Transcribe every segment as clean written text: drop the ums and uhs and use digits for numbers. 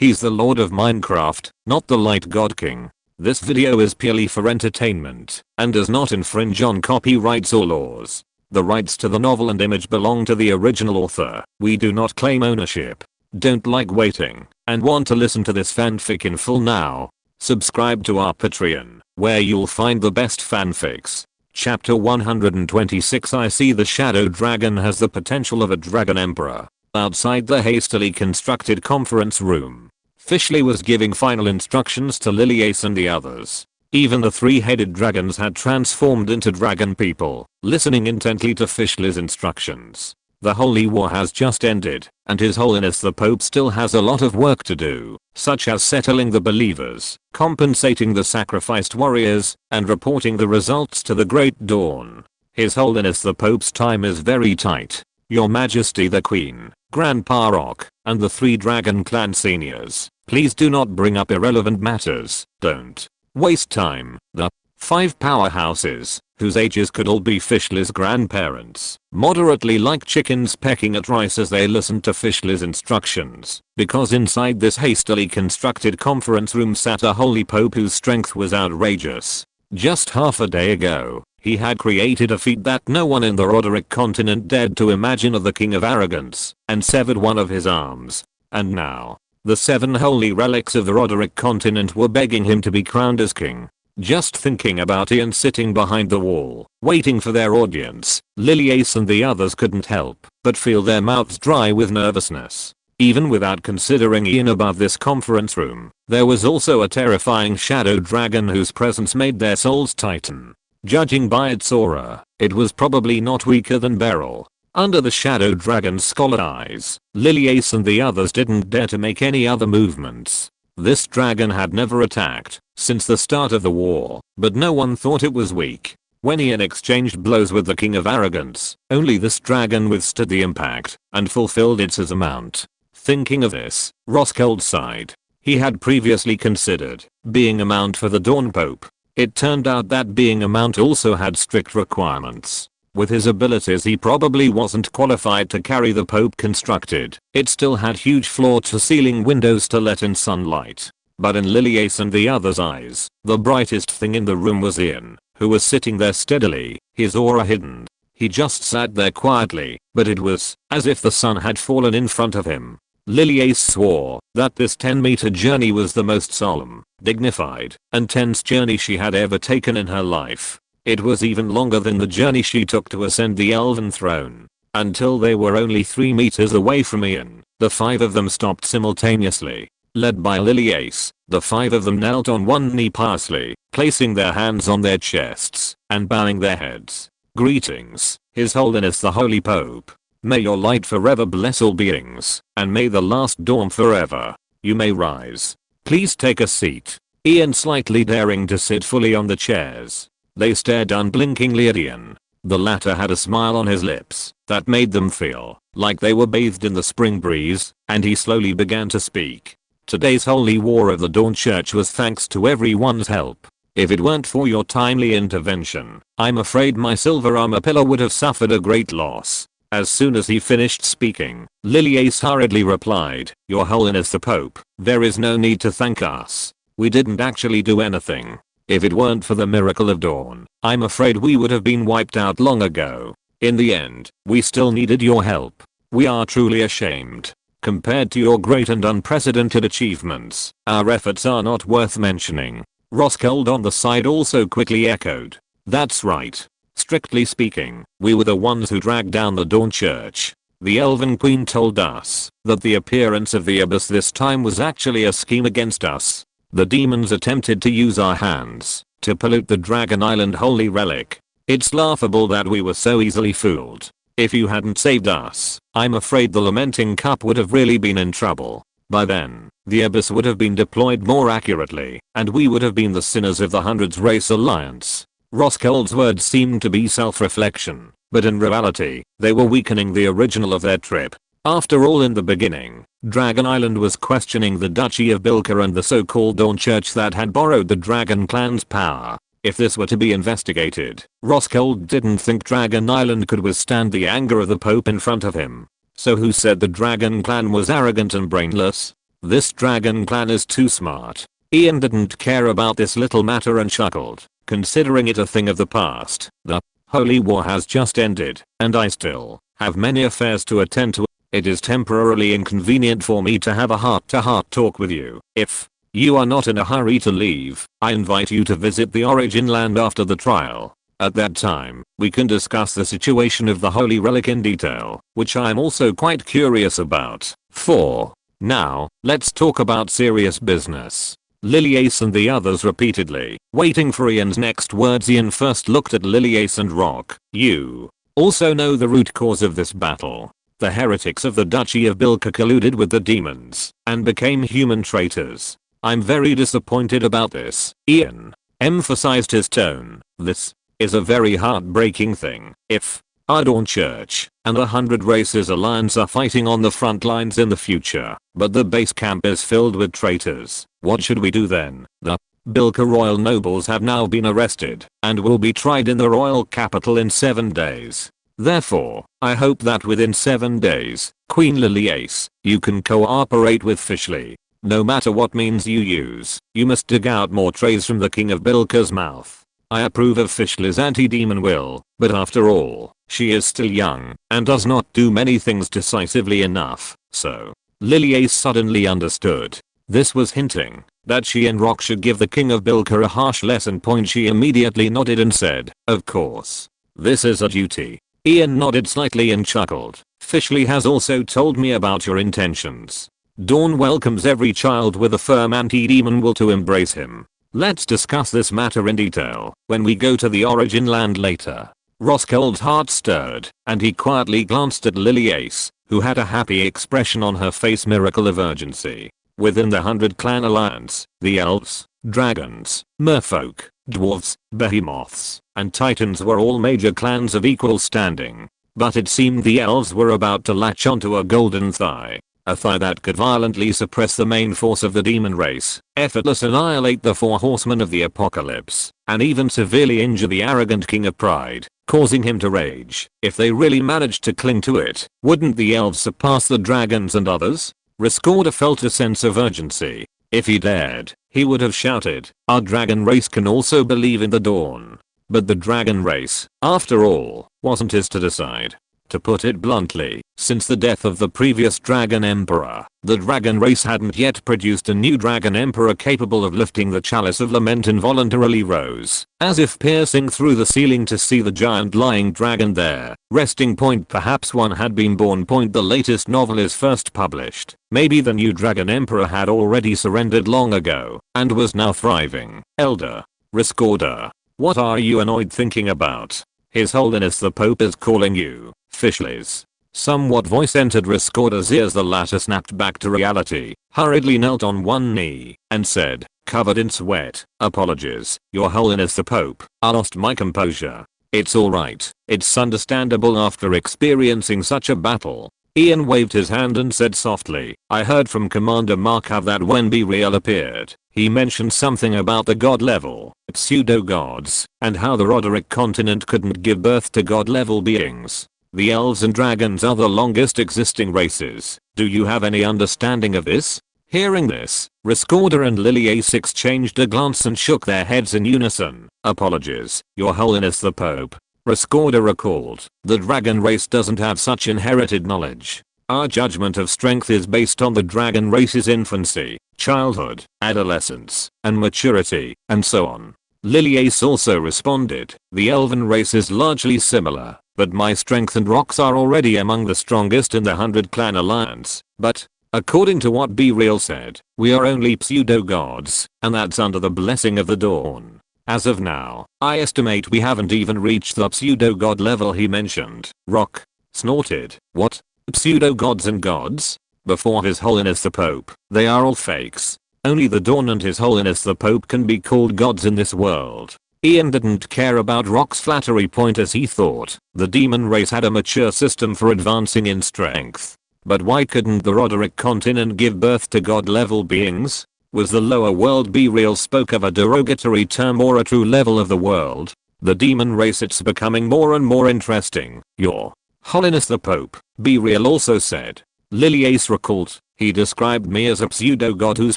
He's the Lord of Minecraft, not the Light God King. This video is purely for entertainment and does not infringe on copyrights or laws. The rights to the novel and image belong to the original author. We do not claim ownership. Don't like waiting and want to listen to this fanfic in full now? Subscribe to our Patreon, where you'll find the best fanfics. Chapter 126. I see the shadow dragon has the potential of a dragon emperor. Outside the hastily constructed conference room, Fishley was giving final instructions to Liliace and the others. Even the three-headed dragons had transformed into dragon people, listening intently to Fishley's instructions. The Holy War has just ended, and His Holiness the Pope still has a lot of work to do, such as settling the believers, compensating the sacrificed warriors, and reporting the results to the Great Dawn. His Holiness the Pope's time is very tight. Your Majesty the Queen, Grandpa Rock, and the 3 Dragon Clan seniors, please do not bring up irrelevant matters. Don't waste time. The 5 powerhouses, whose ages could all be Fishley's grandparents, moderately like chickens pecking at rice as they listened to Fishley's instructions, because inside this hastily constructed conference room sat a holy pope whose strength was outrageous. Just half a day ago, he had created a feat that no one in the Roderick continent dared to imagine of the King of Arrogance, and severed one of his arms. And now, the 7 holy relics of the Roderick continent were begging him to be crowned as king. Just thinking about Ian sitting behind the wall, waiting for their audience, Liliace and the others couldn't help but feel their mouths dry with nervousness. Even without considering Ian above this conference room, there was also a terrifying shadow dragon whose presence made their souls tighten. Judging by its aura, it was probably not weaker than Beryl. Under the shadow dragon's scholar eyes, Liliace and the others didn't dare to make any other movements. This dragon had never attacked since the start of the war, but no one thought it was weak. When Ian exchanged blows with the King of Arrogance, only this dragon withstood the impact and fulfilled its amount. Thinking of this, Roskilde sighed. He had previously considered being a mount for the Dawn Pope. It turned out that being a mount also had strict requirements. With his abilities he probably wasn't qualified to carry the Pope constructed. It still had huge floor-to-ceiling windows to let in sunlight. But in Liliace and the others' eyes, the brightest thing in the room was Ian, who was sitting there steadily, his aura hidden. He just sat there quietly, but it was as if the sun had fallen in front of him. Liliace swore that this 10-meter journey was the most solemn, dignified, and tense journey she had ever taken in her life. It was even longer than the journey she took to ascend the elven throne. Until they were only 3 meters away from Ian, the 5 of them stopped simultaneously. Led by Liliace, the 5 of them knelt on one knee piously, placing their hands on their chests and bowing their heads. Greetings, His Holiness the Holy Pope. May your light forever bless all beings, and may the last dawn forever. You may rise. Please take a seat. Ian slightly daring to sit fully on the chairs. They stared unblinkingly at Ian. The latter had a smile on his lips that made them feel like they were bathed in the spring breeze, and he slowly began to speak. Today's holy war of the Dawn Church was thanks to everyone's help. If it weren't for your timely intervention, I'm afraid my silver armor pillar would have suffered a great loss. As soon as he finished speaking, Liliace hurriedly replied, Your Holiness the Pope, there is no need to thank us. We didn't actually do anything. If it weren't for the miracle of dawn, I'm afraid we would have been wiped out long ago. In the end, we still needed your help. We are truly ashamed. Compared to your great and unprecedented achievements, our efforts are not worth mentioning. Roskilde on the side also quickly echoed. That's right. Strictly speaking, we were the ones who dragged down the Dawn Church. The Elven Queen told us that the appearance of the Abyss this time was actually a scheme against us. The demons attempted to use our hands to pollute the Dragon Island holy relic. It's laughable that we were so easily fooled. If you hadn't saved us, I'm afraid the Lamenting Cup would have really been in trouble. By then, the Abyss would have been deployed more accurately, and we would have been the sinners of the Hundreds Race Alliance. Roskilde's words seemed to be self-reflection, but in reality, they were weakening the original of their trip. After all, in the beginning, Dragon Island was questioning the Duchy of Bilka and the so-called Dawn Church that had borrowed the Dragon Clan's power. If this were to be investigated, Roskilde didn't think Dragon Island could withstand the anger of the Pope in front of him. So who said the Dragon Clan was arrogant and brainless? This dragon clan is too smart. Ian didn't care about this little matter and chuckled, considering it a thing of the past. The Holy War has just ended, and I still have many affairs to attend to. It is temporarily inconvenient for me to have a heart-to-heart talk with you. If you are not in a hurry to leave, I invite you to visit the origin land after the trial. At that time, we can discuss the situation of the holy relic in detail, which I am also quite curious about. For now, let's talk about serious business. Liliace and the others repeatedly, waiting for Ian's next words. Ian first looked at Liliace and Rock. You also know the root cause of this battle. The heretics of the Duchy of Bilka colluded with the demons and became human traitors. I'm very disappointed about this. Ian emphasized his tone. This is a very heartbreaking thing. If our Dawn Church and 100 Races Alliance are fighting on the front lines in the future, but the base camp is filled with traitors, what should we do then? The Bilka royal nobles have now been arrested and will be tried in the royal capital in 7 days. Therefore, I hope that within 7 days, Queen Liliace, you can cooperate with Fishley. No matter what means you use, you must dig out more trays from the King of Bilka's mouth. I approve of Fishley's anti-demon will, but after all, she is still young and does not do many things decisively enough, so Liliace suddenly understood. This was hinting that she and Rock should give the King of Bilka a harsh lesson. She immediately nodded and said, of course. This is a duty. Ian nodded slightly and chuckled. Fishley has also told me about your intentions. Dawn welcomes every child with a firm anti-demon will to embrace him. Let's discuss this matter in detail when we go to the origin land later. Roscoe's heart stirred, and he quietly glanced at Liliace, who had a happy expression on her face. Miracle of urgency. Within the 100 Clan Alliance, the elves, dragons, merfolk, dwarves, behemoths, and titans were all major clans of equal standing. But it seemed the elves were about to latch onto a golden thigh. A thigh that could violently suppress the main force of the demon race, effortlessly annihilate the 4 horsemen of the apocalypse, and even severely injure the arrogant king of pride, causing him to rage. If they really managed to cling to it, wouldn't the elves surpass the dragons and others? Riscorda felt a sense of urgency. If he dared, he would have shouted, our dragon race can also believe in the dawn. But the dragon race, after all, wasn't his to decide. To put it bluntly, since the death of the previous dragon emperor, the dragon race hadn't yet produced a new dragon emperor capable of lifting the chalice of lament. Involuntarily rose, as if piercing through the ceiling to see the giant lying dragon there. Resting point. Perhaps one had been born. The latest novel is first published. Maybe the new dragon emperor had already surrendered long ago, and was now thriving. Elder Riscorda, what are you annoyed thinking about? His Holiness the Pope is calling you. Fishley's somewhat voice entered Riscorda's ears. The latter snapped back to reality, hurriedly knelt on one knee, and said, covered in sweat, apologies, Your Holiness the Pope. I lost my composure. It's alright. It's understandable after experiencing such a battle. Ian waved his hand and said softly, I heard from Commander Markov that when Be-Real appeared, he mentioned something about the god level, pseudo-gods, and how the Roderick continent couldn't give birth to god level beings. The elves and dragons are the longest existing races. Do you have any understanding of this? Hearing this, Riscorda and Liliace exchanged a glance and shook their heads in unison. Apologies, Your Holiness the Pope. Riscorda recalled, the dragon race doesn't have such inherited knowledge. Our judgment of strength is based on the dragon race's infancy, childhood, adolescence, and maturity, and so on. Liliace also responded, the elven race is largely similar, but my strength and rocks are already among the strongest in the 100 Clan Alliance. But, according to what Be-Real said, we are only pseudo-gods, and that's under the blessing of the dawn. As of now, I estimate we haven't even reached the pseudo-god level he mentioned. Rock snorted, what? Pseudo-gods and gods? Before His Holiness the Pope, they are all fakes. Only the Dawn and His Holiness the Pope can be called gods in this world. Ian didn't care about Rock's flattery point as he thought the demon race had a mature system for advancing in strength. But why couldn't the Roderick continent give birth to god-level beings? Was the lower world Be-Real spoke of a derogatory term or a true level of the world? The demon race, it's becoming more and more interesting. Your Holiness the Pope, Be-Real also said. Liliace recalled, he described me as a pseudo-god whose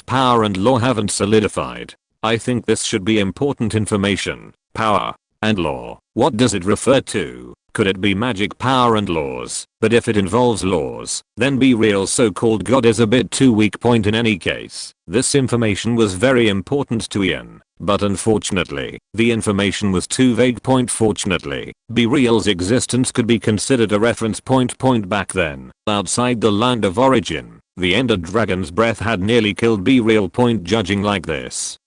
power and law haven't solidified. I think this should be important information. Power and law. What does it refer to? Could it be magic power and laws? But if it involves laws, then be real so-called god is a bit too weak point in any case. This information was very important to Ian, but unfortunately, the information was too vague. Fortunately, Be Real's existence could be considered a reference point back then. Outside the land of origin, the Ender Dragon's breath had nearly killed Be Real. Judging like this,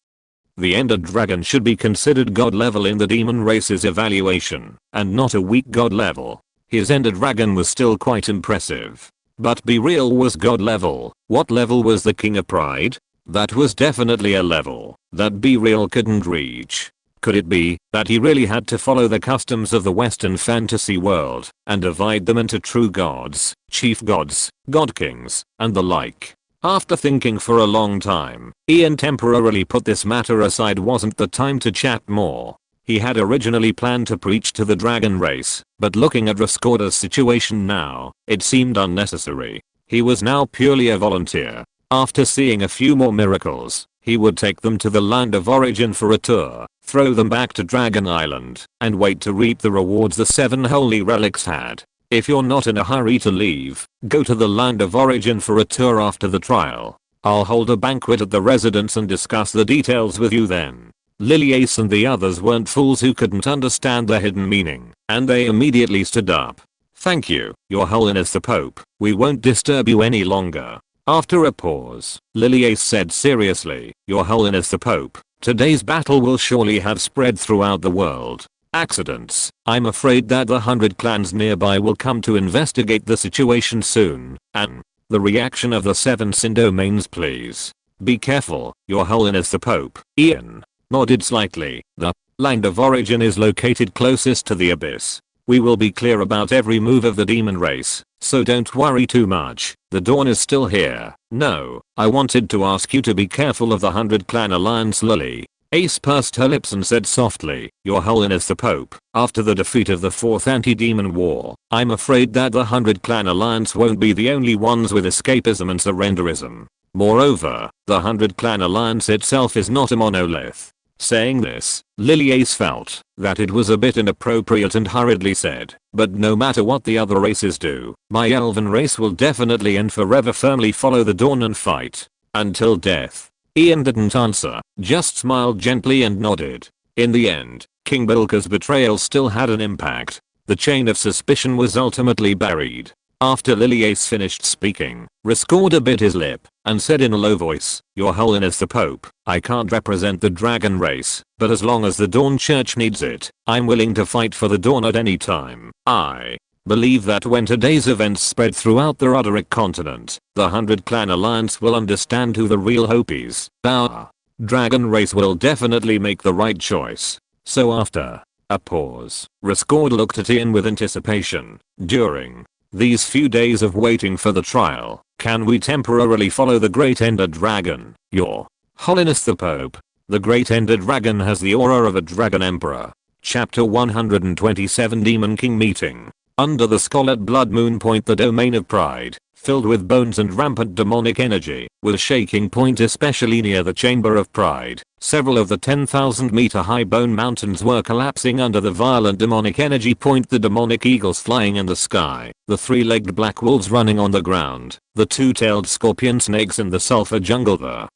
the Ender Dragon should be considered god level in the demon race's evaluation, and not a weak god level. His Ender Dragon was still quite impressive. But Be Real was god level. What level was the King of Pride? That was definitely a level that Be Real couldn't reach. Could it be that he really had to follow the customs of the Western fantasy world and divide them into true gods, chief gods, god kings, and the like? After thinking for a long time, Ian temporarily put this matter aside. Wasn't the time to chat more. He had originally planned to preach to the dragon race, but looking at Rascorda's situation now, it seemed unnecessary. He was now purely a volunteer. After seeing a few more miracles, he would take them to the land of origin for a tour, throw them back to Dragon Island, and wait to reap the rewards the 7 holy relics had. If you're not in a hurry to leave, go to the land of origin for a tour after the trial. I'll hold a banquet at the residence and discuss the details with you then. Liliace and the others weren't fools who couldn't understand the hidden meaning, and they immediately stood up. Thank you, Your Holiness the Pope. We won't disturb you any longer. After a pause, Liliace said seriously, Your Holiness the Pope, today's battle will surely have spread throughout the world. Accidents. I'm afraid that the 100 clans nearby will come to investigate the situation soon, and the reaction of the 7 sin domains please. Be careful, Your Holiness the Pope. Ian nodded slightly. The land of origin is located closest to the abyss. We will be clear about every move of the demon race, so don't worry too much. The dawn is still here. No, I wanted to ask you to be careful of the 100 clan alliance. Lily Ace pursed her lips and said softly, Your Holiness the Pope, after the defeat of the 4th anti-demon war, I'm afraid that the 100 clan alliance won't be the only ones with escapism and surrenderism. Moreover, the 100 clan alliance itself is not a monolith. Saying this, Liliace felt that it was a bit inappropriate and hurriedly said, but no matter what the other races do, my elven race will definitely and forever firmly follow the dawn and fight until death. Ian didn't answer, just smiled gently and nodded. In the end, King Bilka's betrayal still had an impact. The chain of suspicion was ultimately buried. After Liliace finished speaking, Rascorda bit his lip and said in a low voice, Your Holiness the Pope, I can't represent the dragon race, but as long as the Dawn Church needs it, I'm willing to fight for the Dawn at any time. I believe that when today's events spread throughout the Roderick continent, the 100 Clan Alliance will understand who the real hope is. Our dragon race will definitely make the right choice. So after a pause, Rascorda looked at Ian with anticipation. During these few days of waiting for the trial, can we temporarily follow the Great Ender Dragon? Your Holiness the Pope. The Great Ender Dragon has the aura of a Dragon Emperor. Chapter 127 Demon King Meeting. Under the Scarlet Blood Moon Point, the domain of pride, filled with bones and rampant demonic energy, was shaking point, especially near the Chamber of Pride. Several of the 10,000 meter high bone mountains were collapsing under the violent demonic energy point, the demonic eagles flying in the sky, the 3-legged black wolves running on the ground, the 2-tailed scorpion snakes in the sulfur jungle. The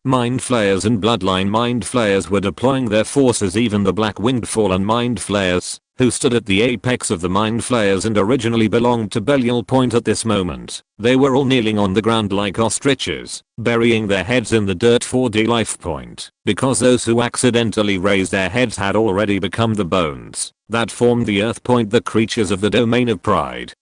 mind flayers and bloodline mind flayers were deploying their forces. Even the black-winged fallen mind flayers, who stood at the apex of the mind flayers and originally belonged to Belial Point at this moment, they were all kneeling on the ground like ostriches, burying their heads in the dirt for the life point, because those who accidentally raised their heads had already become the bones that formed the earth point. The creatures of the domain of pride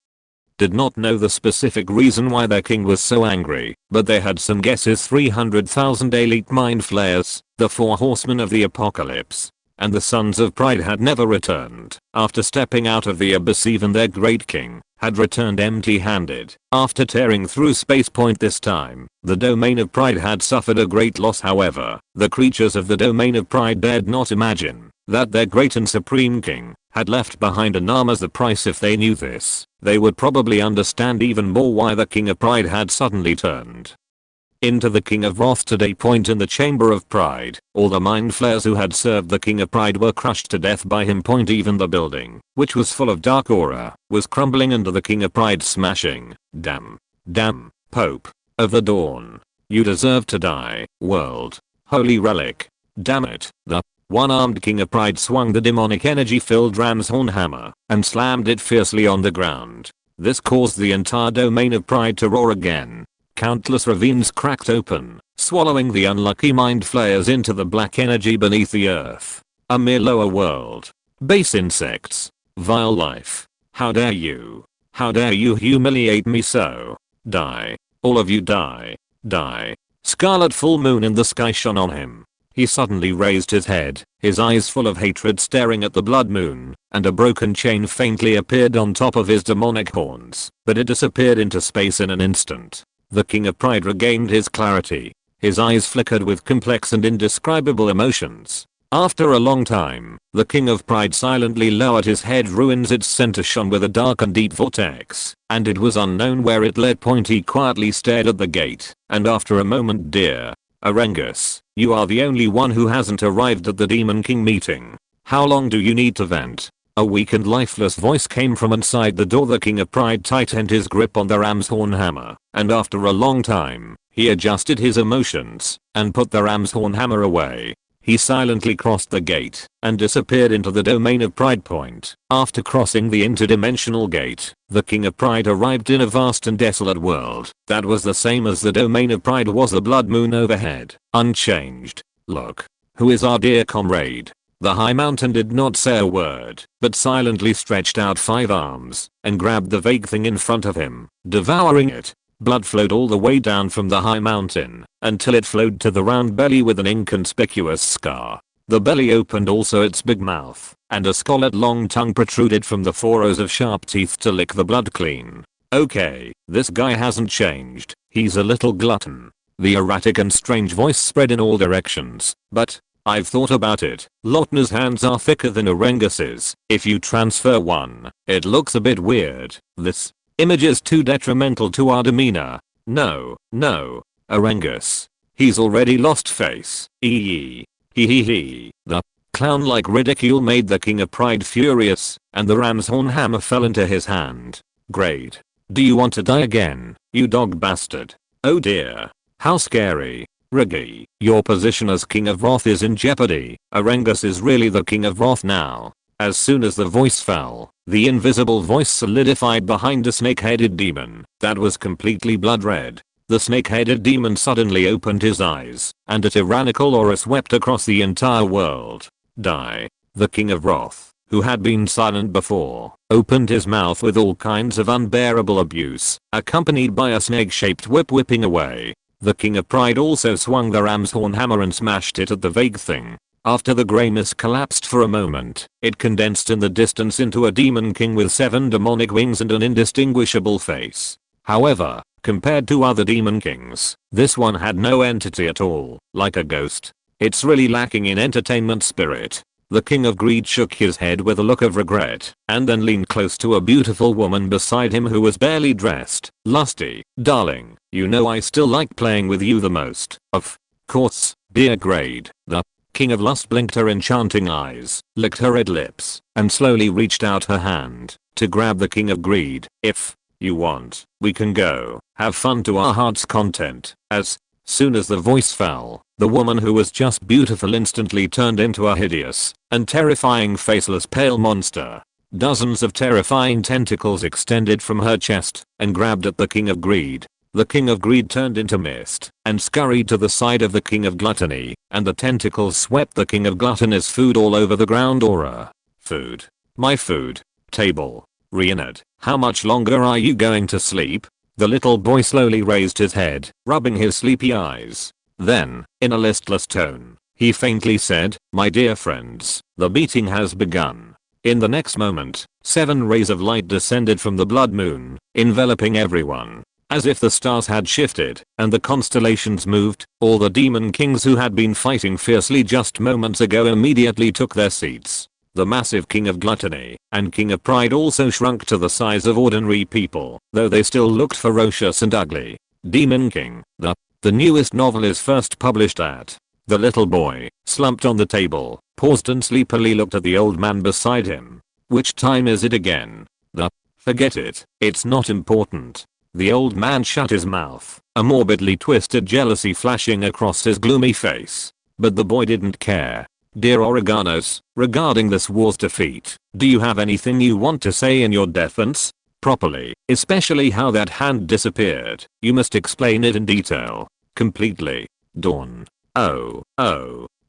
did not know the specific reason why their king was so angry, but they had some guesses. 300,000 elite mind flayers, the 4 horsemen of the apocalypse, and the Sons of Pride had never returned. After stepping out of the abyss, even their great king had returned empty-handed. After tearing through space point this time, the domain of pride had suffered a great loss. However, the creatures of the domain of pride dared not imagine that their great and supreme king had left behind an arm as the price. If they knew this, they would probably understand even more why the King of Pride had suddenly turned into the King of Wrath. Today, point in the Chamber of Pride, all the mind flayers who had served the King of Pride were crushed to death by him. Point even the building, which was full of dark aura, was crumbling under the King of Pride smashing. Damn. Damn, Pope of the Dawn. You deserve to die, world. Holy relic. Damn it. The one-armed King of Pride swung the demonic energy-filled ram's horn hammer and slammed it fiercely on the ground. This caused the entire domain of Pride to roar again. Countless ravines cracked open, swallowing the unlucky mind flayers into the black energy beneath the earth. A mere lower world. Base insects. Vile life. How dare you? How dare you humiliate me so? Die. All of you die. Die. Scarlet full moon in the sky shone on him. He suddenly raised his head, his eyes full of hatred staring at the blood moon, and a broken chain faintly appeared on top of his demonic horns, but it disappeared into space in an instant. The King of Pride regained his clarity. His eyes flickered with complex and indescribable emotions. After a long time, the King of Pride silently lowered his head. Ruins its center shone with a dark and deep vortex, and it was unknown where it led. He quietly stared at the gate, and after a moment, dear Arengus, you are the only one who hasn't arrived at the Demon King meeting. How long do you need to vent? A weak and lifeless voice came from inside the door. The King of Pride tightened his grip on the ram's horn hammer, and after a long time, he adjusted his emotions and put the ram's horn hammer away. He silently crossed the gate and disappeared into the domain of Pride Point. After crossing the interdimensional gate, the King of Pride arrived in a vast and desolate world that was the same as the domain of Pride. Was the blood moon overhead, unchanged. Look, who is our dear comrade? The High Mountain did not say a word, but silently stretched out 5 arms and grabbed the vague thing in front of him, devouring it. Blood flowed all the way down from the High Mountain until it flowed to the round belly with an inconspicuous scar. The belly opened, also its big mouth, and a scarlet-long tongue protruded from the 4 rows of sharp teeth to lick the blood clean. Okay, this guy hasn't changed. He's a little glutton. The erratic and strange voice spread in all directions, but I've thought about it. Lotna's hands are thicker than Arengus's. If you transfer one, it looks a bit weird. This image is too detrimental to our demeanor. No, Arengus. He's already lost face. Hee. The clown-like ridicule made the King of Pride furious, and the ram's horn hammer fell into his hand. Great. Do you want to die again, you dog bastard? Oh dear. How scary. Rigi, your position as King of Wrath is in jeopardy. Arengus is really the King of Wrath now. As soon as the voice fell, the invisible voice solidified behind a snake-headed demon that was completely blood red. The snake-headed demon suddenly opened his eyes, and a tyrannical aura swept across the entire world. Die. The King of Wrath, who had been silent before, opened his mouth with all kinds of unbearable abuse, accompanied by a snake-shaped whip whipping away. The King of Pride also swung the ram's horn hammer and smashed it at the vague thing. After the grey mist collapsed for a moment, it condensed in the distance into a demon king with 7 demonic wings and an indistinguishable face. However, compared to other demon kings, this one had no entity at all, like a ghost. It's really lacking in entertainment spirit. The King of Greed shook his head with a look of regret, and then leaned close to a beautiful woman beside him who was barely dressed. Lusty, darling, you know I still like playing with you the most. Of course, dear Grade. The King of Lust blinked her enchanting eyes, licked her red lips, and slowly reached out her hand to grab the King of Greed. If you want, we can go have fun to our heart's content. As soon as the voice fell, the woman who was just beautiful instantly turned into a hideous and terrifying faceless pale monster. Dozens of terrifying tentacles extended from her chest and grabbed at the King of Greed. The King of Greed turned into mist and scurried to the side of the King of Gluttony, and the tentacles swept the King of Gluttony's food all over the ground. Aura. Food. My food. Table. Reinhard, how much longer are you going to sleep? The little boy slowly raised his head, rubbing his sleepy eyes. Then, in a listless tone, he faintly said, my dear friends, the meeting has begun. In the next moment, 7 rays of light descended from the blood moon, enveloping everyone. As if the stars had shifted and the constellations moved, all the demon kings who had been fighting fiercely just moments ago immediately took their seats. The massive king of gluttony and king of pride also shrunk to the size of ordinary people, though they still looked ferocious and ugly. Demon King, the newest novel is first published at. The little boy, slumped on the table, paused and sleepily looked at the old man beside him. Which time is it again? Forget it, it's not important. The old man shut his mouth, a morbidly twisted jealousy flashing across his gloomy face. But the boy didn't care. Dear Oreganos, regarding this war's defeat, do you have anything you want to say in your defense? Properly, especially how that hand disappeared. You must explain it in detail. Completely. Dawn. Oh.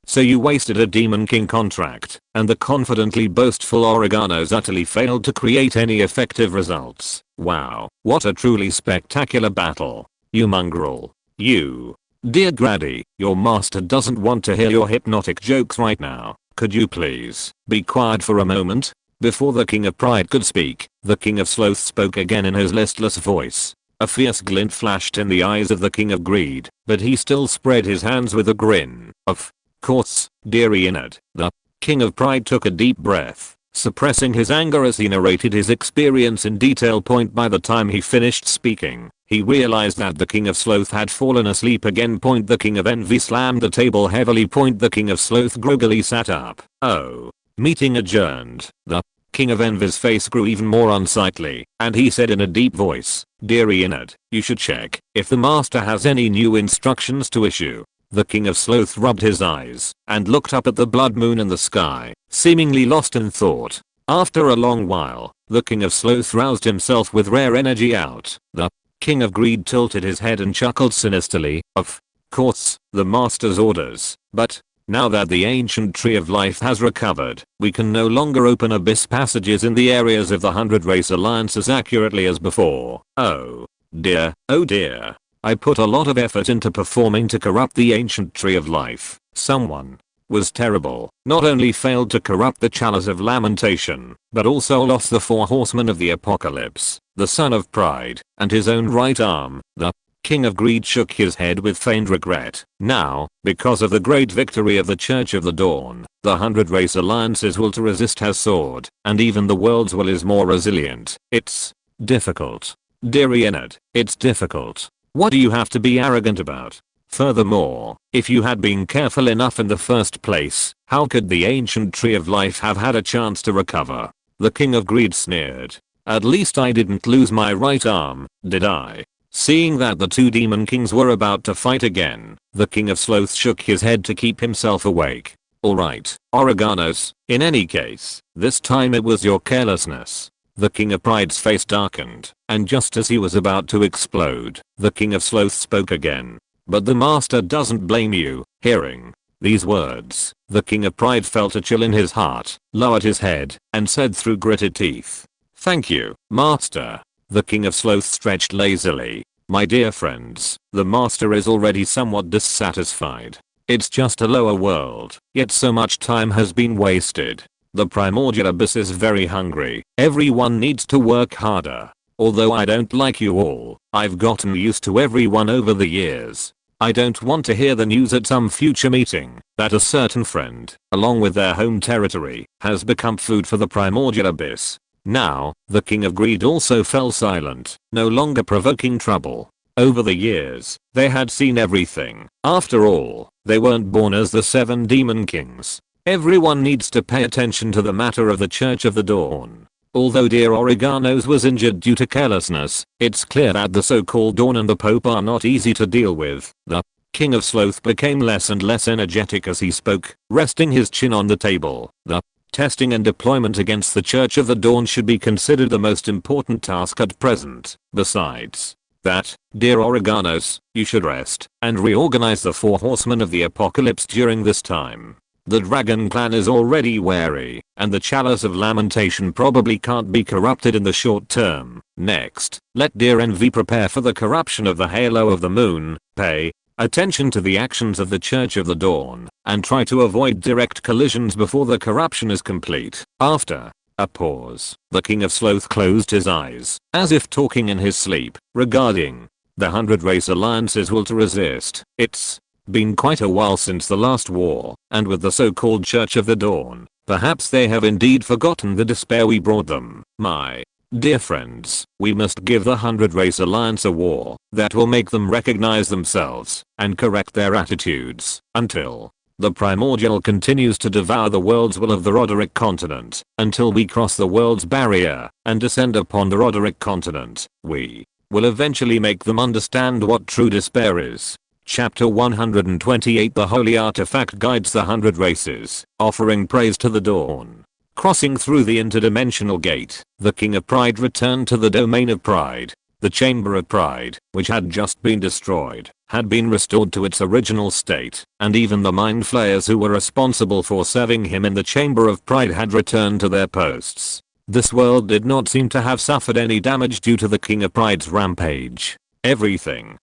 So you wasted a Demon King contract, and the confidently boastful Oreganos utterly failed to create any effective results. Wow, what a truly spectacular battle. You mongrel. You. Dear Grady, your master doesn't want to hear your hypnotic jokes right now. Could you please be quiet for a moment? Before the King of Pride could speak, the King of Sloth spoke again in his listless voice. A fierce glint flashed in the eyes of the King of Greed, but he still spread his hands with a grin. Of course, dear Enid. The King of Pride took a deep breath, suppressing his anger as he narrated his experience in detail. By the time he finished speaking, he realized that the King of Sloth had fallen asleep again. The King of Envy slammed the table heavily. The King of Sloth groggily sat up. Oh. Meeting adjourned. The King of Envy's face grew even more unsightly, and he said in a deep voice, Dear Enid, you should check if the master has any new instructions to issue. The King of Sloth rubbed his eyes and looked up at the blood moon in the sky, seemingly lost in thought. After a long while, the King of Sloth roused himself with rare energy out. The King of Greed tilted his head and chuckled sinisterly. Of course, the master's orders, but now that the ancient tree of life has recovered, we can no longer open abyss passages in the areas of the 100 race alliance as accurately as before. Oh dear. I put a lot of effort into performing to corrupt the ancient tree of life. Someone was terrible. Not only failed to corrupt the chalice of lamentation, but also lost the 4 horsemen of the apocalypse, the son of pride, and his own right arm. The King of Greed shook his head with feigned regret. Now, because of the great victory of the Church of the Dawn, the 100 race alliance's will to resist has soared, and even the world's will is more resilient. It's difficult. Dear Enid, it's difficult. What do you have to be arrogant about? Furthermore, if you had been careful enough in the first place, how could the ancient tree of life have had a chance to recover? The King of Greed sneered. At least I didn't lose my right arm, did I? Seeing that the 2 demon kings were about to fight again, the King of Sloth shook his head to keep himself awake. Alright, Oreganos, in any case, this time it was your carelessness. The King of Pride's face darkened, and just as he was about to explode, the King of Sloth spoke again. But the master doesn't blame you. Hearing these words, the King of Pride felt a chill in his heart, lowered his head, and said through gritted teeth, Thank you, master. The King of Sloth stretched lazily. My dear friends, the master is already somewhat dissatisfied. It's just a lower world, yet so much time has been wasted. The primordial abyss is very hungry. Everyone needs to work harder. Although I don't like you all, I've gotten used to everyone over the years. I don't want to hear the news at some future meeting that a certain friend, along with their home territory, has become food for the primordial abyss. Now, the King of Greed also fell silent, no longer provoking trouble. Over the years, they had seen everything. After all, they weren't born as the 7 demon kings. Everyone needs to pay attention to the matter of the Church of the Dawn. Although dear Oreganos was injured due to carelessness, it's clear that the so-called Dawn and the Pope are not easy to deal with. The King of Sloth became less and less energetic as he spoke, resting his chin on the table. The testing and deployment against the Church of the Dawn should be considered the most important task at present. Besides that, dear Oreganos, you should rest and reorganize the 4 horsemen of the apocalypse during this time. The dragon clan is already wary, and the chalice of lamentation probably can't be corrupted in the short term. Next, let dear Envy prepare for the corruption of the halo of the moon. Pay attention to the actions of the Church of the Dawn, and try to avoid direct collisions before the corruption is complete. After A pause. The King of Sloth closed his eyes, as if talking in his sleep, regarding the 100 race alliances will to resist. It's been quite a while since the last war, and with the so-called Church of the Dawn, perhaps they have indeed forgotten the despair we brought them. My dear friends, we must give the 100 race alliance a war that will make them recognize themselves and correct their attitudes until the primordial continues to devour the world's will of the Roderick continent. Until we cross the world's barrier and descend upon the Roderick continent, we will eventually make them understand what true despair is. Chapter 128. The holy artifact guides the 100 races, offering praise to the dawn. Crossing through the interdimensional gate, the King of Pride returned to the domain of pride. The Chamber of Pride, which had just been destroyed, had been restored to its original state, and even the mind flayers who were responsible for serving him in the Chamber of Pride had returned to their posts. This world did not seem to have suffered any damage due to the King of Pride's rampage. Everything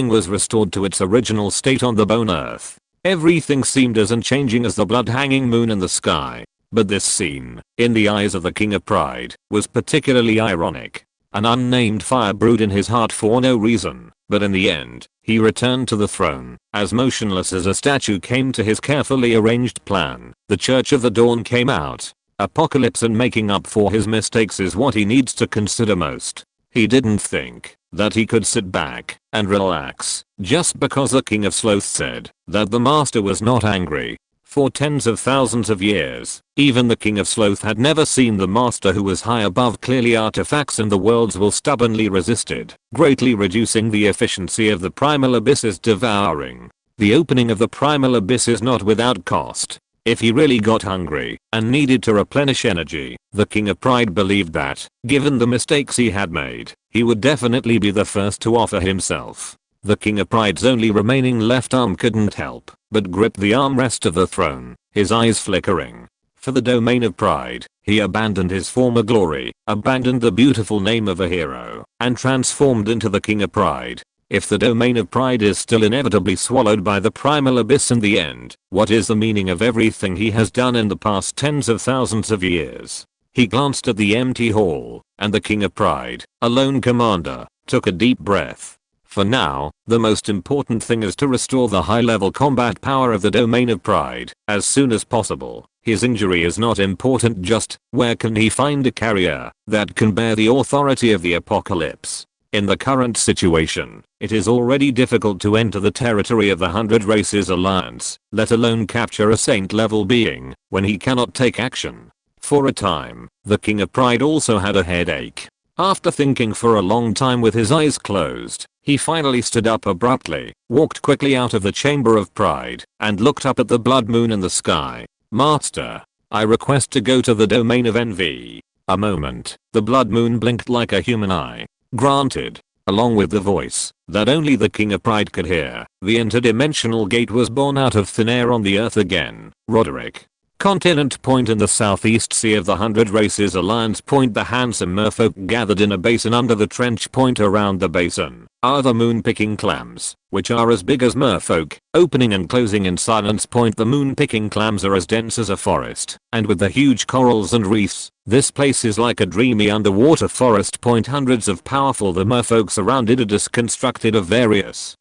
was restored to its original state on the bone earth. Everything seemed as unchanging as the blood-hanging moon in the sky. But this scene, in the eyes of the King of Pride, was particularly ironic. An unnamed fire brewed in his heart for no reason, but in the end, he returned to the throne, as motionless as a statue came to his carefully arranged plan. The Church of the Dawn came out. Apocalypse and making up for his mistakes is what he needs to consider most. He didn't think that he could sit back and relax just because the King of Sloth said that the master was not angry. For tens of thousands of years, even the King of Sloth had never seen the master who was high above clearly artifacts and the world's will stubbornly resisted, greatly reducing the efficiency of the primal abyss's devouring. The opening of the primal abyss is not without cost. If he really got hungry and needed to replenish energy, the King of Pride believed that, given the mistakes he had made, he would definitely be the first to offer himself. The King of Pride's only remaining left arm couldn't help but grip the armrest of the throne, his eyes flickering. For the domain of pride, he abandoned his former glory, abandoned the beautiful name of a hero, and transformed into the King of Pride. If the domain of pride is still inevitably swallowed by the primal abyss in the end, what is the meaning of everything he has done in the past tens of thousands of years? He glanced at the empty hall, and the King of Pride, a lone commander, took a deep breath. For now, the most important thing is to restore the high-level combat power of the domain of pride as soon as possible. His injury is not important, just where can he find a carrier that can bear the authority of the apocalypse? In the current situation, it is already difficult to enter the territory of the 100 Races Alliance, let alone capture a saint-level being, when he cannot take action. For a time, the King of Pride also had a headache. After thinking for a long time with his eyes closed, he finally stood up abruptly, walked quickly out of the Chamber of Pride, and looked up at the blood moon in the sky. Master, I request to go to the domain of envy. A moment, the blood moon blinked like a human eye. Granted. Along with the voice that only the King of Pride could hear, the interdimensional gate was born out of thin air on the earth again. Roderick. Continent Point in the southeast sea of the 100 Races Alliance Point. The handsome merfolk gathered in a basin under the trench point. Around the basin are the moon-picking clams, which are as big as merfolk, opening and closing in silence. Point. The moon-picking clams are as dense as a forest, and with the huge corals and reefs, this place is like a dreamy underwater forest. Point. Hundreds of powerful the merfolk surrounded it is constructed of various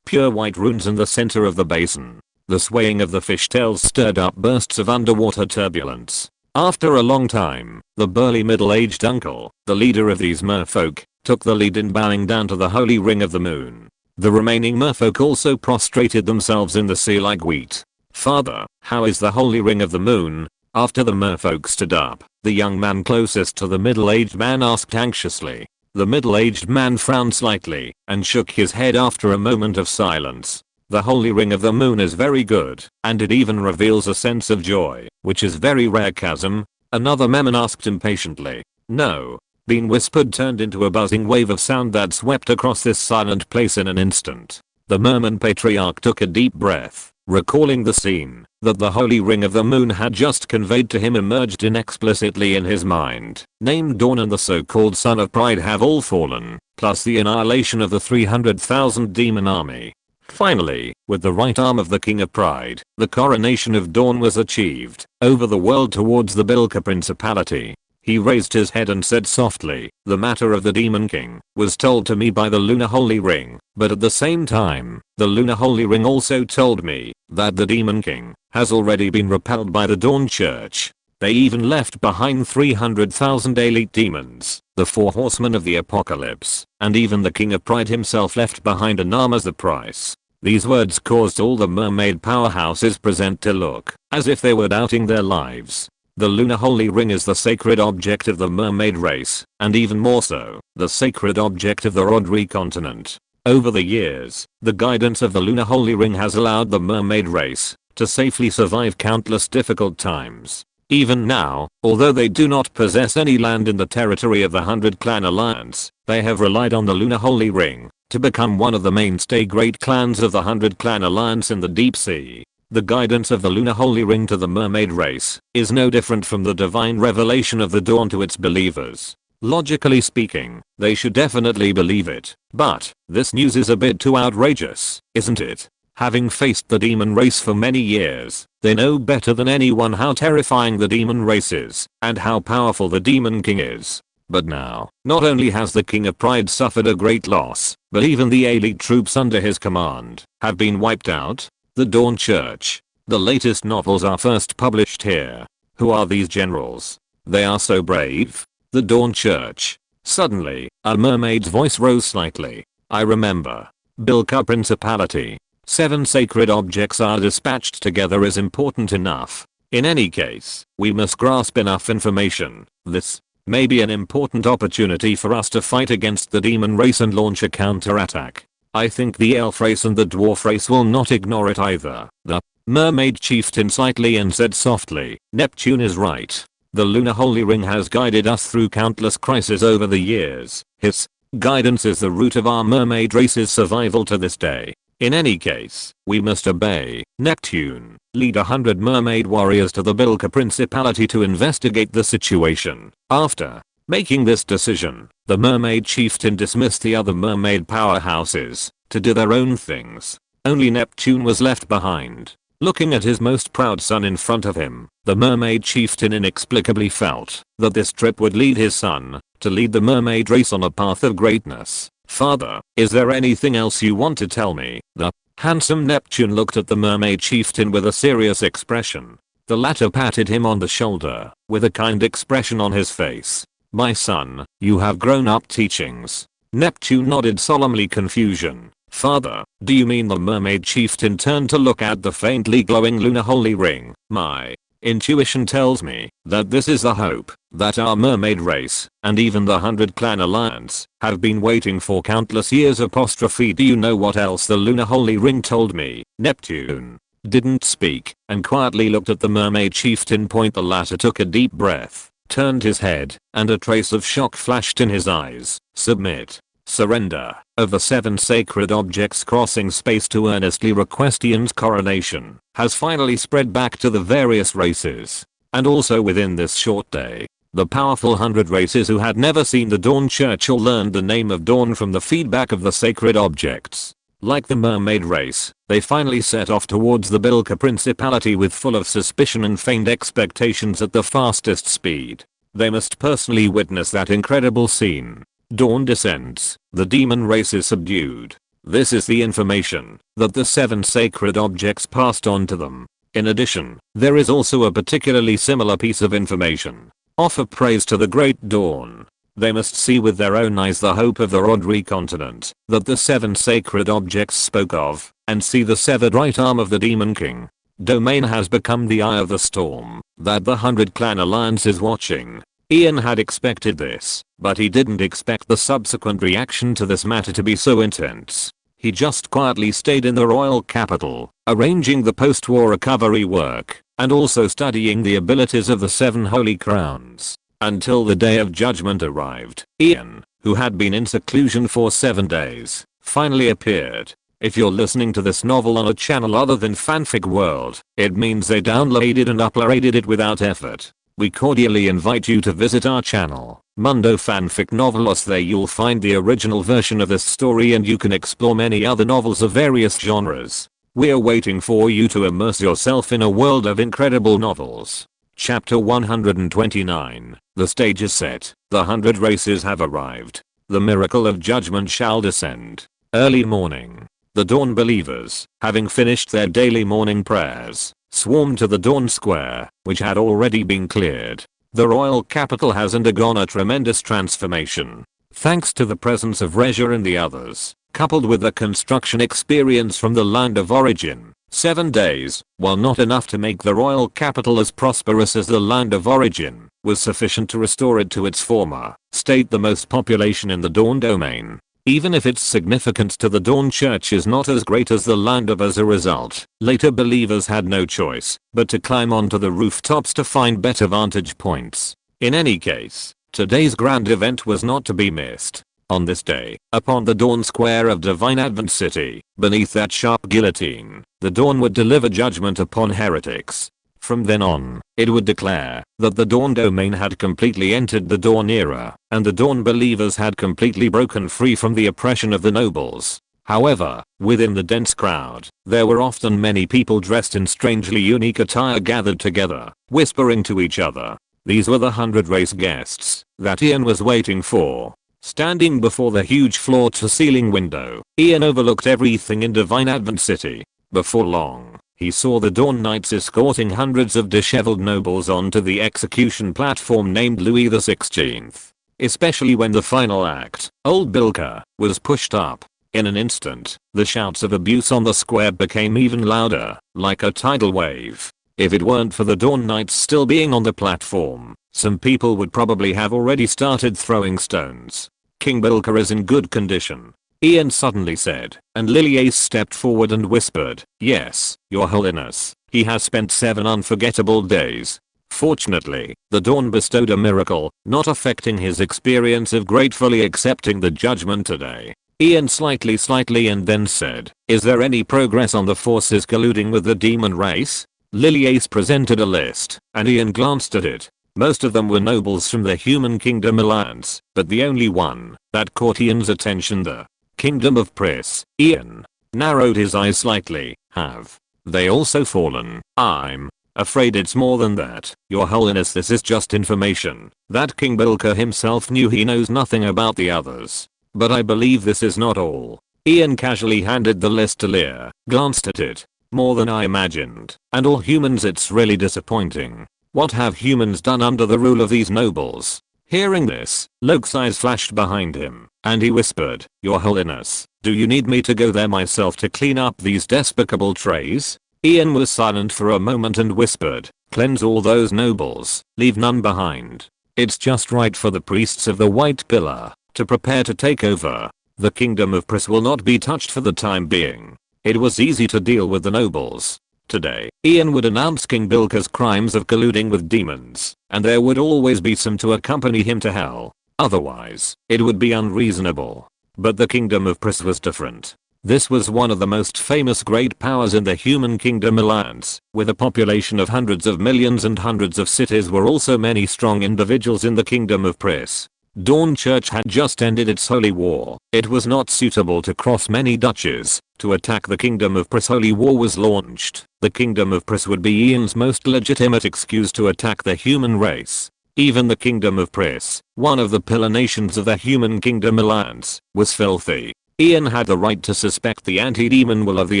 pure white runes in the center of the basin. The swaying of the fishtails stirred up bursts of underwater turbulence. After a long time, the burly middle-aged uncle, the leader of these merfolk, took the lead in bowing down to the holy ring of the moon. The remaining merfolk also prostrated themselves in the sea like wheat. Father, how is the holy ring of the moon? After the merfolk stood up, the young man closest to the middle-aged man asked anxiously. The middle-aged man frowned slightly and shook his head after a moment of silence. The holy ring of the moon is very good, and it even reveals a sense of joy, which is very rare. Chasm? Another Memon asked impatiently. No. Being whispered turned into a buzzing wave of sound that swept across this silent place in an instant. The Merman patriarch took a deep breath, recalling the scene that the holy ring of the moon had just conveyed to him emerged inexplicitly in his mind. Named Dawn and the so-called Son of Pride have all fallen, plus the annihilation of the 300,000 demon army. Finally, with the right arm of the King of Pride, the coronation of Dawn was achieved, over the world towards the Bilka Principality. He raised his head and said softly, "The matter of the Demon King was told to me by the Lunar Holy Ring, but at the same time, the Lunar Holy Ring also told me that the Demon King has already been repelled by the Dawn Church. They even left behind 300,000 elite demons, the 4 horsemen of the apocalypse, and even the King of Pride himself left behind an arm as the price." These words caused all the mermaid powerhouses present to look as if they were doubting their lives. The Lunar Holy Ring is the sacred object of the mermaid race, and even more so, the sacred object of the Rodri continent. Over the years, the guidance of the Lunar Holy Ring has allowed the mermaid race to safely survive countless difficult times. Even now, although they do not possess any land in the territory of the 100 Clan Alliance, they have relied on the Lunar Holy Ring to become one of the mainstay great clans of the 100 Clan Alliance in the deep sea. The guidance of the Lunar Holy Ring to the mermaid race is no different from the divine revelation of the dawn to its believers. Logically speaking, they should definitely believe it, but this news is a bit too outrageous, isn't it? Having faced the demon race for many years, they know better than anyone how terrifying the demon race is and how powerful the Demon King is. But now, not only has the King of Pride suffered a great loss, but even the elite troops under his command have been wiped out. The Dawn Church. The latest novels are first published here. Who are these generals? They are so brave. The Dawn Church. Suddenly, a mermaid's voice rose slightly. I remember. Bilka Principality. 7 sacred objects are dispatched together is important enough. In any case, we must grasp enough information. This may be an important opportunity for us to fight against the demon race and launch a counterattack. I think the elf race and the dwarf race will not ignore it either. The mermaid chieftain slightly and said softly, Neptune is right. The Lunar Holy Ring has guided us through countless crises over the years. His guidance is the root of our mermaid race's survival to this day. In any case, we must obey. Neptune, lead 100 mermaid warriors to the Bilka Principality to investigate the situation. After making this decision, the mermaid chieftain dismissed the other mermaid powerhouses to do their own things. Only Neptune was left behind. Looking at his most proud son in front of him, the mermaid chieftain inexplicably felt that this trip would lead his son to lead the mermaid race on a path of greatness. Father, is there anything else you want to tell me? The handsome Neptune looked at the mermaid chieftain with a serious expression. The latter patted him on the shoulder with a kind expression on his face. My son, you have grown up teachings. Neptune nodded solemnly confusion. Father, do you mean the mermaid chieftain turned to look at the faintly glowing Lunar Holy Ring? My intuition tells me that this is the hope that our mermaid race and even the 100 Clan Alliance have been waiting for countless years. Do you know what else the Lunar Holy Ring told me? Neptune didn't speak and quietly looked at the mermaid chieftain. The latter took a deep breath, turned his head, and a trace of shock flashed in his eyes. Submit. Surrender of the 7 sacred objects crossing space to earnestly request Ian's coronation has finally spread back to the various races. And also within this short day, the powerful 100 races who had never seen the Dawn Church or learned the name of Dawn from the feedback of the sacred objects. Like the mermaid race, they finally set off towards the Bilka Principality with full of suspicion and feigned expectations at the fastest speed. They must personally witness that incredible scene. Dawn descends, the demon race is subdued. This is the information that the 7 sacred objects passed on to them. In addition, there is also a particularly similar piece of information. Offer praise to the great Dawn. They must see with their own eyes the hope of the Rodri continent that the 7 sacred objects spoke of, and see the severed right arm of the Demon King. Domain has become the eye of the storm that the 100 Clan Alliance is watching. Ian had expected this, but he didn't expect the subsequent reaction to this matter to be so intense. He just quietly stayed in the royal capital, arranging the post-war recovery work, and also studying the abilities of the 7 holy crowns. Until the day of judgment arrived, Ian, who had been in seclusion for 7 days, finally appeared. If you're listening to this novel on a channel other than Fanfic World, it means they downloaded and uploaded it without effort. We cordially invite you to visit our channel. Mundo fanfic novelist. There you'll find the original version of this story, and you can explore many other novels of various genres. We're waiting for you to immerse yourself in a world of incredible novels. Chapter 129. The stage is set. The 100 races have arrived. The miracle of judgment shall descend. Early morning. The Dawn believers, having finished their daily morning prayers, swarmed to the Dawn Square, which had already been cleared. The royal capital has undergone a tremendous transformation. Thanks to the presence of Rezha and the others, coupled with the construction experience from the land of origin. 7 days, while not enough to make the royal capital as prosperous as the land of origin, was sufficient to restore it to its former state. The most population in the Dawn domain, even if its significance to the Dawn Church is not as great as the land of. As a result, later believers had no choice but to climb onto the rooftops to find better vantage points. In any case, today's grand event was not to be missed. On this day, upon the Dawn Square of Divine Advent City, beneath that sharp guillotine, the Dawn would deliver judgment upon heretics. From then on, it would declare that the Dawn domain had completely entered the Dawn era, and the Dawn believers had completely broken free from the oppression of the nobles. However, within the dense crowd, there were often many people dressed in strangely unique attire gathered together, whispering to each other. These were the 100 race guests that Ian was waiting for. Standing before the huge floor-to-ceiling window, Ian overlooked everything in Divine Advent City. Before long, he saw the Dawn Knights escorting hundreds of disheveled nobles onto the execution platform named Louis XVI. Especially when the final act, Old Bilka, was pushed up. In an instant, the shouts of abuse on the square became even louder, like a tidal wave. If it weren't for the Dawn Knights still being on the platform, some people would probably have already started throwing stones. King Bilka is in good condition, Ian suddenly said, and Liliace stepped forward and whispered, "Yes, Your Holiness, he has spent 7 unforgettable days." Fortunately, the Dawn bestowed a miracle, not affecting his experience of gratefully accepting the judgment today. Ian slightly and then said, "Is there any progress on the forces colluding with the demon race?" Liliace presented a list, and Ian glanced at it. Most of them were nobles from the Human Kingdom Alliance, but the only one that caught Ian's attention, the Kingdom of Pris. Ian narrowed his eyes slightly. Have they also fallen? I'm afraid it's more than that, Your Holiness. This is just information that King Bilka himself knew. He knows nothing about the others. But I believe this is not all. Ian casually handed the list to Lear, glanced at it. More than I imagined. And all humans. It's really disappointing. What have humans done under the rule of these nobles? Hearing this, Loke's eyes flashed behind him, and he whispered, "Your Holiness, do you need me to go there myself to clean up these despicable trays?" Ian was silent for a moment and whispered, "Cleanse all those nobles, leave none behind. It's just right for the priests of the White Pillar to prepare to take over. The Kingdom of Pris will not be touched for the time being." It was easy to deal with the nobles. Today, Ian would announce King Bilka's crimes of colluding with demons, and there would always be some to accompany him to hell. Otherwise, it would be unreasonable. But the Kingdom of Pris was different. This was one of the most famous great powers in the Human Kingdom Alliance. With a population of hundreds of millions and hundreds of cities were also many strong individuals in the Kingdom of Pris. Dawn Church had just ended its holy war. It was not suitable to cross many duchies to attack the Kingdom of Pris. Holy war was launched. The Kingdom of Pris would be Ian's most legitimate excuse to attack the human race. Even the Kingdom of Pris, one of the pillar nations of the Human Kingdom Alliance, was filthy. Ian had the right to suspect the anti-demon will of the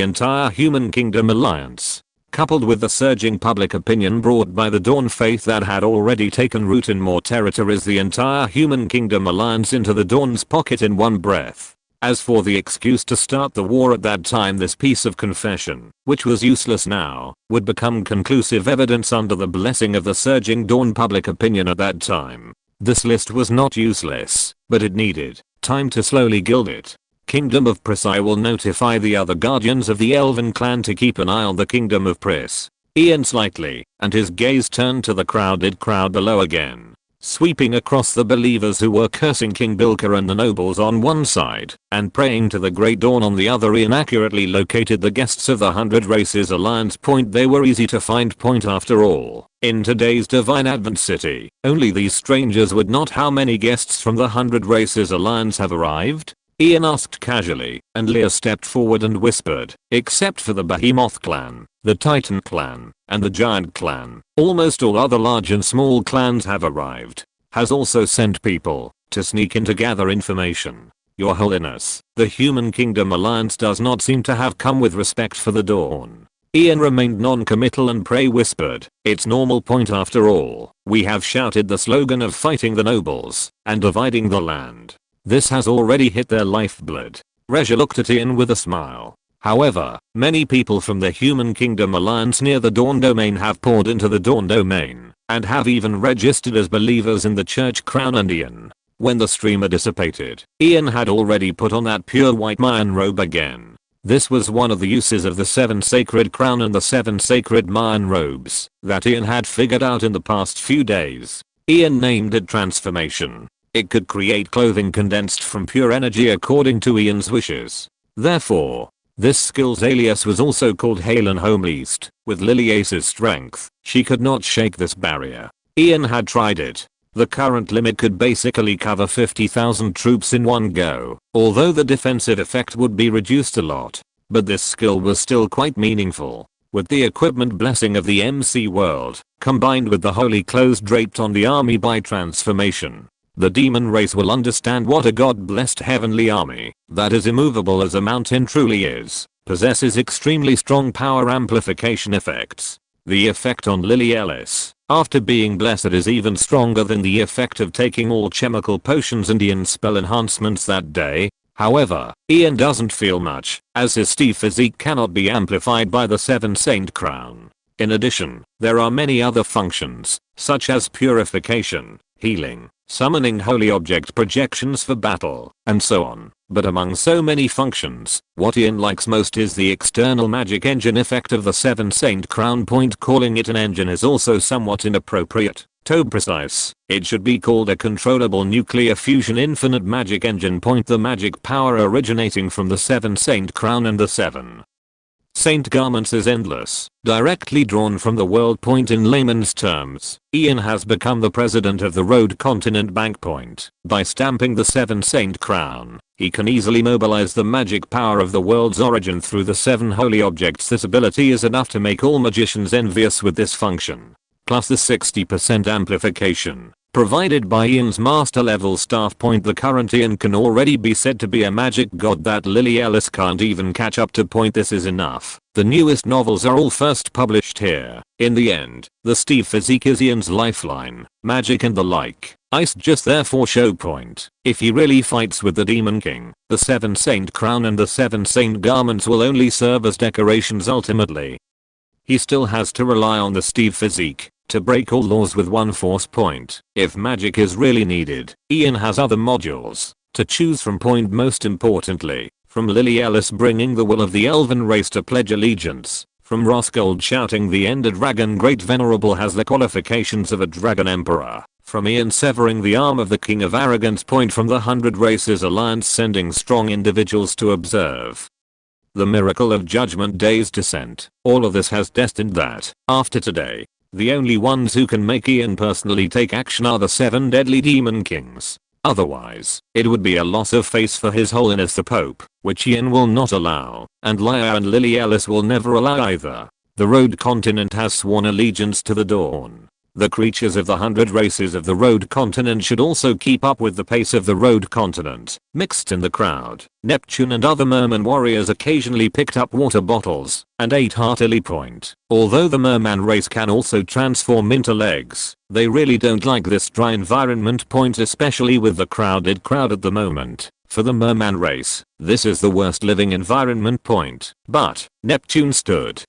entire Human Kingdom Alliance. Coupled with the surging public opinion brought by the Dawn faith that had already taken root in more territories, the entire Human Kingdom Alliance into the Dawn's pocket in one breath. As for the excuse to start the war at that time, this piece of confession, which was useless now, would become conclusive evidence under the blessing of the surging Dawn public opinion at that time. This list was not useless, but it needed time to slowly gild it. Kingdom of Pris. I will notify the other guardians of the Elven clan to keep an eye on the Kingdom of Pris. Ian slightly, and his gaze turned to the crowded crowd below again, sweeping across the believers who were cursing King Bilka and the nobles on one side, and praying to the Great Dawn on the other. Ian accurately located the guests of the 100 Races Alliance. They were easy to find. After all, In today's Divine Advent City, only these strangers would not. How many guests from the 100 Races Alliance have arrived? Ian asked casually, and Leah stepped forward and whispered, except for the Behemoth clan, the Titan clan, and the Giant clan, almost all other large and small clans have arrived. Has also sent people to sneak in to gather information. Your Holiness, the Human Kingdom Alliance does not seem to have come with respect for the dawn. Ian remained non-committal and Prey whispered, it's normal point after all. We have shouted the slogan of fighting the nobles and dividing the land. This has already hit their lifeblood. Regia looked at Ian with a smile. However, many people from the Human Kingdom Alliance near the Dawn Domain have poured into the Dawn Domain and have even registered as believers in the Church Crown and Ian. When the streamer dissipated, Ian had already put on that pure white Mayan robe again. This was one of the uses of the 7 sacred crown and the 7 sacred Mayan robes that Ian had figured out in the past few days. Ian named it transformation. It could create clothing condensed from pure energy according to Ian's wishes. Therefore, this skill's alias was also called Hail and Home East. With Liliace's strength, she could not shake this barrier. Ian had tried it. The current limit could basically cover 50,000 troops in one go, although the defensive effect would be reduced a lot. But this skill was still quite meaningful. With the equipment blessing of the MC world, combined with the holy clothes draped on the army by transformation, the demon race will understand what a god-blessed heavenly army, that is immovable as a mountain truly is, possesses extremely strong power amplification effects. The effect on Lily Ellis, after being blessed, is even stronger than the effect of taking all chemical potions and Ian spell enhancements that day. However, Ian doesn't feel much, as his Steve physique cannot be amplified by the 7 Saint Crown. In addition, there are many other functions, such as purification, healing, summoning holy object projections for battle, and so on. But among so many functions, what Ian likes most is the external magic engine effect of the 7 Saint Crown. Calling it an engine is also somewhat inappropriate. To be precise, it should be called a controllable nuclear fusion infinite magic engine. The magic power originating from the 7 Saint Crown and the 7 Saint garments is endless, directly drawn from the world. In layman's terms, Ian has become the president of the Road Continent Bank. By stamping the 7 Saint Crown, he can easily mobilize the magic power of the world's origin through the 7 holy objects. This ability is enough to make all magicians envious with this function. Plus the 60% amplification provided by Ian's master level staff. The current Ian can already be said to be a magic god that Lily Ellis can't even catch up to. This is enough. The newest novels are all first published here. In the end, the Steve physique is Ian's lifeline, magic and the like. Ice just there for show. If he really fights with the Demon King, the 7 Saint Crown and the 7 Saint garments will only serve as decorations ultimately. He still has to rely on the Steve physique to break all laws with one force. If magic is really needed, Ian has other modules to choose from. Most importantly, from Lily Ellis bringing the will of the elven race to pledge allegiance, from Roscold shouting the Ender Dragon Great Venerable has the qualifications of a Dragon Emperor, from Ian severing the arm of the King of Arrogance. From the 100 Races Alliance sending strong individuals to observe the miracle of Judgment Day's descent. All of this has destined that, after today, the only ones who can make Ian personally take action are the 7 deadly demon kings. Otherwise, it would be a loss of face for His Holiness the Pope, which Ian will not allow, and Leia and Lily Ellis will never allow either. The Road Continent has sworn allegiance to the Dawn. The creatures of the 100 races of the Road Continent should also keep up with the pace of the Road Continent. Mixed in the crowd, Neptune and other merman warriors occasionally picked up water bottles and ate heartily. Although the merman race can also transform into legs, they really don't like this dry environment. Especially with the crowded crowd at the moment. For the merman race, this is the worst living environment. But Neptune stood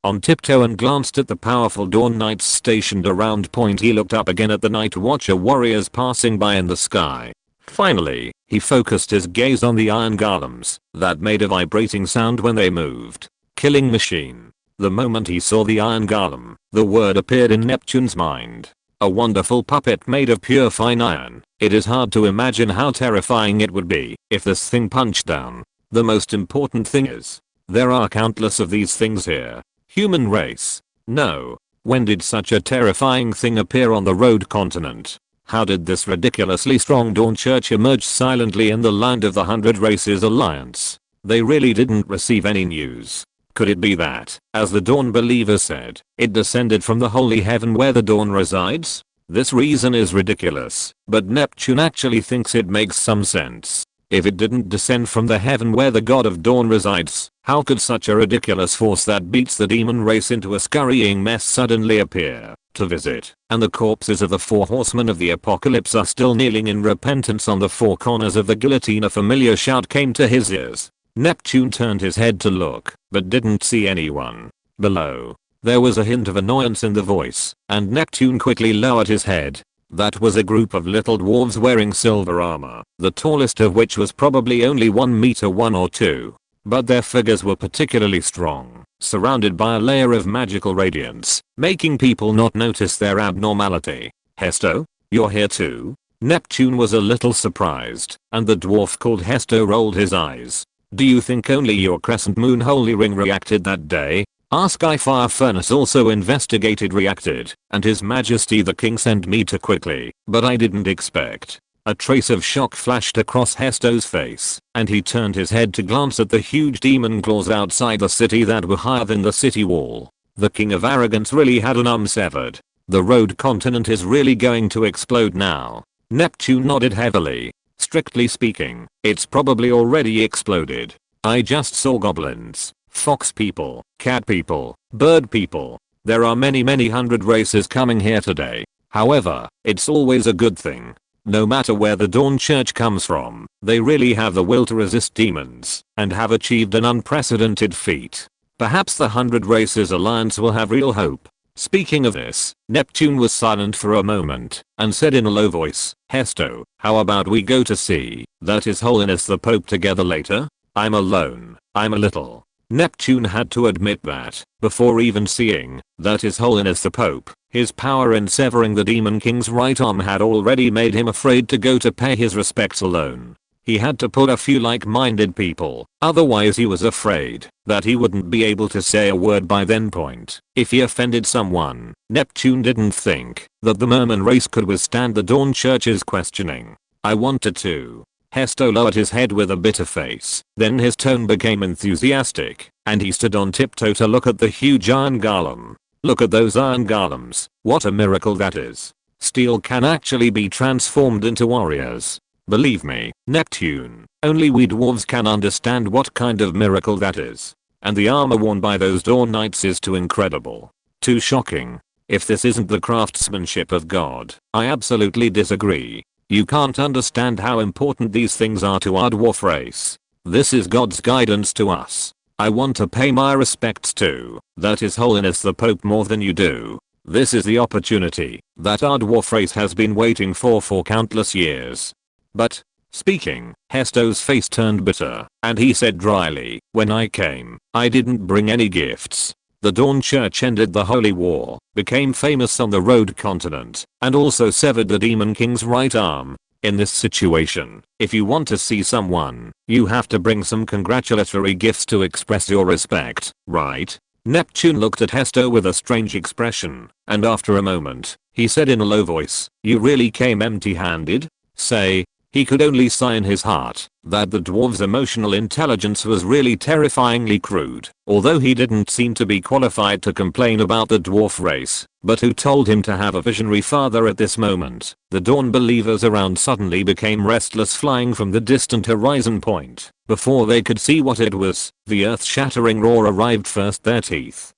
on tiptoe and glanced at the powerful Dawn Knights stationed around. He looked up again at the Night Watcher warriors passing by in the sky. Finally, he focused his gaze on the iron golems that made a vibrating sound when they moved. Killing machine. The moment he saw the iron golem, the word appeared in Neptune's mind. A wonderful puppet made of pure fine iron. It is hard to imagine how terrifying it would be if this thing punched down. The most important thing is, there are countless of these things here. Human race. No. When did such a terrifying thing appear on the road continent? How did this ridiculously strong Dawn Church emerge silently in the land of the 100 Races Alliance? They really didn't receive any news. Could it be that, as the Dawn believer said, it descended from the holy heaven where the Dawn resides? This reason is ridiculous, but Neptune actually thinks it makes some sense. If it didn't descend from the heaven where the god of dawn resides, how could such a ridiculous force that beats the demon race into a scurrying mess suddenly appear to visit? And the corpses of the 4 horsemen of the apocalypse are still kneeling in repentance on the 4 corners of the guillotine. A familiar shout came to his ears. Neptune turned his head to look, but didn't see anyone below. There was a hint of annoyance in the voice, and Neptune quickly lowered his head. That was a group of little dwarves wearing silver armor, the tallest of which was probably only 1 meter 1 or 2. But their figures were particularly strong, surrounded by a layer of magical radiance, making people not notice their abnormality. Hesto? You're here too? Neptune was a little surprised, and the dwarf called Hesto rolled his eyes. Do you think only your crescent moon holy ring reacted that day? Our sky fire furnace also investigated reacted, and his majesty the king sent me to quickly, but I didn't expect. A trace of shock flashed across Hesto's face, and he turned his head to glance at the huge demon claws outside the city that were higher than the city wall. The king of arrogance really had an arm severed. The road continent is really going to explode now. Neptune nodded heavily. Strictly speaking, it's probably already exploded. I just saw goblins, fox people, cat people, bird people. There are many 100 races coming here today. However, it's always a good thing. No matter where the Dawn Church comes from, they really have the will to resist demons, and have achieved an unprecedented feat. Perhaps the 100 Races Alliance will have real hope. Speaking of this, Neptune was silent for a moment, and said in a low voice, Hesto, how about we go to see that His Holiness the Pope together later? I'm alone. I'm a little. Neptune had to admit that, before even seeing that His Holiness the Pope, his power in severing the Demon King's right arm had already made him afraid to go to pay his respects alone. He had to pull a few like-minded people, otherwise he was afraid that he wouldn't be able to say a word by then point. If he offended someone, Neptune didn't think that the merman race could withstand the Dawn Church's questioning. I wanted to. Hesto lowered his head with a bitter face, then his tone became enthusiastic, and he stood on tiptoe to look at the huge iron golem. Look at those iron golems, what a miracle that is. Steel can actually be transformed into warriors. Believe me, Neptune, only we dwarves can understand what kind of miracle that is. And the armor worn by those Dawn Knights is too incredible. Too shocking. If this isn't the craftsmanship of God, I absolutely disagree. You can't understand how important these things are to our dwarf race. This is God's guidance to us. I want to pay my respects to that His Holiness the Pope more than you do. This is the opportunity that our dwarf race has been waiting for countless years. But, speaking, Hesto's face turned bitter, and he said dryly, when I came, I didn't bring any gifts. The Dawn Church ended the Holy War, became famous on the road continent, and also severed the Demon King's right arm. In this situation, if you want to see someone, you have to bring some congratulatory gifts to express your respect, right? Neptune looked at Hesto with a strange expression, and after a moment, he said in a low voice, you really came empty-handed? Say, he could only sigh in his heart that the dwarf's emotional intelligence was really terrifyingly crude, although he didn't seem to be qualified to complain about the dwarf race. But who told him to have a visionary father at this moment? The Dawn believers around suddenly became restless, flying from the distant horizon point. Before they could see what it was, the earth-shattering roar arrived first their teeth.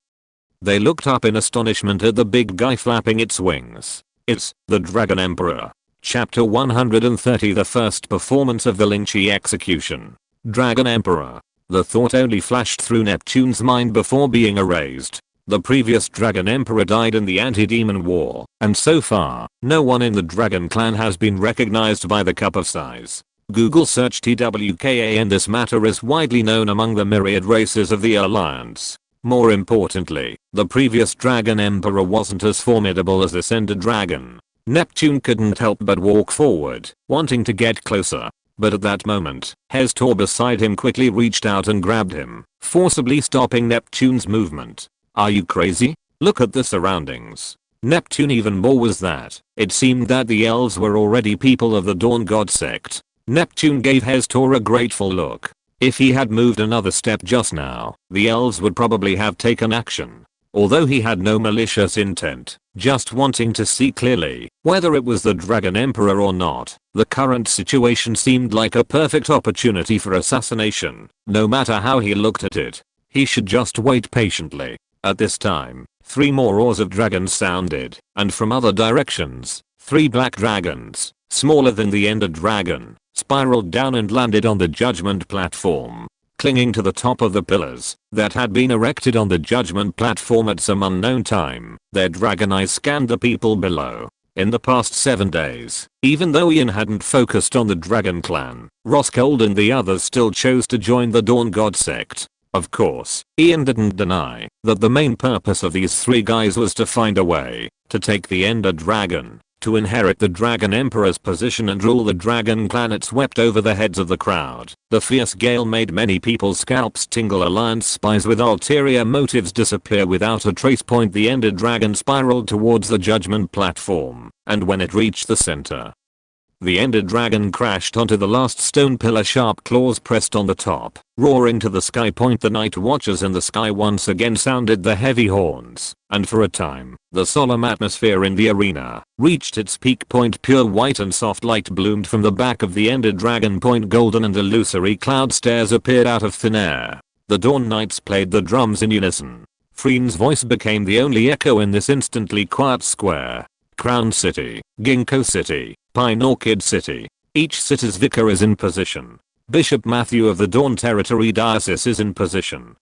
They looked up in astonishment at the big guy flapping its wings. It's the Dragon Emperor. Chapter 130, the first performance of the Lynchi execution. Dragon Emperor. The thought only flashed through Neptune's mind before being erased. The previous Dragon Emperor died in the Anti-Demon War, and so far, no one in the Dragon Clan has been recognized by the cup of size. Google search TWKA and this matter is widely known among the myriad races of the Alliance. More importantly, the previous Dragon Emperor wasn't as formidable as this Ender Dragon. Neptune couldn't help but walk forward, wanting to get closer. But at that moment, Hesto beside him quickly reached out and grabbed him, forcibly stopping Neptune's movement. Are you crazy? Look at the surroundings. Neptune even more was that. It seemed that the elves were already people of the Dawn God sect. Neptune gave Hestor a grateful look. If he had moved another step just now, the elves would probably have taken action. Although he had no malicious intent, just wanting to see clearly whether it was the Dragon Emperor or not, the current situation seemed like a perfect opportunity for assassination. No matter how he looked at it, he should just wait patiently. At this time, 3 more roars of dragons sounded, and from other directions, 3 black dragons, smaller than the Ender Dragon, spiraled down and landed on the judgment platform. Clinging to the top of the pillars that had been erected on the judgment platform at some unknown time, their dragon eyes scanned the people below. In the past 7 days, even though Ian hadn't focused on the Dragon Clan, Roscold and the others still chose to join the Dawn God sect. Of course, Ian didn't deny that the main purpose of these 3 guys was to find a way to take the Ender Dragon, to inherit the Dragon Emperor's position and rule the Dragon Clan. It swept over the heads of the crowd. The fierce gale made many people's scalps tingle. Alliance spies with ulterior motives disappear without a trace. The Ender Dragon spiraled towards the judgment platform, and when it reached the center, the Ender Dragon crashed onto the last stone pillar, sharp claws pressed on the top. Roaring to the sky. The night watchers in the sky once again sounded the heavy horns, and for a time, the solemn atmosphere in the arena reached its peak point. Pure white and soft light bloomed from the back of the Ender Dragon. Golden and illusory cloud stairs appeared out of thin air. The Dawn Knights played the drums in unison. Freen's voice became the only echo in this instantly quiet square. Crown City, Ginkgo City, Pine Orchid City. Each city's vicar is in position. Bishop Matthew of the Dawn Territory Diocese is in position.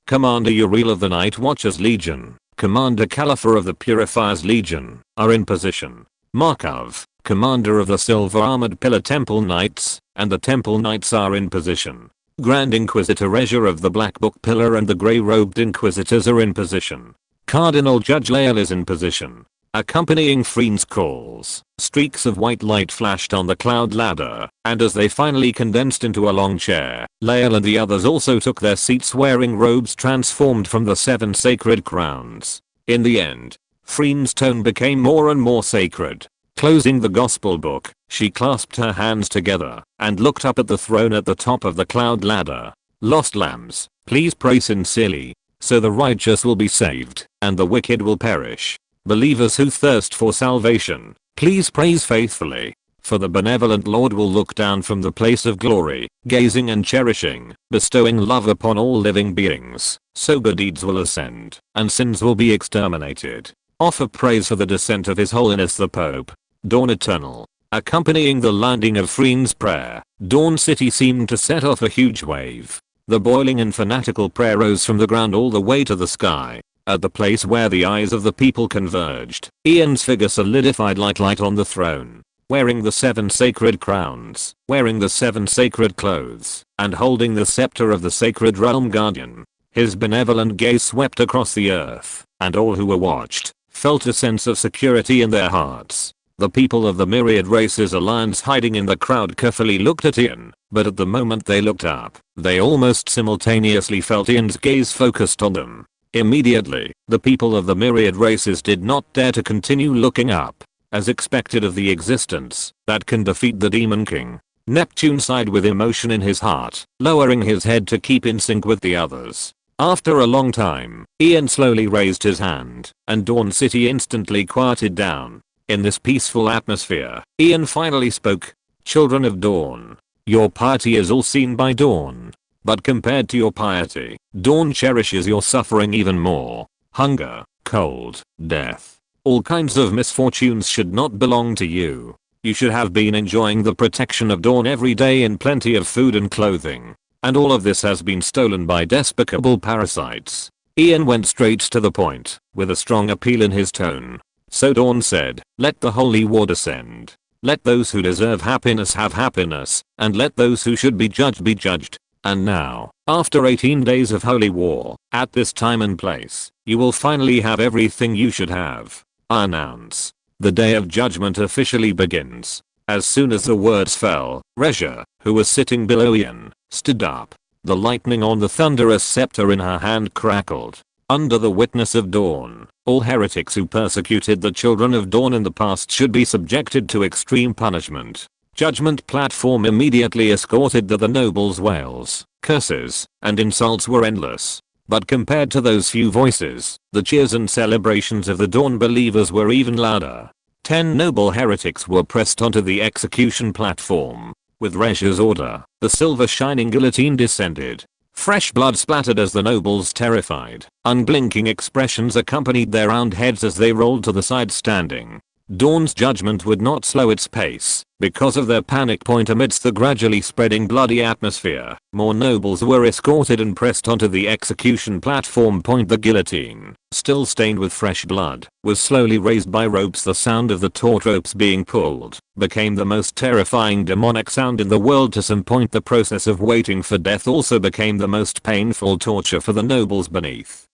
Commander Uriel of the Night Watchers Legion, Commander Caliphar of the Purifiers Legion are in position. Markov, Commander of the Silver Armored Pillar Temple Knights, and the Temple Knights are in position. Grand Inquisitor Ezra of the Black Book Pillar and the Grey-Robed Inquisitors are in position. Cardinal Judge Lael is in position. Accompanying Freen's calls, streaks of white light flashed on the cloud ladder, and as they finally condensed into a long chair, Lael and the others also took their seats wearing robes transformed from the 7 sacred crowns. In the end, Freen's tone became more and more sacred. Closing the gospel book, she clasped her hands together and looked up at the throne at the top of the cloud ladder. Lost lambs, please pray sincerely, so the righteous will be saved and the wicked will perish. Believers who thirst for salvation, please praise faithfully, for the benevolent Lord will look down from the place of glory, gazing and cherishing, bestowing love upon all living beings, so good deeds will ascend, and sins will be exterminated. Offer praise for the descent of His Holiness the Pope. Dawn Eternal. Accompanying the landing of Freen's prayer, Dawn City seemed to set off a huge wave. The boiling and fanatical prayer rose from the ground all the way to the sky. At the place where the eyes of the people converged, Ian's figure solidified like light on the throne, wearing the 7 sacred crowns, wearing the 7 sacred clothes, and holding the scepter of the sacred realm guardian. His benevolent gaze swept across the earth, and all who were watched felt a sense of security in their hearts. The people of the Myriad Races Alliance hiding in the crowd carefully looked at Ian, but at the moment they looked up, they almost simultaneously felt Ian's gaze focused on them. Immediately, the people of the Myriad Races did not dare to continue looking up, as expected of the existence that can defeat the Demon King. Neptune sighed with emotion in his heart, lowering his head to keep in sync with the others. After a long time, Ian slowly raised his hand, and Dawn City instantly quieted down. In this peaceful atmosphere, Ian finally spoke. Children of Dawn, your piety is all seen by Dawn. But compared to your piety, Dawn cherishes your suffering even more. Hunger, cold, death, all kinds of misfortunes should not belong to you. You should have been enjoying the protection of Dawn every day in plenty of food and clothing. And all of this has been stolen by despicable parasites. Ian went straight to the point, with a strong appeal in his tone. So Dawn said, let the holy war descend. Let those who deserve happiness have happiness, and let those who should be judged be judged. And now, after 18 days of holy war, at this time and place, you will finally have everything you should have. I announce. The day of judgment officially begins. As soon as the words fell, Rezha, who was sitting below Ian, stood up. The lightning on the thunderous scepter in her hand crackled. Under the witness of Dawn, all heretics who persecuted the children of Dawn in the past should be subjected to extreme punishment. Judgment platform immediately escorted the nobles' wails, curses, and insults were endless. But compared to those few voices, the cheers and celebrations of the Dawn believers were even louder. 10 noble heretics were pressed onto the execution platform. With Resha's order, the silver shining guillotine descended. Fresh blood splattered as the nobles' terrified, unblinking expressions accompanied their round heads as they rolled to the side standing. Dawn's judgment would not slow its pace. Because of their panic point amidst the gradually spreading bloody atmosphere, more nobles were escorted and pressed onto the execution platform point. The guillotine, still stained with fresh blood, was slowly raised by ropes. The sound of the taut ropes being pulled became the most terrifying demonic sound in the world. To some point, the process of waiting for death also became the most painful torture for the nobles beneath.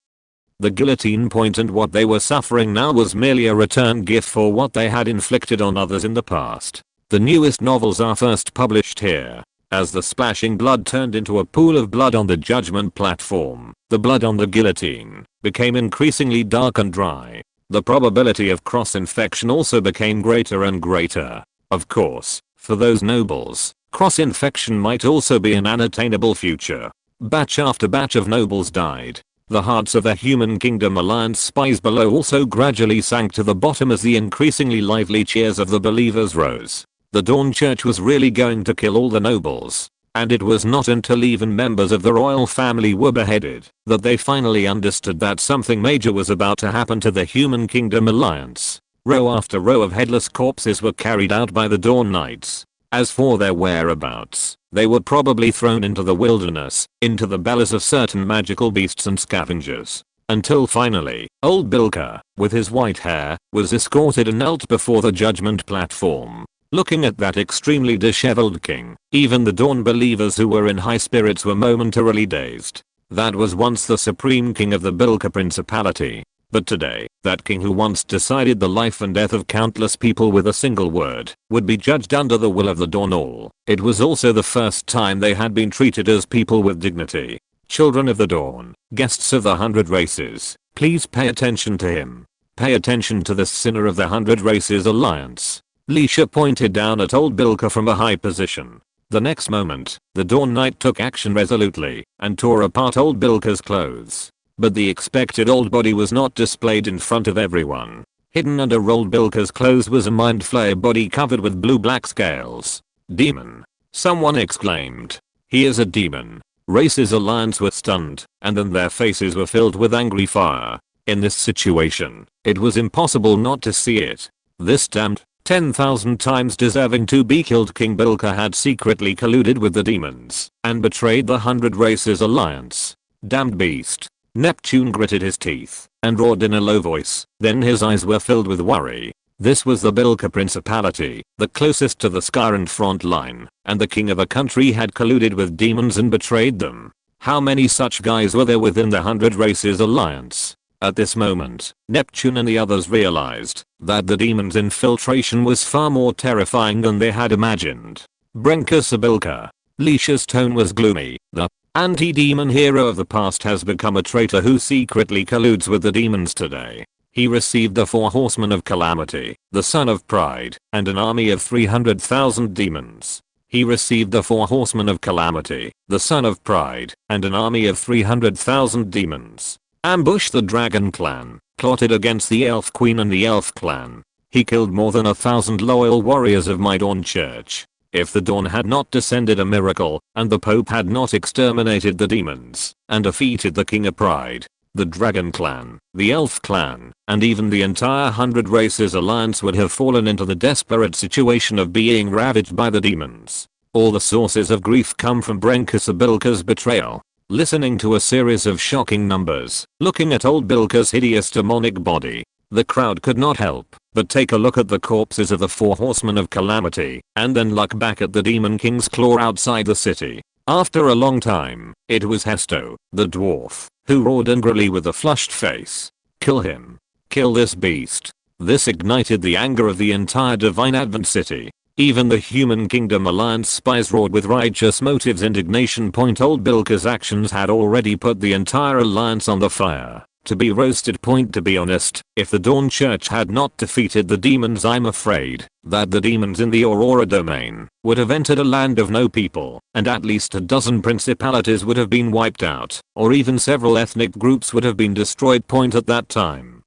The guillotine point and what they were suffering now was merely a return gift for what they had inflicted on others in the past. The newest novels are first published here. As the splashing blood turned into a pool of blood on the judgment platform, the blood on the guillotine became increasingly dark and dry. The probability of cross-infection also became greater and greater. Of course, for those nobles, cross-infection might also be an unattainable future. Batch after batch of nobles died. The hearts of the Human Kingdom Alliance spies below also gradually sank to the bottom as the increasingly lively cheers of the believers rose. The Dawn Church was really going to kill all the nobles. And it was not until even members of the royal family were beheaded that they finally understood that something major was about to happen to the Human Kingdom Alliance. Row after row of headless corpses were carried out by the Dawn Knights. As for their whereabouts, they were probably thrown into the wilderness, into the bellies of certain magical beasts and scavengers. Until finally, old Bilka, with his white hair, was escorted and knelt before the judgment platform. Looking at that extremely disheveled king, even the Dawn believers who were in high spirits were momentarily dazed. That was once the supreme king of the Bilka Principality. But today, that king who once decided the life and death of countless people with a single word, would be judged under the will of the Dawn All. It was also the first time they had been treated as people with dignity. Children of the Dawn, guests of the 100 Races, please pay attention to him. Pay attention to this sinner of the 100 Races Alliance. Leisha pointed down at old Bilka from a high position. The next moment, the Dawn Knight took action resolutely, and tore apart old Bilka's clothes. But the expected old body was not displayed in front of everyone. Hidden under old Bilka's clothes was a mind flayer body covered with blue-black scales. Demon. Someone exclaimed. He is a demon. Races Alliance were stunned, and then their faces were filled with angry fire. In this situation, it was impossible not to see it. This damned, 10,000 times deserving to be killed King Bilka had secretly colluded with the demons and betrayed the 100 Races Alliance. Damned beast. Neptune gritted his teeth and roared in a low voice, then his eyes were filled with worry. This was the Bilka Principality, the closest to the Skyrim front line, and the king of a country had colluded with demons and betrayed them. How many such guys were there within the 100 Races Alliance? At this moment, Neptune and the others realized that the demon's infiltration was far more terrifying than they had imagined. Brenka Sabilka. Leisha's tone was gloomy. The anti-demon hero of the past has become a traitor who secretly colludes with the demons today. He received the 4 horsemen of calamity, the son of pride, and an army of 300,000 demons. He received the 4 horsemen of calamity, the son of pride, and an army of 300,000 demons. Ambushed the dragon clan, plotted against the elf queen and the elf clan. He killed more than 1,000 loyal warriors of my Dawn Church. If the dawn had not descended a miracle, and the Pope had not exterminated the demons, and defeated the King of Pride, the Dragon Clan, the Elf Clan, and even the entire 100 Races Alliance would have fallen into the desperate situation of being ravaged by the demons. All the sources of grief come from Brenka Sabilka's betrayal. Listening to a series of shocking numbers, looking at old Bilka's hideous demonic body, the crowd could not help but take a look at the corpses of the 4 horsemen of calamity, and then look back at the Demon King's claw outside the city. After a long time, it was Hesto, the dwarf, who roared angrily with a flushed face. Kill him. Kill this beast. This ignited the anger of the entire Divine Advent city. Even the Human Kingdom Alliance spies roared with righteous motives. Indignation point old Bilka's actions had already put the entire alliance on the fire. to be roasted. To be honest, if the Dawn Church had not defeated the demons, I'm afraid that the demons in the Aurora domain would have entered a land of no people, and at least a dozen principalities would have been wiped out, or even several ethnic groups would have been destroyed. At that time,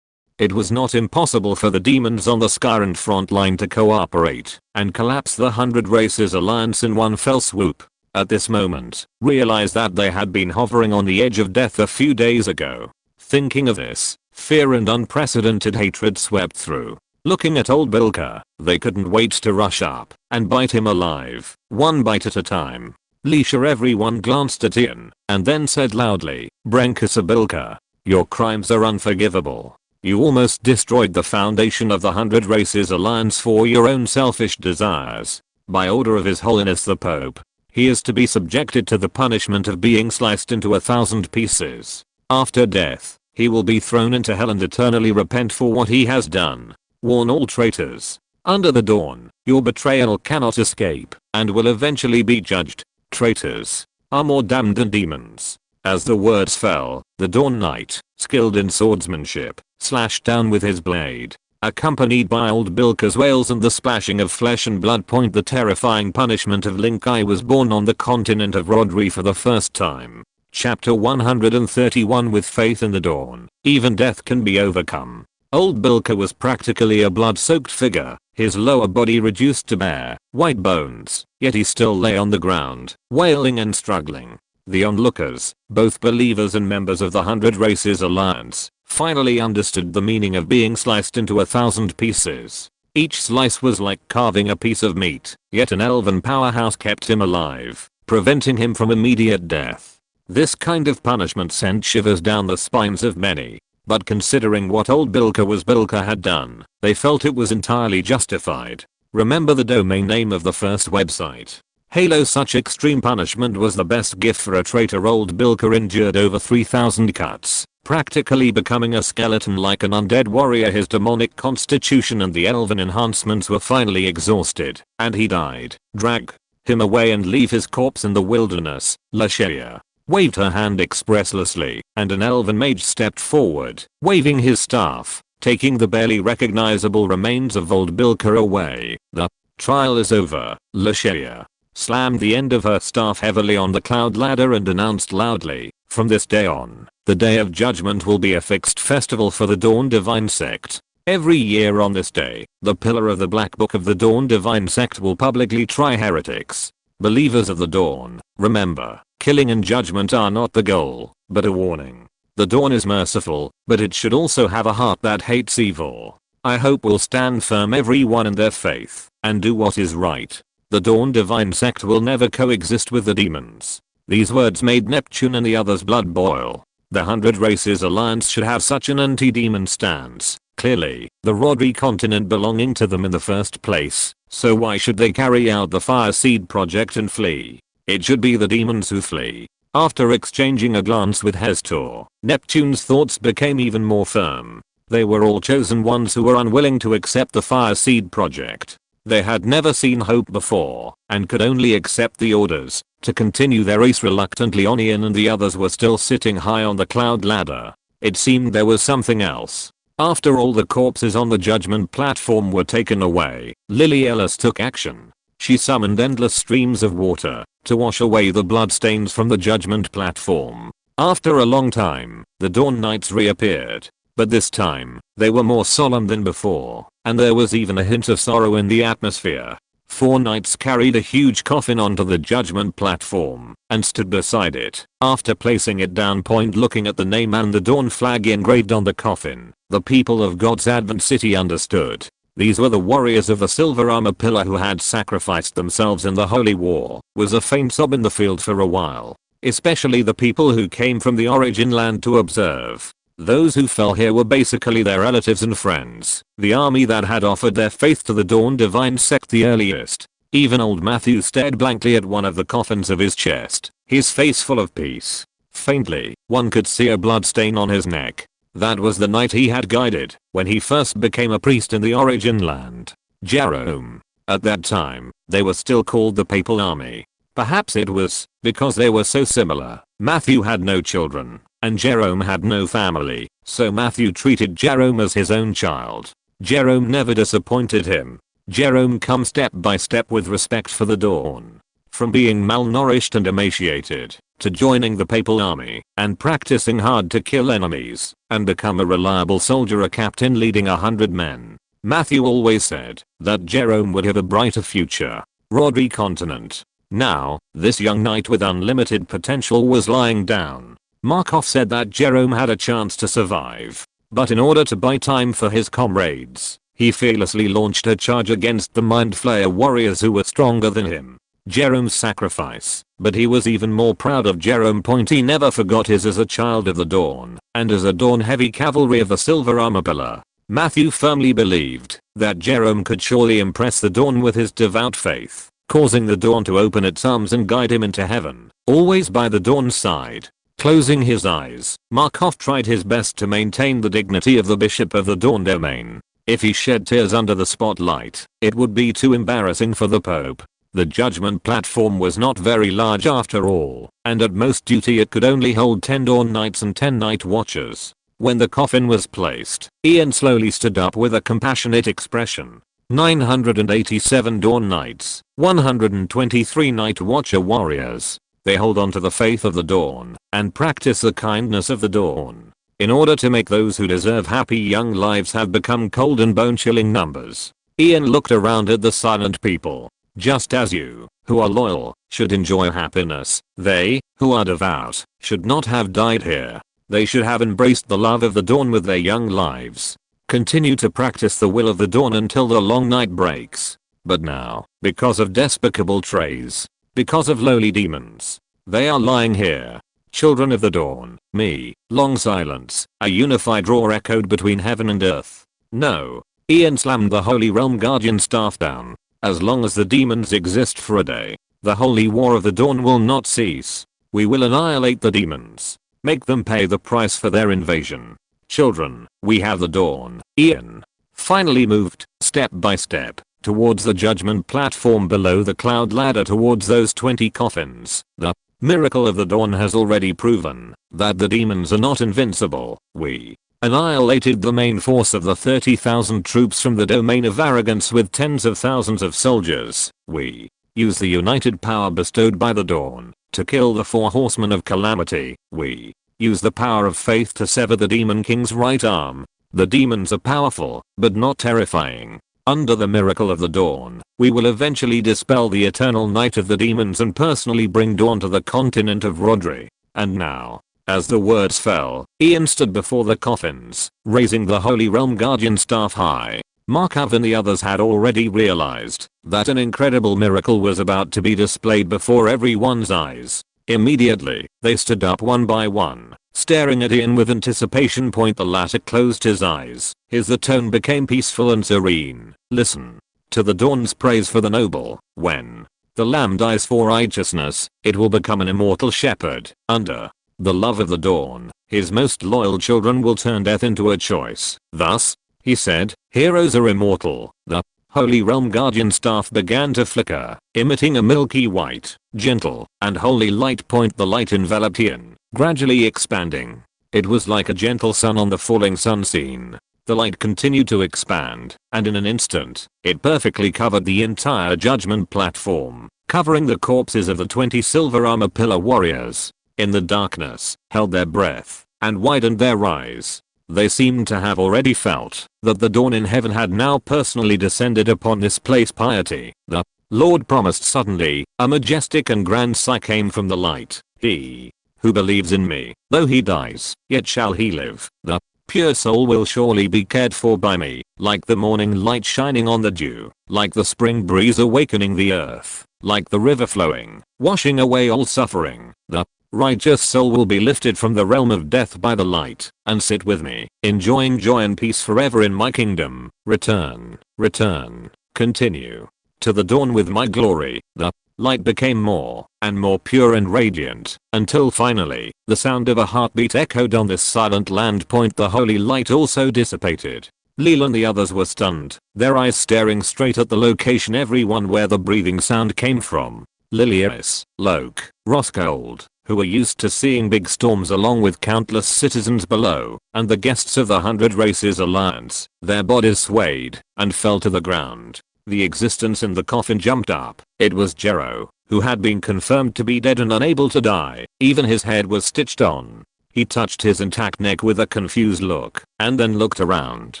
it was not impossible for the demons on the Skyrend front line to cooperate and collapse the 100 Races Alliance in one fell swoop. At this moment, realize that they had been hovering on the edge of death a few days ago. Thinking of this, fear and unprecedented hatred swept through. Looking at old Bilka, they couldn't wait to rush up and bite him alive, one bite at a time. Leisha, everyone glanced at Ian and then said loudly, Brenkasa Bilka, your crimes are unforgivable. You almost destroyed the foundation of the 100 Races Alliance for your own selfish desires. By order of His Holiness the Pope, he is to be subjected to the punishment of being sliced into 1,000 pieces. After death, he will be thrown into hell and eternally repent for what he has done. Warn all traitors. Under the dawn, your betrayal cannot escape and will eventually be judged. Traitors are more damned than demons. As the words fell, the Dawn Knight, skilled in swordsmanship, slashed down with his blade, accompanied by old Bilka's wails and the splashing of flesh and blood. The terrifying punishment of Link-I was born on the continent of Rodri for the first time. Chapter 131. With faith in the dawn, even death can be overcome. Old Bilka was practically a blood-soaked figure, his lower body reduced to bare, white bones, yet he still lay on the ground, wailing and struggling. The onlookers, both believers and members of the 100 Races Alliance, finally understood the meaning of being sliced into 1,000 pieces. Each slice was like carving a piece of meat, yet an elven powerhouse kept him alive, preventing him from immediate death. This kind of punishment sent shivers down the spines of many, but considering what old Bilka had done, they felt it was entirely justified. Remember the domain name of the first website. Halo. Such extreme punishment was the best gift for a traitor. Old Bilka endured over 3,000 cuts, practically becoming a skeleton like an undead warrior. His demonic constitution and the elven enhancements were finally exhausted, and he died. Drag him away and leave his corpse in the wilderness. Lashea waved her hand expresslessly, and an elven mage stepped forward, waving his staff, taking the barely recognizable remains of old Bilka away. The trial is over. Lashea slammed the end of her staff heavily on the cloud ladder and announced loudly, from this day on, the Day of Judgment will be a fixed festival for the Dawn Divine Sect. Every year on this day, the pillar of the Black Book of the Dawn Divine Sect will publicly try heretics. Believers of the Dawn, remember, killing and judgment are not the goal, but a warning. The Dawn is merciful, but it should also have a heart that hates evil. I hope we'll stand firm, everyone, in their faith, and do what is right. The Dawn Divine Sect will never coexist with the demons. These words made Neptune and the others' blood boil. The 100 Races Alliance should have such an anti-demon stance. Clearly, the Rodri continent belonging to them in the first place, so why should they carry out the Fire Seed project and flee? It should be the demons who flee. After exchanging a glance with Hestor, Neptune's thoughts became even more firm. They were all chosen ones who were unwilling to accept the Fire Seed project. They had never seen hope before, and could only accept the orders to continue their race reluctantly. Ian and the others were still sitting high on the cloud ladder. It seemed there was something else. After all the corpses on the judgment platform were taken away, Lily Ellis took action. She summoned endless streams of water to wash away the bloodstains from the judgment platform. After a long time, the Dawn Knights reappeared. But this time, they were more solemn than before, and there was even a hint of sorrow in the atmosphere. 4 knights carried a huge coffin onto the judgment platform and stood beside it. After placing it down, looking at the name and the Dawn flag engraved on the coffin, the people of God's Advent City understood. These were the warriors of the Silver Armor Pillar who had sacrificed themselves in the Holy War. Was a faint sob in the field for a while, especially the people who came from the Origin Land to observe. Those who fell here were basically their relatives and friends, the army that had offered their faith to the Dawn Divine Sect the earliest. Even old Matthew stared blankly at one of the coffins of his chest, his face full of peace. Faintly, one could see a bloodstain on his neck. That was the knight he had guided when he first became a priest in the Origin Land. Jerome. At that time, they were still called the Papal Army. Perhaps it was because they were so similar. Matthew had no children, and Jerome had no family, so Matthew treated Jerome as his own child. Jerome never disappointed him. Jerome come step by step with respect for the dawn. From being malnourished and emaciated, to joining the papal army, and practicing hard to kill enemies, and become a reliable soldier, a captain leading 100 men. Matthew always said that Jerome would have a brighter future. Rodri continent. Now, this young knight with unlimited potential was lying down. Markov said that Jerome had a chance to survive, but in order to buy time for his comrades, he fearlessly launched a charge against the Mind Flayer warriors who were stronger than him. Jerome's sacrifice, but he was even more proud of Jerome. He never forgot his as a child of the dawn, and as a dawn heavy cavalry of the silver armor pillar. Matthew firmly believed that Jerome could surely impress the dawn with his devout faith, causing the dawn to open its arms and guide him into heaven, always by the dawn's side. Closing his eyes, Markov tried his best to maintain the dignity of the bishop of the dawn domain. If he shed tears under the spotlight, it would be too embarrassing for the Pope. The judgment platform was not very large after all, and at most duty it could only hold 10 dawn knights and 10 night watchers. When the coffin was placed, Ian slowly stood up with a compassionate expression. 987 dawn knights, 123 night watcher warriors. They hold on to the faith of the dawn, and practice the kindness of the dawn. In order to make those who deserve happy young lives have become cold and bone-chilling numbers. Ian looked around at the silent people. Just as you, who are loyal, should enjoy happiness, they, who are devout, should not have died here. They should have embraced the love of the dawn with their young lives. Continue to practice the will of the dawn until the long night breaks. But now, because of despicable trays, because of lowly demons, they are lying here. Children of the dawn, me, long silence, a unified roar echoed between heaven and earth. No. Ian slammed the Holy Realm Guardian staff down. As long as the demons exist for a day, the holy war of the dawn will not cease. We will annihilate the demons. Make them pay the price for their invasion. Children, we have the dawn. Ian finally moved, step by step, towards the judgment platform below the cloud ladder, towards those 20 coffins. The miracle of the dawn has already proven that the demons are not invincible. We annihilated the main force of the 30,000 troops from the domain of arrogance with tens of thousands of soldiers. We used the united power bestowed by the dawn to kill the 4 horsemen of calamity. We used the power of faith to sever the demon king's right arm. The demons are powerful, but not terrifying. Under the miracle of the dawn, we will eventually dispel the eternal night of the demons and personally bring dawn to the continent of Rodri. And now, as the words fell, Ian stood before the coffins, raising the Holy Realm Guardian staff high. Markov and the others had already realized that an incredible miracle was about to be displayed before everyone's eyes. Immediately, they stood up one by one, staring at Ian with anticipation. The latter closed his eyes. The tone became peaceful and serene. Listen to the dawn's praise for the noble. When the lamb dies for righteousness, it will become an immortal shepherd. Under the love of the dawn, his most loyal children will turn death into a choice. Thus, he said, heroes are immortal. The Holy Realm Guardian staff began to flicker, emitting a milky white, gentle, and holy light. The light enveloped Ian, gradually expanding. It was like a gentle sun on the falling sun scene. The light continued to expand, and in an instant, it perfectly covered the entire judgment platform, covering the corpses of the 20 silver armor pillar warriors. In the darkness, held their breath, and widened their eyes. They seemed to have already felt that the dawn in heaven had now personally descended upon this place. Piety, the Lord promised. Suddenly, a majestic and grand sigh came from the light. He who believes in me, though he dies, yet shall he live. The pure soul will surely be cared for by me, like the morning light shining on the dew, like the spring breeze awakening the earth, like the river flowing, washing away all suffering. The righteous soul will be lifted from the realm of death by the light, and sit with me, enjoying joy and peace forever in my kingdom. Return, return, continue to the dawn with my glory. The light became more and more pure and radiant, until finally, the sound of a heartbeat echoed on this silent land. The holy light also dissipated. Leela and the others were stunned, their eyes staring straight at the location everyone where the breathing sound came from. Lilius, Loke, Roscold, who were used to seeing big storms along with countless citizens below, and the guests of the Hundred Races Alliance. Their bodies swayed and fell to the ground. The existence in the coffin jumped up. It was Jero, who had been confirmed to be dead and unable to die. Even his head was stitched on. He touched his intact neck with a confused look, and then looked around.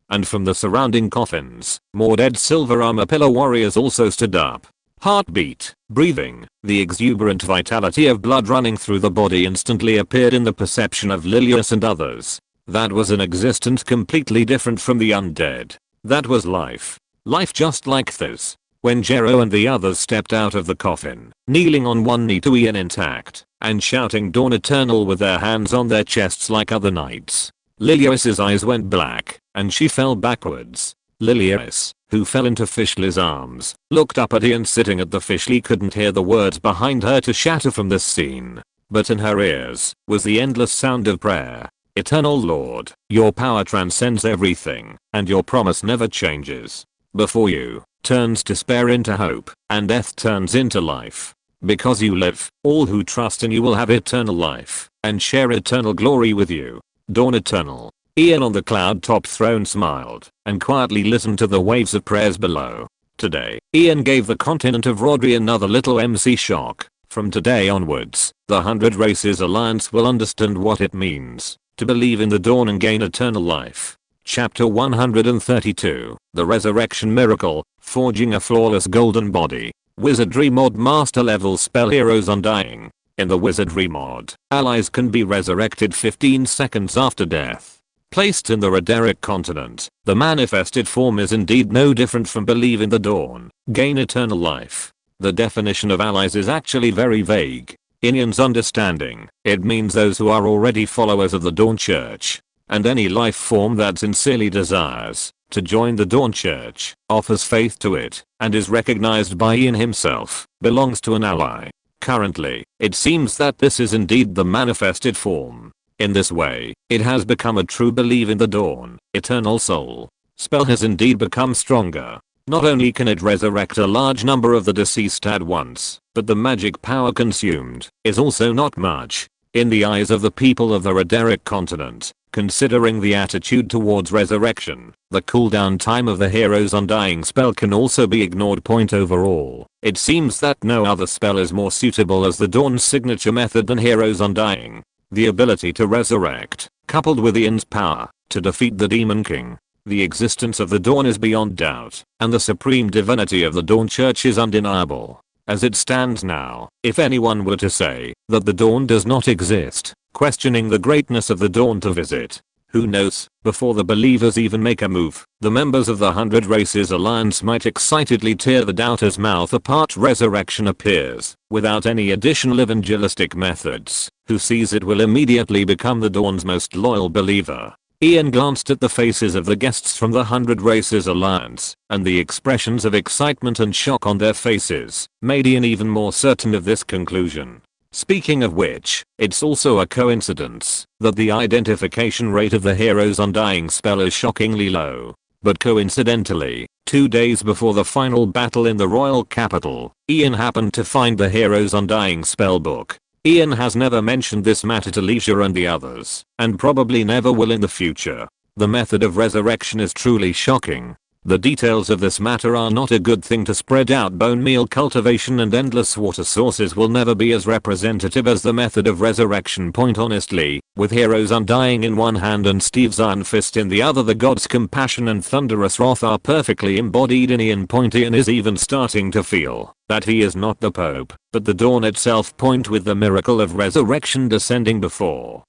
And from the surrounding coffins, more dead silver armor pillar warriors also stood up. Heartbeat, breathing, the exuberant vitality of blood running through the body instantly appeared in the perception of Lilius and others. That was an existence completely different from the undead. That was life. Life just like this. When Jero and the others stepped out of the coffin, kneeling on one knee to Ian intact, and shouting Dawn Eternal with their hands on their chests like other knights, Lilius's eyes went black, and she fell backwards. Lilius, who fell into Fishly's arms, looked up at Ian sitting at the Fishly couldn't hear the words behind her to shatter from this scene, but in her ears was the endless sound of prayer. Eternal Lord, your power transcends everything, and your promise never changes. Before you turns despair into hope, and death turns into life. Because you live, all who trust in you will have eternal life, and share eternal glory with you. Dawn Eternal. Ian on the cloud top throne smiled, and quietly listened to the waves of prayers below. Today, Ian gave the continent of Rodri another little MC shock. From today onwards, the Hundred Races Alliance will understand what it means to believe in the dawn and gain eternal life. Chapter 132, The Resurrection Miracle, Forging a Flawless Golden Body. Wizardry mod Master level spell Heroes Undying. In the Wizardry mod, allies can be resurrected 15 seconds after death. Placed in the Rederic continent, the manifested form is indeed no different from believe in the dawn, gain eternal life. The definition of allies is actually very vague. In Ian's understanding, it means those who are already followers of the Dawn Church, and any life form that sincerely desires to join the Dawn Church, offers faith to it, and is recognized by Ian himself, belongs to an ally. Currently, it seems that this is indeed the manifested form. In this way, it has become a true believe in the dawn, eternal soul. Spell has indeed become stronger. Not only can it resurrect a large number of the deceased at once, but the magic power consumed is also not much. In the eyes of the people of the Rederic continent, considering the attitude towards resurrection, the cooldown time of the Hero's Undying spell can also be ignored. Point overall, it seems that no other spell is more suitable as the Dawn's signature method than Hero's Undying. The ability to resurrect, coupled with Ian's power to defeat the Demon King. The existence of the Dawn is beyond doubt, and the supreme divinity of the Dawn Church is undeniable. As it stands now, if anyone were to say that the dawn does not exist, questioning the greatness of the dawn to visit, who knows, before the believers even make a move, the members of the Hundred Races Alliance might excitedly tear the doubter's mouth apart. Resurrection appears, without any additional evangelistic methods. Who sees it will immediately become the dawn's most loyal believer. Ian glanced at the faces of the guests from the Hundred Races Alliance, and the expressions of excitement and shock on their faces made Ian even more certain of this conclusion. Speaking of which, it's also a coincidence that the identification rate of the Hero's Undying spell is shockingly low. But coincidentally, 2 days before the final battle in the royal capital, Ian happened to find the Hero's Undying spellbook. Ian has never mentioned this matter to Leisure and the others, and probably never will in the future. The method of resurrection is truly shocking. The details of this matter are not a good thing to spread out. Bone meal cultivation and endless water sources will never be as representative as the method of resurrection. Point honestly, with Heroes Undying in one hand and Steve's iron fist in the other, the god's compassion and thunderous wrath are perfectly embodied in Ian. Ian is even starting to feel that he is not the Pope, but the dawn itself. With the miracle of resurrection descending before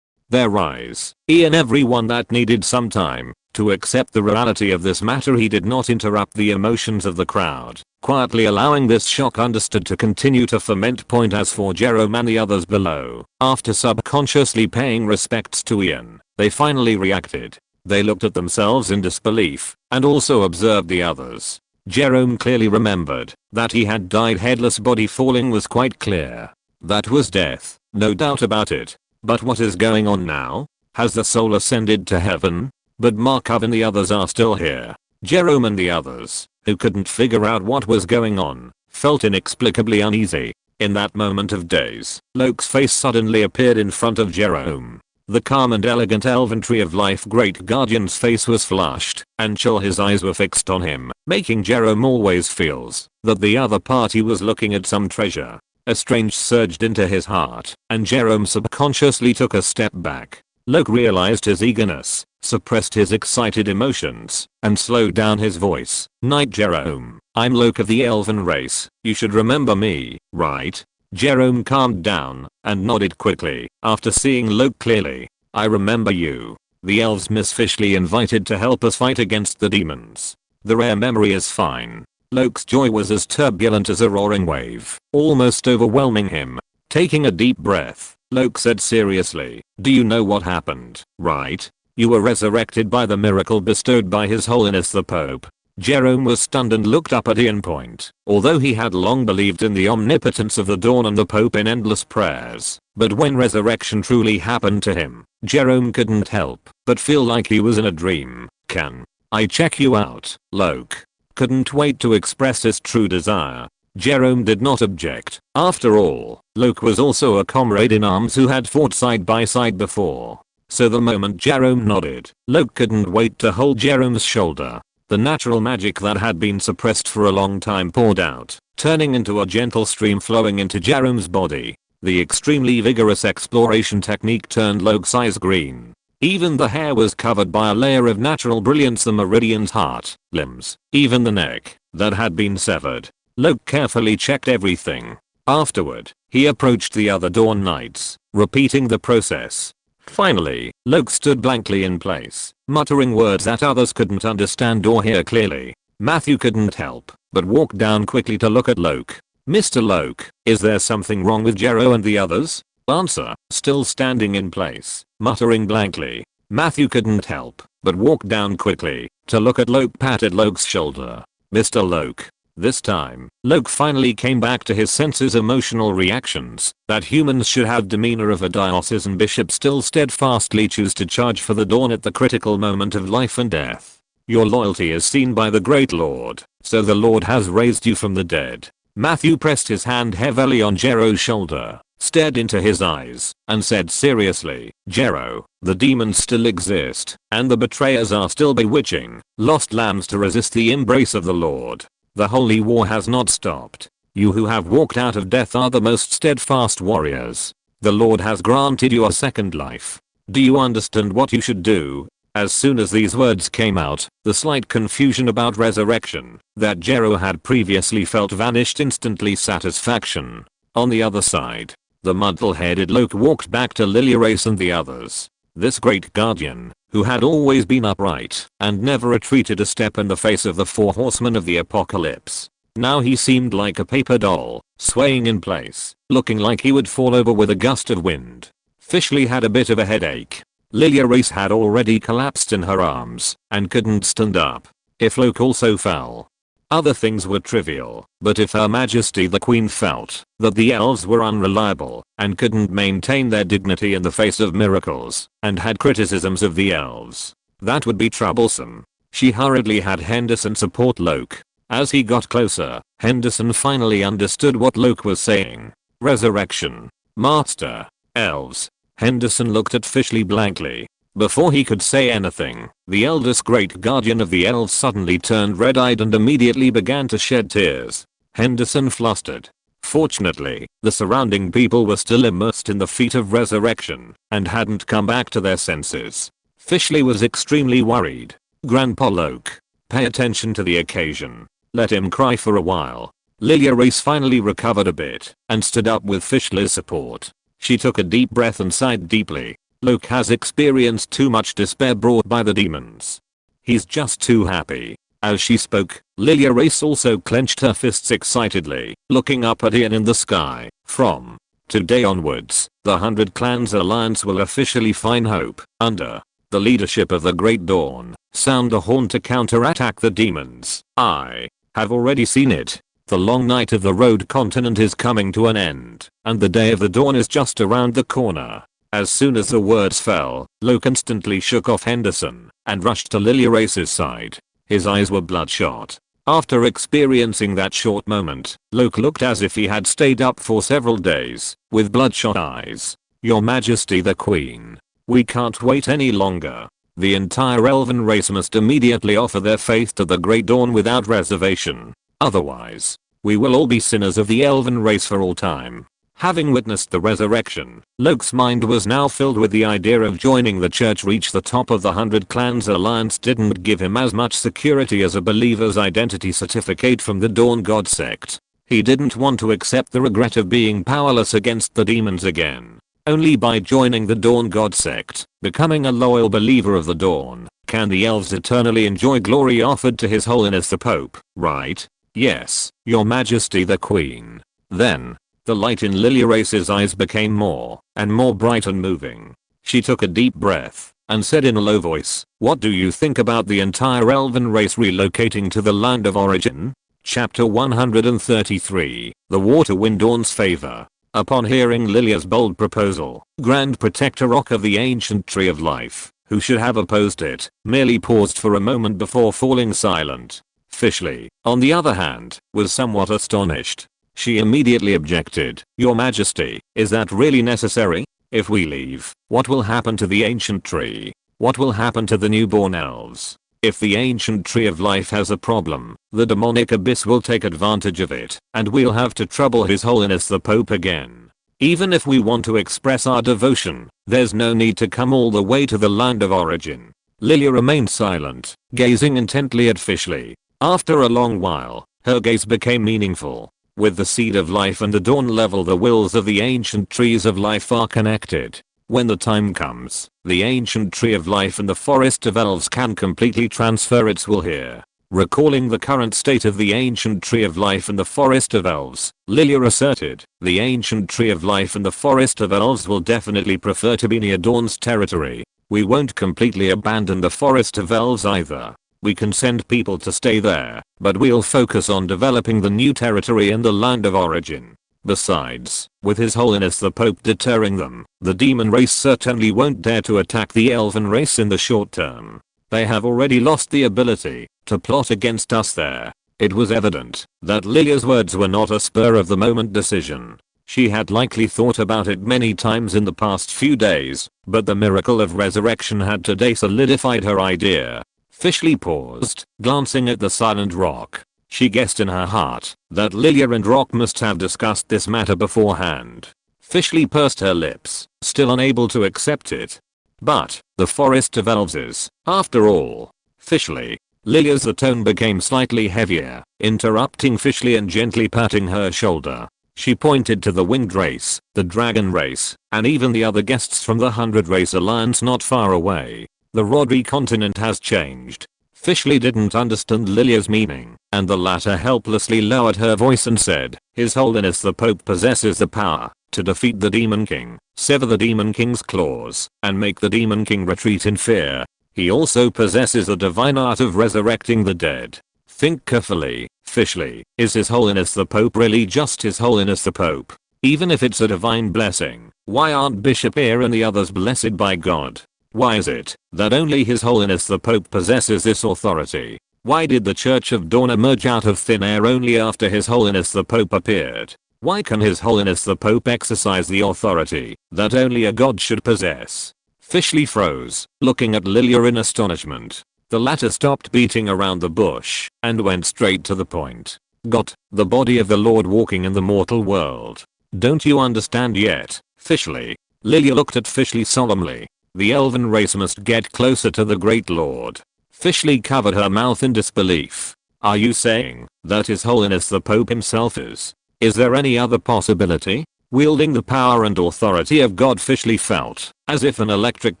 their eyes, Ian everyone that needed some time to accept the reality of this matter, he did not interrupt the emotions of the crowd, quietly allowing this shock understood to continue to ferment. As for Jerome and the others below, after subconsciously paying respects to Ian, they finally reacted. They looked at themselves in disbelief, and also observed the others. Jerome clearly remembered that he had died. Headless body falling was quite clear. That was death, no doubt about it. But what is going on now? Has the soul ascended to heaven? But Markov and the others are still here. Jerome and the others, who couldn't figure out what was going on, felt inexplicably uneasy. In that moment of daze, Loke's face suddenly appeared in front of Jerome. The calm and elegant elven tree of life great guardian's face was flushed, and chill his eyes were fixed on him, making Jerome always feels that the other party was looking at some treasure. A strange surged into his heart, and Jerome subconsciously took a step back. Loke realized his eagerness, suppressed his excited emotions, and slowed down his voice. "Knight Jerome, I'm Loke of the elven race, you should remember me, right?" Jerome calmed down and nodded quickly after seeing Loke clearly. "I remember you. The elves Miss Fishley invited to help us fight against the demons. The rare memory is fine." Loke's joy was as turbulent as a roaring wave, almost overwhelming him. Taking a deep breath, Loke said seriously, "Do you know what happened, right? You were resurrected by the miracle bestowed by His Holiness the Pope." Jerome was stunned and looked up at Ian Point. Although he had long believed in the omnipotence of the Dawn and the Pope in endless prayers, but when resurrection truly happened to him, Jerome couldn't help but feel like he was in a dream. "Can I check you out, Loke?" Couldn't wait to express his true desire. Jerome did not object. After all, Loke was also a comrade in arms who had fought side by side before. So the moment Jerome nodded, Loke couldn't wait to hold Jerome's shoulder. The natural magic that had been suppressed for a long time poured out, turning into a gentle stream flowing into Jerome's body. The extremely vigorous exploration technique turned Loke's eyes green. Even the hair was covered by a layer of natural brilliance, the meridian's heart, limbs, even the neck, that had been severed. Loke carefully checked everything. Afterward, he approached the other Dawn Knights, repeating the process. Finally, Loke stood blankly in place, muttering words that others couldn't understand or hear clearly. Matthew couldn't help but walk down quickly to look at Loke. "Mr. Loke, is there something wrong with Jero and the others?" Answer, still standing in place, muttering blankly. Matthew couldn't help but walk down quickly to look at Loke, patted Loke's shoulder. "Mr. Loke." This time, Loke finally came back to his senses. Emotional reactions that humans should have demeanor of a diocesan bishop still steadfastly choose to charge for the Dawn at the critical moment of life and death. "Your loyalty is seen by the great Lord, so the Lord has raised you from the dead." Matthew pressed his hand heavily on Jero's shoulder, stared into his eyes, and said seriously, "Jero, the demons still exist, and the betrayers are still bewitching lost lambs to resist the embrace of the Lord. The holy war has not stopped. You who have walked out of death are the most steadfast warriors. The Lord has granted you a second life. Do you understand what you should do?" As soon as these words came out, the slight confusion about resurrection that Jero had previously felt vanished instantly. Satisfaction. On the other side, the muddle-headed Loke walked back to Liliarace and the others. This great guardian, who had always been upright and never retreated a step in the face of the four horsemen of the apocalypse. Now he seemed like a paper doll, swaying in place, looking like he would fall over with a gust of wind. Fishley had a bit of a headache. Liliarace had already collapsed in her arms and couldn't stand up. If Loke also fell, other things were trivial, but if Her Majesty the Queen felt that the elves were unreliable and couldn't maintain their dignity in the face of miracles and had criticisms of the elves, that would be troublesome. She hurriedly had Henderson support Loke. As he got closer, Henderson finally understood what Loke was saying. "Resurrection. Master. Elves." Henderson looked at Fishley blankly. Before he could say anything, the eldest great guardian of the elves suddenly turned red-eyed and immediately began to shed tears. Henderson flustered. Fortunately, the surrounding people were still immersed in the feat of resurrection and hadn't come back to their senses. Fishley was extremely worried. "Grandpa Loke, pay attention to the occasion. Let him cry for a while." Liliarace finally recovered a bit and stood up with Fishley's support. She took a deep breath and sighed deeply. Loke has experienced too much despair brought by the demons. He's just too happy. As she spoke, Liliarace also clenched her fists excitedly, looking up at Ian in the sky. "From today onwards, the 100 Clans Alliance will officially find hope, under the leadership of the Great Dawn. Sound the horn to counterattack the demons. I have already seen it. The long night of the road continent is coming to an end, and the day of the dawn is just around the corner." As soon as the words fell, Loke instantly shook off Henderson and rushed to Liliarace's side. His eyes were bloodshot. After experiencing that short moment, Loke looked as if he had stayed up for several days, with bloodshot eyes. Your Majesty the Queen. We can't wait any longer. The entire elven race must immediately offer their faith to the Great Dawn without reservation. Otherwise, we will all be sinners of the elven race for all time. Having witnessed the resurrection, Loke's mind was now filled with the idea of joining the church. Reach the top of the 100 Clans Alliance didn't give him as much security as a believer's identity certificate from the Dawn God sect. He didn't want to accept the regret of being powerless against the demons again. Only by joining the Dawn God sect, becoming a loyal believer of the Dawn, can the elves eternally enjoy glory offered to His Holiness the Pope, right? Yes, Your Majesty the Queen. Then, the light in Liliarace's eyes became more and more bright and moving. She took a deep breath and said in a low voice, "What do you think about the entire elven race relocating to the land of origin?" Chapter 133, The Water Wind Dawn's Favor. Upon hearing Lilia's bold proposal, Grand Protector Rock of the ancient Tree of Life, who should have opposed it, merely paused for a moment before falling silent. Fishley, on the other hand, was somewhat astonished. She immediately objected. "Your Majesty, is that really necessary? If we leave, what will happen to the ancient tree? What will happen to the newborn elves? If the ancient Tree of Life has a problem, the demonic abyss will take advantage of it, and we'll have to trouble His Holiness the Pope again. Even if we want to express our devotion, there's no need to come all the way to the land of origin." Lilia remained silent, gazing intently at Fishley. After a long while, her gaze became meaningful. With the seed of life and the dawn level, the wills of the ancient trees of life are connected. When the time comes, the ancient Tree of Life and the Forest of Elves can completely transfer its will here. Recalling the current state of the ancient Tree of Life and the Forest of Elves, Lilia asserted, "The ancient Tree of Life and the Forest of Elves will definitely prefer to be near Dawn's territory. We won't completely abandon the Forest of Elves either. We can send people to stay there, but we'll focus on developing the new territory in the land of origin. Besides, with His Holiness the Pope deterring them, the demon race certainly won't dare to attack the elven race in the short term. They have already lost the ability to plot against us there." It was evident that Lilia's words were not a spur of the moment decision. She had likely thought about it many times in the past few days, but the miracle of resurrection had today solidified her idea. Fishley paused, glancing at the silent Rock. She guessed in her heart that Lilia and Rock must have discussed this matter beforehand. Fishley pursed her lips, still unable to accept it. "But, the Forest of Elves is, after all." "Fishley." Lilia's the tone became slightly heavier, interrupting Fishley and gently patting her shoulder. She pointed to the Winged Race, the Dragon Race, and even the other guests from the 100 Race Alliance not far away. "The Rodri continent has changed." Fishley didn't understand Lilia's meaning, and the latter helplessly lowered her voice and said, "His Holiness the Pope possesses the power to defeat the Demon King, sever the Demon King's claws, and make the Demon King retreat in fear. He also possesses the divine art of resurrecting the dead." Think carefully, Fishley. Is His Holiness the Pope really just His Holiness the Pope? Even if it's a divine blessing, why aren't Bishop Ear and the others blessed by God? Why is it that only His Holiness the Pope possesses this authority? Why did the Church of Dawn emerge out of thin air only after His Holiness the Pope appeared? Why can His Holiness the Pope exercise the authority that only a god should possess? Fishley froze, looking at Lilia in astonishment. The latter stopped beating around the bush and went straight to the point. "Got the body of the Lord walking in the mortal world. Don't you understand yet, Fishley?" Lilia looked at Fishley solemnly. "The elven race must get closer to the Great Lord." Fishley covered her mouth in disbelief. "Are you saying that His Holiness the Pope himself is? Is there any other possibility?" Wielding the power and authority of God, Fishley felt as if an electric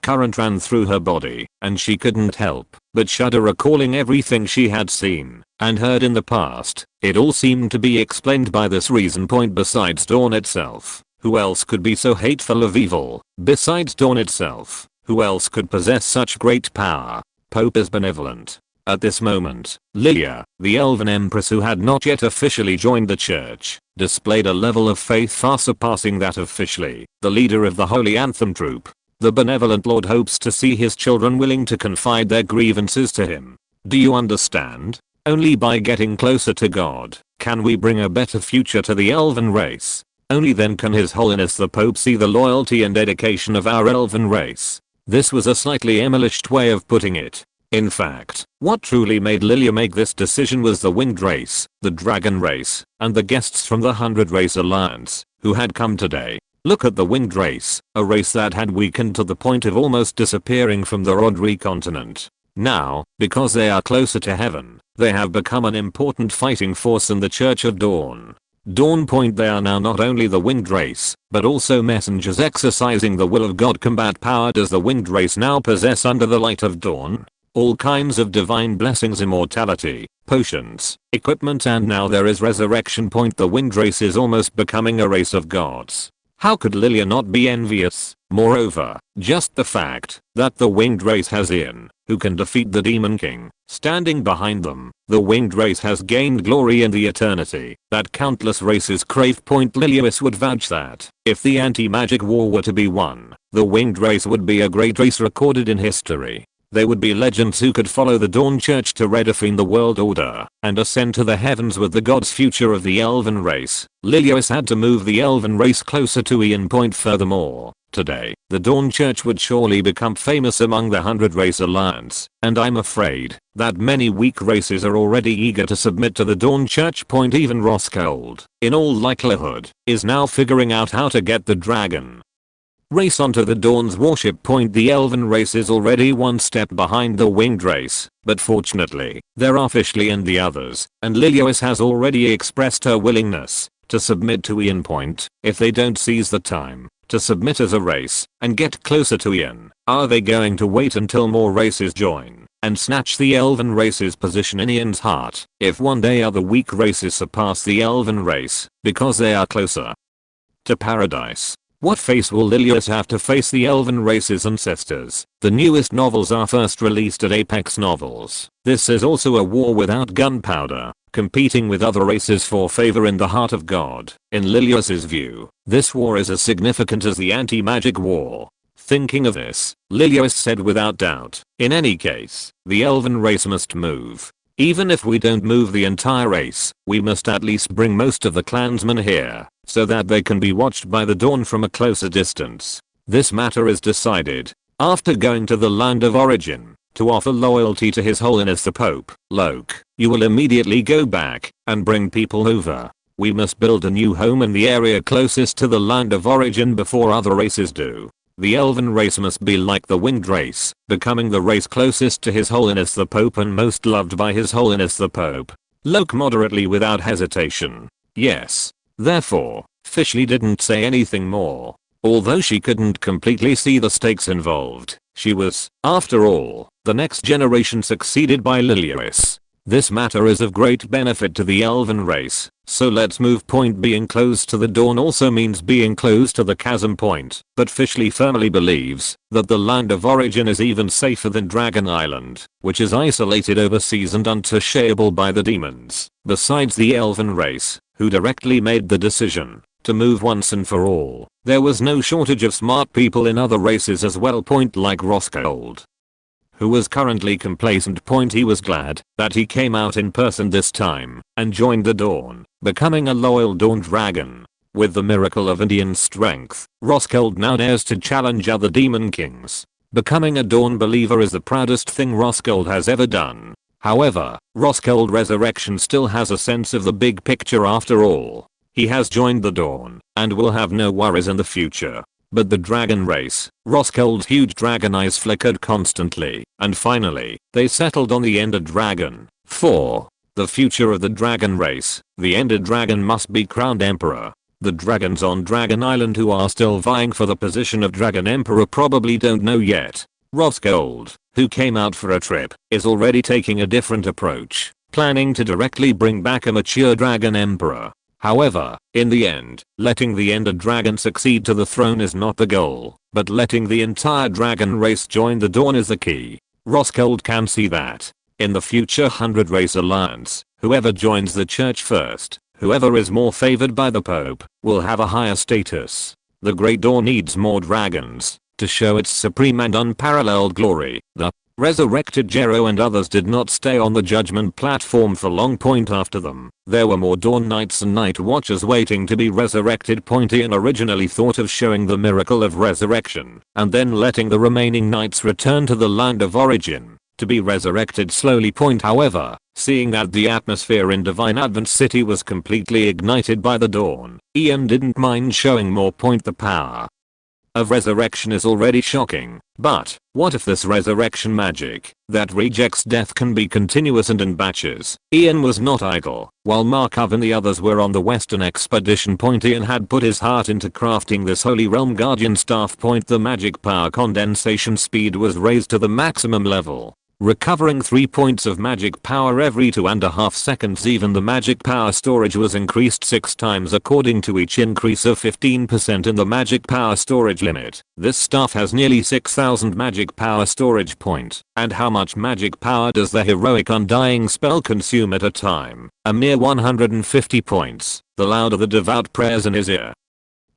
current ran through her body, and she couldn't help but shudder recalling everything she had seen and heard in the past. It all seemed to be explained by this reason point besides Dawn itself. Who else could be so hateful of evil? Besides Dawn itself, who else could possess such great power? Pope is benevolent. At this moment, Lilia, the elven empress who had not yet officially joined the church, displayed a level of faith far surpassing that of Fishley, the leader of the Holy Anthem troop. The benevolent Lord hopes to see his children willing to confide their grievances to him. Do you understand? Only by getting closer to God can we bring a better future to the elven race. Only then can His Holiness the Pope see the loyalty and dedication of our elven race. This was a slightly embellished way of putting it. In fact, what truly made Lilia make this decision was the winged race, the dragon race, and the guests from the 100 Race Alliance, who had come today. Look at the winged race, a race that had weakened to the point of almost disappearing from the Rodri continent. Now, because they are closer to heaven, they have become an important fighting force in the Church of Dawn. Dawn Point, they are now not only the winged race, but also messengers exercising the will of God. Combat power does the winged race now possess under the light of dawn? All kinds of divine blessings, immortality, potions, equipment, and now there is Resurrection Point. The winged race is almost becoming a race of gods. How could Lilia not be envious? Moreover, just the fact that the winged race has Ian, who can defeat the Demon King, standing behind them. The winged race has gained glory in the eternity that countless races crave. Point Lilius would vouch that if the anti-magic war were to be won, the winged race would be a great race recorded in history. They would be legends who could follow the Dawn Church to redefine the world order and ascend to the heavens with the gods. Future of the elven race. Lilius had to move the elven race closer to Ian Point. Furthermore, today, the Dawn Church would surely become famous among the 100 Race Alliance, and I'm afraid that many weak races are already eager to submit to the Dawn Church. Point even Roskilde, in all likelihood, is now figuring out how to get the dragon race onto the Dawn's warship. Point the elven race is already one step behind the winged race, but fortunately, there are Fishley and the others, and Lilius has already expressed her willingness to submit to Ian Point if they don't seize the time to submit as a race and get closer to Ian. Are they going to wait until more races join and snatch the elven race's position in Ian's heart if one day other weak races surpass the elven race because they are closer to paradise? What face will Lilius have to face the elven race's ancestors? The newest novels are first released at Apex Novels. This is also a war without gunpowder, competing with other races for favor in the heart of God. In Lilius's view, this war is as significant as the anti-magic war. Thinking of this, Lilius said without doubt, in any case, the elven race must move. Even if we don't move the entire race, we must at least bring most of the clansmen here, so that they can be watched by the Dawn from a closer distance. This matter is decided after going to the land of origin to offer loyalty to His Holiness the Pope. Loke, you will immediately go back and bring people over. We must build a new home in the area closest to the land of origin before other races do. The elven race must be like the winged race, becoming the race closest to His Holiness the Pope and most loved by His Holiness the Pope. Loke moderately without hesitation. Yes. Therefore, Fishley didn't say anything more. Although she couldn't completely see the stakes involved, she was, after all, the next generation succeeded by Lilius. This matter is of great benefit to the elven race, so let's move. Point being close to the Dawn also means being close to the chasm point, but Fishley firmly believes that the land of origin is even safer than Dragon Island, which is isolated overseas and untouchable by the demons. Besides the elven race, who directly made the decision to move once and for all, there was no shortage of smart people in other races as well. Point like Roskilde, who was currently complacent. Point he was glad that he came out in person this time and joined the Dawn, becoming a loyal Dawn dragon. With the miracle of Indian strength, Roskilde now dares to challenge other demon kings. Becoming a Dawn believer is the proudest thing Roskilde has ever done. However, Roskilde Resurrection still has a sense of the big picture after all. He has joined the Dawn and will have no worries in the future. But the dragon race, Roskilde's huge dragon eyes flickered constantly, and finally, they settled on the Ender Dragon. 4. The future of the dragon race. The Ender Dragon must be crowned emperor. The dragons on Dragon Island who are still vying for the position of Dragon Emperor probably don't know yet. Roskilde, who came out for a trip, is already taking a different approach, planning to directly bring back a mature Dragon Emperor. However, in the end, letting the Ender Dragon succeed to the throne is not the goal, but letting the entire dragon race join the Dawn is the key. Roskilde can see that in the future 100 Race Alliance, whoever joins the church first, whoever is more favored by the Pope, will have a higher status. The Great Dawn needs more dragons to show its supreme and unparalleled glory. The Resurrected Jero and others did not stay on the judgment platform for long. After them, there were more Dawn Knights and Night Watchers waiting to be resurrected. Ian originally thought of showing the miracle of resurrection and then letting the remaining knights return to the land of origin to be resurrected slowly. However, seeing that the atmosphere in Divine Advent City was completely ignited by the dawn, Ian didn't mind showing more. The power of resurrection is already shocking, but what if this resurrection magic that rejects death can be continuous and in batches? Ian was not idle. While Markov and the others were on the western expedition, Ian had put his heart into crafting this Holy Realm Guardian Staff. The magic power condensation speed was raised to the maximum level, recovering 3 points of magic power every 2.5 seconds. Even the magic power storage was increased 6 times according to each increase of 15% in the magic power storage limit. This staff has nearly 6,000 magic power storage point. And how much magic power does the heroic undying spell consume at a time? A mere 150 points. The louder the devout prayers in his ear,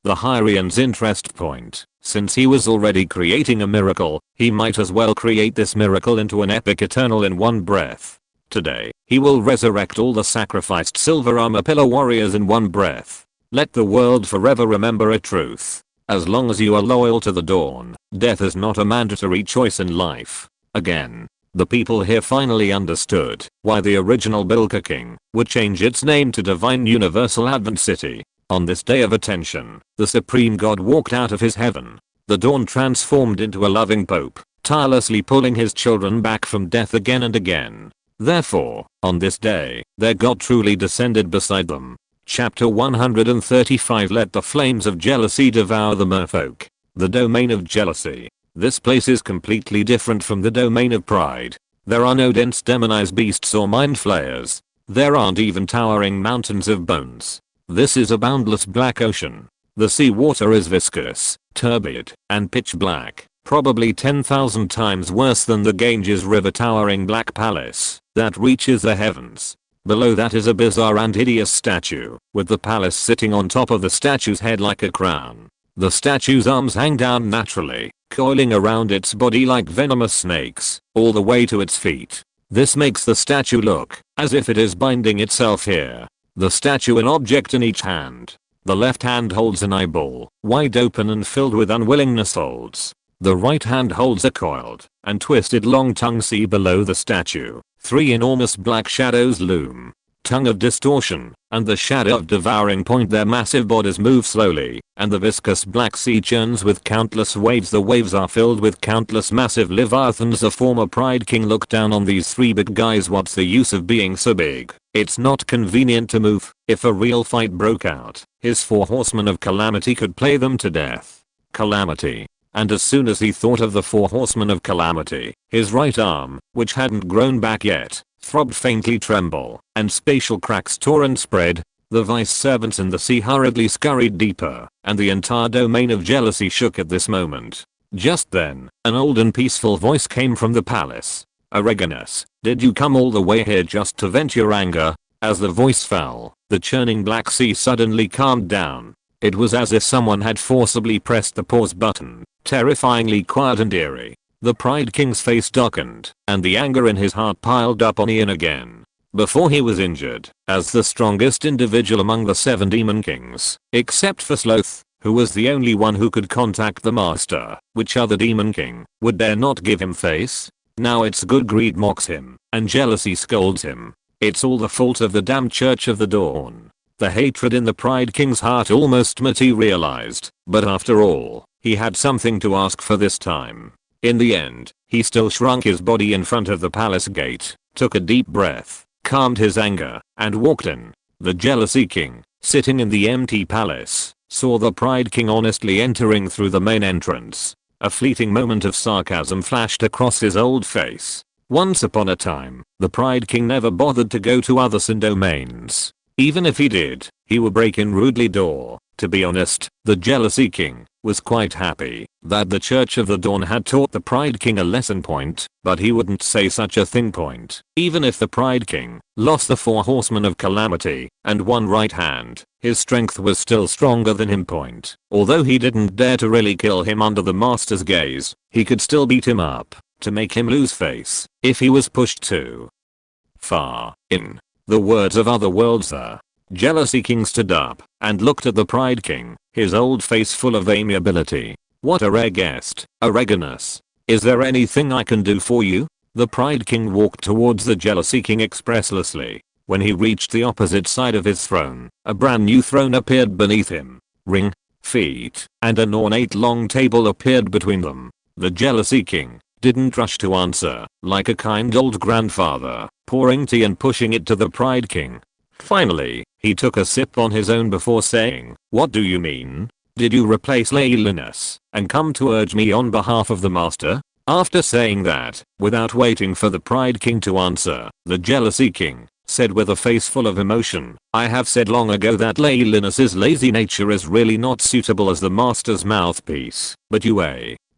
the higher Ian's interest point. Since he was already creating a miracle, he might as well create this miracle into an epic eternal in one breath. Today, he will resurrect all the sacrificed silver armor pillar warriors in one breath. Let the world forever remember a truth. As long as you are loyal to the dawn, death is not a mandatory choice in life. Again, the people here finally understood why the original Bilka King would change its name to Divine Universal Advent City. On this day of attention, the Supreme God walked out of his heaven. The dawn transformed into a loving pope, tirelessly pulling his children back from death again and again. Therefore, on this day, their God truly descended beside them. Chapter 135. Let the flames of jealousy devour the merfolk. The domain of jealousy. This place is completely different from the domain of pride. There are no dense demonized beasts or mind flayers. There aren't even towering mountains of bones. This is a boundless black ocean. The sea water is viscous, turbid, and pitch black, probably 10,000 times worse than the Ganges River towering black palace that reaches the heavens. Below that is a bizarre and hideous statue, with the palace sitting on top of the statue's head like a crown. The statue's arms hang down naturally, coiling around its body like venomous snakes, all the way to its feet. This makes the statue look as if it is binding itself here. The statue an object in each hand. The left hand holds an eyeball, wide open and filled with unwillingness holds. The right hand holds a coiled and twisted long tongue. See below the statue, 3 enormous black shadows loom. Tongue of distortion, and the shadow of devouring. Their massive bodies move slowly, and the viscous black sea churns with countless waves. The waves are filled with countless massive leviathans. The former Pride King looked down on these 3 big guys. What's the use of being so big? It's not convenient to move. If a real fight broke out, his 4 horsemen of calamity could play them to death. Calamity. And as soon as he thought of the 4 horsemen of calamity, his right arm, which hadn't grown back yet, throbbed faintly tremble, and spatial cracks tore and spread. The vice servants in the sea hurriedly scurried deeper, and the entire domain of jealousy shook at this moment. Just then, an old and peaceful voice came from the palace. "Dragonesses, did you come all the way here just to vent your anger?" As the voice fell, the churning black sea suddenly calmed down. It was as if someone had forcibly pressed the pause button, terrifyingly quiet and eerie. The Pride King's face darkened, and the anger in his heart piled up on Ian again. Before he was injured, as the strongest individual among the 7 demon kings, except for Sloth, who was the only one who could contact the master, which other demon king would dare not give him face? Now it's good greed mocks him, and jealousy scolds him. It's all the fault of the damned Church of the Dawn. The hatred in the Pride King's heart almost materialized, but after all, he had something to ask for this time. In the end, he still shrunk his body in front of the palace gate, took a deep breath, calmed his anger, and walked in. The Jealousy King, sitting in the empty palace, saw the Pride King honestly entering through the main entrance. A fleeting moment of sarcasm flashed across his old face. Once upon a time, the Pride King never bothered to go to other sin domains. Even if he did, he would break in rudely door. To be honest, the Jealousy King was quite happy that the Church of the Dawn had taught the Pride King a lesson but he wouldn't say such a thing Even if the Pride King lost the 4 horsemen of calamity and 1 right hand, his strength was still stronger than him Although he didn't dare to really kill him under the master's gaze, he could still beat him up. to make him lose face if he was pushed too far. In the words of other worlds, the Jealousy King stood up and looked at the Pride King, his old face full of amiability. What a rare guest, dragoness. Is there anything I can do for you? The Pride King walked towards the Jealousy King expresslessly. When he reached the opposite side of his throne, a brand new throne appeared beneath him. Ring, feet, and an ornate long table appeared between them. The Jealousy King didn't rush to answer, like a kind old grandfather, pouring tea and pushing it to the Pride King. Finally, he took a sip on his own before saying, "What do you mean? Did you replace Linus and come to urge me on behalf of the master?" After saying that, without waiting for the Pride King to answer, the Jealousy King said with a face full of emotion, "I have said long ago that Linus's lazy nature is really not suitable as the master's mouthpiece, but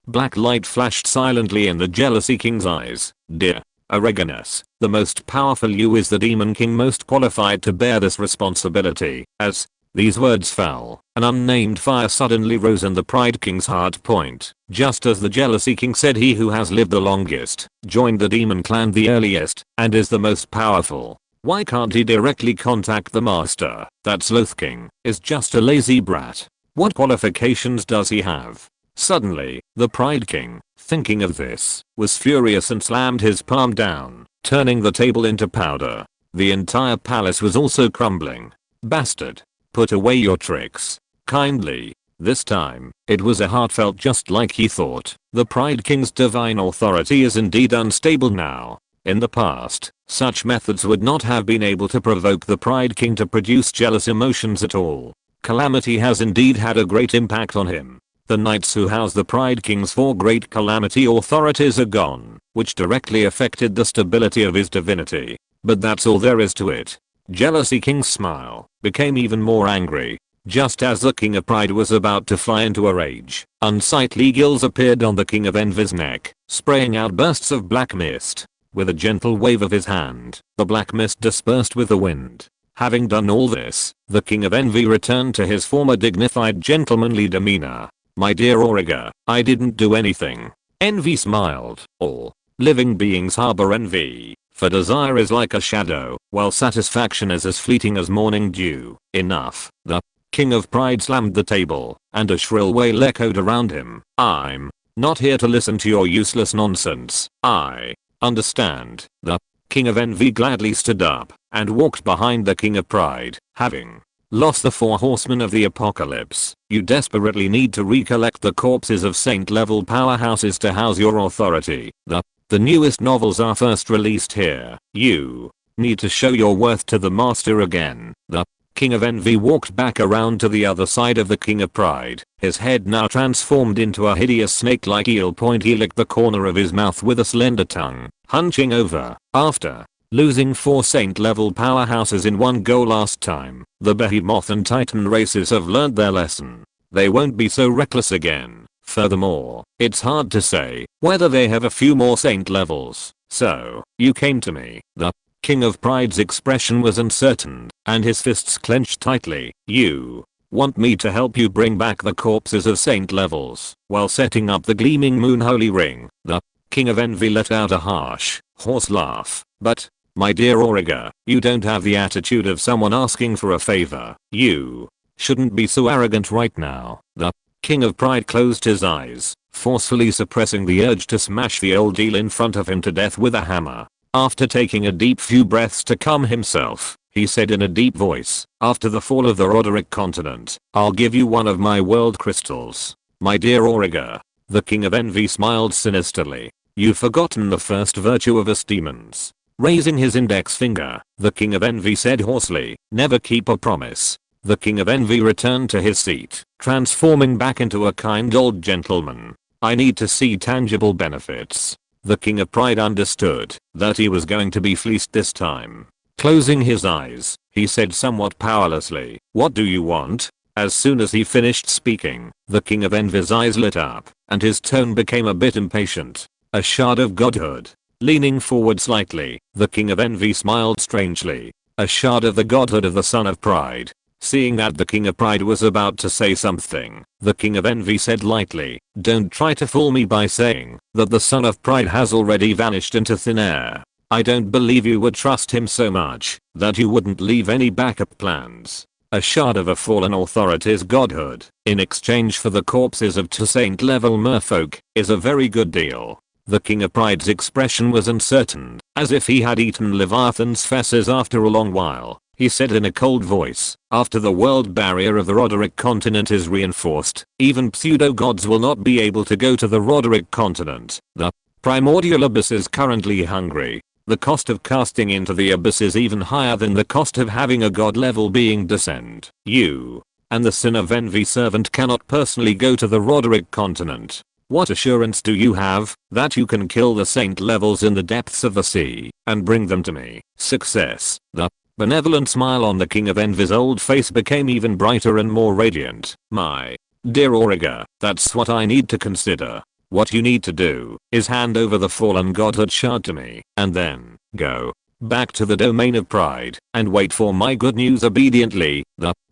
Black light flashed silently in the Jealousy King's eyes. "Dear dragoness, the most powerful you is the Demon King most qualified to bear this responsibility." As these words fell, an unnamed fire suddenly rose in the Pride King's heart point. Just as the Jealousy King said, he who has lived the longest, joined the Demon Clan the earliest, and is the most powerful. Why can't he directly contact the master? That Sloth King is just a lazy brat. What qualifications does he have? Suddenly, the Pride King, thinking of this, was furious and slammed his palm down, turning the table into powder. The entire palace was also crumbling. "Bastard. Put away your tricks. Kindly." This time, it was a heartfelt, just like he thought. The Pride King's divine authority is indeed unstable now. In the past, such methods would not have been able to provoke the Pride King to produce jealous emotions at all. Calamity has indeed had a great impact on him. The knights who house the Pride King's 4 great calamity authorities are gone, which directly affected the stability of his divinity. But that's all there is to it. Jealousy King's smile became even more angry. Just as the King of Pride was about to fly into a rage, unsightly gills appeared on the King of Envy's neck, spraying out bursts of black mist. With a gentle wave of his hand, the black mist dispersed with the wind. Having done all this, the King of Envy returned to his former dignified gentlemanly demeanor. "My dear Auriga, I didn't do anything." Envy smiled. "All living beings harbor envy, for desire is like a shadow, while satisfaction is as fleeting as morning dew." Enough. The King of Pride slammed the table, and a shrill wail echoed around him. "I'm not here to listen to your useless nonsense. I understand." The King of Envy gladly stood up and walked behind the King of Pride. "Having lost the 4 horsemen of the apocalypse, you desperately need to recollect the corpses of saint-level powerhouses to house your authority. The newest novels are first released here. You need to show your worth to the master again." The King of Envy walked back around to the other side of the King of Pride, his head now transformed into a hideous snake-like eel point. He licked the corner of his mouth with a slender tongue, hunching over. After losing 4 saint-level powerhouses in one go last time, the Behemoth and Titan races have learned their lesson. They won't be so reckless again. Furthermore, it's hard to say whether they have a few more saint levels. "So, you came to me." The King of Pride's expression was uncertain, and his fists clenched tightly. "You want me to help you bring back the corpses of saint levels while setting up the gleaming moon holy ring?" The King of Envy let out a harsh, hoarse laugh. "But, my dear Auriga, you don't have the attitude of someone asking for a favor. You shouldn't be so arrogant right now." The King of Pride closed his eyes, forcefully suppressing the urge to smash the old eel in front of him to death with a hammer. After taking a deep few breaths to calm himself, he said in a deep voice, "After the fall of the Roderick continent, I'll give you one of my world crystals." "My dear Auriga." The King of Envy smiled sinisterly. "You've forgotten the first virtue of us demons." Raising his index finger, the King of Envy said hoarsely, "Never keep a promise." The King of Envy returned to his seat, transforming back into a kind old gentleman. "I need to see tangible benefits." The King of Pride understood that he was going to be fleeced this time. Closing his eyes, he said somewhat powerlessly, "What do you want?" As soon as he finished speaking, the King of Envy's eyes lit up, and his tone became a bit impatient. "A shard of godhood." Leaning forward slightly, the King of Envy smiled strangely. "A shard of the godhood of the Son of Pride." Seeing that the King of Pride was about to say something, the King of Envy said lightly, "Don't try to fool me by saying that the Son of Pride has already vanished into thin air. I don't believe you would trust him so much that you wouldn't leave any backup plans. A shard of a fallen authority's godhood in exchange for the corpses of 2 saint level merfolk is a very good deal." The King of Pride's expression was uncertain, as if he had eaten Leviathan's fesses after a long while. He said in a cold voice, "After the world barrier of the Roderick continent is reinforced, even pseudo-gods will not be able to go to the Roderick continent. The primordial abyss is currently hungry. The cost of casting into the abyss is even higher than the cost of having a god level being descend. You and the Sin of Envy servant cannot personally go to the Roderick continent. What assurance do you have that you can kill the saint levels in the depths of the sea and bring them to me?" Success. The benevolent smile on the King of Envy's old face became even brighter and more radiant. "My dear Auriga, that's what I need to consider. What you need to do is hand over the fallen godhood shard to me, and then go back to the domain of pride and wait for my good news obediently."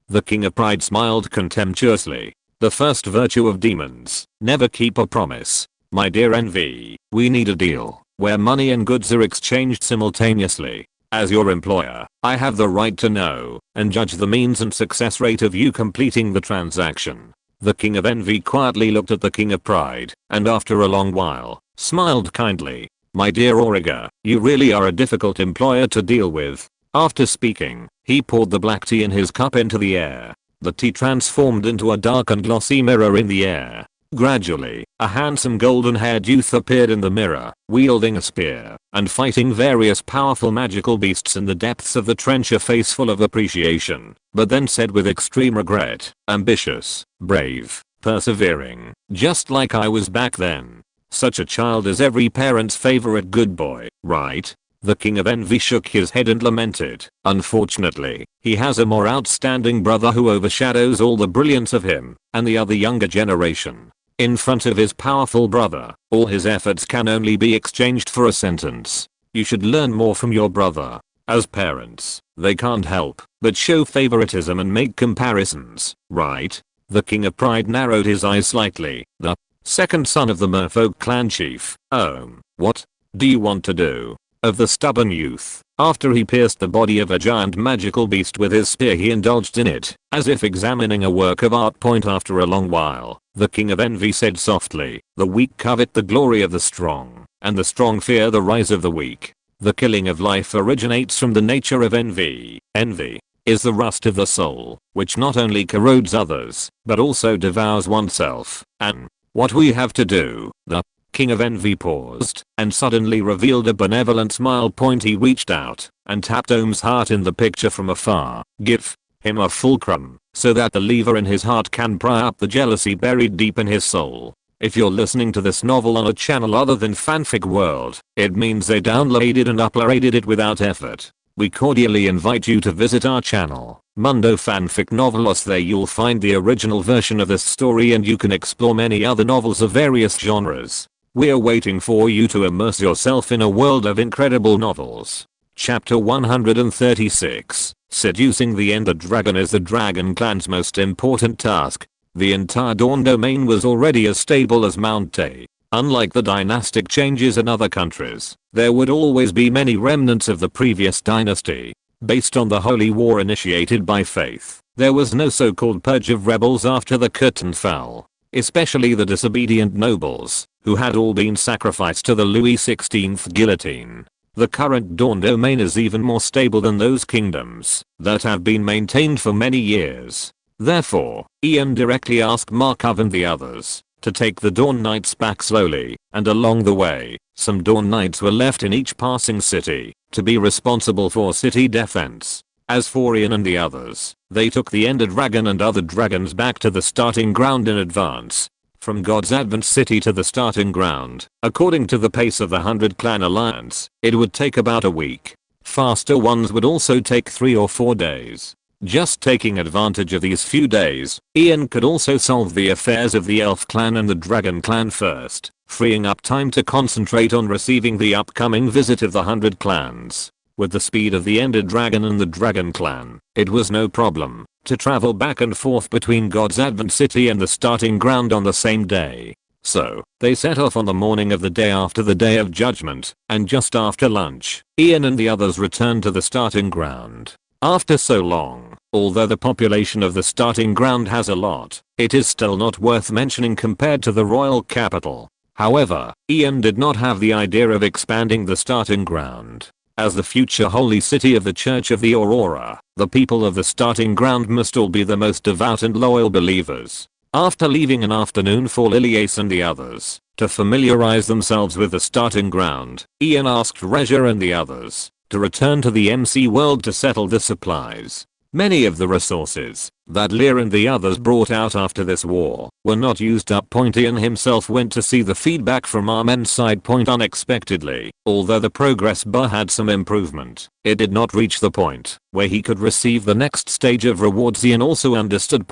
The King of Pride smiled contemptuously. "The first virtue of demons, never keep a promise. My dear Envy, we need a deal where money and goods are exchanged simultaneously. As your employer, I have the right to know and judge the means and success rate of you completing the transaction." The King of Envy quietly looked at the King of Pride, and after a long while, smiled kindly. "My dear Auriga, you really are a difficult employer to deal with." After speaking, he poured the black tea in his cup into the air. The tea transformed into a dark and glossy mirror in the air. Gradually, a handsome golden-haired youth appeared in the mirror, wielding a spear and fighting various powerful magical beasts in the depths of the trench, a face full of appreciation, but then said with extreme regret, "Ambitious, brave, persevering, just like I was back then. Such a child is every parent's favorite good boy, right?" The King of Envy shook his head and lamented, "Unfortunately, he has a more outstanding brother who overshadows all the brilliance of him and the other younger generation. In front of his powerful brother, all his efforts can only be exchanged for a sentence. You should learn more from your brother. As parents, they can't help but show favoritism and make comparisons, right?" The King of Pride narrowed his eyes slightly. "The second son of the merfolk clan chief. Oh, what do you want to do?" Of the stubborn youth. After he pierced the body of a giant magical beast with his spear, he indulged in it, as if examining a work of art. After a long while, the King of Envy said softly, "The weak covet the glory of the strong, and the strong fear the rise of the weak. The killing of life originates from the nature of envy. Envy is the rust of the soul, which not only corrodes others, but also devours oneself. And what we have to do." The King of Envy paused and suddenly revealed a benevolent smile. He reached out and tapped Ohm's heart in the picture from afar. "Give him a fulcrum so that the lever in his heart can pry up the jealousy buried deep in his soul." If you're listening to this novel on a channel other than Fanfic World, it means they downloaded and uploaded it without effort. We cordially invite you to visit our channel, Mundo Fanfic Novelos. There you'll find the original version of this story, and you can explore many other novels of various genres. We're waiting for you to immerse yourself in a world of incredible novels. Chapter 136. Seducing the Ender Dragon is the Dragon Clan's most important task. The entire Dawn domain was already as stable as Mount Tay. Unlike the dynastic changes in other countries, there would always be many remnants of the previous dynasty. Based on the holy war initiated by Faith, there was no so-called purge of rebels after the curtain fell. Especially the disobedient nobles, who had all been sacrificed to the Louis XVI guillotine. The current Dawn domain is even more stable than those kingdoms that have been maintained for many years. Therefore, Ian directly asked Markov and the others to take the Dawn Knights back slowly, and along the way, some Dawn Knights were left in each passing city to be responsible for city defense. As for Ian and the others, they took the Ender Dragon and other dragons back to the starting ground in advance. From God's Advent City to the starting ground, according to the pace of the 100 Clan Alliance, it would take about a week. Faster ones would also take 3 or 4 days. Just taking advantage of these few days, Ian could also solve the affairs of the Elf Clan and the Dragon Clan first, freeing up time to concentrate on receiving the upcoming visit of the 100 Clans. With the speed of the Ender Dragon and the Dragon Clan, it was no problem to travel back and forth between God's Advent City and the starting ground on the same day. So, they set off on the morning of the day after the Day of Judgment, and just after lunch, Ian and the others returned to the starting ground. After so long, although the population of the starting ground has a lot, it is still not worth mentioning compared to the royal capital. However, Ian did not have the idea of expanding the starting ground. As the future holy city of the Church of the Aurora, the people of the starting ground must all be the most devout and loyal believers. After leaving an afternoon for Lilias and the others to familiarize themselves with the starting ground, Ian asked Regia and the others to return to the MC world to settle the supplies. Many of the resources that Lear and the others brought out after this war were not used up. Ian himself went to see the feedback from our men's side. Unexpectedly, although the progress bar had some improvement, it did not reach the point where he could receive the next stage of rewards. Ian also understood.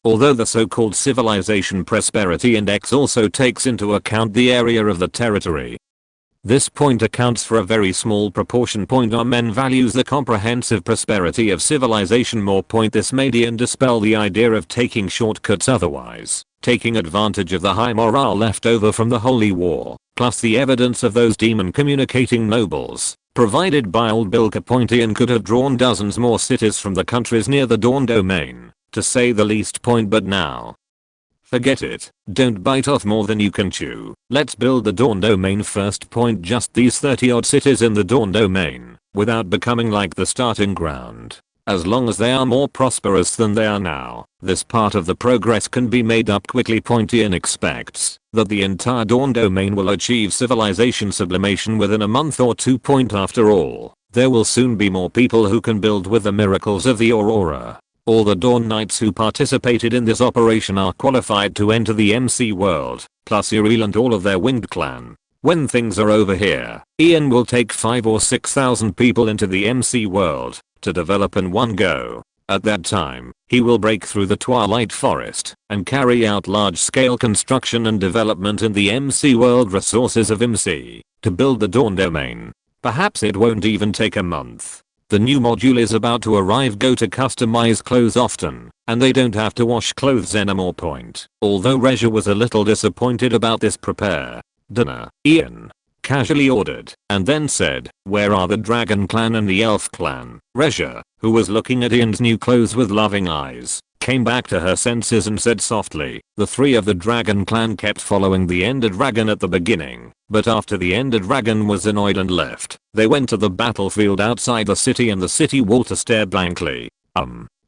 Although the so-called civilization prosperity index also takes into account the area of the territory, this point accounts for a very small proportion. Our men values the comprehensive prosperity of civilization more. This made Ian dispel the idea of taking shortcuts, otherwise taking advantage of the high morale left over from the Holy War, plus the evidence of those demon communicating nobles provided by old Bilka. Ian could have drawn dozens more cities from the countries near the Dawn domain, to say the least. But now, forget it. Don't bite off more than you can chew. Let's build the Dawn domain first. Just these 30 odd cities in the Dawn domain, without becoming like the starting ground. As long as they are more prosperous than they are now, this part of the progress can be made up quickly. Ian expects that the entire Dawn domain will achieve civilization sublimation within a month or two. After all, there will soon be more people who can build with the miracles of the Aurora. All the Dawn Knights who participated in this operation are qualified to enter the MC world, plus Uriel and all of their winged clan. When things are over here, Ian will take 5,000 or 6,000 people into the MC world to develop in one go. At that time, he will break through the Twilight Forest and carry out large-scale construction and development in the MC world resources of MC to build the Dawn domain. Perhaps it won't even take a month. The new module is about to arrive. Go to customize clothes often, and they don't have to wash clothes anymore. Although Regia was a little disappointed about this prepare dinner, Ian casually ordered and then said, "Where are the dragon clan and the elf clan?" Regia, who was looking at Ian's new clothes with loving eyes, came back to her senses and said softly, "The three of the dragon clan kept following the Ender Dragon at the beginning, but after the Ender Dragon was annoyed and left, they went to the battlefield outside the city and the city wall to stare blankly."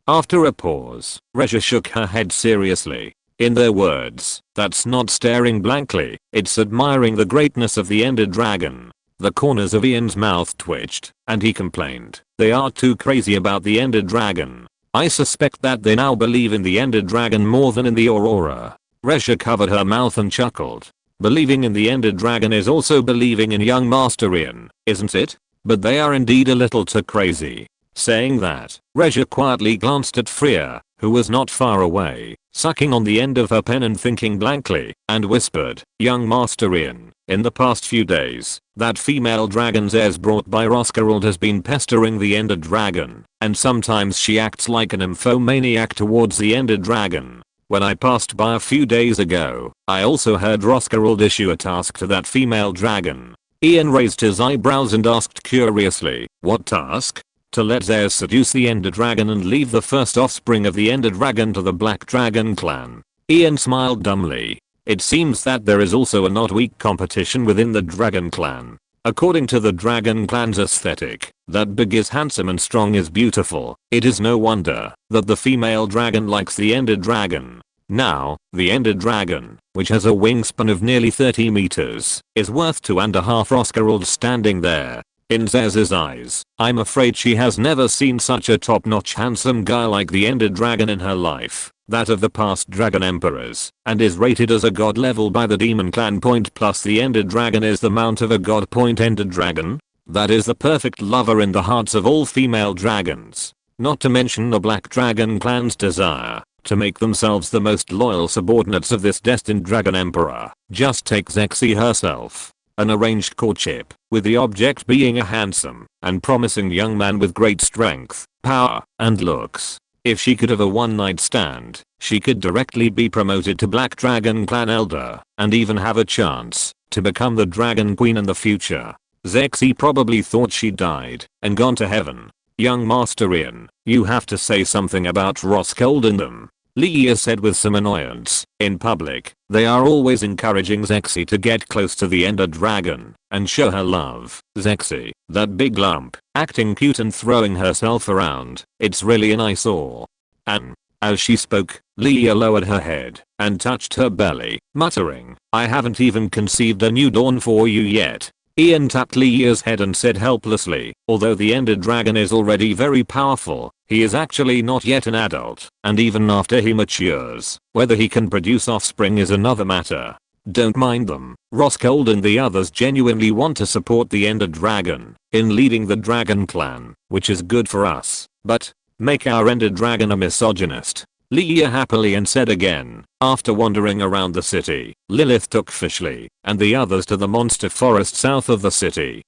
After a pause, Regia shook her head seriously. In their words, that's not staring blankly, it's admiring the greatness of the Ender Dragon. The corners of Ian's mouth twitched, and he complained, "They are too crazy about the Ender Dragon. I suspect that they now believe in the Ender Dragon more than in the Aurora." Regia covered her mouth and chuckled. "Believing in the Ender Dragon is also believing in young Master Ian, isn't it? But they are indeed a little too crazy." Saying that, Regia quietly glanced at Freya, who was not far away, sucking on the end of her pen and thinking blankly, and whispered, "Young Master Ian, in the past few days, that female dragon's heirs brought by Roscarald has been pestering the Ender Dragon, and sometimes she acts like an infomaniac towards the Ender Dragon. When I passed by a few days ago, I also heard Roscarald issue a task to that female dragon." Ian raised his eyebrows and asked curiously, "What task?" "To let theirs seduce the Ender Dragon and leave the first offspring of the Ender Dragon to the Black Dragon clan." Ian smiled dumbly. It seems that there is also a not weak competition within the Dragon clan. According to the Dragon clan's aesthetic, that big is handsome and strong is beautiful. It is no wonder that the female dragon likes the Ender Dragon. Now, the Ender Dragon, which has a wingspan of nearly 30 meters, is worth 2.5 Roscarald standing there. In Zez's eyes, I'm afraid she has never seen such a top-notch handsome guy like the Ender Dragon in her life, that of the past Dragon Emperors, and is rated as a god level by the Demon Clan. Plus the Ender Dragon is the mount of a god. Ender Dragon? That is the perfect lover in the hearts of all female dragons. Not to mention the Black Dragon clan's desire to make themselves the most loyal subordinates of this destined Dragon Emperor. Just take Zexy herself. An arranged courtship, with the object being a handsome and promising young man with great strength, power, and looks. If she could have a one night stand, she could directly be promoted to Black Dragon Clan Elder, and even have a chance to become the Dragon Queen in the future. Zexy probably thought she died and gone to heaven. Young Master Ian, you have to say something about Ross scolding them, Leah said with some annoyance. In public, they are always encouraging Zexy to get close to the Ender Dragon and show her love. Zexy, that big lump, acting cute and throwing herself around, it's really an eyesore. And as she spoke, Leah lowered her head and touched her belly, muttering, I haven't even conceived a new dawn for you yet. Ian tapped Leah's head and said helplessly, although the Ender Dragon is already very powerful, he is actually not yet an adult, and even after he matures, whether he can produce offspring is another matter. Don't mind them. Roskilde and the others genuinely want to support the Ender Dragon in leading the Dragon Clan, which is good for us, but make our Ender Dragon a misogynist. Leah happily and said again. After wandering around the city, Lilith took Fishley and the others to the monster forest south of the city.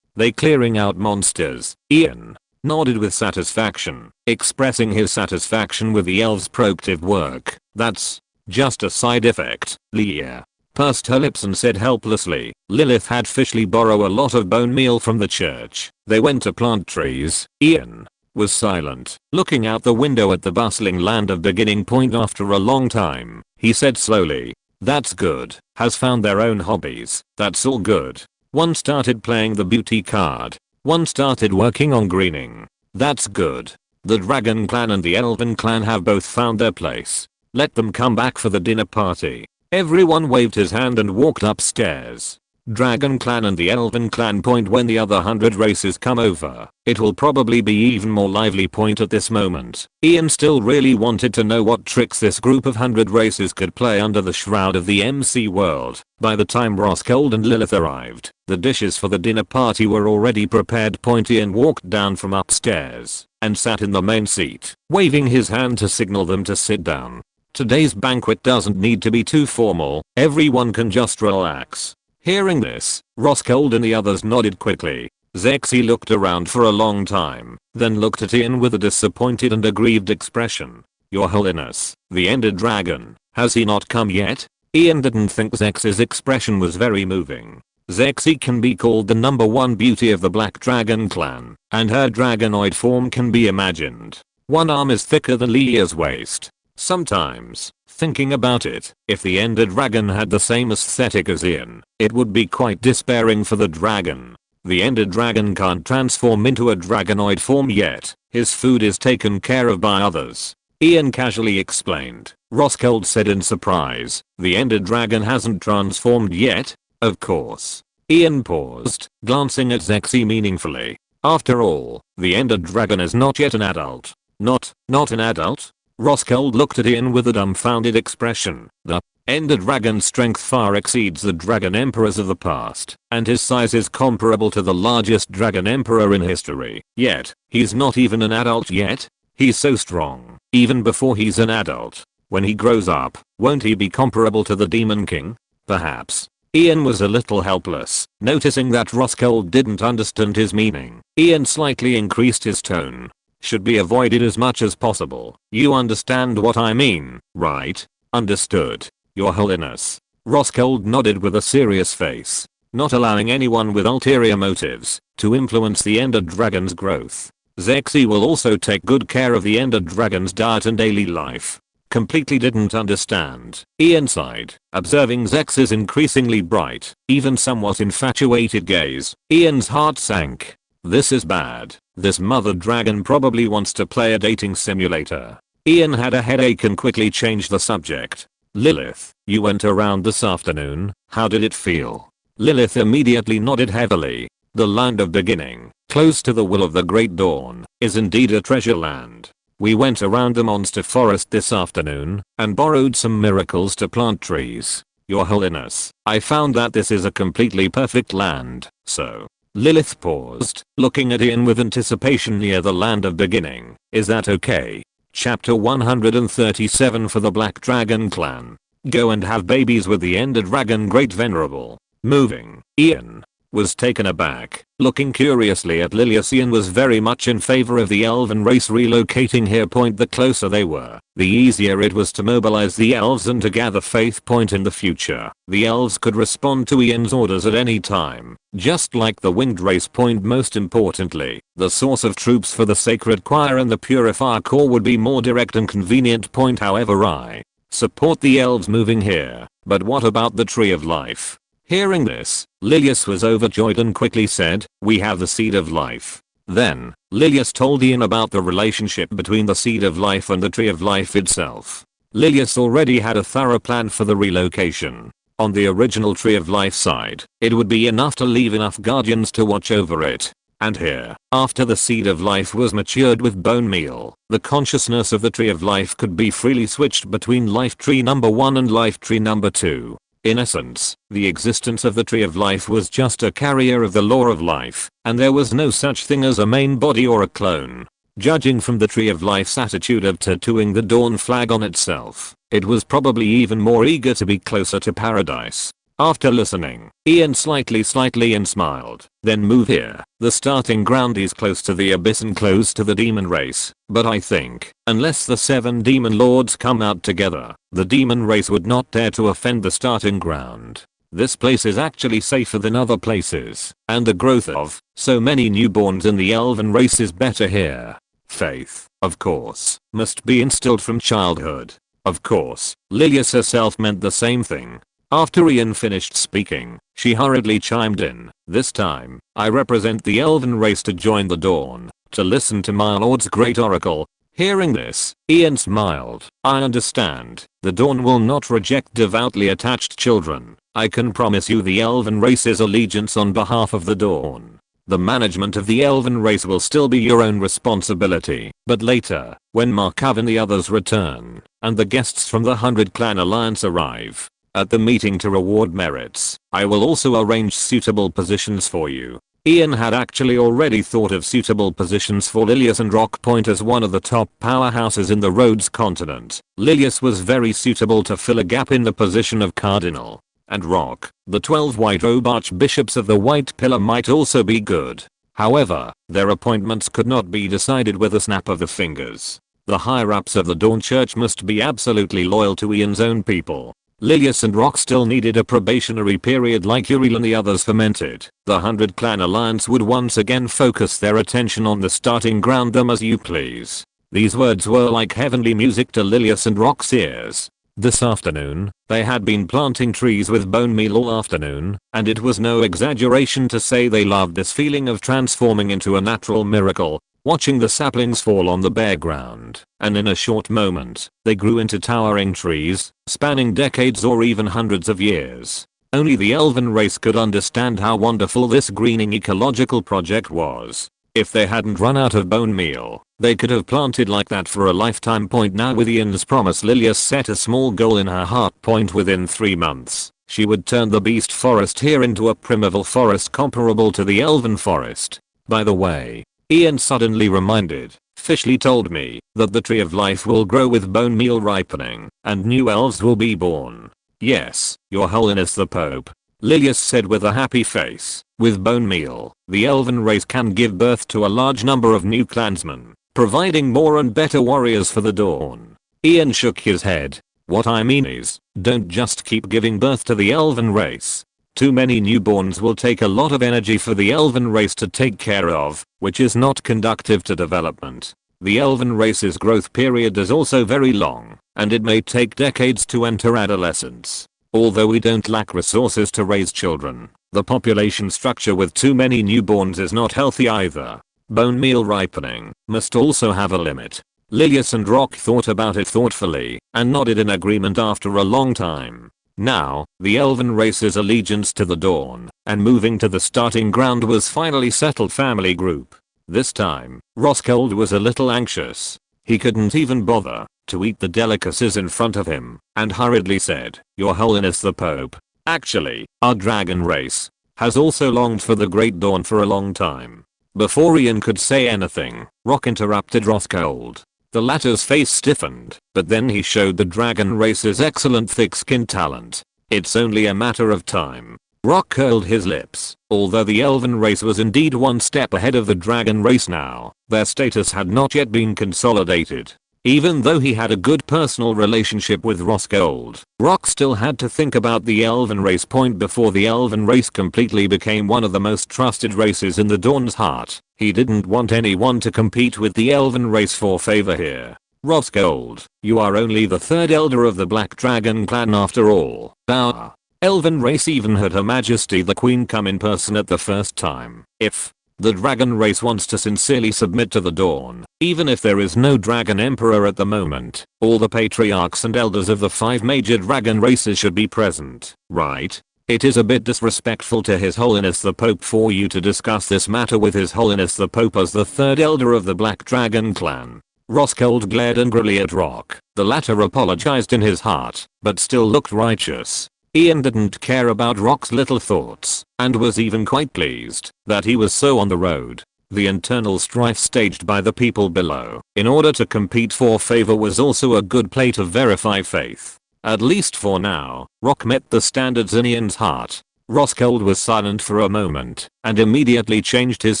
They clearing out monsters. Ian nodded with satisfaction, expressing his satisfaction with the elves' proactive work. That's just a side effect. Leah pursed her lips and said helplessly. Lilith had Fishley borrow a lot of bone meal from the church. They went to plant trees. Ian was silent, looking out the window at the bustling land of Beginning Point after a long time. He said slowly, that's good. Has found their own hobbies. That's all good. One started playing the beauty card. One started working on greening. That's good. The Dragon Clan and the Elven Clan have both found their place. Let them come back for the dinner party. Everyone waved his hand and walked upstairs. Dragon Clan and the Elven Clan point when the other 100 races come over. It will probably be even more lively point at this moment. Ian still really wanted to know what tricks this group of 100 races could play under the shroud of the MC world. By the time Roskilde and Lilith arrived, the dishes for the dinner party were already prepared. Ian walked down from upstairs and sat in the main seat, waving his hand to signal them to sit down. Today's banquet doesn't need to be too formal. Everyone can just relax. Hearing this, Roskilde and the others nodded quickly. Zexy looked around for a long time, then looked at Ian with a disappointed and aggrieved expression. Your Holiness, the Ender Dragon, has he not come yet? Ian didn't think Zexy's expression was very moving. Zexy can be called the #1 beauty of the Black Dragon Clan, and her dragonoid form can be imagined. One arm is thicker than Leah's waist. Sometimes, thinking about it, if the Ender Dragon had the same aesthetic as Ian, it would be quite despairing for the dragon. The Ender Dragon can't transform into a dragonoid form yet. His food is taken care of by others. Ian casually explained. Roskilde said in surprise, the Ender Dragon hasn't transformed yet? Of course. Ian paused, glancing at Zexy meaningfully. After all, the Ender Dragon is not yet an adult. Not an adult? Roskilde looked at Ian with a dumbfounded expression. The Ender Dragon's strength far exceeds the Dragon Emperors of the past, and his size is comparable to the largest Dragon Emperor in history. Yet, he's not even an adult yet? He's so strong, even before he's an adult. When he grows up, won't he be comparable to the Demon King? Perhaps. Ian was a little helpless, noticing that Roskilde didn't understand his meaning. Ian slightly increased his tone. Should be avoided as much as possible. You understand what I mean, right? Understood, Your Holiness. Roskilde nodded with a serious face, not allowing anyone with ulterior motives to influence the Ender Dragon's growth. Zexy will also take good care of the Ender Dragon's diet and daily life. Completely didn't understand. Ian sighed, observing Zexy's increasingly bright, even somewhat infatuated gaze. Ian's heart sank. This is bad. This mother dragon probably wants to play a dating simulator. Ian had a headache and quickly changed the subject. Lilith, you went around this afternoon. How did it feel? Lilith immediately nodded heavily. The land of beginning, close to the will of the Great Dawn, is indeed a treasure land. We went around the monster forest this afternoon and borrowed some miracles to plant trees. Your Holiness, I found that this is a completely perfect land, so. Lilith paused, looking at Ian with anticipation near the land of beginning. Is that okay? Chapter 137 for the Black Dragon Clan. Go and have babies with the Ender Dragon Great Venerable. Moving. Ian was taken aback. Looking curiously at Lilius, Ian was very much in favor of the elven race relocating here. The closer they were, the easier it was to mobilize the elves and to gather faith. In the future, the elves could respond to Ian's orders at any time, just like the winged race. Most importantly, the source of troops for the Sacred Choir and the Purifier Corps would be more direct and convenient. However, I support the elves moving here, but what about the Tree of Life? Hearing this, Lilius was overjoyed and quickly said, "We have the Seed of Life." Then, Lilius told Ian about the relationship between the Seed of Life and the Tree of Life itself. Lilius already had a thorough plan for the relocation. On the original Tree of Life side, it would be enough to leave enough guardians to watch over it. And here, after the Seed of Life was matured with bone meal, the consciousness of the Tree of Life could be freely switched between Life Tree number 1 and Life Tree number 2. In essence, the existence of the Tree of Life was just a carrier of the law of life, and there was no such thing as a main body or a clone. Judging from the Tree of Life's attitude of tattooing the Dawn flag on itself, it was probably even more eager to be closer to paradise. After listening, Ian slightly and smiled. "Then move here. The starting ground is close to the abyss and close to the demon race, but I think, unless the 7 demon lords come out together, the demon race would not dare to offend the starting ground. This place is actually safer than other places, and the growth of so many newborns in the elven race is better here. Faith, of course, must be instilled from childhood." Of course, Lilius herself meant the same thing. After Ian finished speaking, she hurriedly chimed in, "This time, I represent the elven race to join the Dawn, to listen to my lord's great oracle." Hearing this, Ian smiled. "I understand. The Dawn will not reject devoutly attached children. I can promise you the elven race's allegiance on behalf of the Dawn. The management of the elven race will still be your own responsibility, but later, when Markov and the others return, and the guests from the 100 Clan Alliance arrive at the meeting to reward merits, I will also arrange suitable positions for you." Ian had actually already thought of suitable positions for Lilius and Rock Point as one of the top powerhouses in the Rhodes continent. Lilius was very suitable to fill a gap in the position of Cardinal. And Rock, the 12 white robe archbishops of the White Pillar, might also be good. However, their appointments could not be decided with a snap of the fingers. The higher-ups of the Dawn Church must be absolutely loyal to Ian's own people. Lilius and Rock still needed a probationary period like Uriel and the others fermented. The 100 Clan Alliance would once again focus their attention on the starting ground. "Them as you please." These words were like heavenly music to Lilius and Rock's ears. This afternoon, they had been planting trees with bone meal all afternoon, and it was no exaggeration to say they loved this feeling of transforming into a natural miracle, watching the saplings fall on the bare ground, and in a short moment, they grew into towering trees, spanning decades or even hundreds of years. Only the elven race could understand how wonderful this greening ecological project was. If they hadn't run out of bone meal, they could have planted like that for a lifetime. Now with Ian's promise, Lilius set a small goal in her heart. Within 3 months, she would turn the beast forest here into a primeval forest comparable to the elven forest. By the way, Ian suddenly reminded, Fishley told me that the Tree of Life will grow with bone meal ripening, and new elves will be born. "Yes, Your Holiness the Pope," Lilius said with a happy face. "With bone meal, the elven race can give birth to a large number of new clansmen, providing more and better warriors for the Dawn." Ian shook his head. "What I mean is, don't just keep giving birth to the elven race. Too many newborns will take a lot of energy for the elven race to take care of, which is not conducive to development. The elven race's growth period is also very long, and it may take decades to enter adolescence. Although we don't lack resources to raise children, the population structure with too many newborns is not healthy either. Bone meal ripening must also have a limit." Lilius and Rock thought about it thoughtfully, and nodded in agreement after a long time. Now, the elven race's allegiance to the Dawn, and moving to the starting ground was finally settled. Family group. This time, Roskilde was a little anxious. He couldn't even bother to eat the delicacies in front of him, and hurriedly said, "Your Holiness the Pope, actually, our dragon race has also longed for the Great Dawn for a long time." Before Ian could say anything, Rock interrupted Roskilde. The latter's face stiffened, but then he showed the dragon race's excellent thick-skin talent. "It's only a matter of time. Rock curled his lips. Although the elven race was indeed one step ahead of the dragon race now, their status had not yet been consolidated. Even though he had a good personal relationship with Roscold, Rock still had to think about the elven race point before the elven race completely became one of the most trusted races in the Dawn's heart. He didn't want anyone to compete with the elven race for favor here. Roscold, you are only the third elder of the Black Dragon clan after all. Our elven race even had Her Majesty the Queen come in person at the first time. If the dragon race wants to sincerely submit to the Dawn, even if there is no dragon emperor at the moment, all the patriarchs and elders of the 5 major dragon races should be present, right? It is a bit disrespectful to His Holiness the Pope for you to discuss this matter with His Holiness the Pope as the third elder of the Black Dragon clan. Roscold glared angrily at Rock. The latter apologized in his heart, but still looked righteous. Ian didn't care about Rock's little thoughts, and was even quite pleased that he was so on the road. The internal strife staged by the people below, in order to compete for favor, was also a good play to verify faith. At least for now, Rock met the standards in Ian's heart. Roscold was silent for a moment, and immediately changed his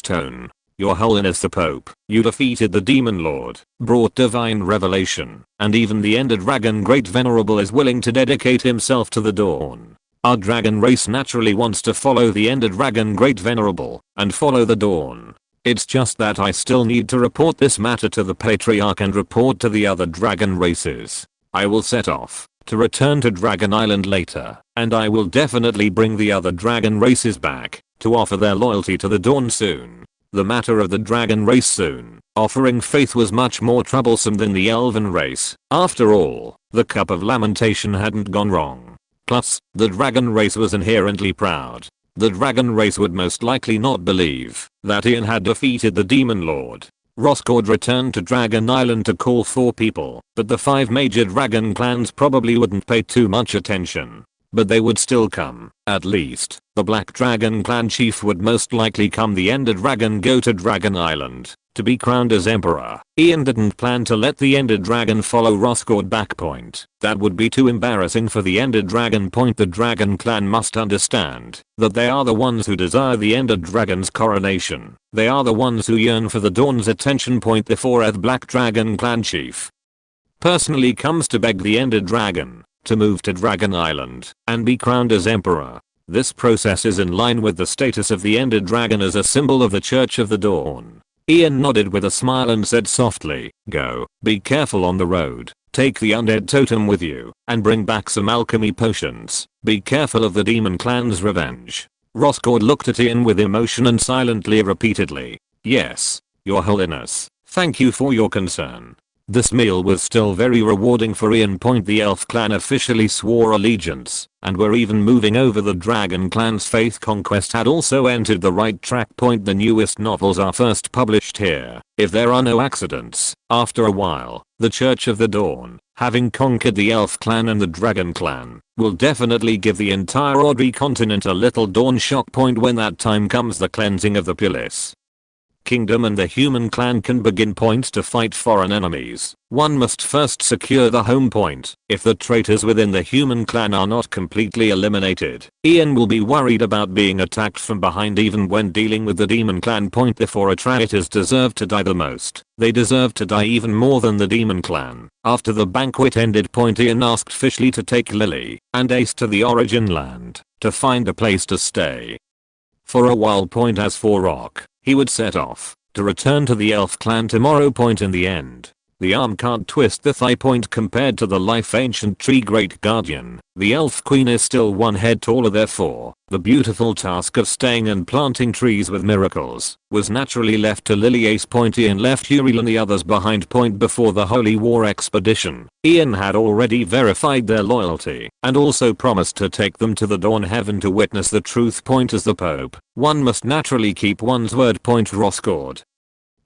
tone. Your Holiness the Pope, you defeated the Demon Lord, brought divine revelation, and even the Ender Dragon Great Venerable is willing to dedicate himself to the Dawn. Our dragon race naturally wants to follow the Ender Dragon Great Venerable, and follow the Dawn. It's just that I still need to report this matter to the Patriarch and report to the other dragon races. I will set off to return to Dragon Island later, and I will definitely bring the other dragon races back to offer their loyalty to the Dawn soon. The matter of the dragon race soon offering faith was much more troublesome than the elven race. After all, the cup of lamentation hadn't gone wrong. Plus, the dragon race was inherently proud. The dragon race would most likely not believe that Ian had defeated the Demon Lord. Roscold returned to Dragon Island to call for people, but the 5 major dragon clans probably wouldn't pay too much attention. But they would still come. At least, the Black Dragon clan chief would most likely come. The Ender Dragon go to Dragon Island to be crowned as emperor. Ian didn't plan to let the Ender Dragon follow Roscold back point. That would be too embarrassing for the Ender Dragon point. The Dragon clan must understand that they are the ones who desire the Ender Dragon's coronation. They are the ones who yearn for the Dawn's attention point. Therefore, the Black Dragon clan chief personally comes to beg the Ender Dragon to move to Dragon Island and be crowned as emperor. This process is in line with the status of the Ender Dragon as a symbol of the Church of the Dawn. Ian nodded with a smile and said softly, "Go, be careful on the road, take the undead totem with you, and bring back some alchemy potions. Be careful of the demon clan's revenge." Roscold looked at Ian with emotion and silently repeatedly, "Yes, Your Holiness, thank you for your concern." This meal was still very rewarding for Ian. The elf clan officially swore allegiance, and were even moving over. The dragon clan's faith conquest had also entered the right track. The newest novels are first published here, if there are no accidents. After a while, the Church of the Dawn, having conquered the elf clan and the dragon clan, will definitely give the entire Rodri continent a little Dawn shock. When that time comes, the cleansing of the Pulis Kingdom and the human clan can begin. To fight foreign enemies, one must first secure the home point. If the traitors within the human clan are not completely eliminated, Ian will be worried about being attacked from behind even when dealing with the demon clan. Therefore, traitors deserve to die the most. They deserve to die even more than the demon clan. After the banquet ended, Ian asked Fishley to take Lily and Ace to the origin land to find a place to stay for a while. As for Rock, he would set off to return to the elf clan tomorrow. In the end, the arm can't twist the thigh. Compared to the life ancient tree great guardian, the elf queen is still one head taller. Therefore, the beautiful task of staying and planting trees with miracles was naturally left to Lily. Ace Ian left Uriel and the others behind. Before the Holy War expedition, Ian had already verified their loyalty and also promised to take them to the Dawn Heaven to witness the truth. As the Pope, one must naturally keep one's word. Roscold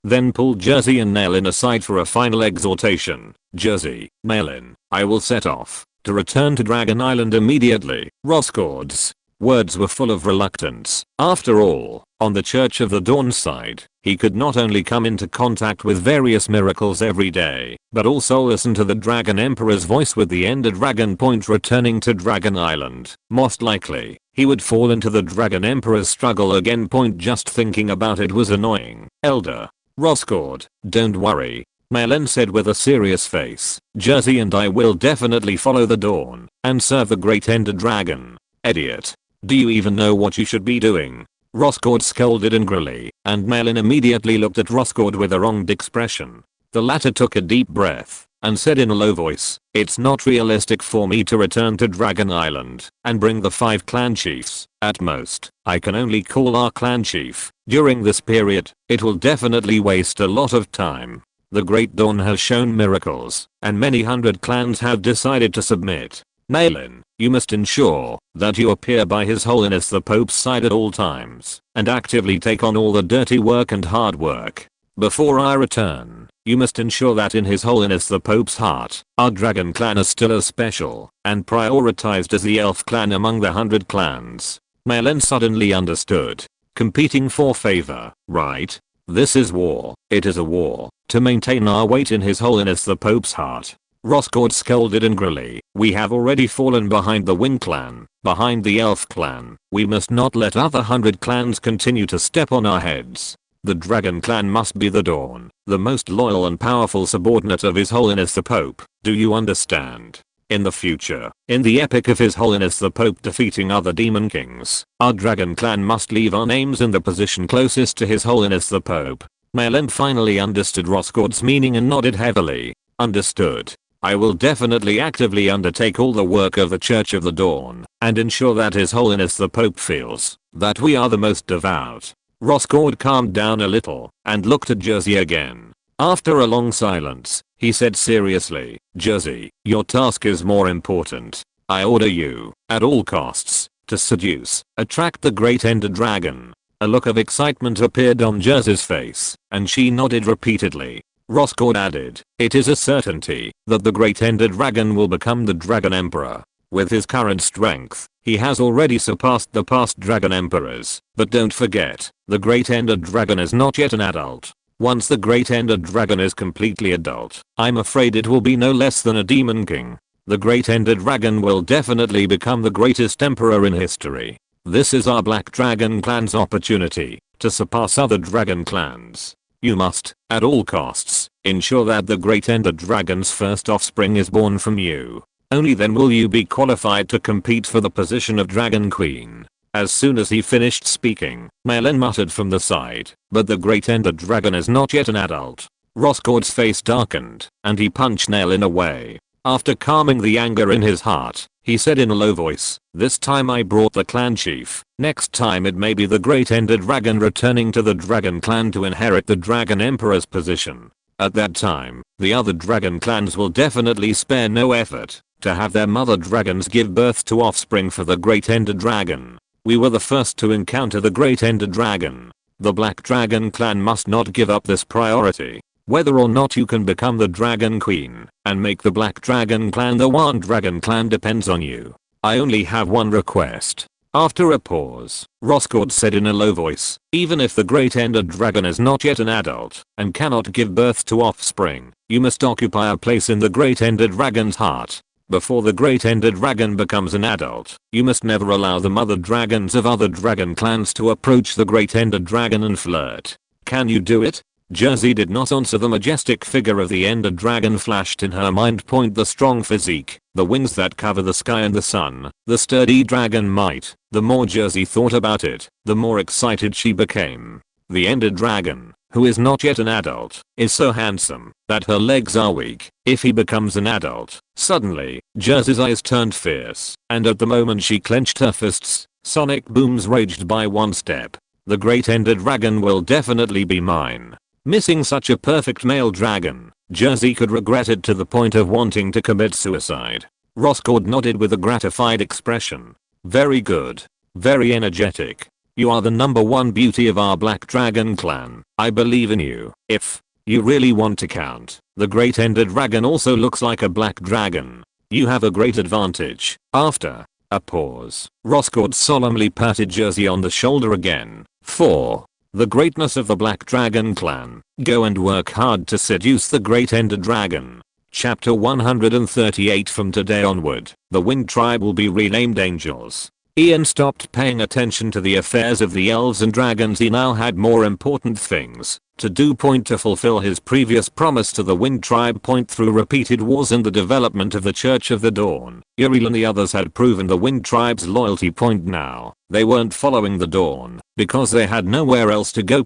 then pulled Jersey and Nailin aside for a final exhortation. "Jersey, Nailin, I will set off to return to Dragon Island immediately." Roscold's Words were full of reluctance. After all, on the Church of the Dawn side, he could not only come into contact with various miracles every day, but also listen to the Dragon Emperor's voice with the Ender Dragon point returning to Dragon Island. Most likely, he would fall into the Dragon Emperor's struggle again point. Just thinking about it was annoying. Elder Roscord, don't worry, Malin said with a serious face. Jersey and I will definitely follow the Dawn and serve the Great Ender Dragon. Idiot. Do you even know what you should be doing? Roscord scolded angrily, and Malin immediately looked at Roscord with a wronged expression. The latter took a deep breath and said in a low voice, "It's not realistic for me to return to Dragon Island and bring the 5 clan chiefs. At most, I can only call our clan chief. During this period, it will definitely waste a lot of time. The Great Dawn has shown miracles, and many hundred clans have decided to submit. Malin, you must ensure that you appear by His Holiness the Pope's side at all times, and actively take on all the dirty work and hard work. Before I return, you must ensure that in His Holiness the Pope's heart, our dragon clan is still as special and prioritized as the elf clan among the 100 clans." Malin suddenly understood. Competing for favor, right? This is war. It is a war to maintain our weight in His Holiness the Pope's heart. Roscord scolded angrily. "We have already fallen behind the Wing clan, behind the Elf clan. We must not let other 100 clans continue to step on our heads. The Dragon clan must be the Dawn, the most loyal and powerful subordinate of His Holiness the Pope. Do you understand? In the future, in the epic of His Holiness the Pope defeating other demon kings, our Dragon clan must leave our names in the position closest to His Holiness the Pope." Malin finally understood Roscord's meaning and nodded heavily. "Understood. I will definitely actively undertake all the work of the Church of the Dawn and ensure that His Holiness the Pope feels that we are the most devout." Roscord calmed down a little and looked at Jersey again. After a long silence, he said seriously, "Jersey, your task is more important. I order you, at all costs, to seduce, attract the Great Ender Dragon." A look of excitement appeared on Jersey's face, and she nodded repeatedly. Roscord added, "It is a certainty that the Great Ender Dragon will become the Dragon Emperor. With his current strength, he has already surpassed the past Dragon Emperors. But don't forget, the Great Ender Dragon is not yet an adult. Once the Great Ender Dragon is completely adult, I'm afraid it will be no less than a Demon King. The Great Ender Dragon will definitely become the greatest emperor in history. This is our Black Dragon clan's opportunity to surpass other dragon clans. You must, at all costs, ensure that the Great Ender Dragon's first offspring is born from you. Only then will you be qualified to compete for the position of Dragon Queen." As soon as he finished speaking, Malin muttered from the side, "But the Great Ender Dragon is not yet an adult." Roscord's face darkened, and he punched Malin away. After calming the anger in his heart, he said in a low voice, "This time I brought the clan chief. Next time it may be the Great Ender Dragon returning to the Dragon clan to inherit the Dragon Emperor's position. At that time, the other dragon clans will definitely spare no effort to have their mother dragons give birth to offspring for the Great Ender Dragon. We were the first to encounter the Great Ender Dragon. The Black Dragon clan must not give up this priority. Whether or not you can become the Dragon Queen and make the Black Dragon clan the one Dragon clan depends on you. I only have one request." After a pause, Roscord said in a low voice, "Even if the Great Ender Dragon is not yet an adult and cannot give birth to offspring, you must occupy a place in the Great Ender Dragon's heart. Before the Great Ender Dragon becomes an adult, you must never allow the mother dragons of other dragon clans to approach the Great Ender Dragon and flirt. Can you do it?" Jersey did not answer. The majestic figure of the Ender Dragon flashed in her mind. The strong physique, the wings that cover the sky and the sun, the sturdy dragon might. The more Jersey thought about it, the more excited she became. The Ender Dragon, who is not yet an adult, is so handsome that her legs are weak if he becomes an adult. Suddenly, Jersey's eyes turned fierce, and at the moment she clenched her fists, sonic booms raged by one step. The Great Ender Dragon will definitely be mine. Missing such a perfect male dragon, Jersey could regret it to the point of wanting to commit suicide. Roscord nodded with a gratified expression. "Very good. Very energetic. You are the #1 beauty of our Black Dragon clan. I believe in you. If you really want to count, the Great Ender Dragon also looks like a black dragon. You have a great advantage." After A pause. Roscord solemnly patted Jersey on the shoulder again. 4. The greatness of the Black Dragon clan. Go and work hard to seduce the great Ender Dragon. Chapter 138. From today onward, the Wind Tribe will be renamed Angels. Ian stopped paying attention to the affairs of the elves and dragons. He now had more important things to do. To fulfill his previous promise to the Wind Tribe. Through repeated wars and the development of the Church of the Dawn, Uriel and the others had proven the Wind Tribe's loyalty. Now, they weren't following the Dawn because they had nowhere else to go.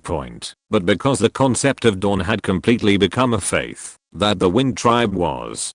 But because the concept of Dawn had completely become a faith that the Wind Tribe was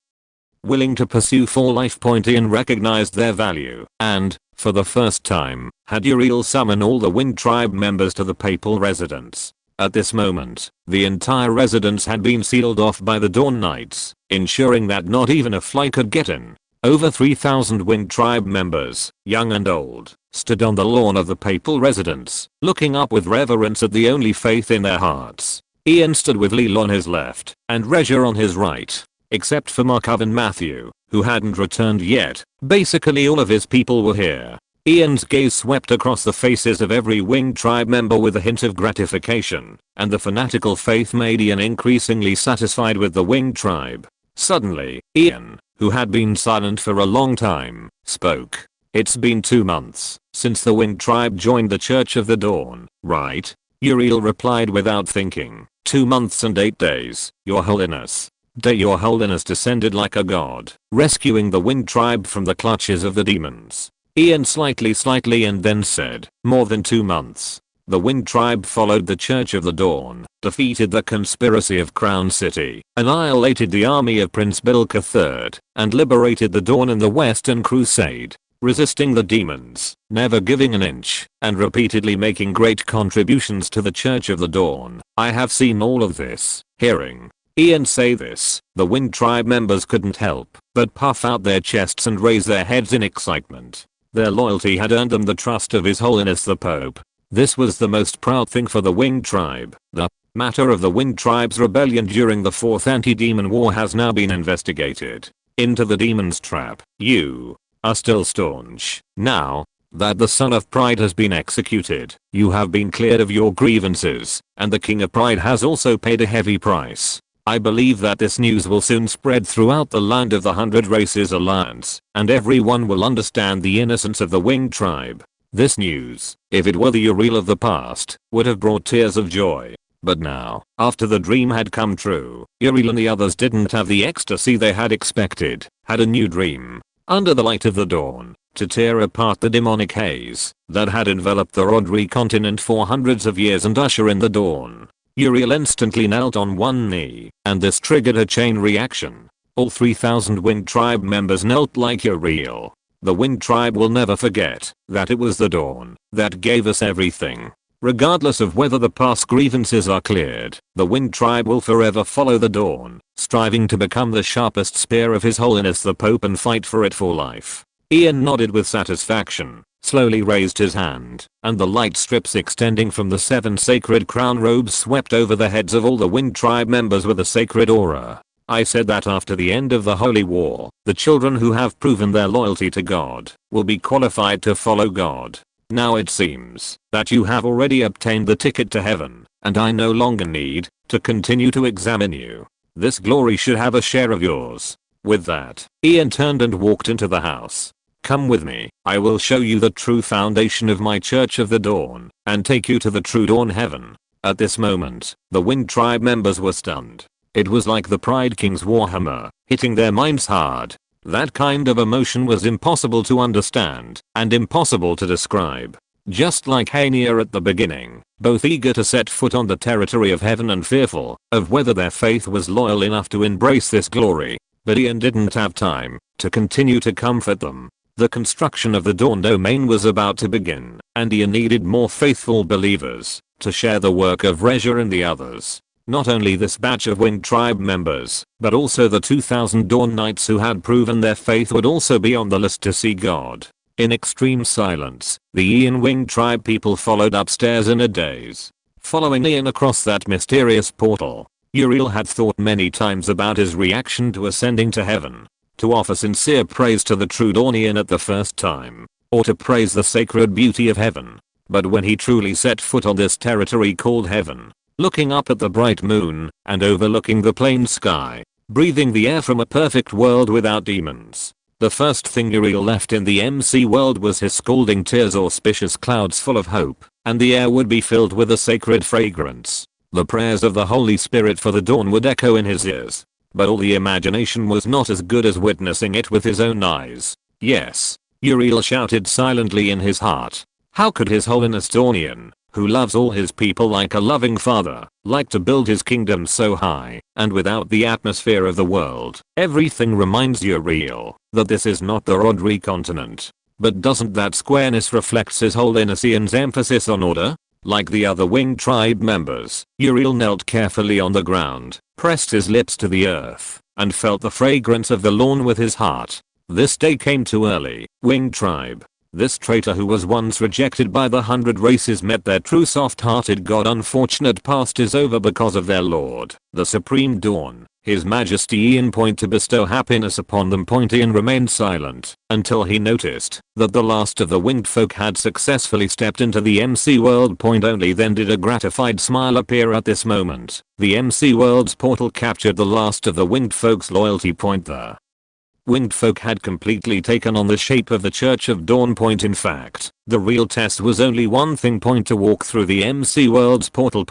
willing to pursue for life. Ian recognized their value and, for the first time, had Uriel summon all the Wind Tribe members to the papal residence. At this moment, the entire residence had been sealed off by the Dawn Knights, ensuring that not even a fly could get in. Over 3,000 Wind Tribe members, young and old, stood on the lawn of the papal residence, looking up with reverence at the only faith in their hearts. Ian stood with Lil on his left, and Regia on his right. Except for Markov and Matthew, who hadn't returned yet. Basically all of his people were here. Ian's gaze swept across the faces of every Wind Tribe member with a hint of gratification, and the fanatical faith made Ian increasingly satisfied with the Wind Tribe. Suddenly, Ian, who had been silent for a long time, spoke. It's been 2 months since the Wind Tribe joined the Church of the Dawn, right? Uriel replied without thinking. 2 months and 8 days, Your Holiness. Your Holiness descended like a god, rescuing the Wind Tribe from the clutches of the demons. Ian slightly and then said, more than 2 months. The Wind Tribe followed the Church of the Dawn, defeated the conspiracy of Crown City, annihilated the army of Prince Bilk III, and liberated the Dawn in the Western Crusade, resisting the demons, never giving an inch, and repeatedly making great contributions to the Church of the Dawn. I have seen all of this. Hearing Ian say this, the Wind Tribe members couldn't help but puff out their chests and raise their heads in excitement. Their loyalty had earned them the trust of His Holiness the Pope. This was the most proud thing for the Wind Tribe. The matter of the Wind Tribe's rebellion during the 4th Anti-Demon War has now been investigated into the Demon's Trap. You are still staunch. Now that the Son of Pride has been executed, you have been cleared of your grievances, and the King of Pride has also paid a heavy price. I believe that this news will soon spread throughout the land of the 100 Races Alliance, and everyone will understand the innocence of the Wind Tribe. This news, if it were the Uriel of the past, would have brought tears of joy. But now, after the dream had come true, Uriel and the others didn't have the ecstasy they had expected, had a new dream. Under the light of the dawn, to tear apart the demonic haze that had enveloped the Rodri continent for hundreds of years and usher in the dawn. Uriel instantly knelt on one knee, and this triggered a chain reaction. All 3,000 Wind Tribe members knelt like Uriel. The Wind Tribe will never forget that it was the dawn that gave us everything. Regardless of whether the past grievances are cleared, the Wind Tribe will forever follow the dawn, striving to become the sharpest spear of His Holiness the Pope and fight for it for life. Ian nodded with satisfaction, slowly raised his hand, and the light strips extending from the 7 sacred crown robes swept over the heads of all the Wind Tribe members with a sacred aura. I said that after the end of the Holy War, the children who have proven their loyalty to God will be qualified to follow God. Now it seems that you have already obtained the ticket to heaven, and I no longer need to continue to examine you. This glory should have a share of yours. With that, Ian turned and walked into the house. Come with me, I will show you the true foundation of my Church of the Dawn, and take you to the true Dawn Heaven. At this moment, the Wind Tribe members were stunned. It was like the Pride King's warhammer, hitting their minds hard. That kind of emotion was impossible to understand, and impossible to describe. Just like Hania at the beginning, both eager to set foot on the territory of heaven and fearful of whether their faith was loyal enough to embrace this glory. But Ian didn't have time to continue to comfort them. The construction of the Dawn domain was about to begin, and Ian needed more faithful believers to share the work of Regia and the others. Not only this batch of Wind Tribe members, but also the 2,000 Dawn Knights who had proven their faith would also be on the list to see God. In extreme silence, the Ian Wind Tribe people followed upstairs in a daze. Following Ian across that mysterious portal, Uriel had thought many times about his reaction to ascending to heaven. to offer sincere praise to the true Dawnian at the first time, or to praise the sacred beauty of heaven. But when he truly set foot on this territory called heaven, looking up at the bright moon, and overlooking the plain sky, breathing the air from a perfect world without demons, the first thing Uriel left in the MC world was his scalding tears, auspicious clouds full of hope, and the air would be filled with a sacred fragrance. The prayers of the Holy Spirit for the dawn would echo in his ears. But all the imagination was not as good as witnessing it with his own eyes. Yes, Uriel shouted silently in his heart. How could His Holiness Dawnian, who loves all his people like a loving father, like to build his kingdom so high, and without the atmosphere of the world? Everything reminds Uriel that this is not the Rodri continent. But doesn't that squareness reflect His Holiness Ian's emphasis on order? Like the other winged tribe members, Uriel knelt carefully on the ground, pressed his lips to the earth, and felt the fragrance of the lawn with his heart. This day came too early, winged tribe. This traitor who was once rejected by the 100 races met their true soft-hearted god. Unfortunate past is over because of their lord, the supreme dawn, His Majesty Ian. To bestow happiness upon them. Ian remained silent until he noticed that the last of the winged folk had successfully stepped into the MC world. Only then did a gratified smile appear at this moment. The MC world's portal captured the last of the winged folk's loyalty. The winged folk had completely taken on the shape of the Church of Dawn. In fact, the real test was only one thing: to walk through the MC world's portal.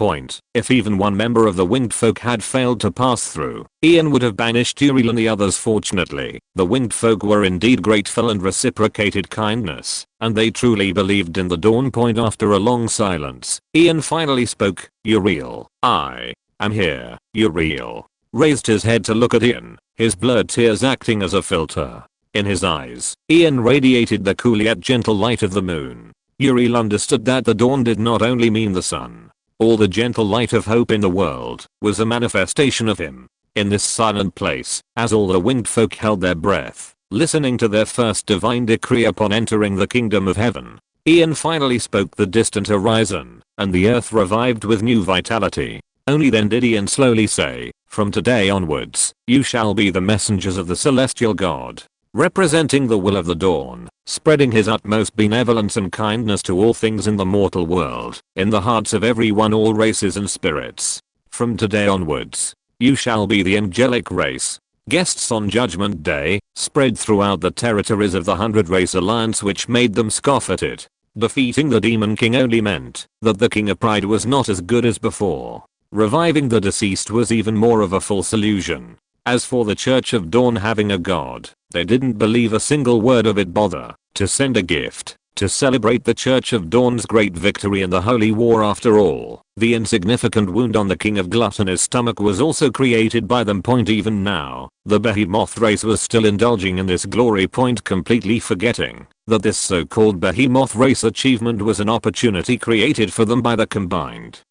If even one member of the winged folk had failed to pass through, Ian would have banished Uriel and the others. Fortunately, the winged folk were indeed grateful and reciprocated kindness, and they truly believed in the dawn. After a long silence, Ian finally spoke. Uriel, I am here. Uriel raised his head to look at Ian, his blurred tears acting as a filter. In his eyes, Ian radiated the cool yet gentle light of the moon. Uriel understood that the dawn did not only mean the sun. All the gentle light of hope in the world was a manifestation of him. In this silent place, as all the winged folk held their breath, listening to their first divine decree upon entering the kingdom of heaven, Ian finally spoke. The distant horizon, and the earth revived with new vitality. Only then did Ian slowly say, from today onwards, you shall be the messengers of the celestial god, representing the will of the dawn, spreading his utmost benevolence and kindness to all things in the mortal world, in the hearts of everyone, all races and spirits. From today onwards, you shall be the angelic race, guests on Judgment Day, spread throughout the territories of the 100 Race Alliance, which made them scoff at it. Defeating the Demon King only meant that the King of Pride was not as good as before. Reviving the deceased was even more of a false illusion. As for the Church of Dawn having a god, they didn't believe a single word of it. Bother to send a gift to celebrate the Church of Dawn's great victory in the Holy War. After all, the insignificant wound on the King of Gluttony's stomach was also created by them. Even now, the behemoth race was still indulging in this glory. Completely forgetting that this so-called behemoth race achievement was an opportunity created for them by the combined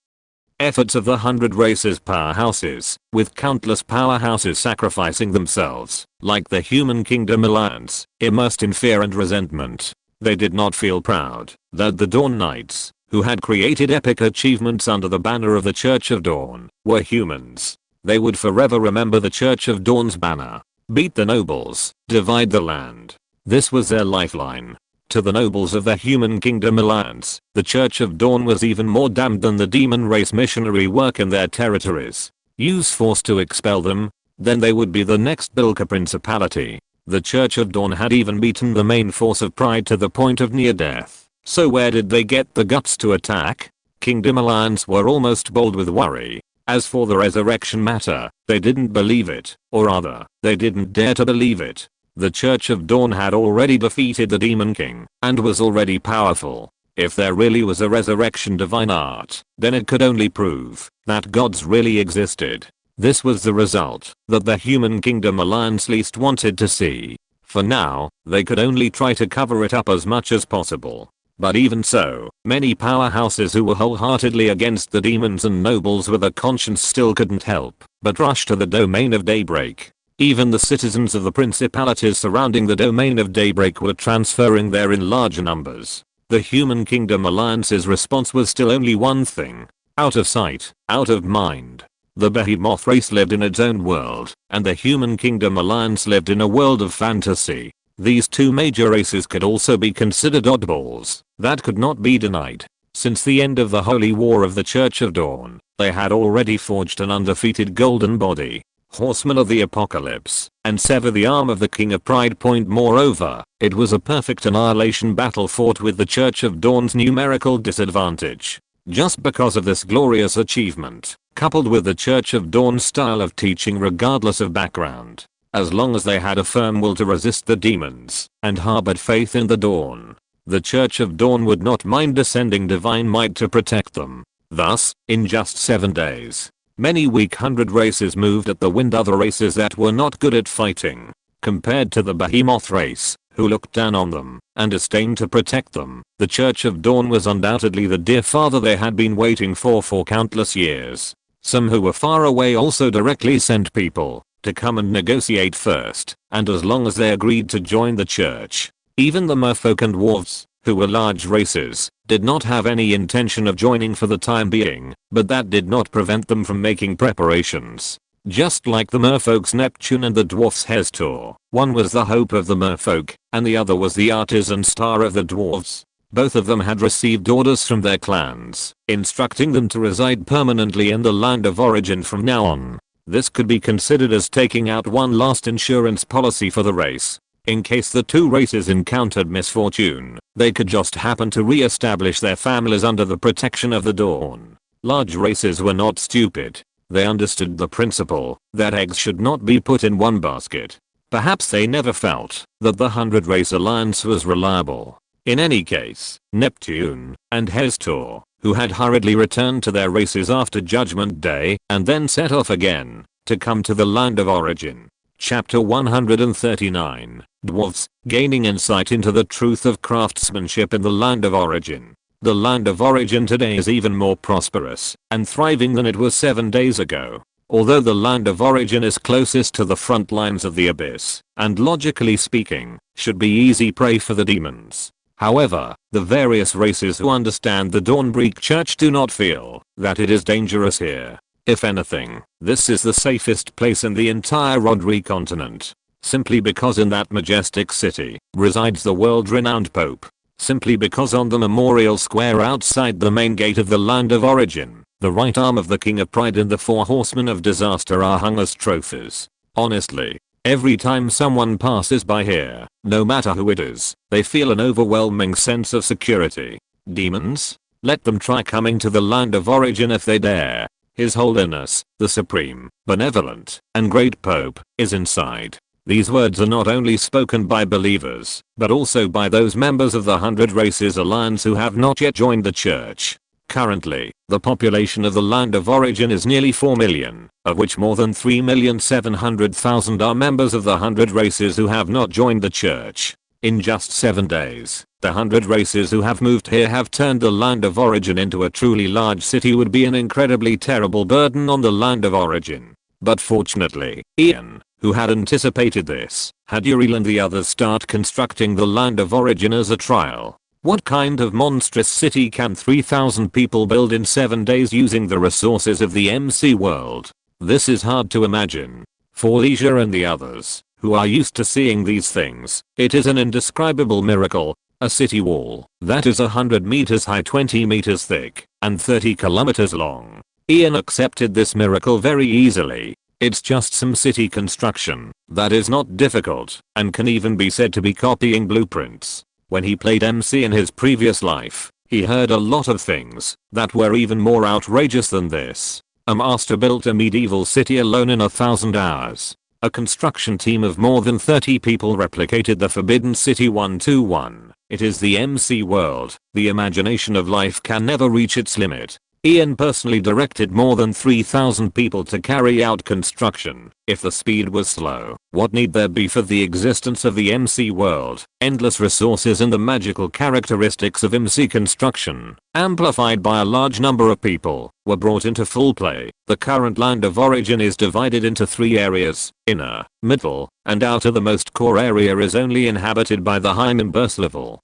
efforts of the 100 races powerhouses, with countless powerhouses sacrificing themselves, like the Human Kingdom Alliance, immersed in fear and resentment. They did not feel proud that the Dawn Knights, who had created epic achievements under the banner of the Church of Dawn, were humans. They would forever remember the Church of Dawn's banner. Beat the nobles, divide the land. This was their lifeline. To the nobles of the Human Kingdom Alliance, the Church of Dawn was even more damned than the demon race missionary work in their territories. Use force to expel them, then they would be the next Bilka Principality. The Church of Dawn had even beaten the main force of Pride to the point of near death. So where did they get the guts to attack? Kingdom Alliance were almost bold with worry. As for the resurrection matter, they didn't believe it, or rather, they didn't dare to believe it. The Church of Dawn had already defeated the Demon King, and was already powerful. If there really was a resurrection divine art, then it could only prove that gods really existed. This was the result that the Human Kingdom Alliance least wanted to see. For now, they could only try to cover it up as much as possible. But even so, many powerhouses who were wholeheartedly against the demons and nobles with a conscience still couldn't help but rush to the domain of Daybreak. Even the citizens of the principalities surrounding the domain of Daybreak were transferring there in large numbers. The Human Kingdom Alliance's response was still only one thing: out of sight, out of mind. The behemoth race lived in its own world, and the Human Kingdom Alliance lived in a world of fantasy. These two major races could also be considered oddballs. That could not be denied. Since the end of the Holy War of the Church of Dawn, they had already forged an undefeated golden body, horsemen of the apocalypse, and sever the arm of the King of Pride. Moreover, it was a perfect annihilation battle fought with the Church of Dawn's numerical disadvantage. Just because of this glorious achievement, coupled with the Church of Dawn's style of teaching regardless of background, as long as they had a firm will to resist the demons and harbored faith in the Dawn, the Church of Dawn would not mind descending divine might to protect them. Thus, in just 7 days, many weak 100 races moved at the wind other races that were not good at fighting, compared to the behemoth race, who looked down on them and disdained to protect them. The Church of Dawn was undoubtedly the dear father they had been waiting for countless years. Some who were far away also directly sent people to come and negotiate first, and as long as they agreed to join the church. Even the merfolk and dwarves, who were large races, did not have any intention of joining for the time being, but that did not prevent them from making preparations. Just like the merfolk's Neptune and the dwarf's Hestor, one was the hope of the merfolk, and the other was the artisan star of the dwarves. Both of them had received orders from their clans, instructing them to reside permanently in the land of origin from now on. This could be considered as taking out one last insurance policy for the race. In case the two races encountered misfortune, they could just happen to re-establish their families under the protection of the Dawn. Large races were not stupid. They understood the principle that eggs should not be put in one basket. Perhaps they never felt that the 100 race alliance was reliable. In any case, Neptune and Hestor, who had hurriedly returned to their races after Judgment Day and then set off again to come to the land of origin. Chapter 139, Dwarves, gaining insight into the truth of craftsmanship in the land of origin. The land of origin today is even more prosperous and thriving than it was 7 days ago. Although the land of origin is closest to the front lines of the abyss, and logically speaking, should be easy prey for the demons. However, the various races who understand the Dawnbreak Church do not feel that it is dangerous here. If anything, this is the safest place in the entire Rodri continent. Simply because in that majestic city resides the world-renowned Pope. Simply because on the memorial square outside the main gate of the land of origin, the right arm of the King of Pride and the 4 horsemen of disaster are hung as trophies. Honestly, every time someone passes by here, no matter who it is, they feel an overwhelming sense of security. Demons? Let them try coming to the land of origin if they dare. His Holiness, the Supreme, Benevolent, and Great Pope, is inside. These words are not only spoken by believers, but also by those members of the 100 Races Alliance who have not yet joined the church. Currently, the population of the land of origin is nearly 4 million, of which more than 3,700,000 are members of the 100 races who have not joined the church. In just 7 days, the 100 races who have moved here have turned the land of origin into a truly large city. Would be an incredibly terrible burden on the land of origin. But fortunately, Ian, who had anticipated this, had Uriel and the others start constructing the land of origin as a trial. What kind of monstrous city can 3,000 people build in 7 days using the resources of the MC world? This is hard to imagine. For Leisure and the others, who are used to seeing these things, it is an indescribable miracle. A city wall that is 100 meters high, 20 meters thick, and 30 kilometers long. Ian accepted this miracle very easily. It's just some city construction that is not difficult and can even be said to be copying blueprints. When he played MC in his previous life, he heard a lot of things that were even more outrageous than this. A master built a medieval city alone in 1,000 hours. A construction team of more than 30 people replicated the Forbidden City 1-to-1. It is the MC world. The imagination of life can never reach its limit. Ian personally directed more than 3,000 people to carry out construction. If the speed was slow, what need there be for the existence of the MC world? Endless resources and the magical characteristics of MC construction, amplified by a large number of people, were brought into full play. The current land of origin is divided into 3 areas: inner, middle, and outer. The most core area is only inhabited by the high members level.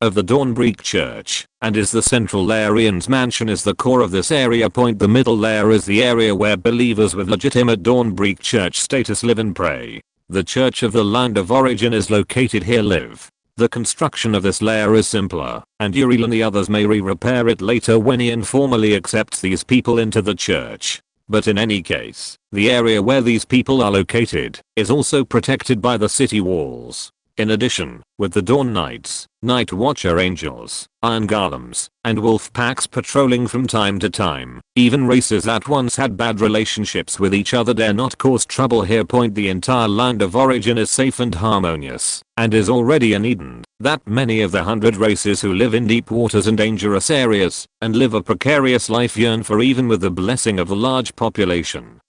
of the Dawnbreak Church, and is the central layer. Ian's mansion is the core of this area. The middle layer is the area where believers with legitimate Dawnbreak Church status live and pray. The Church of the Land of Origin is located here. The construction of this layer is simpler, and Uriel and the others may repair it later when Ian formally accepts these people into the church. But in any case, the area where these people are located is also protected by the city walls. In addition, with the Dawn Knights, Night Watcher Angels, Iron Golems, and Wolf Packs patrolling from time to time, even races that once had bad relationships with each other dare not cause trouble here. The entire Land of Origin is safe and harmonious, and is already an Eden that many of the 100 races who live in deep waters and dangerous areas, and live a precarious life yearn for, even with the blessing of a large population.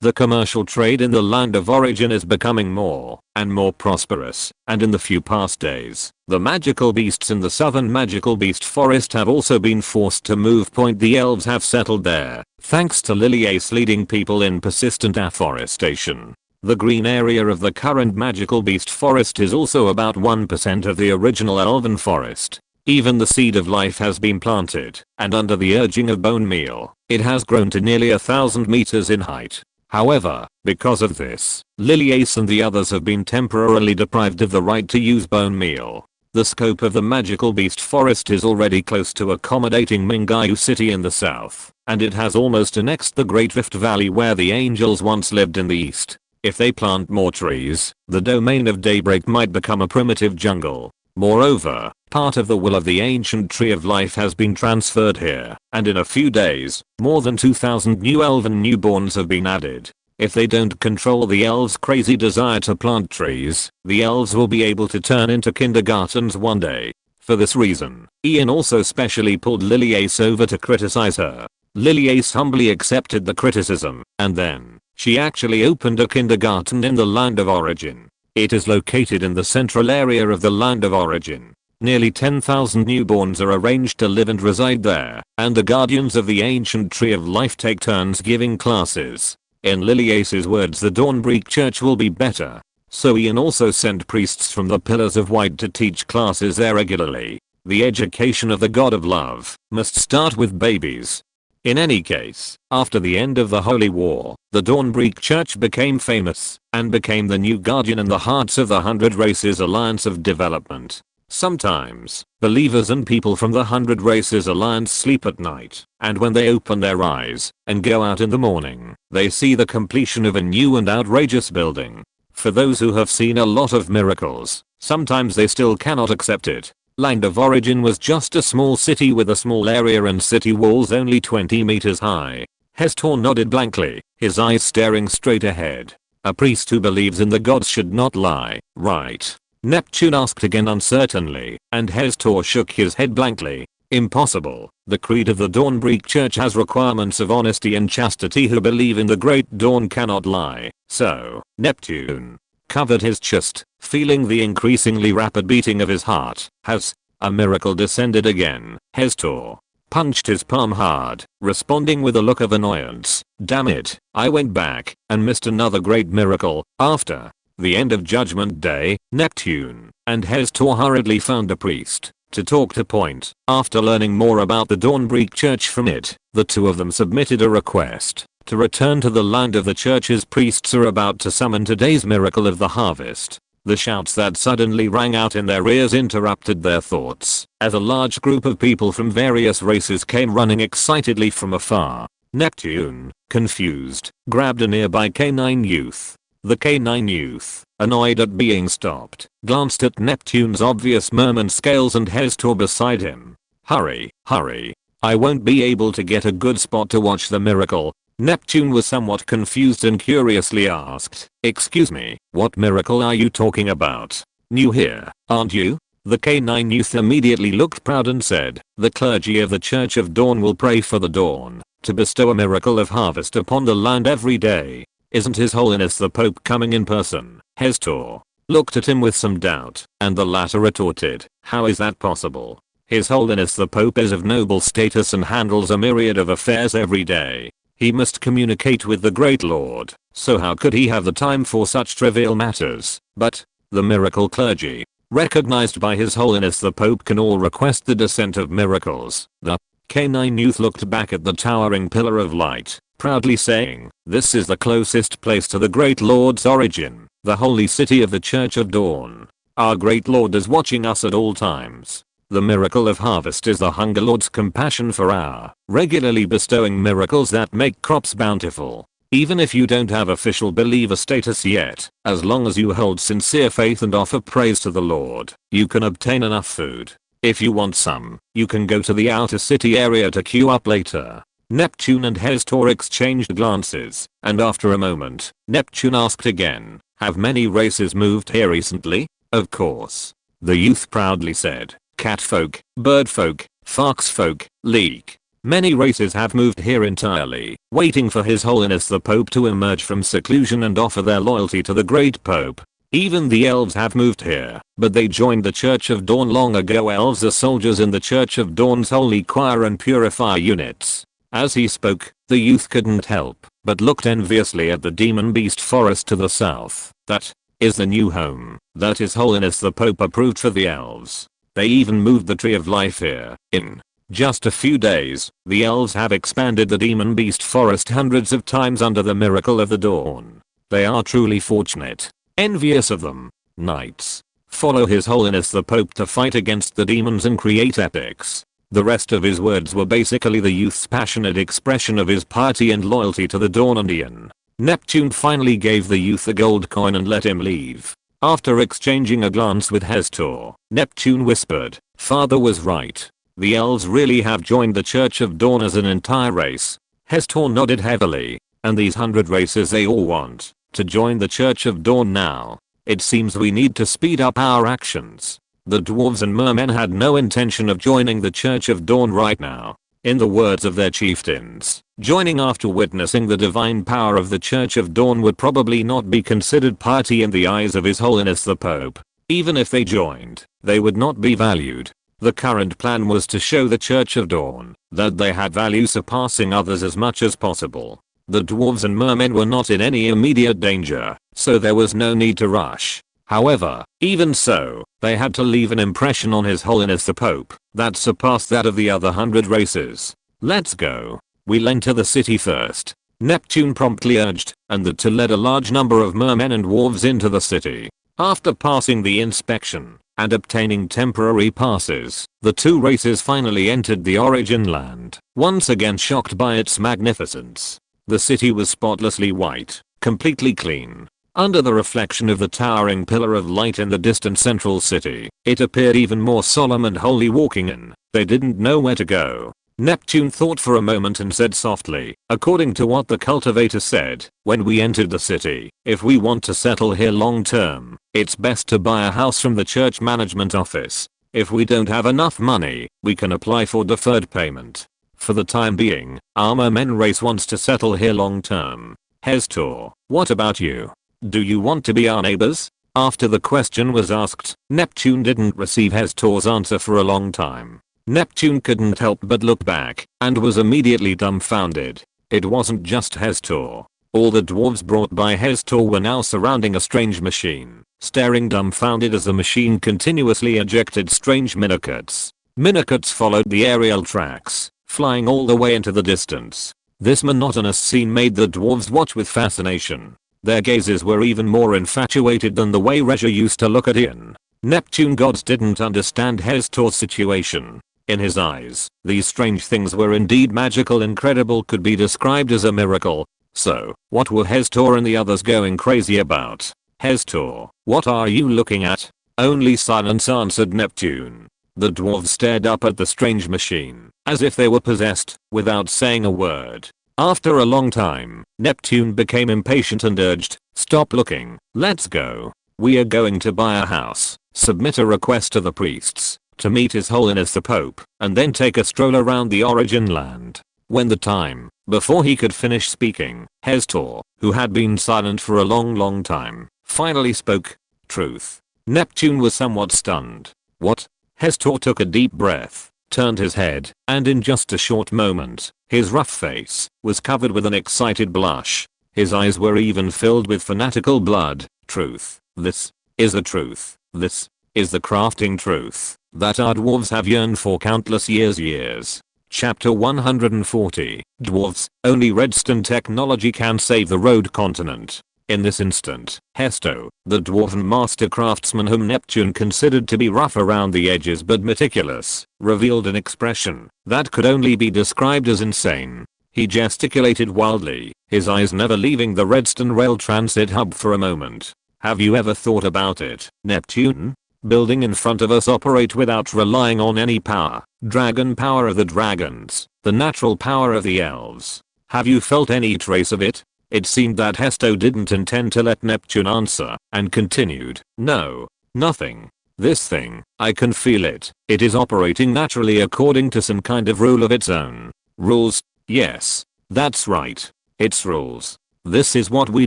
The commercial trade in the Land of Origin is becoming more and more prosperous, and in the few past days, the magical beasts in the southern magical beast forest have also been forced to move. The elves have settled there, thanks to Liliace leading people in persistent afforestation. The green area of the current magical beast forest is also about 1% of the original elven forest. Even the seed of life has been planted, and under the urging of bone meal, it has grown to nearly 1,000 meters in height. However, because of this, Liliace and the others have been temporarily deprived of the right to use bone meal. The scope of the magical beast forest is already close to accommodating Mingayu City in the south, and it has almost annexed the Great Rift Valley where the angels once lived in the east. If they plant more trees, the domain of Daybreak might become a primitive jungle. Moreover, part of the will of the ancient tree of life has been transferred here, and in a few days, more than 2,000 new elven newborns have been added. If they don't control the elves' crazy desire to plant trees, the elves will be able to turn into kindergartens one day. For this reason, Ian also specially pulled Liliace over to criticize her. Liliace humbly accepted the criticism, and then, she actually opened a kindergarten in the Land of Origin. It is located in the central area of the Land of Origin. Nearly 10,000 newborns are arranged to live and reside there, and the guardians of the ancient tree of life take turns giving classes. In Liliace's words, the Dawnbreak Church will be better. So Ian also sent priests from the Pillars of White to teach classes there regularly. The education of the God of Love must start with babies. In any case, after the end of the Holy War, the Dawnbreak Church became famous, and became the new guardian in the hearts of the 100 Races Alliance of Development. Sometimes, believers and people from the 100 Races Alliance sleep at night, and when they open their eyes, and go out in the morning, they see the completion of a new and outrageous building. For those who have seen a lot of miracles, sometimes they still cannot accept it. Land of Origin was just a small city with a small area and city walls only 20 meters high. Hestor nodded blankly, his eyes staring straight ahead. A priest who believes in the gods should not lie, right? Neptune asked again uncertainly, and Hestor shook his head blankly. Impossible. The creed of the Dawnbreak Church has requirements of honesty and chastity. Who believe in the Great Dawn cannot lie. So, Neptune covered his chest, feeling the increasingly rapid beating of his heart. Has a miracle descended again? Hestor punched his palm hard, responding with a look of annoyance. Damn it, I went back and missed another great miracle. After the end of Judgment Day, Neptune and Hestor hurriedly found a priest to talk to point. After learning more about the Dawnbreak Church from it, the two of them submitted a request to return to the land of the church's priests are about to summon today's miracle of the harvest. The shouts that suddenly rang out in their ears interrupted their thoughts, as a large group of people from various races came running excitedly from afar. Neptune, confused, grabbed a nearby canine youth. The canine youth, annoyed at being stopped, glanced at Neptune's obvious merman scales and Hestor beside him. Hurry, hurry. I won't be able to get a good spot to watch the miracle. Neptune was somewhat confused and curiously asked, excuse me, what miracle are you talking about? New here, aren't you? The canine youth immediately looked proud and said, the clergy of the Church of Dawn will pray for the dawn, to bestow a miracle of harvest upon the land every day. Isn't His Holiness the Pope coming in person? Hestor looked at him with some doubt, and the latter retorted, how is that possible? His Holiness the Pope is of noble status and handles a myriad of affairs every day. He must communicate with the Great Lord, so how could he have the time for such trivial matters? But the miracle clergy. recognized by His Holiness the Pope, can all request the descent of miracles. The canine youth looked back at the towering pillar of light, proudly saying, "This is the closest place to the great Lord's origin, the holy city of the Church of Dawn. Our great Lord is watching us at all times. The miracle of harvest is the hunger Lord's compassion for our, regularly bestowing miracles that make crops bountiful. Even if you don't have official believer status yet, as long as you hold sincere faith and offer praise to the Lord, you can obtain enough food. If you want some, you can go to the outer city area to queue up later." Neptune and Hestor exchanged glances, and after a moment, Neptune asked again, "Have many races moved here recently?" "Of course," the youth proudly said. "Catfolk, birdfolk, foxfolk, leek. Many races have moved here entirely, waiting for His Holiness the Pope to emerge from seclusion and offer their loyalty to the great Pope. Even the elves have moved here, but they joined the Church of Dawn long ago. Elves are soldiers in the Church of Dawn's holy choir and purifier units." As he spoke, the youth couldn't help but looked enviously at the demon beast forest to the south. That is the new home that His Holiness the Pope approved for the elves. They even moved the Tree of Life here. In just a few days, the elves have expanded the demon beast forest hundreds of times under the miracle of the dawn. They are truly fortunate. Envious of them. Knights, follow His Holiness the Pope to fight against the demons and create epics. The rest of his words were basically the youth's passionate expression of his piety and loyalty to the Dawnundian. Neptune finally gave the youth a gold coin and let him leave. After exchanging a glance with Hestor, Neptune whispered, "Father was right. The elves really have joined the Church of Dawn as an entire race." Hestor nodded heavily. "And these 100 races, they all want to join the Church of Dawn now. It seems we need to speed up our actions." The dwarves and mermen had no intention of joining the Church of Dawn right now. In the words of their chieftains, joining after witnessing the divine power of the Church of Dawn would probably not be considered piety in the eyes of His Holiness the Pope. Even if they joined, they would not be valued. The current plan was to show the Church of Dawn that they had value, surpassing others as much as possible. The dwarves and mermen were not in any immediate danger, so there was no need to rush. However, even so, they had to leave an impression on His Holiness the Pope that surpassed that of the other 100 races. "Let's go. We'll enter the city first," Neptune promptly urged, and the two led a large number of mermen and dwarves into the city. After passing the inspection and obtaining temporary passes, the two races finally entered the origin land, once again shocked by its magnificence. The city was spotlessly white, completely clean. Under the reflection of the towering pillar of light in the distant central city, it appeared even more solemn and holy. Walking in, they didn't know where to go. Neptune thought for a moment and said softly, "According to what the cultivator said when we entered the city, if we want to settle here long term, it's best to buy a house from the church management office. If we don't have enough money, we can apply for deferred payment. For the time being, our mermen race wants to settle here long term. Hestor, what about you? Do you want to be our neighbors?" After the question was asked, Neptune didn't receive Hestor's answer for a long time. Neptune couldn't help but look back, and was immediately dumbfounded. It wasn't just Hestor. All the dwarves brought by Hestor were now surrounding a strange machine, staring dumbfounded as the machine continuously ejected strange minicuts. Minicuts followed the aerial tracks, flying all the way into the distance. This monotonous scene made the dwarves watch with fascination. Their gazes were even more infatuated than the way Regia used to look at Ian. Neptune gods didn't understand Hestor's situation. In his eyes, these strange things were indeed magical. Incredible could be described as a miracle. So, what were Hestor and the others going crazy about? "Hestor, what are you looking at?" Only silence answered Neptune. The dwarves stared up at the strange machine, as if they were possessed, without saying a word. After a long time, Neptune became impatient and urged, "Stop looking, let's go. We are going to buy a house, submit a request to the priests, to meet His Holiness the Pope, and then take a stroll around the origin land." When the time, before he could finish speaking, Hestor, who had been silent for a long time, finally spoke. "Truth." Neptune was somewhat stunned. "What?" Hestor took a deep breath, turned his head, and in just a short moment, his rough face was covered with an excited blush. His eyes were even filled with fanatical blood. "Truth. This is the truth. This is the crafting truth that our dwarves have yearned for countless years. Chapter 140, Dwarves, only redstone technology can save the road continent. In this instant, Hesto, the dwarven master craftsman whom Neptune considered to be rough around the edges but meticulous, revealed an expression that could only be described as insane. He gesticulated wildly, his eyes never leaving the Redstone rail transit hub for a moment. Have you ever thought about it, Neptune? Building in front of us operate without relying on any power, dragon power of the dragons, the natural power of the elves. Have you felt any trace of it? It seemed that Hesto didn't intend to let Neptune answer, and continued, no, nothing. This thing, I can feel it. It is operating naturally according to some kind of rule of its own. Rules? Yes. That's right. It's rules. This is what we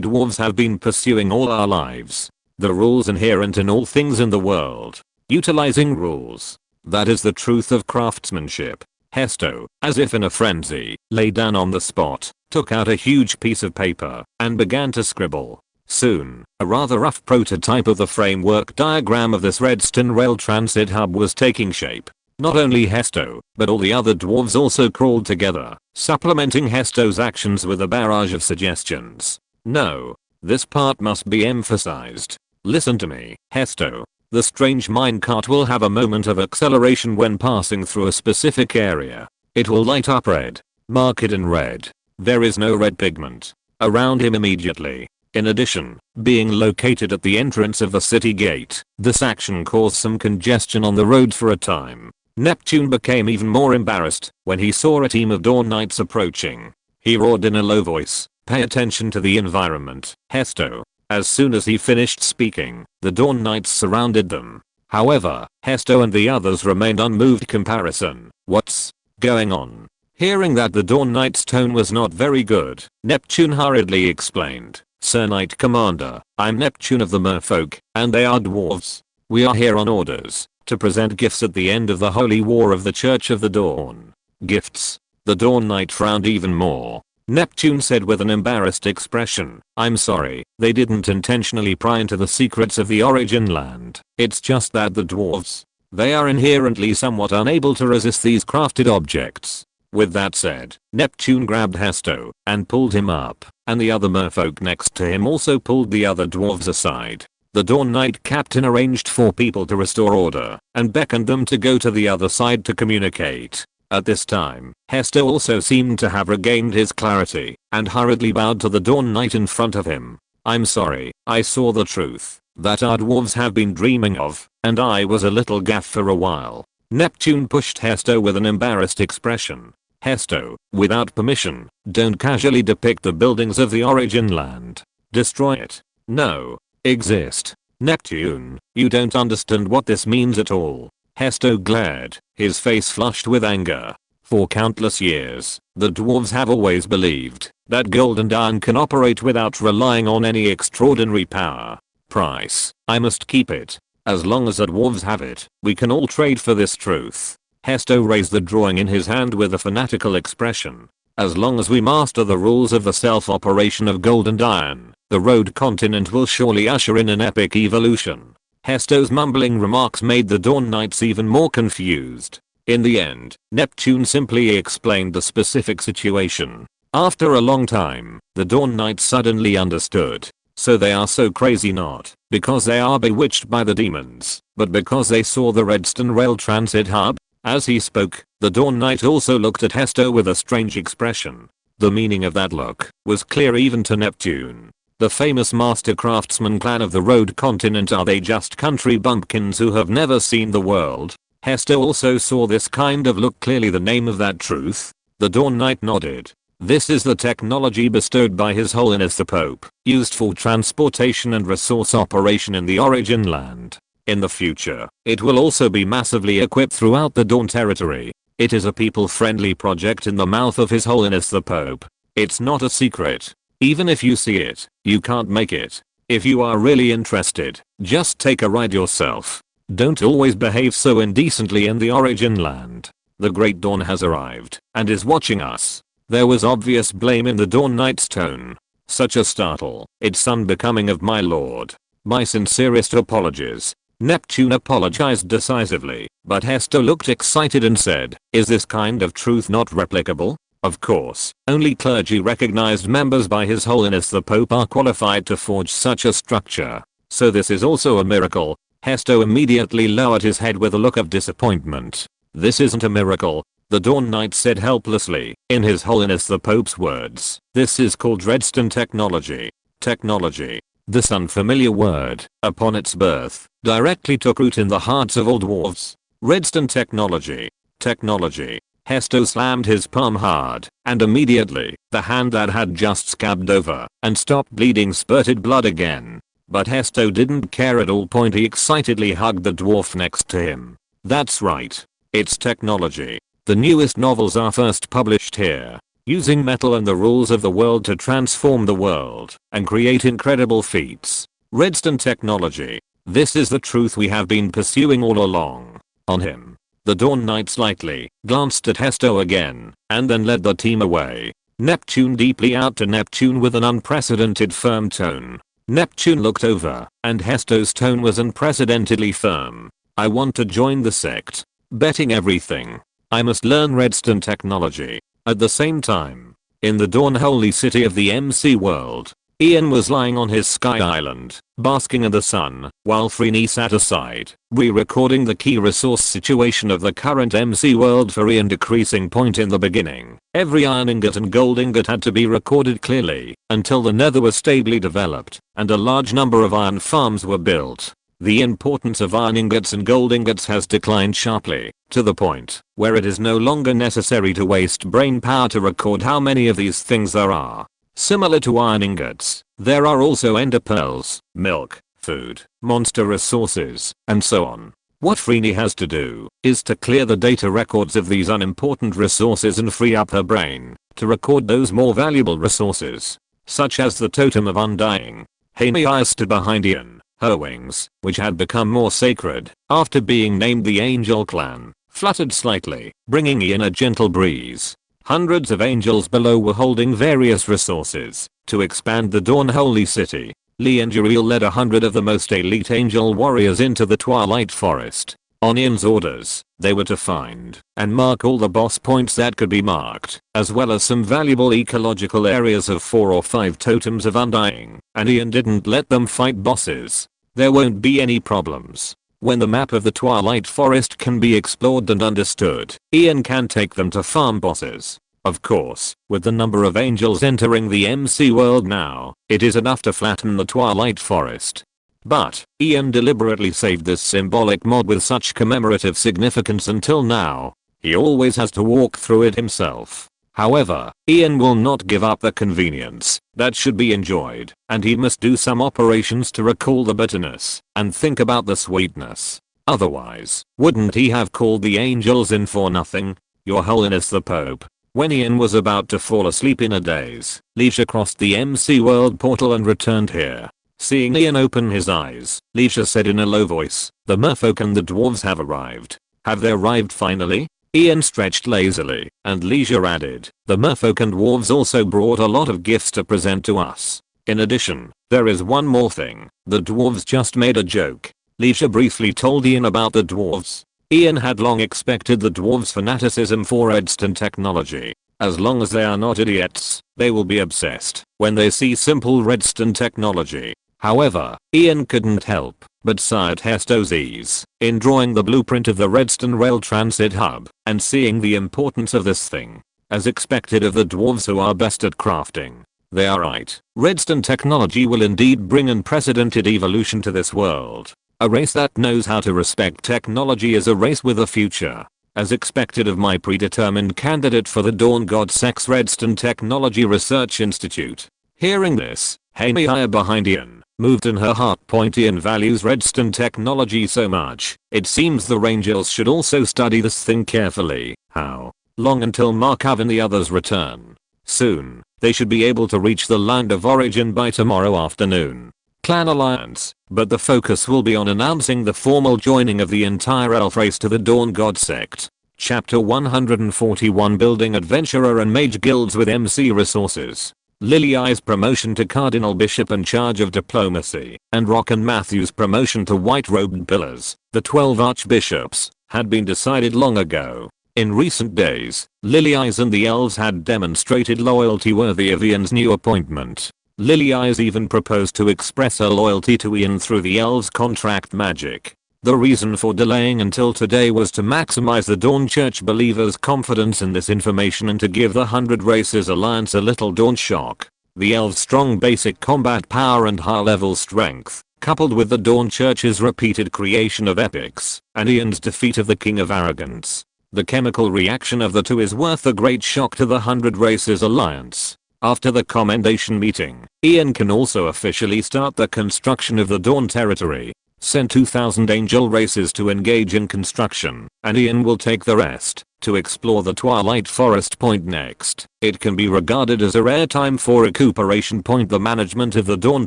dwarves have been pursuing all our lives. The rules inherent in all things in the world. Utilizing rules. That is the truth of craftsmanship. Hesto, as if in a frenzy, lay down on the spot, took out a huge piece of paper, and began to scribble. Soon, a rather rough prototype of the framework diagram of this Redstone rail transit hub was taking shape. Not only Hesto, but all the other dwarves also crawled together, supplementing Hesto's actions with a barrage of suggestions. No, this part must be emphasized. Listen to me, Hesto. The strange minecart will have a moment of acceleration when passing through a specific area. It will light up red. Mark it in red. There is no red pigment around him immediately. In addition, being located at the entrance of the city gate, this action caused some congestion on the road for a time. Neptune became even more embarrassed when he saw a team of Dawn Knights approaching. He roared in a low voice, "Pay attention to the environment, Hesto." As soon as he finished speaking, the Dawn Knights surrounded them. However, Hesto and the others remained unmoved comparison. What's going on? Hearing that the Dawn Knight's tone was not very good, Neptune hurriedly explained, "Sir Knight Commander, I'm Neptune of the Merfolk, and they are dwarves. We are here on orders to present gifts at the end of the holy war of the Church of the Dawn." Gifts? The Dawn Knight frowned even more. Neptune said with an embarrassed expression, "I'm sorry, they didn't intentionally pry into the secrets of the origin land. It's just that the dwarves, they are inherently somewhat unable to resist these crafted objects." With that said, Neptune grabbed Hesto and pulled him up, and the other merfolk next to him also pulled the other dwarves aside. The Dawn Knight captain arranged for people to restore order and beckoned them to go to the other side to communicate. At this time, Hesto also seemed to have regained his clarity and hurriedly bowed to the Dawn Knight in front of him. "I'm sorry, I saw the truth that our dwarves have been dreaming of, and I was a little gaff for a while." Neptune pushed Hesto with an embarrassed expression. "Hesto, without permission, don't casually depict the buildings of the origin land. Destroy it. No. Exist. Neptune, you don't understand what this means at all." Hesto glared, his face flushed with anger. For countless years, the dwarves have always believed that gold and iron can operate without relying on any extraordinary power. Price, I must keep it. As long as the dwarves have it, we can all trade for this truth. Hesto raised the drawing in his hand with a fanatical expression. As long as we master the rules of the self-operation of gold and iron, the road continent will surely usher in an epic evolution. Hesto's mumbling remarks made the Dawn Knights even more confused. In the end, Neptune simply explained the specific situation. After a long time, the Dawn Knights suddenly understood. So they are so crazy not because they are bewitched by the demons, but because they saw the Redstone rail transit hub? As he spoke, the Dawn Knight also looked at Hesto with a strange expression. The meaning of that look was clear even to Neptune. The famous master craftsman clan of the road continent, are they just country bumpkins who have never seen the world? Hesto also saw this kind of look clearly the name of that truth. The Dawn Knight nodded. This is the technology bestowed by His Holiness the Pope, used for transportation and resource operation in the origin land. In the future, it will also be massively equipped throughout the Dawn territory. It is a people-friendly project in the mouth of His Holiness the Pope. It's not a secret. Even if you see it, you can't make it. If you are really interested, just take a ride yourself. Don't always behave so indecently in the origin land. The Great Dawn has arrived and is watching us. There was obvious blame in the Dawn Knight's tone. Such a startle. It's unbecoming of my lord. My sincerest apologies. Neptune apologized decisively, but Hesto looked excited and said, "Is this kind of truth not replicable? Of course, only clergy recognized members by His Holiness the Pope are qualified to forge such a structure. So this is also a miracle." Hesto immediately lowered his head with a look of disappointment. "This isn't a miracle," the Dawn Knight said helplessly, "in His Holiness the Pope's words. This is called Redstone technology." Technology. This unfamiliar word, upon its birth, directly took root in the hearts of all dwarves. Redstone technology. Technology. Hesto slammed his palm hard, and immediately, the hand that had just scabbed over and stopped bleeding spurted blood again. But Hesto didn't care at all. He excitedly hugged the dwarf next to him. "That's right. It's technology. The newest novels are first published here. Using metal and the rules of the world to transform the world and create incredible feats. Redstone technology. This is the truth we have been pursuing all along." On him. The Dawn Knight slightly glanced at Hesto again and then led the team away. Neptune deeply out to Neptune with an unprecedented firm tone. Neptune looked over and Hesto's tone was unprecedentedly firm. "I want to join the sect. Betting everything. I must learn Redstone technology." At the same time, in the Dawn Holy City of the MC world, Ian was lying on his sky island, basking in the sun, while Freeney sat aside, re-recording the key resource situation of the current MC world for Ian. Decreasing point in the beginning. Every iron ingot and gold ingot had to be recorded clearly, until the nether was stably developed, and a large number of iron farms were built. The importance of iron ingots and gold ingots has declined sharply, to the point where it is no longer necessary to waste brain power to record how many of these things there are. Similar to iron ingots, there are also ender pearls, milk, food, monster resources, and so on. What Freeney has to do is to clear the data records of these unimportant resources and free up her brain to record those more valuable resources, such as the Totem of Undying. Hanei stood behind Ian. Her wings, which had become more sacred after being named the Angel Clan, fluttered slightly, bringing Ian a gentle breeze. Hundreds of angels below were holding various resources to expand the Dawn Holy City. Lee and Uriel led 100 of the most elite angel warriors into the Twilight Forest. On Ian's orders, they were to find and mark all the boss points that could be marked, as well as some valuable ecological areas of 4 or 5 totems of undying, and Ian didn't let them fight bosses. There won't be any problems. When the map of the Twilight Forest can be explored and understood, Ian can take them to farm bosses. Of course, with the number of angels entering the MC world now, it is enough to flatten the Twilight Forest. But, Ian deliberately saved this symbolic mod with such commemorative significance until now. He always has to walk through it himself. However, Ian will not give up the convenience that should be enjoyed, and he must do some operations to recall the bitterness and think about the sweetness. Otherwise, wouldn't he have called the angels in for nothing? Your Holiness the Pope. When Ian was about to fall asleep in a daze, Leisha crossed the MC world portal and returned here. Seeing Ian open his eyes, Leisha said in a low voice, "The merfolk and the dwarves have arrived." "Have they arrived finally?" Ian stretched lazily, and Leisha added, "The merfolk and dwarves also brought a lot of gifts to present to us. In addition, there is one more thing. The dwarves just made a joke." Leisha briefly told Ian about the dwarves. Ian had long expected the dwarves' fanaticism for Redstone technology. As long as they are not idiots, they will be obsessed when they see simple Redstone technology. However, Ian couldn't help but sigh at Hesto's ease in drawing the blueprint of the Redstone Rail Transit Hub and seeing the importance of this thing. As expected of the dwarves who are best at crafting. They are right. Redstone technology will indeed bring unprecedented evolution to this world. A race that knows how to respect technology is a race with a future. As expected of my predetermined candidate for the Dawn God Sex Redstone Technology Research Institute. Hearing this, Hanei behind Ian moved in her heart. Ian values Redstone technology so much, it seems the Rangers should also study this thing carefully. How long until Markov and the others return? Soon, they should be able to reach the land of origin by tomorrow afternoon. Clan Alliance, but the focus will be on announcing the formal joining of the entire elf race to the Dawn God sect. Chapter 141 Building Adventurer and Mage Guilds with MC Resources. Lily Eye's promotion to Cardinal Bishop in charge of diplomacy, and Rock and Matthew's promotion to white-robed pillars, the 12 archbishops, had been decided long ago. In recent days, Lily Eyes and the elves had demonstrated loyalty worthy of Ian's new appointment. Lily Eyes even proposed to express her loyalty to Ian through the elves' contract magic. The reason for delaying until today was to maximize the Dawn Church believers' confidence in this information and to give the 100 Races Alliance a little dawn shock. The elves' strong basic combat power and high-level strength, coupled with the Dawn Church's repeated creation of epics, and Ian's defeat of the King of Arrogance. The chemical reaction of the two is worth a great shock to the 100 Races Alliance. After the commendation meeting, Ian can also officially start the construction of the Dawn territory. Send 2,000 angel races to engage in construction, and Ian will take the rest to explore the Twilight Forest point next. It can be regarded as a rare time for recuperation point. The management of the Dawn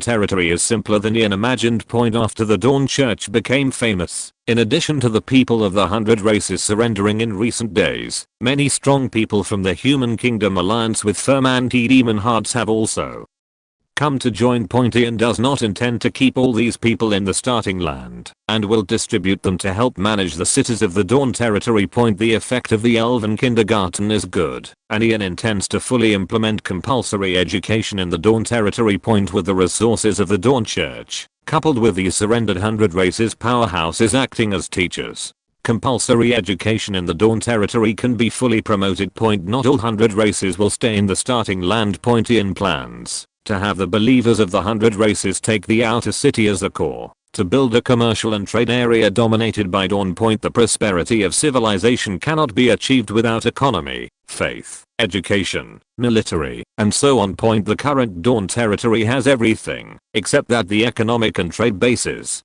territory is simpler than Ian imagined point after the Dawn Church became famous. In addition to the people of the 100 races surrendering in recent days, many strong people from the Human Kingdom Alliance with firm anti-demon hearts have also come to join point. Ian does not intend to keep all these people in the starting land, and will distribute them to help manage the cities of the Dawn territory point. The effect of the Elven Kindergarten is good, and Ian intends to fully implement compulsory education in the Dawn territory point with the resources of the Dawn Church, coupled with the surrendered 100 races powerhouses acting as teachers. Compulsory education in the Dawn territory can be fully promoted point. Not all 100 races will stay in the starting land point. Ian plans to have the believers of the 100 races take the outer city as a core, to build a commercial and trade area dominated by Dawn point. The prosperity of civilization cannot be achieved without economy, faith, education, military, and so on point. The current Dawn territory has everything, except that the economic and trade bases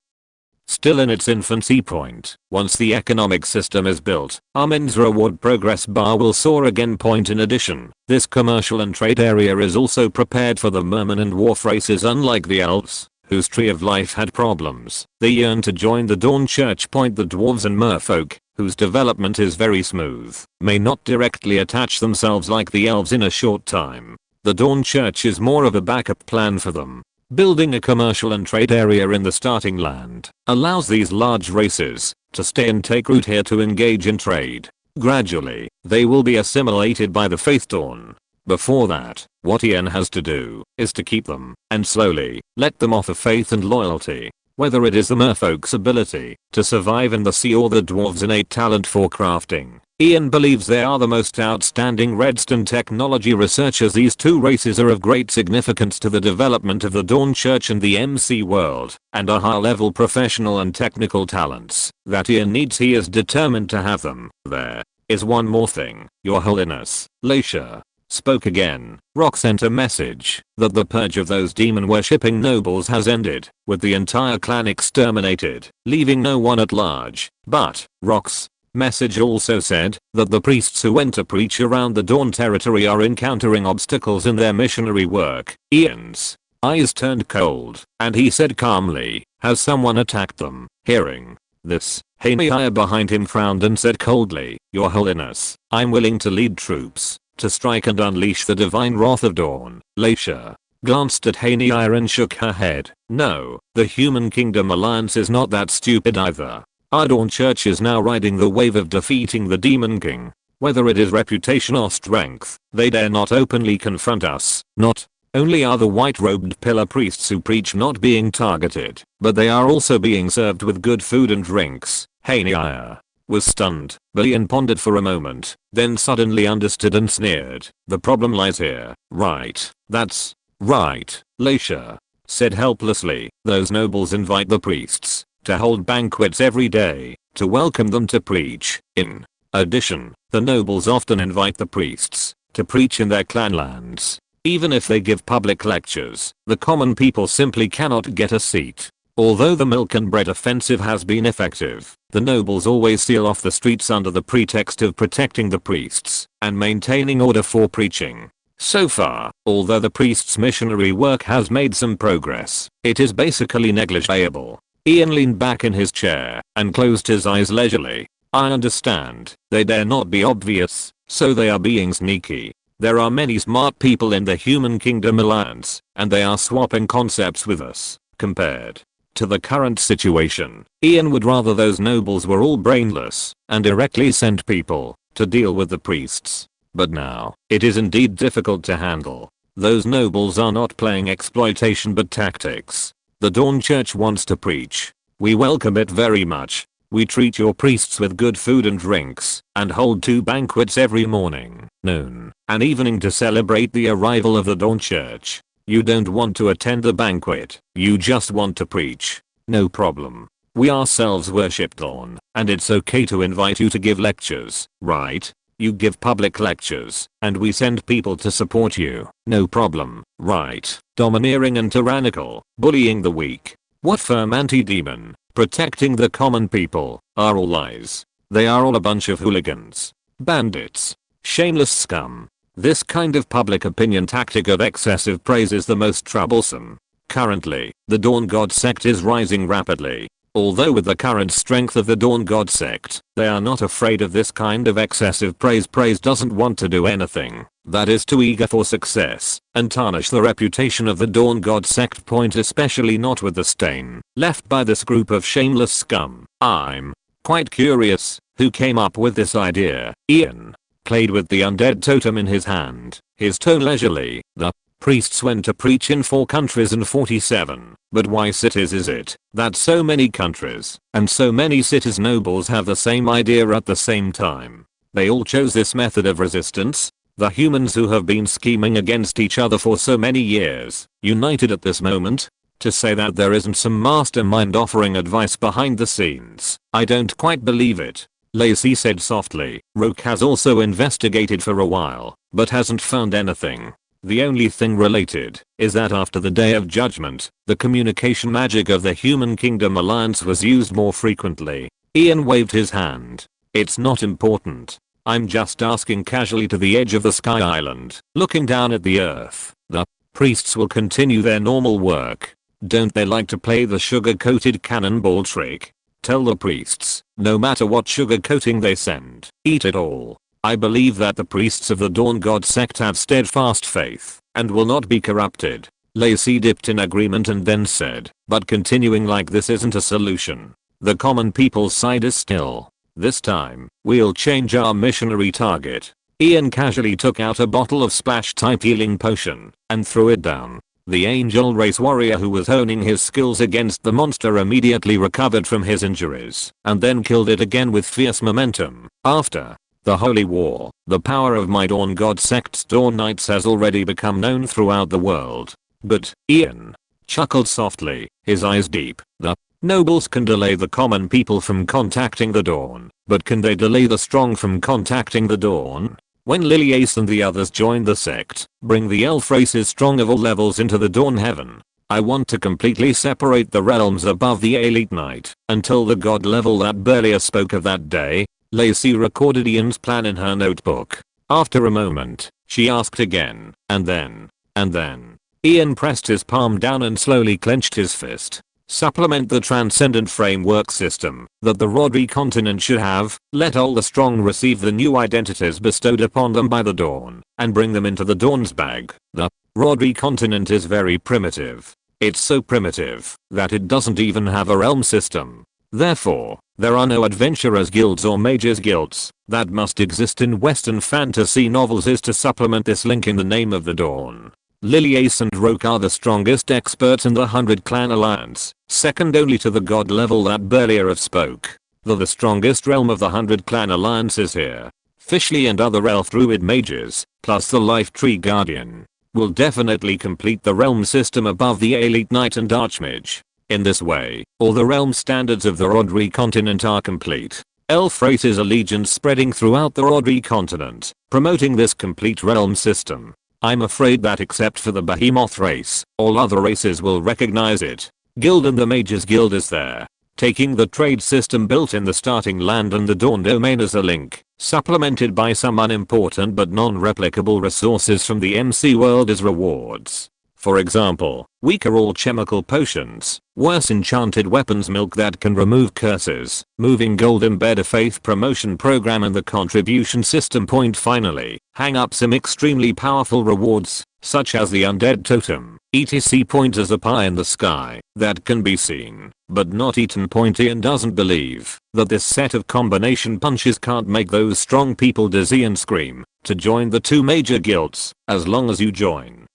still in its infancy point. Once the economic system is built, Armin's reward progress bar will soar again point. In addition, this commercial and trade area is also prepared for the merman and dwarf races. Unlike the elves, whose tree of life had problems, they yearn to join the Dawn Church point. The dwarves and merfolk, whose development is very smooth, may not directly attach themselves like the elves in a short time. The Dawn Church is more of a backup plan for them. Building a commercial and trade area in the starting land allows these large races to stay and take root here to engage in trade. Gradually, they will be assimilated by the Faith Dawn. Before that, what Ian has to do is to keep them, and slowly, let them offer faith and loyalty. Whether it is the merfolk's ability to survive in the sea or the dwarves' innate talent for crafting, Ian believes they are the most outstanding Redstone technology researchers. These two races are of great significance to the development of the Dawn Church and the MC world, and are high-level professional and technical talents that Ian needs. He is determined to have them. There is one more thing, Your Holiness. Laisha spoke again. Rock sent a message that the purge of those demon-worshipping nobles has ended, with the entire clan exterminated, leaving no one at large. But Rock's message also said that the priests who went to preach around the Dawn territory are encountering obstacles in their missionary work. Ian's eyes turned cold, and he said calmly, "Has someone attacked them?" Hearing this, Hananiah behind him frowned and said coldly, "Your Holiness, I'm willing to lead troops to strike and unleash the divine wrath of Dawn." Laisha glanced at Hananiah and shook her head. "No, the Human Kingdom Alliance is not that stupid either. Our Dawn Church is now riding the wave of defeating the Demon King. Whether it is reputation or strength, they dare not openly confront us. Not only are the white-robed pillar priests who preach not being targeted, but they are also being served with good food and drinks." Hananiah was stunned, but Ian pondered for a moment, then suddenly understood and sneered. "The problem lies here, right?" "That's right," Laisha said helplessly. "Those nobles invite the priests to hold banquets every day, to welcome them to preach. In addition, the nobles often invite the priests to preach in their clan lands. Even if they give public lectures, the common people simply cannot get a seat. Although the milk and bread offensive has been effective, the nobles always seal off the streets under the pretext of protecting the priests and maintaining order for preaching. So far, although the priests' missionary work has made some progress, it is basically negligible." Ian leaned back in his chair and closed his eyes leisurely. "I understand, they dare not be obvious, so they are being sneaky. There are many smart people in the Human Kingdom Alliance, and they are swapping concepts with us. Compared to the current situation, Ian would rather those nobles were all brainless and directly sent people to deal with the priests. But now, it is indeed difficult to handle. Those nobles are not playing exploitation but tactics. The Dawn Church wants to preach. We welcome it very much. We treat your priests with good food and drinks, and hold 2 banquets every morning, noon, and evening to celebrate the arrival of the Dawn Church. You don't want to attend the banquet, you just want to preach. No problem. We ourselves worship Dawn, and it's okay to invite you to give lectures, right? You give public lectures, and we send people to support you. No problem, right? Domineering and tyrannical, bullying the weak. What firm anti-demon, protecting the common people, are all lies. They are all a bunch of hooligans, bandits, shameless scum. This kind of public opinion tactic of excessive praise is the most troublesome. Currently, the Dawn God sect is rising rapidly. Although with the current strength of the Dawn God sect, they are not afraid of this kind of excessive praise. Praise doesn't want to do anything that is too eager for success and tarnish the reputation of the Dawn God sect. Especially not with the stain left by this group of shameless scum. I'm quite curious who came up with this idea. Ian played with the undead totem in his hand, his tone leisurely. The priests went to preach in 4 countries and 47. But why cities is it that so many countries and so many cities nobles have the same idea at the same time? They all chose this method of resistance. The humans who have been scheming against each other for so many years, united at this moment. To say that there isn't some mastermind offering advice behind the scenes, I don't quite believe it. Lacey said softly. Roke has also investigated for a while, but hasn't found anything. The only thing related is that after the Day of Judgment, the communication magic of the Human Kingdom Alliance was used more frequently. Ian waved his hand. It's not important. I'm just asking casually to the edge of the Sky Island, looking down at the earth. The priests will continue their normal work. Don't they like to play the sugar-coated cannonball trick? Tell the priests, no matter what sugar coating they send, eat it all. I believe that the priests of the Dawn God sect have steadfast faith and will not be corrupted. Lacey dipped in agreement and then said, but continuing like this isn't a solution. The common people's side is still. This time, we'll change our missionary target. Ian casually took out a bottle of splash-type healing potion and threw it down. The angel race warrior who was honing his skills against the monster immediately recovered from his injuries and then killed it again with fierce momentum. After the Holy War, the power of my Dawn God sect's Dawn Knights has already become known throughout the world. But, Ian chuckled softly, his eyes deep. The nobles can delay the common people from contacting the Dawn, but can they delay the strong from contacting the Dawn? When Liliace and the others join the sect, bring the elf races strong of all levels into the Dawn Heaven. I want to completely separate the realms above the Elite Knight until the god level that Burlia spoke of that day. Lacey recorded Ian's plan in her notebook. After a moment, she asked again, and then. Ian pressed his palm down and slowly clenched his fist. Supplement the transcendent framework system that the Rodri continent should have, let all the strong receive the new identities bestowed upon them by the Dawn, and bring them into the Dawn's bag. The Rodri continent is very primitive. It's so primitive that it doesn't even have a realm system. Therefore, there are no adventurers guilds or mages guilds that must exist in Western fantasy novels is to supplement this link in the name of the Dawn. Liliace and Roke are the strongest experts in the 100 Clan Alliance, second only to the god level that Burlia have spoke. The strongest realm of the 100 Clan Alliance is here. Fishley and other elf druid mages, plus the life tree guardian, will definitely complete the realm system above the elite knight and archmage. In this way, all the realm standards of the Rodri continent are complete. Elf races allegiance spreading throughout the Rodri continent, promoting this complete realm system. I'm afraid that except for the behemoth race, all other races will recognize it. Guild and the Mages Guild is there. Taking the trade system built in the starting land and the Dawn domain as a link, supplemented by some unimportant but non-replicable resources from the MC world as rewards. For example, weaker alchemical potions, worse enchanted weapons, milk that can remove curses, moving gold, embed a faith promotion program and the contribution system point. Finally, hang up some extremely powerful rewards, such as the undead totem, etc. point as a pie in the sky that can be seen, but not eaten. Point Ian doesn't believe that this set of combination punches can't make those strong people dizzy and scream to join the two major guilds, as long as you join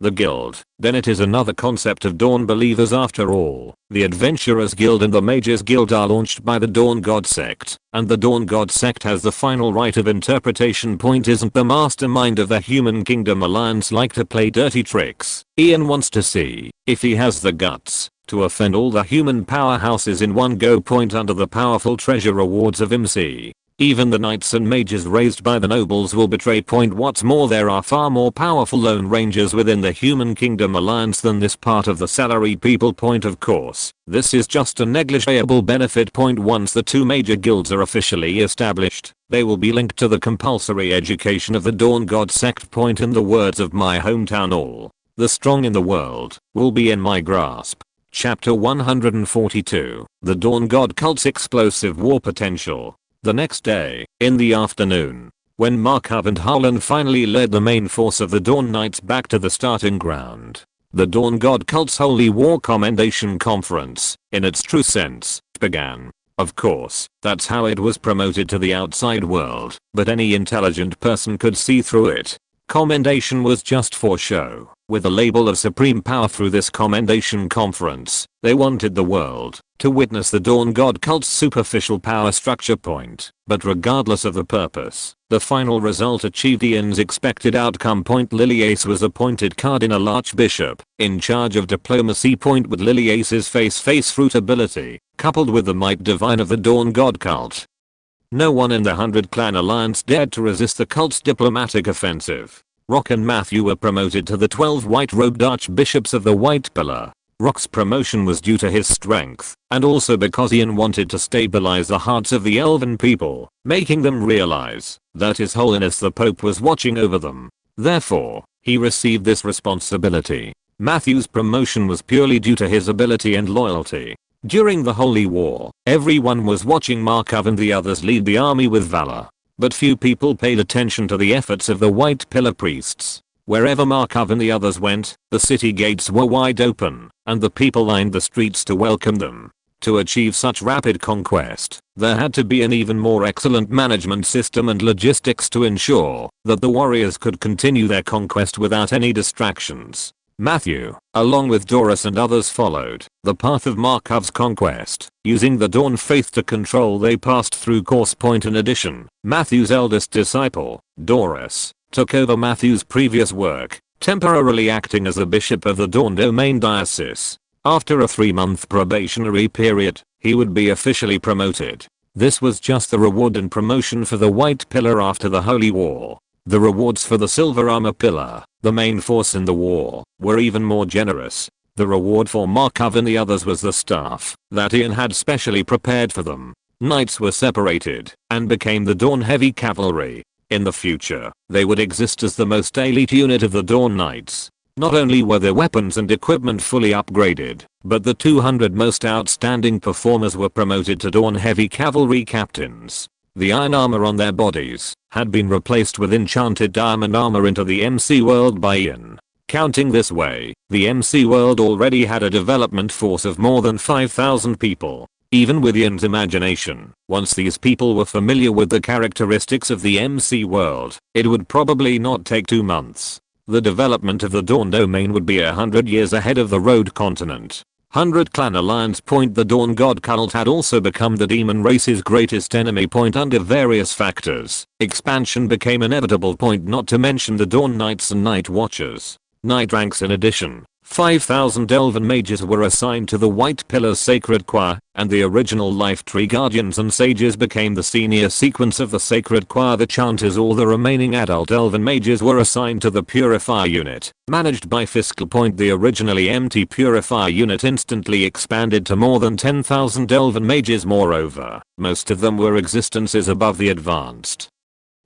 the guild. Then it is another concept of Dawn believers after all. The Adventurers Guild and the Mages Guild are launched by the Dawn God Sect, and the Dawn God Sect has the final right of interpretation. Point isn't the mastermind of the Human Kingdom Alliance like to play dirty tricks. Ian wants to see if he has the guts to offend all the human powerhouses in one go. Point under the powerful treasure rewards of MC. Even the knights and mages raised by the nobles will betray. Point what's more, there are far more powerful lone rangers within the Human Kingdom Alliance than this part of the salaried people. Point of course, this is just a negligible benefit. Point once the two major guilds are officially established, they will be linked to the compulsory education of the Dawn God Sect. Point in the words of my hometown, all the strong in the world will be in my grasp. Chapter 142, The Dawn God Cult's Explosive War Potential. The next day, in the afternoon, when Markov and Harlan finally led the main force of the Dawn Knights back to the starting ground, the Dawn God Cult's Holy War Commendation Conference, in its true sense, began. Of course, that's how it was promoted to the outside world, but any intelligent person could see through it. Commendation was just for show. With a label of supreme power through this commendation conference, they wanted the world to witness the Dawn God Cult's superficial power structure. Point. But regardless of the purpose, the final result achieved Ian's expected outcome. Point Liliace was appointed Cardinal Archbishop, in charge of diplomacy. Point with Liliace's face fruit ability, coupled with the might divine of the Dawn God Cult, no one in the 100 Clan Alliance dared to resist the cult's diplomatic offensive. Rock and Matthew were promoted to the 12 white-robed archbishops of the White Pillar. Rock's promotion was due to his strength, and also because Ian wanted to stabilize the hearts of the elven people, making them realize that His Holiness the Pope was watching over them. Therefore, he received this responsibility. Matthew's promotion was purely due to his ability and loyalty. During the Holy War, everyone was watching Markov and the others lead the army with valor. But few people paid attention to the efforts of the White Pillar priests. Wherever Markov and the others went, the city gates were wide open, and the people lined the streets to welcome them. To achieve such rapid conquest, there had to be an even more excellent management system and logistics to ensure that the warriors could continue their conquest without any distractions. Matthew, along with Doris and others, followed the path of Markov's conquest. Using the Dawn faith to control, they passed through course. Point in addition, Matthew's eldest disciple, Doris, took over Matthew's previous work, temporarily acting as the bishop of the Dawn Domain Diocese. After a 3-month probationary period, he would be officially promoted. This was just the reward and promotion for the White Pillar after the Holy War. The rewards for the Silver Armor Pillar, the main force in the war, were even more generous. The reward for Markov and the others was the staff that Ian had specially prepared for them. Knights were separated and became the Dawn Heavy Cavalry. In the future, they would exist as the most elite unit of the Dawn Knights. Not only were their weapons and equipment fully upgraded, but the 200 most outstanding performers were promoted to Dawn Heavy Cavalry captains. The iron armor on their bodies had been replaced with enchanted diamond armor into the MC world by Ian. Counting this way, the MC world already had a development force of more than 5,000 people. Even with Ian's imagination, once these people were familiar with the characteristics of the MC world, it would probably not take 2 months. The development of the Dawn domain would be 100 years ahead of the Road continent. 100 Clan Alliance. Point the Dawn God cult had also become the demon race's greatest enemy. Point under various factors, expansion became inevitable. Point not to mention the Dawn Knights and Night Watchers. Night ranks. In addition, 5,000 elven mages were assigned to the White Pillar's Sacred Choir, and the original Life Tree Guardians and Sages became the senior sequence of the Sacred Choir. The Chanters. All the remaining adult elven mages were assigned to the Purifier unit, managed by Fiscal. Point the originally empty Purifier unit instantly expanded to more than 10,000 elven mages. Moreover, most of them were existences above the advanced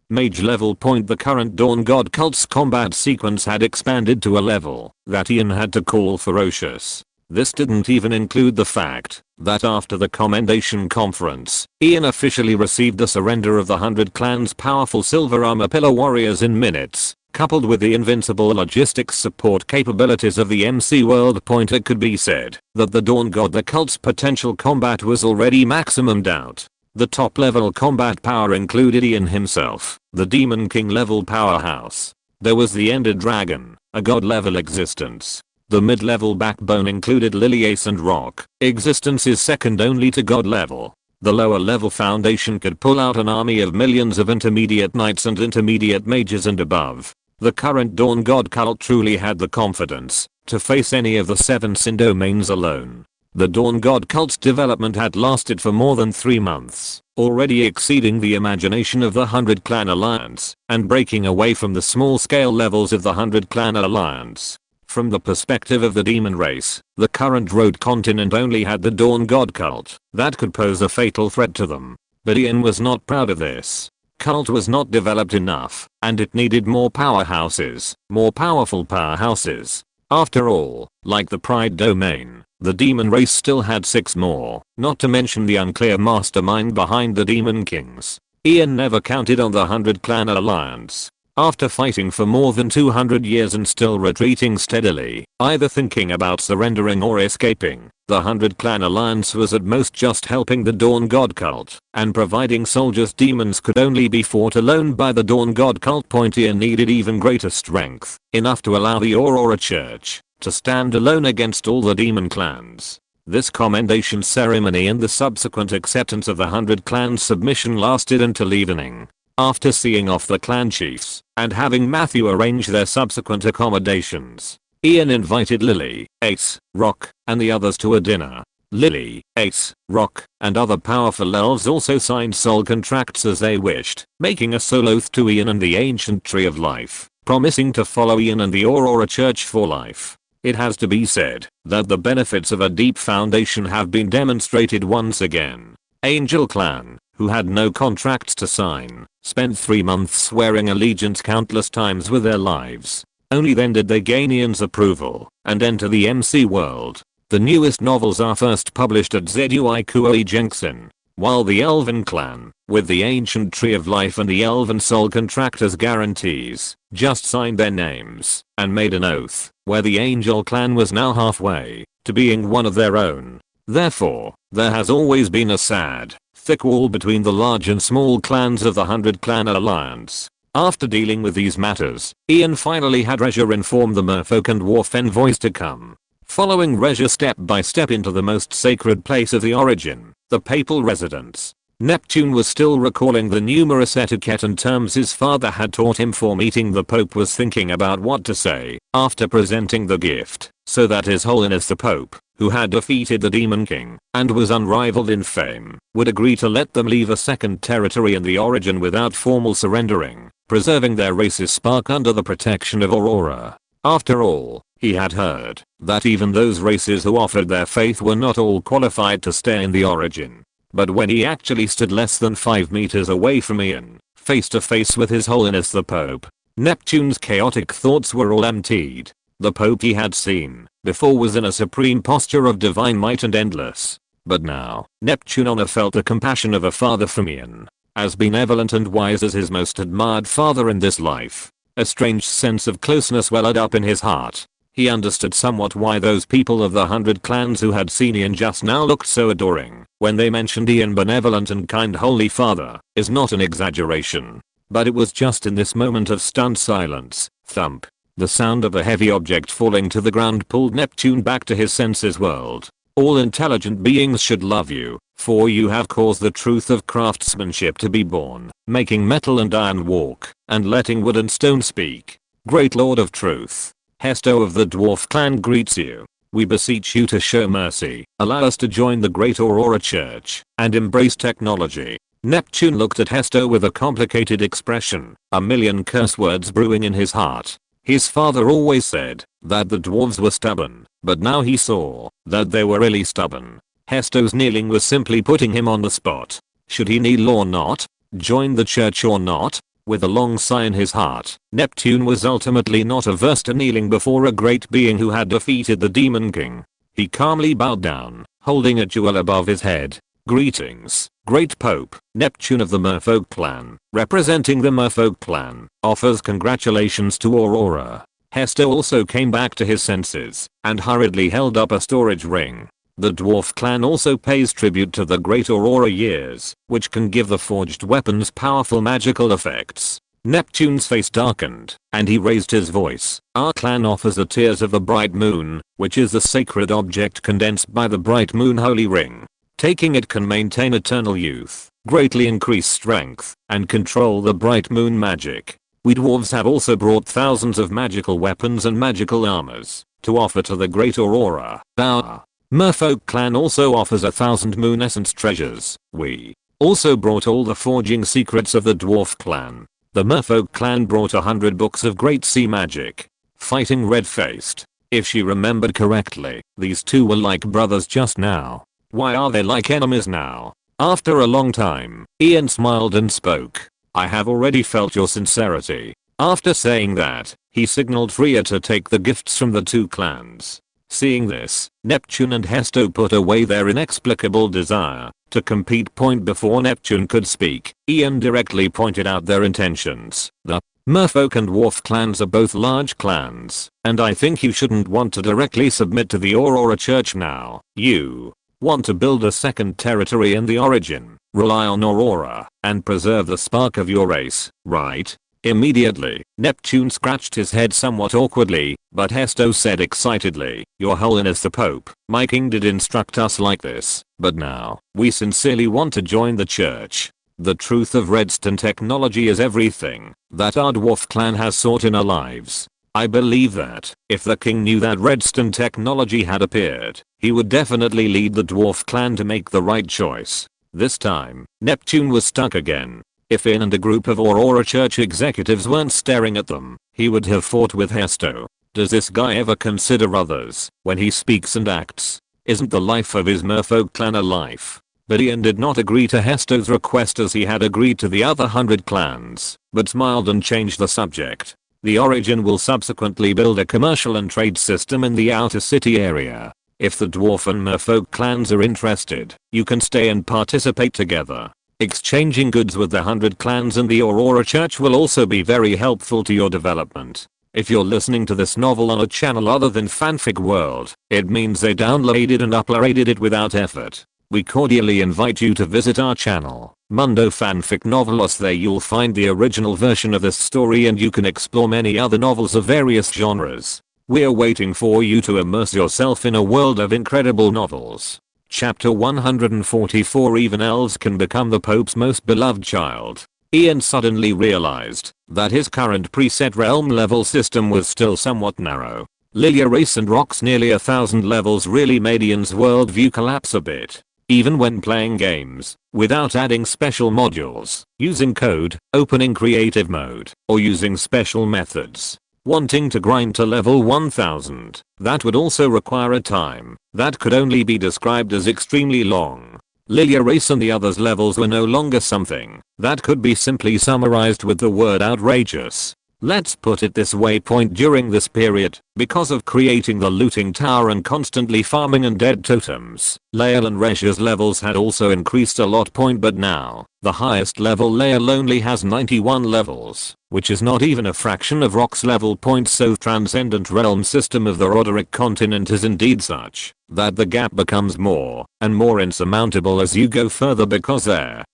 Mage level point. The current Dawn God cult's combat sequence had expanded to a level that Ian had to call ferocious. This didn't even include the fact that after the commendation conference, Ian officially received the surrender of the 100 Clan's powerful silver armor pillar warriors in minutes. Coupled with the invincible logistics support capabilities of the MC World Point, it could be said that the Dawn God the cult's potential combat was already maximumed out. The top level combat power included Ian himself, the Demon King level powerhouse. There was the Ended Dragon, a god level existence. The mid-level backbone included Liliace and Rock. Existence is second only to god level. The lower level foundation could pull out an army of millions of intermediate knights and intermediate mages and above. The current Dawn God cult truly had the confidence to face any of the 7 sin domains alone. The Dawn God cult's development had lasted for more than 3 months, already exceeding the imagination of the 100 Clan Alliance and breaking away from the small-scale levels of the 100 Clan Alliance. From the perspective of the demon race, the current road continent only had the Dawn God cult that could pose a fatal threat to them. But Ian was not proud of this. Cult was not developed enough, and it needed more powerhouses, more powerful powerhouses. After all, like the Pride domain, the demon race still had 6 more, not to mention the unclear mastermind behind the Demon Kings. Ian never counted on the 100 Clan Alliance. After fighting for more than 200 years and still retreating steadily, either thinking about surrendering or escaping, the 100 Clan Alliance was at most just helping the Dawn God cult and providing soldiers. Demons could only be fought alone by the Dawn God cult. Ian needed even greater strength, enough to allow the Aurora Church to stand alone against all the demon clans. This commendation ceremony and the subsequent acceptance of the 100 Clan's submission lasted until evening. After seeing off the clan chiefs and having Matthew arrange their subsequent accommodations, Ian invited Lily, Ace, Rock, and the others to a dinner. Lily, Ace, Rock, and other powerful elves also signed soul contracts as they wished, making a soul oath to Ian and the ancient tree of life, promising to follow Ian and the Aurora Church for life. It has to be said that the benefits of a deep foundation have been demonstrated once again. Angel Clan, who had no contracts to sign, spent 3 months swearing allegiance countless times with their lives. Only then did they gain Ian's approval and enter the MC world. The newest novels are first published at ZUI Jensen, while the Elven Clan, with the Ancient Tree of Life and the Elven Soul Contract as guarantees, just signed their names and made an oath, where the Angel Clan was now halfway to being one of their own. Therefore, there has always been a sad, thick wall between the large and small clans of the 100 Clan Alliance. After dealing with these matters, Ian finally had Regia inform the merfolk and dwarf envoys to come. Following Regia step by step into the most sacred place of the origin, the papal residence, Neptune was still recalling the numerous etiquette and terms his father had taught him for meeting the Pope. Was thinking about what to say after presenting the gift, so that His Holiness the Pope, who had defeated the Demon King and was unrivaled in fame, would agree to let them leave a second territory in the origin without formal surrendering, preserving their race's spark under the protection of Aurora. After all, he had heard that even those races who offered their faith were not all qualified to stay in the origin. But when he actually stood less than 5 meters away from Ian, face to face with His Holiness the Pope, Neptune's chaotic thoughts were all emptied. The Pope he had seen before was in a supreme posture of divine might and endless. But now, Neptune honor felt the compassion of a father from Ian, as benevolent and wise as his most admired father in this life. A strange sense of closeness welled up in his heart. He understood somewhat why those people of the 100 Clans who had seen Ian just now looked so adoring when they mentioned Ian benevolent and kind holy father. Is not an exaggeration. But it was just in this moment of stunned silence, thump. The sound of a heavy object falling to the ground pulled Neptune back to his senses world. All intelligent beings should love you, for you have caused the truth of craftsmanship to be born, making metal and iron walk, and letting wood and stone speak. Great Lord of Truth, Hesto of the Dwarf Clan greets you. We beseech you to show mercy, allow us to join the great Aurora Church, and embrace technology. Neptune looked at Hesto with a complicated expression, a million curse words brewing in his heart. His father always said that the dwarves were stubborn, but now he saw that they were really stubborn. Hesto's kneeling was simply putting him on the spot. Should he kneel or not? Join the church or not? With a long sigh in his heart, Neptune was ultimately not averse to kneeling before a great being who had defeated the Demon King. He calmly bowed down, holding a jewel above his head. Greetings, Great Pope. Neptune of the Merfolk clan, representing the Merfolk clan, offers congratulations to Aurora. Hesto also came back to his senses and hurriedly held up a storage ring. The dwarf clan also pays tribute to the great Aurora years, which can give the forged weapons powerful magical effects. Neptune's face darkened, and he raised his voice. Our clan offers the tears of the bright moon, which is the sacred object condensed by the bright moon holy ring. Taking it can maintain eternal youth, greatly increase strength, and control the bright moon magic. We dwarves have also brought thousands of magical weapons and magical armors to offer to the great Aurora. Our Merfolk clan also offers 1,000 moon essence treasures. We also brought all the forging secrets of the dwarf clan. The Merfolk clan brought 100 books of great sea magic. Fighting red-faced. If she remembered correctly, these two were like brothers just now. Why are they like enemies now? After a long time, Ian smiled and spoke. I have already felt your sincerity. After saying that, he signaled Freya to take the gifts from the two clans. Seeing this, Neptune and Hesto put away their inexplicable desire to compete. Before Neptune could speak, Ian directly pointed out their intentions. The Merfolk and Dwarf clans are both large clans, and I think you shouldn't want to directly submit to the Aurora Church now. You want to build a second territory in the origin, rely on Aurora, and preserve the spark of your race, right? Immediately, Neptune scratched his head somewhat awkwardly, but Hesto said excitedly, Your Holiness the Pope, my king did instruct us like this, but now, we sincerely want to join the church. The truth of Redstone technology is everything that our dwarf clan has sought in our lives. I believe that, if the king knew that Redstone technology had appeared, he would definitely lead the dwarf clan to make the right choice. This time, Neptune was stuck again. If Ian and a group of Aurora Church executives weren't staring at them, he would have fought with Hesto. Does this guy ever consider others when he speaks and acts? Isn't the life of his Merfolk clan a life? But Ian did not agree to Hesto's request as he had agreed to the other 100 clans, but smiled and changed the subject. The Origin will subsequently build a commercial and trade system in the outer city area. If the Dwarf and Merfolk clans are interested, you can stay and participate together. Exchanging goods with the 100 clans and the Aurora Church will also be very helpful to your development. If you're listening to this novel on a channel other than Fanfic World, it means they downloaded and uploaded it without effort. We cordially invite you to visit our channel, Mundo Fanfic Novelos. There you'll find the original version of this story and you can explore many other novels of various genres. We're waiting for you to immerse yourself in a world of incredible novels. Chapter 144 Even elves can become the Pope's most beloved child. Ian suddenly realized that his current preset realm level system was still somewhat narrow. Lilia Race and Rock's nearly 1,000 levels really made Ian's worldview collapse a bit. Even when playing games, without adding special modules, using code, opening creative mode, or using special methods. Wanting to grind to level 1000, that would also require a time that could only be described as extremely long. Lilia Race and the others' levels were no longer something that could be simply summarized with the word outrageous. Let's put it this way. During this period, because of creating the looting tower and constantly farming undead totems, Lael and Resha's levels had also increased a lot. But now, the highest level Lael only has 91 levels, which is not even a fraction of Rock's level. So transcendent realm system of the Roderick continent is indeed such that the gap becomes more and more insurmountable as you go further, because there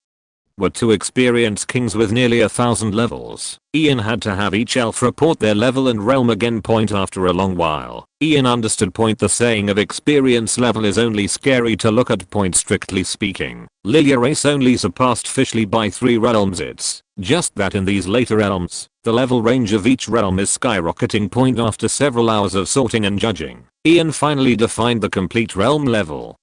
were two experienced kings with nearly 1,000 levels. Ian had to have each elf report their level and realm again. After a long while, Ian understood. The saying of experience level is only scary to look at. Strictly speaking, Lilia Race only surpassed Fishley by 3 realms. It's just that in these later realms, the level range of each realm is skyrocketing. After several hours of sorting and judging, Ian finally defined the complete realm level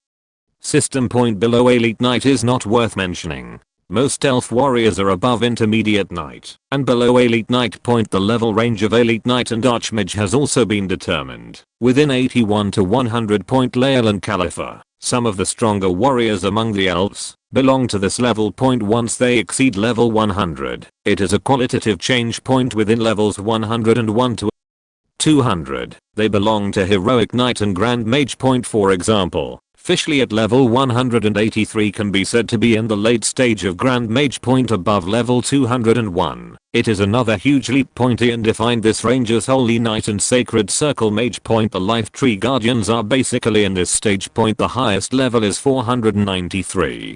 system. Below Elite Knight is not worth mentioning. Most elf warriors are above intermediate knight and below elite knight. The level range of elite knight and archmage has also been determined within 81 to 100. Lael and Caliphar, some of the stronger warriors among the elves, belong to this level point once they exceed level 100. It is a qualitative change point within levels 101 to 200. They belong to heroic knight and grand mage point, for example. Officially at level 183 can be said to be in the late stage of Grand Mage point above level 201. It is another huge leap point. Ian defined this range as Holy Knight and Sacred Circle Mage point. The Life Tree Guardians are basically in this stage point. The highest level is 493.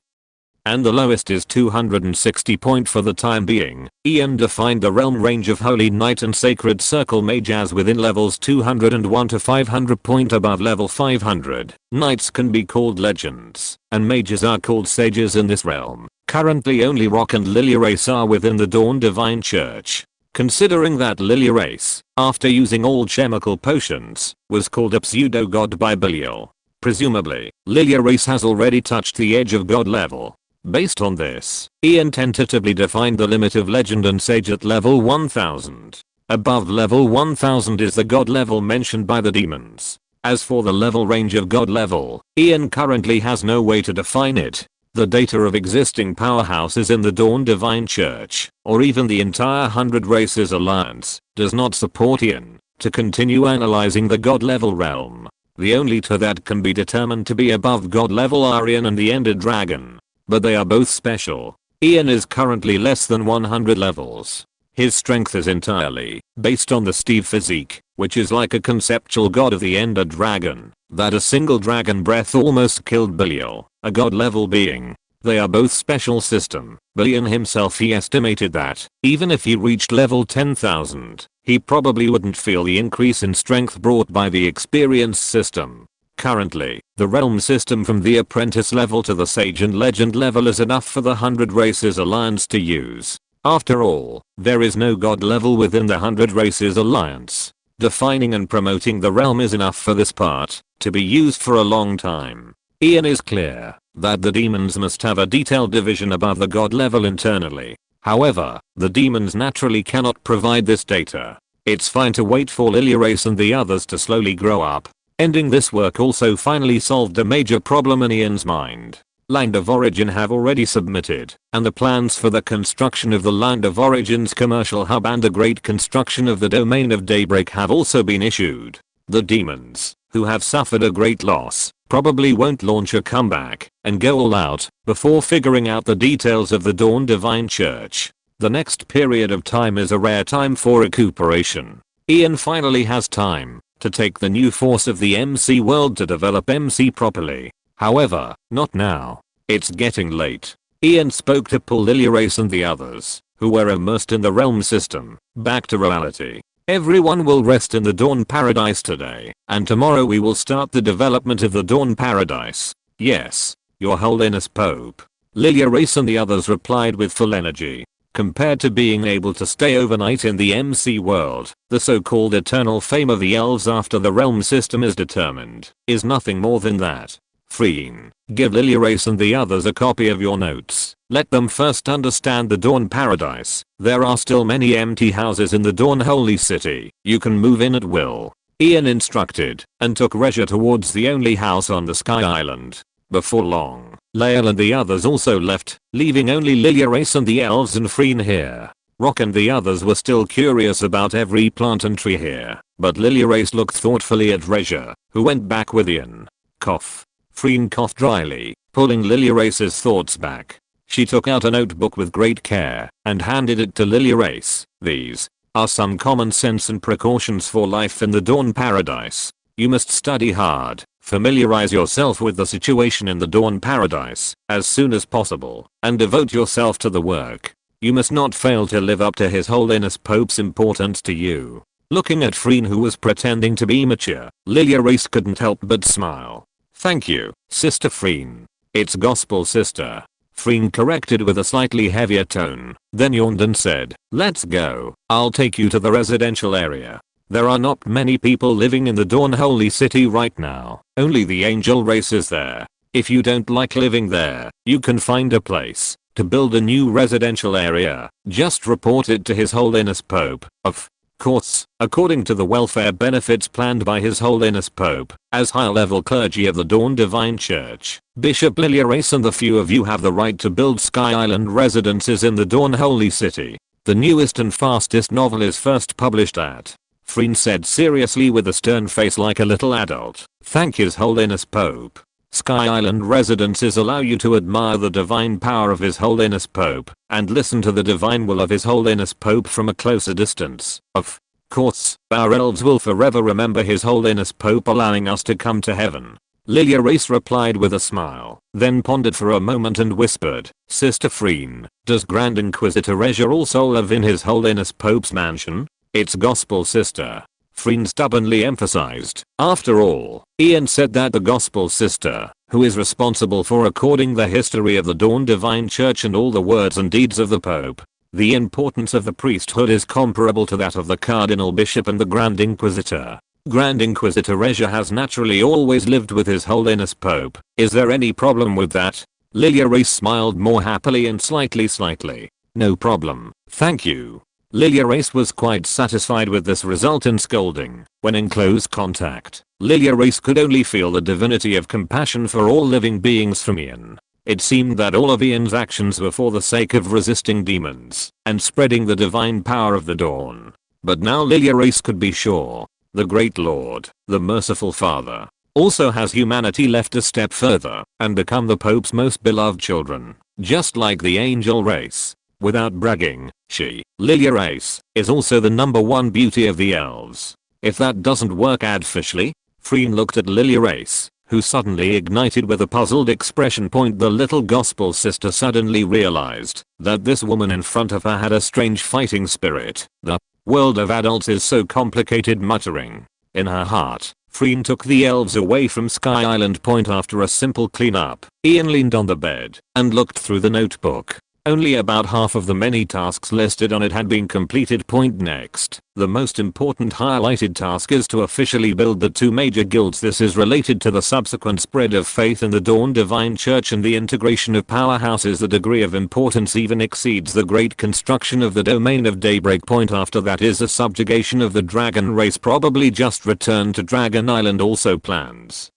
And the lowest is 260 point for the time being. Ian defined the realm range of Holy Knight and Sacred Circle Mage as within levels 201 to 500 point above level 500. Knights can be called legends, and mages are called sages in this realm. Currently only Rock and Lilia race are within the Dawn Divine Church. Considering that Lilia race, after using all chemical potions, was called a pseudo-god by Belial. Presumably, Lilia race has already touched the edge of god level. Based on this, Ian tentatively defined the limit of legend and sage at level 1000. Above level 1000 is the god level mentioned by the demons. As for the level range of god level, Ian currently has no way to define it. The data of existing powerhouses in the Dawn Divine Church, or even the entire 100 Races Alliance, does not support Ian to continue analyzing the god level realm. The only two that can be determined to be above god level are Ian and the Ender Dragon. But they are both special. Ian is currently less than 100 levels. His strength is entirely based on the Steve physique, which is like a conceptual god of the Ender Dragon, that a single dragon breath almost killed Belial, a god level being. They are both special system, but Ian himself, he estimated that, even if he reached level 10,000, he probably wouldn't feel the increase in strength brought by the experience system. Currently, the realm system from the apprentice level to the sage and legend level is enough for the 100 Races Alliance to use. After all, there is no god level within the 100 Races Alliance. Defining and promoting the realm is enough for this part to be used for a long time. Ian is clear that the demons must have a detailed division above the god level internally. However, the demons naturally cannot provide this data. It's fine to wait for Lilia race and the others to slowly grow up. Ending this work also finally solved a major problem in Ian's mind. Land of Origin have already submitted, and the plans for the construction of the Land of Origin's commercial hub and the great construction of the Domain of Daybreak have also been issued. The demons, who have suffered a great loss, probably won't launch a comeback and go all out before figuring out the details of the Dawn Divine Church. The next period of time is a rare time for recuperation. Ian finally has time to take the new force of the MC world to develop MC properly. However, not now. It's getting late. Ian spoke to pull Lilia race and the others, who were immersed in the realm system, back to reality. Everyone will rest in the Dawn Paradise today, and tomorrow we will start the development of the Dawn Paradise. Yes, Your Holiness Pope. Lilia race and the others replied with full energy. Compared to being able to stay overnight in the MC world, the so-called eternal fame of the elves after the realm system is determined, is nothing more than that. Freen, give Lilia race and the others a copy of your notes. Let them first understand the Dawn Paradise. There are still many empty houses in the Dawn Holy City. You can move in at will. Ian instructed, and took Rezha towards the only house on the Sky Island. Before long, Lael and the others also left, leaving only Lilia race and the elves and Freen here. Rock and the others were still curious about every plant and tree here, but Lilia race looked thoughtfully at Rezha, who went back with Ian. Cough. Freen coughed dryly, pulling Lilia race's thoughts back. She took out a notebook with great care and handed it to Lilia race. These are some common sense and precautions for life in the Dawn Paradise. You must study hard, familiarize yourself with the situation in the Dawn Paradise as soon as possible, and devote yourself to the work. You must not fail to live up to His Holiness Pope's importance to you. Looking at Freen, who was pretending to be mature, Lilia race couldn't help but smile. Thank you, Sister Freen. It's gospel, sister. Freen corrected with a slightly heavier tone, then yawned and said, let's go. I'll take you to the residential area. There are not many people living in the Dawn Holy City right now. Only the angel race is there. If you don't like living there, you can find a place to build a new residential area. Just report it to His Holiness Pope. Of course, according to the welfare benefits planned by His Holiness Pope, as high-level clergy of the Dawn Divine Church, Bishop Lilia Race and the few of you have the right to build Sky Island residences in the Dawn Holy City. The newest and fastest novel is first published at. Freen said seriously with a stern face like a little adult. Thank His Holiness Pope. Sky Island residences allow you to admire the divine power of His Holiness Pope and listen to the divine will of His Holiness Pope from a closer distance. Of course, our elves will forever remember His Holiness Pope allowing us to come to heaven. Lilia Race replied with a smile, then pondered for a moment and whispered, Sister Freen, does Grand Inquisitor Rezha also live in His Holiness Pope's mansion? It's gospel, sister. Freen stubbornly emphasized. After all, Ian said that the gospel sister, who is responsible for recording the history of the Dawn Divine Church and all the words and deeds of the Pope, the importance of the priesthood is comparable to that of the Cardinal Bishop and the Grand Inquisitor. Grand Inquisitor Rezha has naturally always lived with His Holiness Pope. Is there any problem with that? Lilia Race smiled more happily and slightly. No problem, thank you. Lilia Race was quite satisfied with this result and scolding. When in close contact, Lilia Race could only feel the divinity of compassion for all living beings from Ian. It seemed that all of Ian's actions were for the sake of resisting demons and spreading the divine power of the dawn. But now Lilia Race could be sure, the great Lord, the merciful Father, also has humanity left a step further and become the Pope's most beloved children, just like the angel race. Without bragging, she, Lilia Race, is also the #1 beauty of the elves. If that doesn't work officially, Freen looked at Lilia Race, who suddenly ignited with a puzzled expression. The little gospel sister suddenly realized that this woman in front of her had a strange fighting spirit. The world of adults is so complicated. Muttering in her heart, Freen took the elves away from Sky Island. After a simple cleanup, Ian leaned on the bed and looked through the notebook. Only about half of the many tasks listed on it had been completed. Next, the most important highlighted task is to officially build the 2 major guilds. This is related to the subsequent spread of faith in the Dawn Divine Church and the integration of powerhouses. The degree of importance even exceeds the great construction of the Domain of Daybreak. After that is a subjugation of the dragon race, probably just return to Dragon Island. Also plans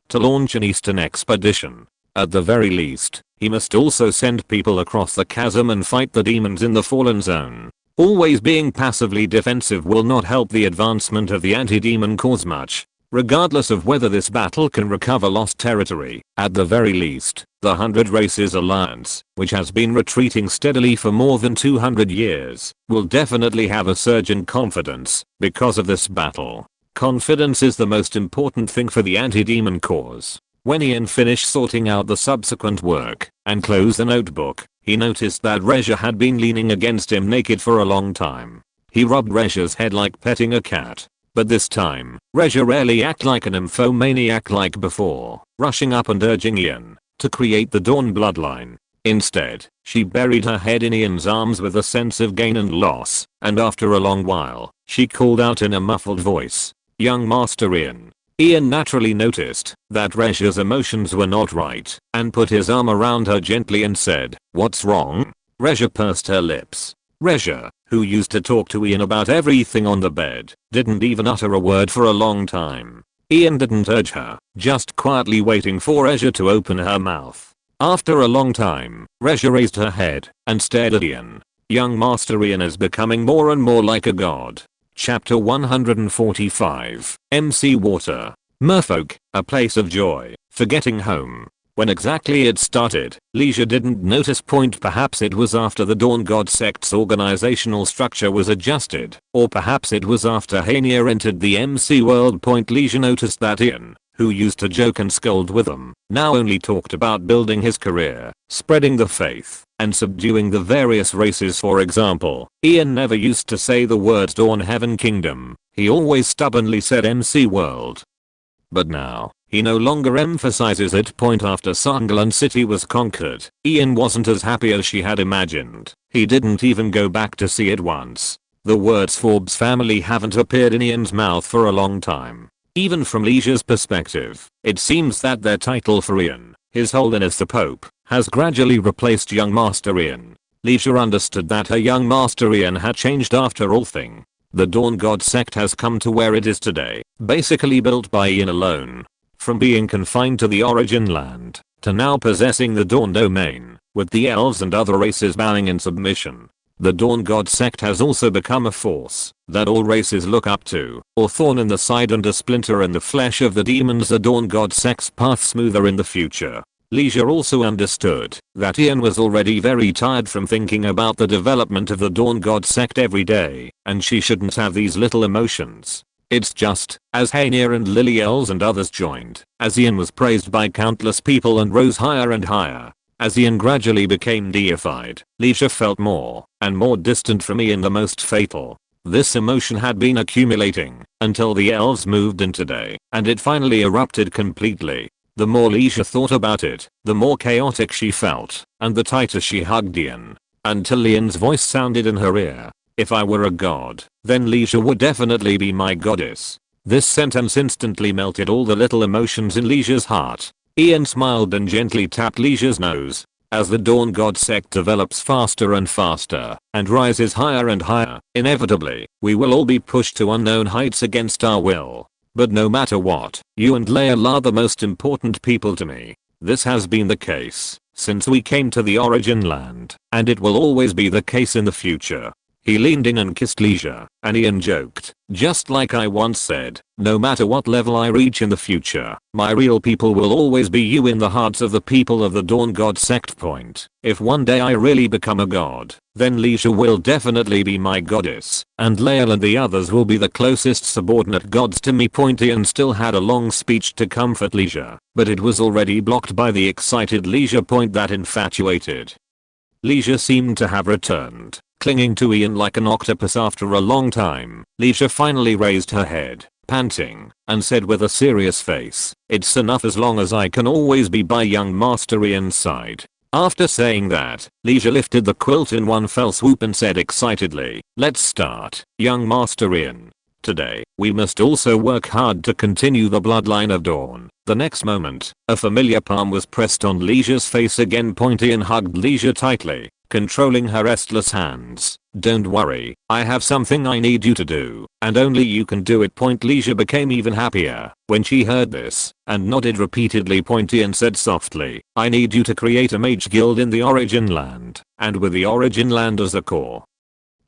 to launch an eastern expedition. At the very least, he must also send people across the chasm and fight the demons in the Fallen Zone. Always being passively defensive will not help the advancement of the anti-demon cause much, regardless of whether this battle can recover lost territory. At the very least, the 100 Races Alliance, which has been retreating steadily for more than 200 years, will definitely have a surge in confidence because of this battle. Confidence is the most important thing for the anti-demon cause. When Ian finished sorting out the subsequent work and closed the notebook, he noticed that Rezha had been leaning against him naked for a long time. He rubbed Rezha's head like petting a cat. But this time, Rezha rarely acted like an infomaniac like before, rushing up and urging Ian to create the Dawn bloodline. Instead, she buried her head in Ian's arms with a sense of gain and loss, and after a long while, she called out in a muffled voice, "Young Master Ian." Ian naturally noticed that Rezha's emotions were not right and put his arm around her gently and said, "What's wrong?" Rezha pursed her lips. Rezha, who used to talk to Ian about everything on the bed, didn't even utter a word for a long time. Ian didn't urge her, just quietly waiting for Rezha to open her mouth. After a long time, Rezha raised her head and stared at Ian. Young Master Ian is becoming more and more like a god. Chapter 145, MC Water. Merfolk, a place of joy, forgetting home. When exactly it started, Leisure didn't notice. Perhaps it was after the Dawn God sect's organizational structure was adjusted, or perhaps it was after Hania entered the MC world. Leisure noticed that Ian, who used to joke and scold with them, now only talked about building his career, spreading the faith, and subduing the various races. For example, Ian never used to say the words Dawn Heaven Kingdom, he always stubbornly said MC World. But now, he no longer emphasizes it. After Sunderland City was conquered, Ian wasn't as happy as she had imagined. He didn't even go back to see it once. The words Forbes family haven't appeared in Ian's mouth for a long time. Even from Leisure's perspective, it seems that their title for Ian, His Holiness the Pope, has gradually replaced Young Master Ian. Leisure understood that her Young Master Ian had changed after all thing. The Dawn God sect has come to where it is today, basically built by Ian alone. From being confined to the origin land, to now possessing the Dawn domain, with the elves and other races bowing in submission. The Dawn God sect has also become a force that all races look up to, or thorn in the side and a splinter in the flesh of the demons. The Dawn God sect's path smoother in the future. Leisure also understood that Ian was already very tired from thinking about the development of the Dawn God sect every day, and she shouldn't have these little emotions. It's just, as Haynir and Lily Elves and others joined, as Ian was praised by countless people and rose higher and higher. As Ian gradually became deified, Leisure felt more and more distant from Ian, the most fatal. This emotion had been accumulating until the elves moved in today, and it finally erupted completely. The more Leisure thought about it, the more chaotic she felt, and the tighter she hugged Ian. Until Ian's voice sounded in her ear. If I were a god, then Leisure would definitely be my goddess. This sentence instantly melted all the little emotions in Leisure's heart. Ian smiled and gently tapped Leisure's nose. As the Dawn God sect develops faster and faster, and rises higher and higher, inevitably, we will all be pushed to unknown heights against our will. But no matter what, you and Lael are the most important people to me. This has been the case since we came to the origin land, and it will always be the case in the future. He leaned in and kissed Leisure, and Ian joked, just like I once said, no matter what level I reach in the future, my real people will always be you in the hearts of the people of the Dawn God sect. Point. If one day I really become a god, then Leisure will definitely be my goddess, and Lael and the others will be the closest subordinate gods to me. Ian still had a long speech to comfort Leisure, but it was already blocked by the excited Leisure. That infatuated Leisure seemed to have returned, clinging to Ian like an octopus after a long time. Leisure finally raised her head, panting, and said with a serious face, "It's enough as long as I can always be by young Master Ian's side." After saying that, Leisure lifted the quilt in one fell swoop and said excitedly, "Let's start, young Master Ian. Today, we must also work hard to continue the bloodline of Dawn." The next moment, a familiar palm was pressed on Leisure's face again. Ian hugged Leisure tightly, controlling her restless hands. "Don't worry, I have something I need you to do, and only you can do it." Leisure became even happier when she heard this, and nodded repeatedly. Ian said softly, "I need you to create a mage guild in the origin land, and with the origin land as a core.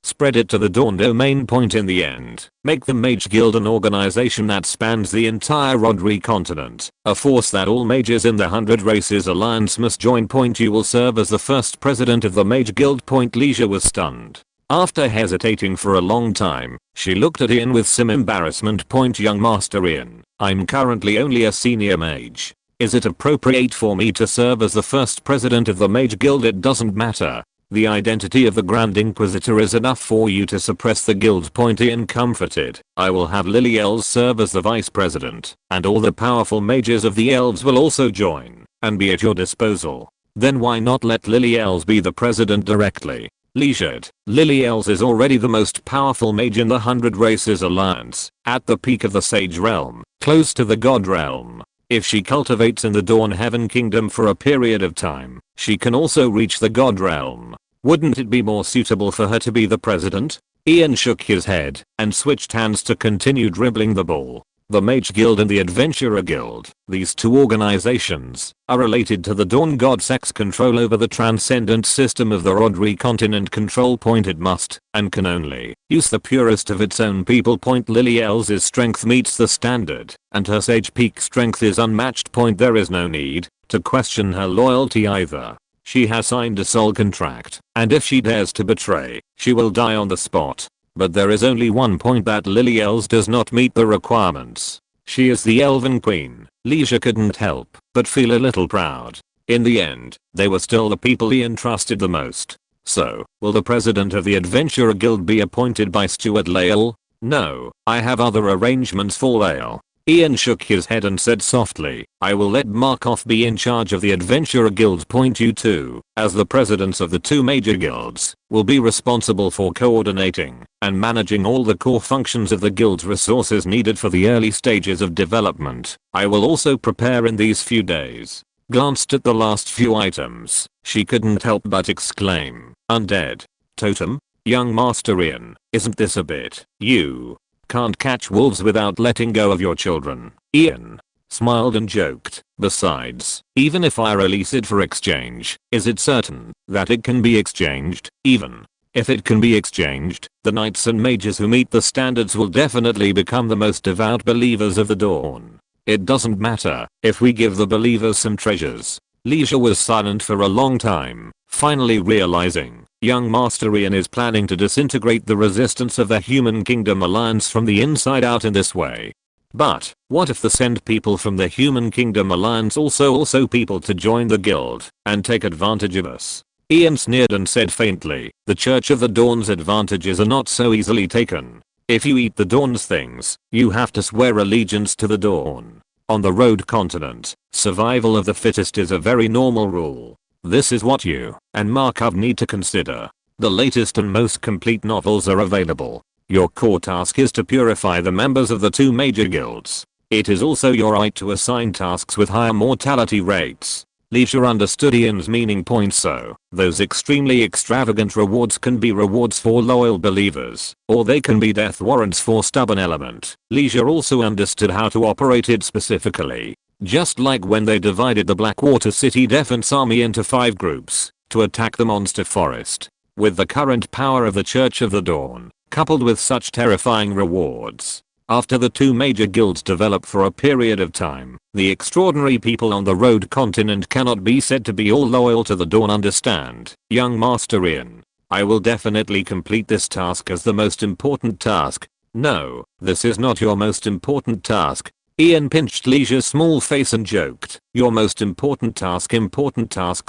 Spread it to the Dawn domain. In the end, make the Mage Guild an organization that spans the entire Rodri continent, a force that all mages in the 100 Races Alliance must join. You will serve as the first president of the Mage Guild." Leisure was stunned. After hesitating for a long time, she looked at Ian with some embarrassment. "Young Master Ian, I'm currently only a senior mage. Is it appropriate for me to serve as the first president of the Mage Guild?" "It doesn't matter. The identity of the Grand Inquisitor is enough for you to suppress the guild." Ian comforted, "I will have Lily Elves serve as the vice president, and all the powerful mages of the elves will also join, and be at your disposal." "Then why not let Lily Elves be the president directly?" Leisure. "Lily Elves is already the most powerful mage in the 100 Races Alliance, at the peak of the Sage Realm, close to the God Realm. If she cultivates in the Dawn Heaven Kingdom for a period of time, she can also reach the God Realm. Wouldn't it be more suitable for her to be the president?" Ian shook his head and switched hands to continue dribbling the ball. The Mage Guild and the Adventurer Guild, these two organizations, are related to the Dawn God sect's control over the transcendent system of the Rodri continent. It must, and can only, use the purest of its own people. Lily Elves' strength meets the standard, and her sage peak strength is unmatched. There is no need to question her loyalty either. She has signed a soul contract, and if she dares to betray, she will die on the spot. But there is only one point that Lily Elves does not meet the requirements. She is the Elven Queen. Leisure couldn't help but feel a little proud. In the end, they were still the people Ian trusted the most. So, will the president of the Adventurer Guild be appointed by Stuart Lael? "No, I have other arrangements for Lael." Ian shook his head and said softly, "I will let Markov be in charge of the Adventurer Guild. You two, as the presidents of the two major guilds, will be responsible for coordinating and managing all the core functions of the guild's resources needed for the early stages of development. I will also prepare in these few days." Glanced at the last few items, she couldn't help but exclaim, "Undead totem? Young Master Ian, isn't this a bit? You can't catch wolves without letting go of your children. Ian smiled and joked. Besides, even if I release it for exchange, is it certain that it can be exchanged? Even if it can be exchanged, the knights and mages who meet the standards will definitely become the most devout believers of the dawn. It doesn't matter if we give the believers some treasures. Leisure was silent for a long time, finally realizing young Master Ian is planning to disintegrate the resistance of the Human Kingdom Alliance from the inside out in this way. But what if they send people from the Human Kingdom Alliance also people to join the guild and take advantage of us? Ian sneered and said faintly, the Church of the Dawn's advantages are not so easily taken. If you eat the Dawn's things, you have to swear allegiance to the Dawn. On the Road continent, survival of the fittest is a very normal rule. This is what you and Markov need to consider. The latest and most complete novels are available. Your core task is to purify the members of the two major guilds. It is also your right to assign tasks with higher mortality rates. Leisure understood Ian's meaning point, so those extremely extravagant rewards can be rewards for loyal believers, or they can be death warrants for stubborn element. Leisure also understood how to operate it specifically. Just like when they divided the Blackwater City Defense Army into 5 groups to attack the monster forest. With the current power of the Church of the Dawn, coupled with such terrifying rewards, after the two major guilds develop for a period of time, the extraordinary people on the Road continent cannot be said to be all loyal to the Dawn. Understand, young Master Ian. I will definitely complete this task as the most important task. No, this is not your most important task. Ian pinched Leisure's small face and joked, your most important task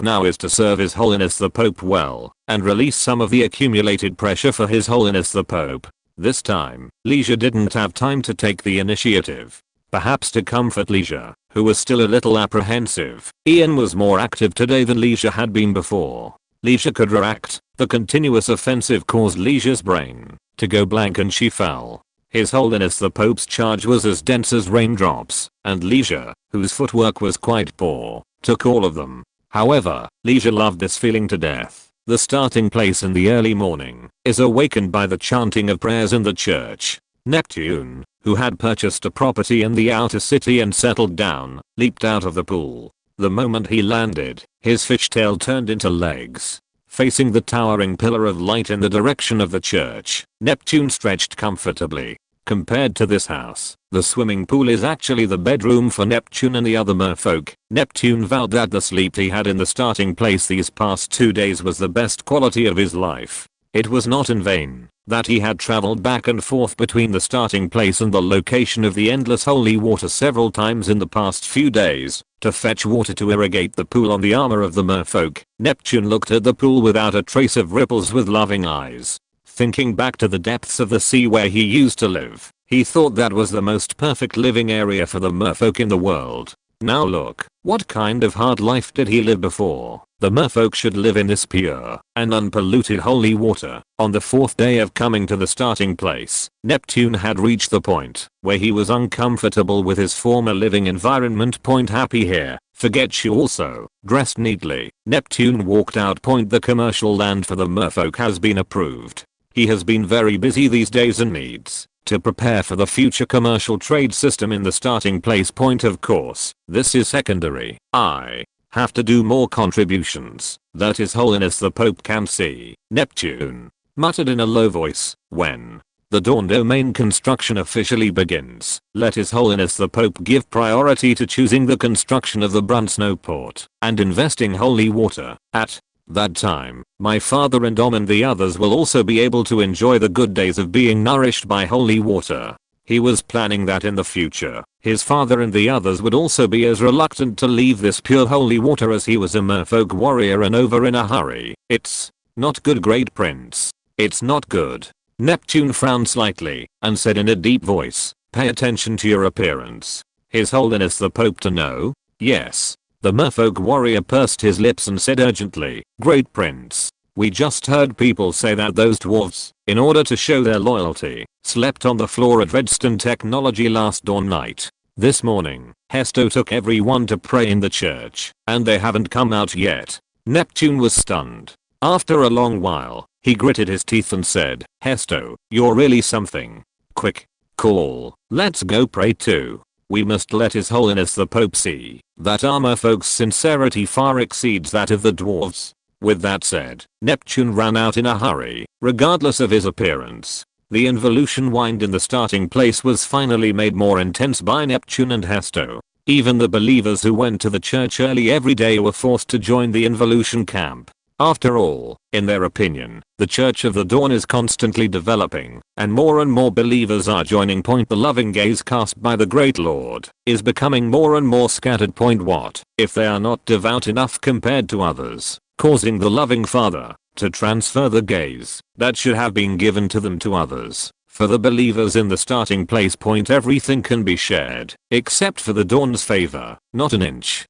now is to serve His Holiness the Pope well, and release some of the accumulated pressure for His Holiness the Pope. This time, Leisure didn't have time to take the initiative. Perhaps to comfort Leisure, who was still a little apprehensive, Ian was more active today than Leisure had been before. Leisure could react. The continuous offensive caused Leisure's brain to go blank and she fell. His Holiness the Pope's charge was as dense as raindrops, and Leisure, whose footwork was quite poor, took all of them. However, Leisure loved this feeling to death. The starting place in the early morning is awakened by the chanting of prayers in the church. Neptune, who had purchased a property in the outer city and settled down, leaped out of the pool. The moment he landed, his fishtail turned into legs. Facing the towering pillar of light in the direction of the church, Neptune stretched comfortably. Compared to this house, the swimming pool is actually the bedroom for Neptune and the other merfolk. Neptune vowed that the sleep he had in the starting place these past 2 days was the best quality of his life. It was not in vain that he had traveled back and forth between the starting place and the location of the endless holy water several times in the past few days to fetch water to irrigate the pool on the armor of the merfolk. Neptune looked at the pool without a trace of ripples with loving eyes. Thinking back to the depths of the sea where he used to live, he thought that was the most perfect living area for the merfolk in the world. Now look, what kind of hard life did he live before? The merfolk should live in this pure and unpolluted holy water. On the 4th day of coming to the starting place, Neptune had reached the point where he was uncomfortable with his former living environment. Happy here, forget you also, dressed neatly, Neptune walked out. The commercial land for the merfolk has been approved. He has been very busy these days and needs to prepare for the future commercial trade system in the starting place. Of course, this is secondary. I have to do more contributions that His Holiness the Pope can see. Neptune muttered in a low voice, when the Dawn Domain construction officially begins, let His Holiness the Pope give priority to choosing the construction of the Brunsnow port and investing holy water. At that time, my father and Om and the others will also be able to enjoy the good days of being nourished by holy water. He was planning that in the future, his father and the others would also be as reluctant to leave this pure holy water as he was a merfolk warrior and over in a hurry. It's not good, Great Prince. It's not good. Neptune frowned slightly and said in a deep voice, pay attention to your appearance. His Holiness the Pope to know? Yes. The merfolk warrior pursed his lips and said urgently, Great Prince, we just heard people say that those dwarves, in order to show their loyalty, slept on the floor at Redstone Technology last dawn night. This morning, Hesto took everyone to pray in the church, and they haven't come out yet. Neptune was stunned. After a long while, He gritted his teeth and said, "Hesto, you're really something. Quick. Call. Let's go pray too. We must let His Holiness the Pope see that our merfolk's sincerity far exceeds that of the dwarves." With that said, Neptune ran out in a hurry, regardless of his appearance. The involution wind in the starting place was finally made more intense by Neptune and Hesto. Even the believers who went to the church early every day were forced to join the involution camp. After all, in their opinion, the Church of the Dawn is constantly developing, and more believers are joining. The loving gaze cast by the Great Lord is becoming more and more scattered. What if they are not devout enough compared to others, causing the loving Father to transfer the gaze that should have been given to them to others? For the believers in the starting place point, everything can be shared, except for the Dawn's favor, not an inch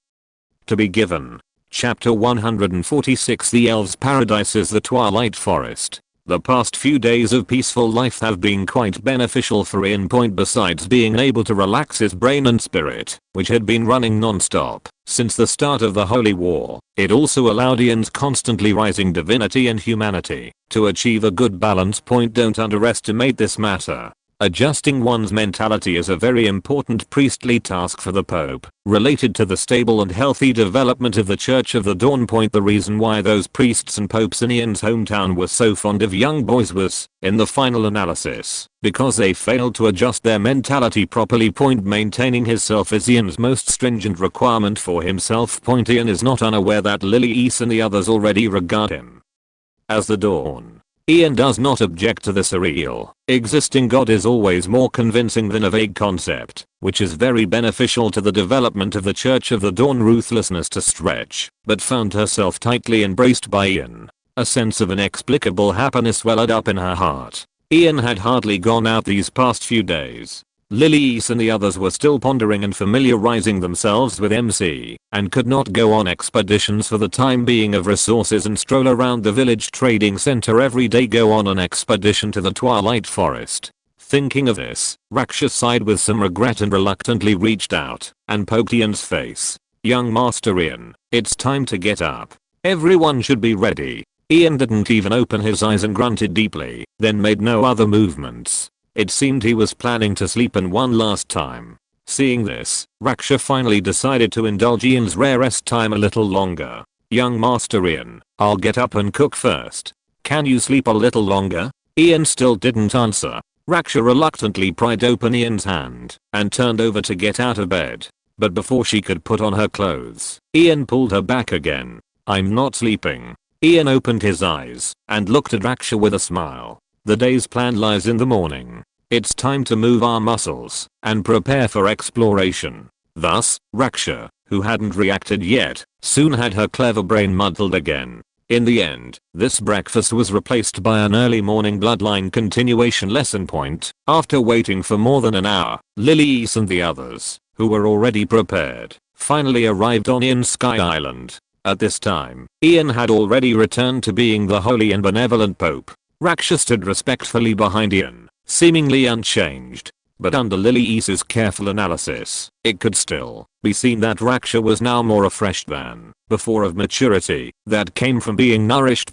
to be given. Chapter 146. The Elves' Paradise is the Twilight Forest. The past few days of peaceful life have been quite beneficial for Ian. Besides being able to relax his brain and spirit, which had been running non-stop since the start of the Holy War, it also allowed Ian's constantly rising divinity and humanity to achieve a good balance. Don't underestimate this matter. Adjusting one's mentality is a very important priestly task for the Pope, related to the stable and healthy development of the Church of the Dawn. The reason why those priests and popes in Ian's hometown were so fond of young boys was, in the final analysis, because they failed to adjust their mentality properly. Maintaining himself is Ian's most stringent requirement for himself. Ian is not unaware that Lily and the others already regard him as the Dawn. Ian does not object to this. A real, existing god is always more convincing than a vague concept, which is very beneficial to the development of the Church of the Dawn. Ruthlessness to stretch, but found herself tightly embraced by Ian. A sense of inexplicable happiness welled up in her heart. Ian had hardly gone out these past few days. Lily and the others were still pondering and familiarizing themselves with MC, and could not go on expeditions for the time being of resources and stroll around the village trading center every day. Go on an expedition to the Twilight Forest. Thinking of this, Raksha sighed with some regret and reluctantly reached out and poked Ian's face. "Young Master Ian, it's time to get up. Everyone should be ready." Ian didn't even open his eyes and grunted deeply, then made no other movements. It seemed he was planning to sleep in one last time. Seeing this, Raksha finally decided to indulge Ian's rare rest time a little longer. "Young Master Ian, I'll get up and cook first. Can you sleep a little longer?" Ian still didn't answer. Raksha reluctantly pried open Ian's hand and turned over to get out of bed. But before she could put on her clothes, Ian pulled her back again. "I'm not sleeping." Ian opened his eyes and looked at Raksha with a smile. "The day's plan lies in the morning. It's time to move our muscles and prepare for exploration." Thus, Raksha, who hadn't reacted yet, soon had her clever brain muddled again. In the end, this breakfast was replaced by an early morning bloodline continuation lesson. After waiting for more than an hour, Lily and the others, who were already prepared, finally arrived on Ian's Sky Island. At this time, Ian had already returned to being the holy and benevolent Pope. Raksha stood respectfully behind Ian, seemingly unchanged. But under Lily's careful analysis, it could still be seen that Raksha was now more refreshed than before, of maturity that came from being nourished.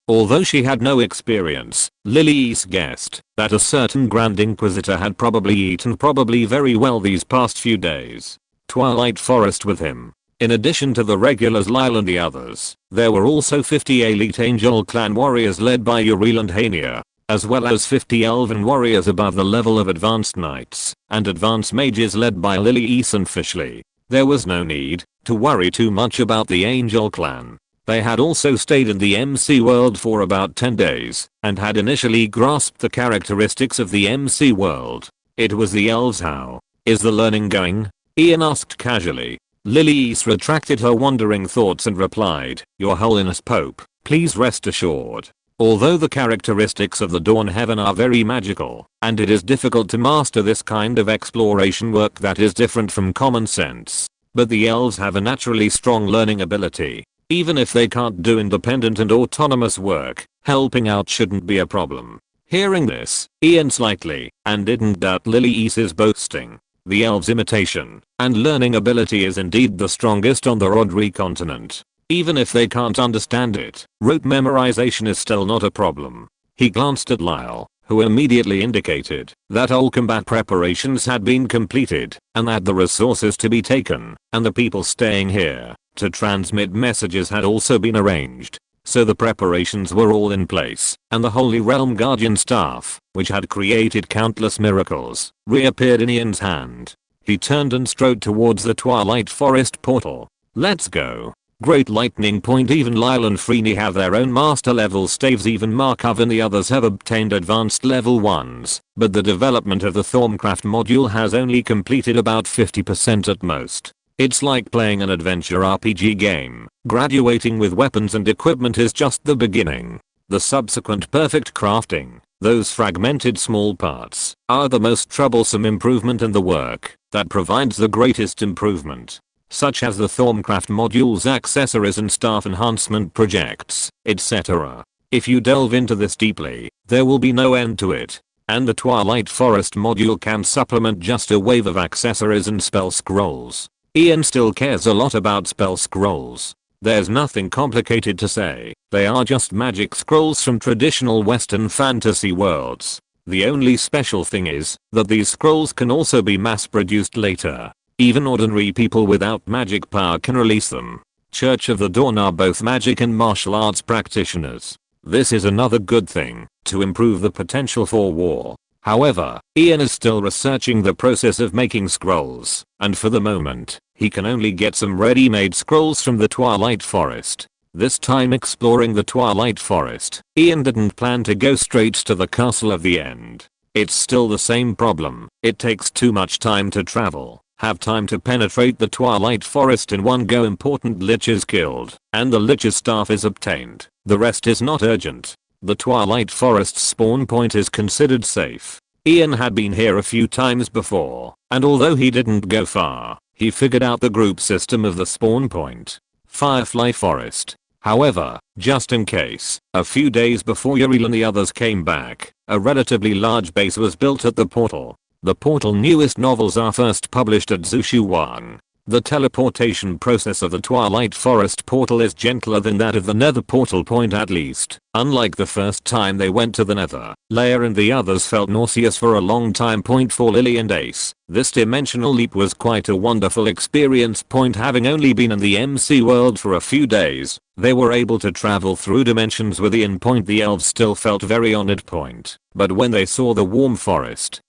Although she had no experience, Lily guessed that a certain Grand Inquisitor had probably eaten very well these past few days. Twilight Forest with him. In addition to the regulars Lyle and the others, there were also 50 elite Angel Clan warriors led by Uriel and Hania, as well as 50 elven warriors above the level of advanced knights and advanced mages led by Lily and Fishley. There was no need to worry too much about the Angel Clan. They had also stayed in the MC world for about 10 days and had initially grasped the characteristics of the MC world. It was the elves. "How is the learning going?" Ian asked casually. Lily retracted her wandering thoughts and replied, "Your Holiness Pope, please rest assured. Although the characteristics of the Dawn Heaven are very magical, and it is difficult to master this kind of exploration work that is different from common sense, but the elves have a naturally strong learning ability. Even if they can't do independent and autonomous work, helping out shouldn't be a problem." Hearing this, Ian slightly, and didn't doubt Lily's boasting. The elves' imitation and learning ability is indeed the strongest on the Rodri continent. Even if they can't understand it, rote memorization is still not a problem. He glanced at Lyle, who immediately indicated that all combat preparations had been completed, and that the resources to be taken, and the people staying here, to transmit messages had also been arranged. So the preparations were all in place, and the Holy Realm Guardian staff, which had created countless miracles, reappeared in Ian's hand. He turned and strode towards the Twilight Forest portal. Let's go. Great lightning point. Even Lyle and Freeney have their own master level staves. Even Markov and the others have obtained advanced level 1s, but the development of the Thorncraft module has only completed about 50% at most. It's like playing an adventure RPG game. Graduating with weapons and equipment is just the beginning. The subsequent perfect crafting, those fragmented small parts, are the most troublesome improvement in the work that provides the greatest improvement. Such as the Thorncraft module's accessories and staff enhancement projects, etc. If you delve into this deeply, there will be no end to it. And the Twilight Forest module can supplement just a wave of accessories and spell scrolls. Ian still cares a lot about spell scrolls. There's nothing complicated to say, they are just magic scrolls from traditional Western fantasy worlds. The only special thing is that these scrolls can also be mass-produced later. Even ordinary people without magic power can release them. Church of the Dawn are both magic and martial arts practitioners. This is another good thing, to improve the potential for war. However, Ian is still researching the process of making scrolls, and for the moment, he can only get some ready-made scrolls from the Twilight Forest. This time exploring the Twilight Forest, Ian didn't plan to go straight to the Castle of the End. It's still the same problem, it takes too much time to travel, have time to penetrate the Twilight Forest in one go. Important lich is killed, and the lich's staff is obtained. The rest is not urgent. The Twilight Forest spawn point is considered safe. Ian had been here a few times before, and although he didn't go far, he figured out the group system of the spawn point. Firefly Forest. However, just in case, a few days before Uriel and the others came back, a relatively large base was built at the portal. The portal newest novels are first published at Zushu 1. The teleportation process of the Twilight Forest portal is gentler than that of the Nether portal point, at least. Unlike the first time they went to the Nether, Leia and the others felt nauseous for a long time. For Lily and Ace, this dimensional leap was quite a wonderful experience. Having only been in the MC world for a few days, they were able to travel through dimensions with Ian. The elves still felt very on it. But when they saw the warm forest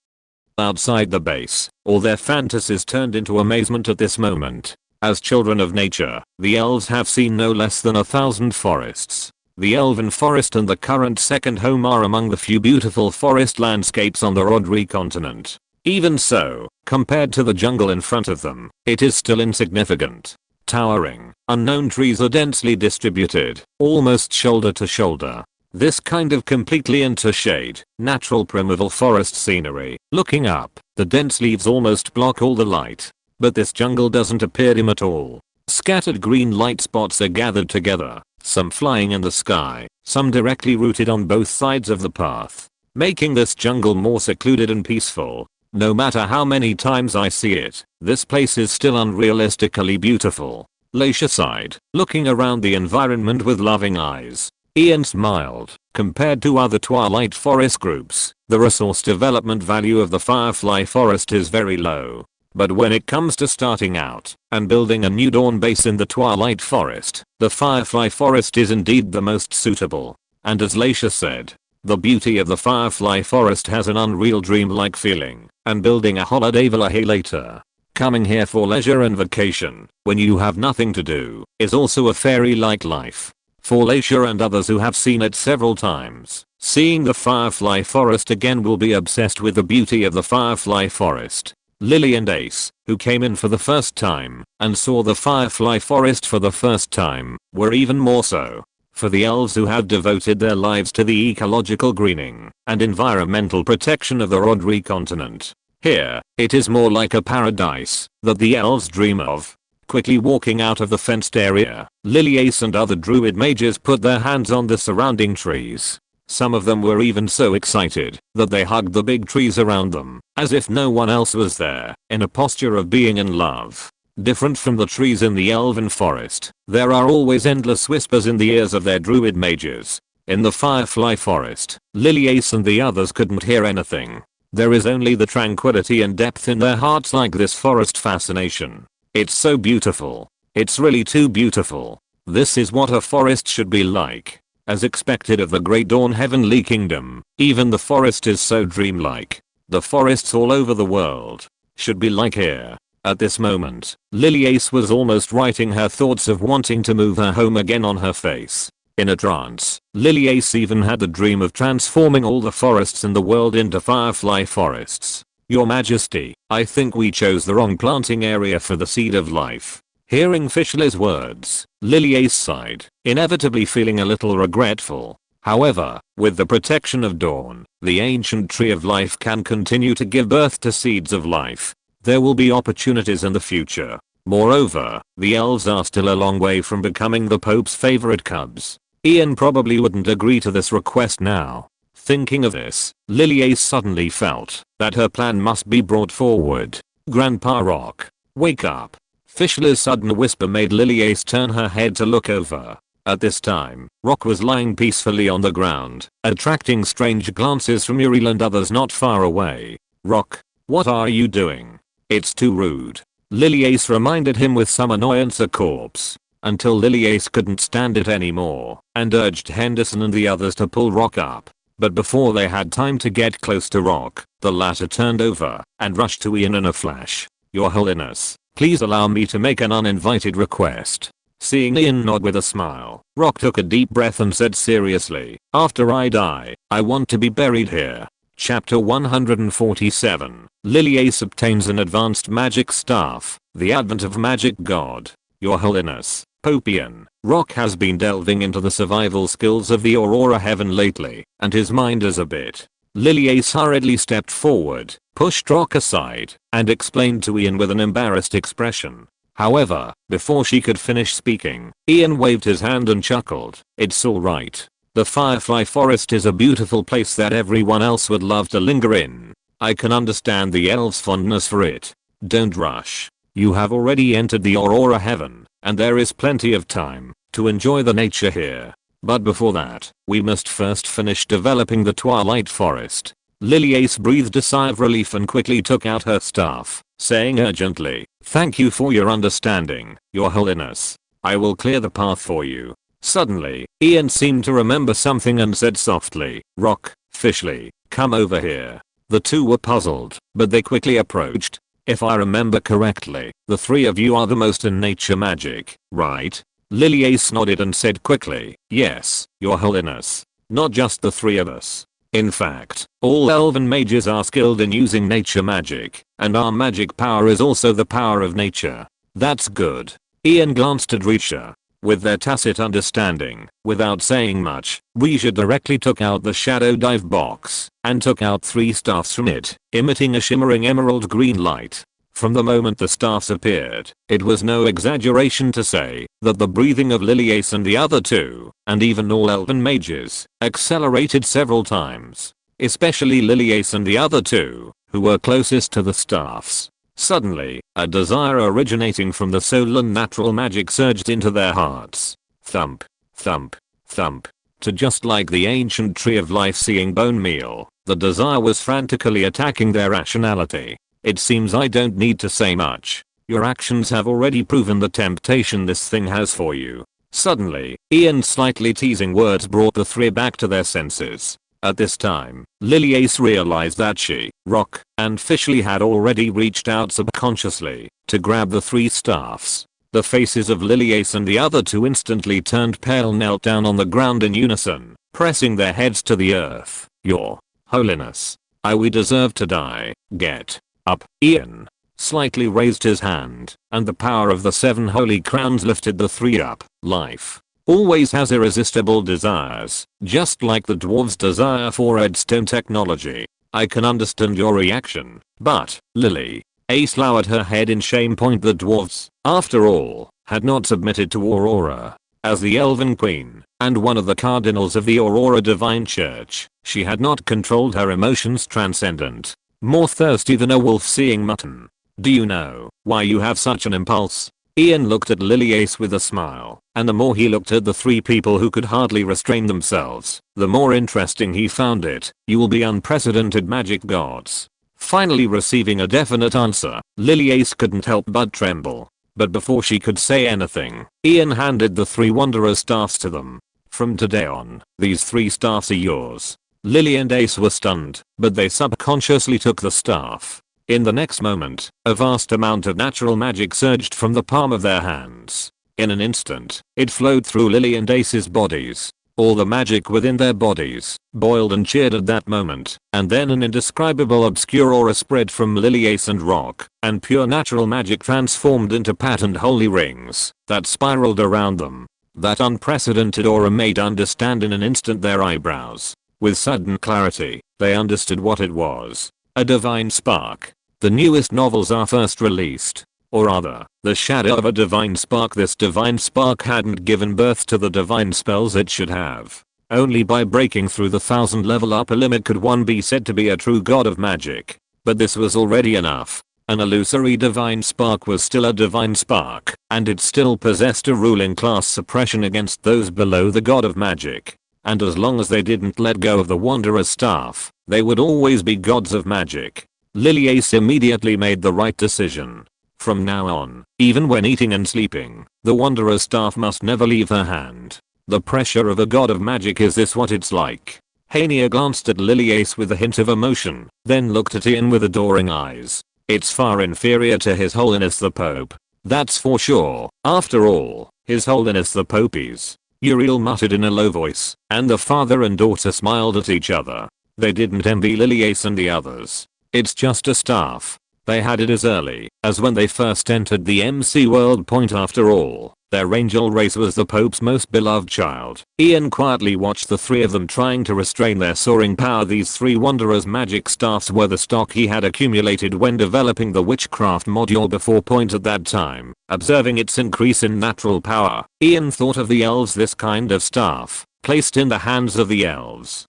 outside the base, all their fantasies turned into amazement at this moment. As children of nature, the elves have seen no less than 1,000 forests. The elven forest and the current second home are among the few beautiful forest landscapes on the Rodri continent. Even so, compared to the jungle in front of them, it is still insignificant. Towering, unknown trees are densely distributed, almost shoulder to shoulder. This kind of completely into shade, natural primeval forest scenery. Looking up, the dense leaves almost block all the light. But this jungle doesn't appear dim at all. Scattered green light spots are gathered together, some flying in the sky, some directly rooted on both sides of the path, making this jungle more secluded and peaceful. No matter how many times I see it, this place is still unrealistically beautiful. Leisha sighed, looking around the environment with loving eyes. Ian smiled. Compared to other Twilight Forest groups, the resource development value of the Firefly Forest is very low. But when it comes to starting out and building a new dawn base in the Twilight Forest, the Firefly Forest is indeed the most suitable. And as Leisha said, the beauty of the Firefly Forest has an unreal dreamlike feeling, and building a holiday villa here later, coming here for leisure and vacation, when you have nothing to do, is also a fairy-like life. For Leisha and others who have seen it several times, seeing the Firefly Forest again will be obsessed with the beauty of the Firefly Forest. Lily and Ace, who came in for the first time and saw the Firefly Forest for the first time, were even more so. For the elves who had devoted their lives to the ecological greening and environmental protection of the Rodri continent, here, it is more like a paradise that the elves dream of. Quickly walking out of the fenced area, Lily, Ace and other druid mages put their hands on the surrounding trees. Some of them were even so excited that they hugged the big trees around them, as if no one else was there, in a posture of being in love. Different from the trees in the elven forest, there are always endless whispers in the ears of their druid mages. In the firefly forest, Liliace and the others couldn't hear anything. There is only the tranquility and depth in their hearts like this forest fascination. It's so beautiful. It's really too beautiful. This is what a forest should be like. As expected of the great dawn heavenly kingdom, even the forest is so dreamlike. The forests all over the world should be like here. At this moment, Liliace was almost writing her thoughts of wanting to move her home again on her face. In a trance, Liliace even had the dream of transforming all the forests in the world into firefly forests. Your Majesty, I think we chose the wrong planting area for the seed of life. Hearing Fischler's words, Liliace sighed, inevitably feeling a little regretful. However, with the protection of dawn, the ancient tree of life can continue to give birth to seeds of life. There will be opportunities in the future. Moreover, the elves are still a long way from becoming the Pope's favorite cubs. Ian probably wouldn't agree to this request now. Thinking of this, Liliace suddenly felt that her plan must be brought forward. Grandpa Rock, wake up. Fischler's sudden whisper made Liliace turn her head to look over. At this time, Rock was lying peacefully on the ground, attracting strange glances from Uriel and others not far away. Rock, what are you doing? It's too rude. Liliace reminded him with some annoyance a corpse. Until Liliace couldn't stand it anymore and urged Henderson and the others to pull Rock up. But before they had time to get close to Rock, the latter turned over and rushed to Ian in a flash. Your Holiness, please allow me to make an uninvited request. Seeing Ian nod with a smile, Rock took a deep breath and said seriously, after I die, I want to be buried here. Chapter 147. Liliace obtains an advanced magic staff. The advent of magic god. Your Holiness, Pope Ian. Rock has been delving into the survival skills of the Aurora Heaven lately, and his mind is a bit. Liliace hurriedly stepped forward, pushed Rock aside, and explained to Ian with an embarrassed expression. However, before she could finish speaking, Ian waved his hand and chuckled. It's alright. The Firefly Forest is a beautiful place that everyone else would love to linger in. I can understand the elves' fondness for it. Don't rush. You have already entered the Aurora Heaven, and there is plenty of time to enjoy the nature here. But before that, we must first finish developing the Twilight Forest. Liliace breathed a sigh of relief and quickly took out her staff, saying urgently, thank you for your understanding, Your Holiness. I will clear the path for you. Suddenly, Ian seemed to remember something and said softly, Rock, Fischler, come over here. The two were puzzled, but they quickly approached. If I remember correctly, the three of you are the most in nature magic, right? Liliace nodded and said quickly, yes, Your Holiness. Not just the three of us. In fact, all elven mages are skilled in using nature magic, and our magic power is also the power of nature. That's good. Ian glanced at Risha. With their tacit understanding, without saying much, Risha directly took out the shadow dive box and took out 3 staffs from it, emitting a shimmering emerald green light. From the moment the staffs appeared, it was no exaggeration to say that the breathing of Liliace and the other two, and even all elven mages, accelerated several times. Especially Liliace and the other two, who were closest to the staffs. Suddenly, a desire originating from the soul and natural magic surged into their hearts. Thump, thump, thump. To just like the ancient tree of life seeing bone meal, the desire was frantically attacking their rationality. It seems I don't need to say much. Your actions have already proven the temptation this thing has for you. Suddenly, Ian's slightly teasing words brought the three back to their senses. At this time, Liliace realized that she, Rock, and Fischler had already reached out subconsciously to grab the 3 staffs. The faces of Liliace and the other two instantly turned pale, knelt down on the ground in unison, pressing their heads to the earth. Your Holiness, we deserve to die. Get up. Ian slightly raised his hand, and the power of the 7 holy crowns lifted the 3 up. Life always has irresistible desires, just like the dwarves' desire for redstone technology. I can understand your reaction, but, Lily, Ace lowered her head in shame. The dwarves, after all, had not submitted to Aurora. As the Elven Queen, and one of the cardinals of the Aurora Divine Church, she had not controlled her emotions. Transcendent, more thirsty than a wolf seeing mutton. Do you know why you have such an impulse? Ian looked at Liliace with a smile, and the more he looked at the three people who could hardly restrain themselves, the more interesting he found it. You will be unprecedented magic gods. Finally receiving a definite answer, Liliace couldn't help but tremble. But before she could say anything, Ian handed the three wanderer staffs to them. From today on, these three staffs are yours. Lily and Ace were stunned, but they subconsciously took the staff. In the next moment, a vast amount of natural magic surged from the palm of their hands. In an instant, it flowed through Lily and Ace's bodies. All the magic within their bodies boiled and cheered at that moment, and then an indescribable obscure aura spread from Lily, Ace and Rock, and pure natural magic transformed into patterned holy rings that spiraled around them. That unprecedented aura made understand in an instant their eyebrows. With sudden clarity, they understood what it was. A divine spark. The newest novels are first released. Or rather, the shadow of a divine spark. This divine spark hadn't given birth to the divine spells it should have. Only by breaking through the 1000 level upper limit could one be said to be a true god of magic. But this was already enough. An illusory divine spark was still a divine spark, and it still possessed a ruling class suppression against those below the god of magic. And as long as they didn't let go of the wanderer's staff, they would always be gods of magic. Liliace immediately made the right decision. From now on, even when eating and sleeping, the wanderer's staff must never leave her hand. The pressure of a god of magic, is this what it's like? Hania glanced at Liliace with a hint of emotion, then looked at Ian with adoring eyes. It's far inferior to His Holiness the Pope. That's for sure. After all, His Holiness the Pope is. Uriel muttered in a low voice, and the father and daughter smiled at each other. They didn't envy Liliace and the others. It's just a staff. They had it as early as when they first entered the MC world. Point after all, their angel race was the Pope's most beloved child. Ian quietly watched the three of them trying to restrain their soaring power. These three wanderers' magic staffs were the stock he had accumulated when developing the witchcraft module before. Point at that time, observing its increase in natural power, Ian thought of the elves. This kind of staff, placed in the hands of the elves,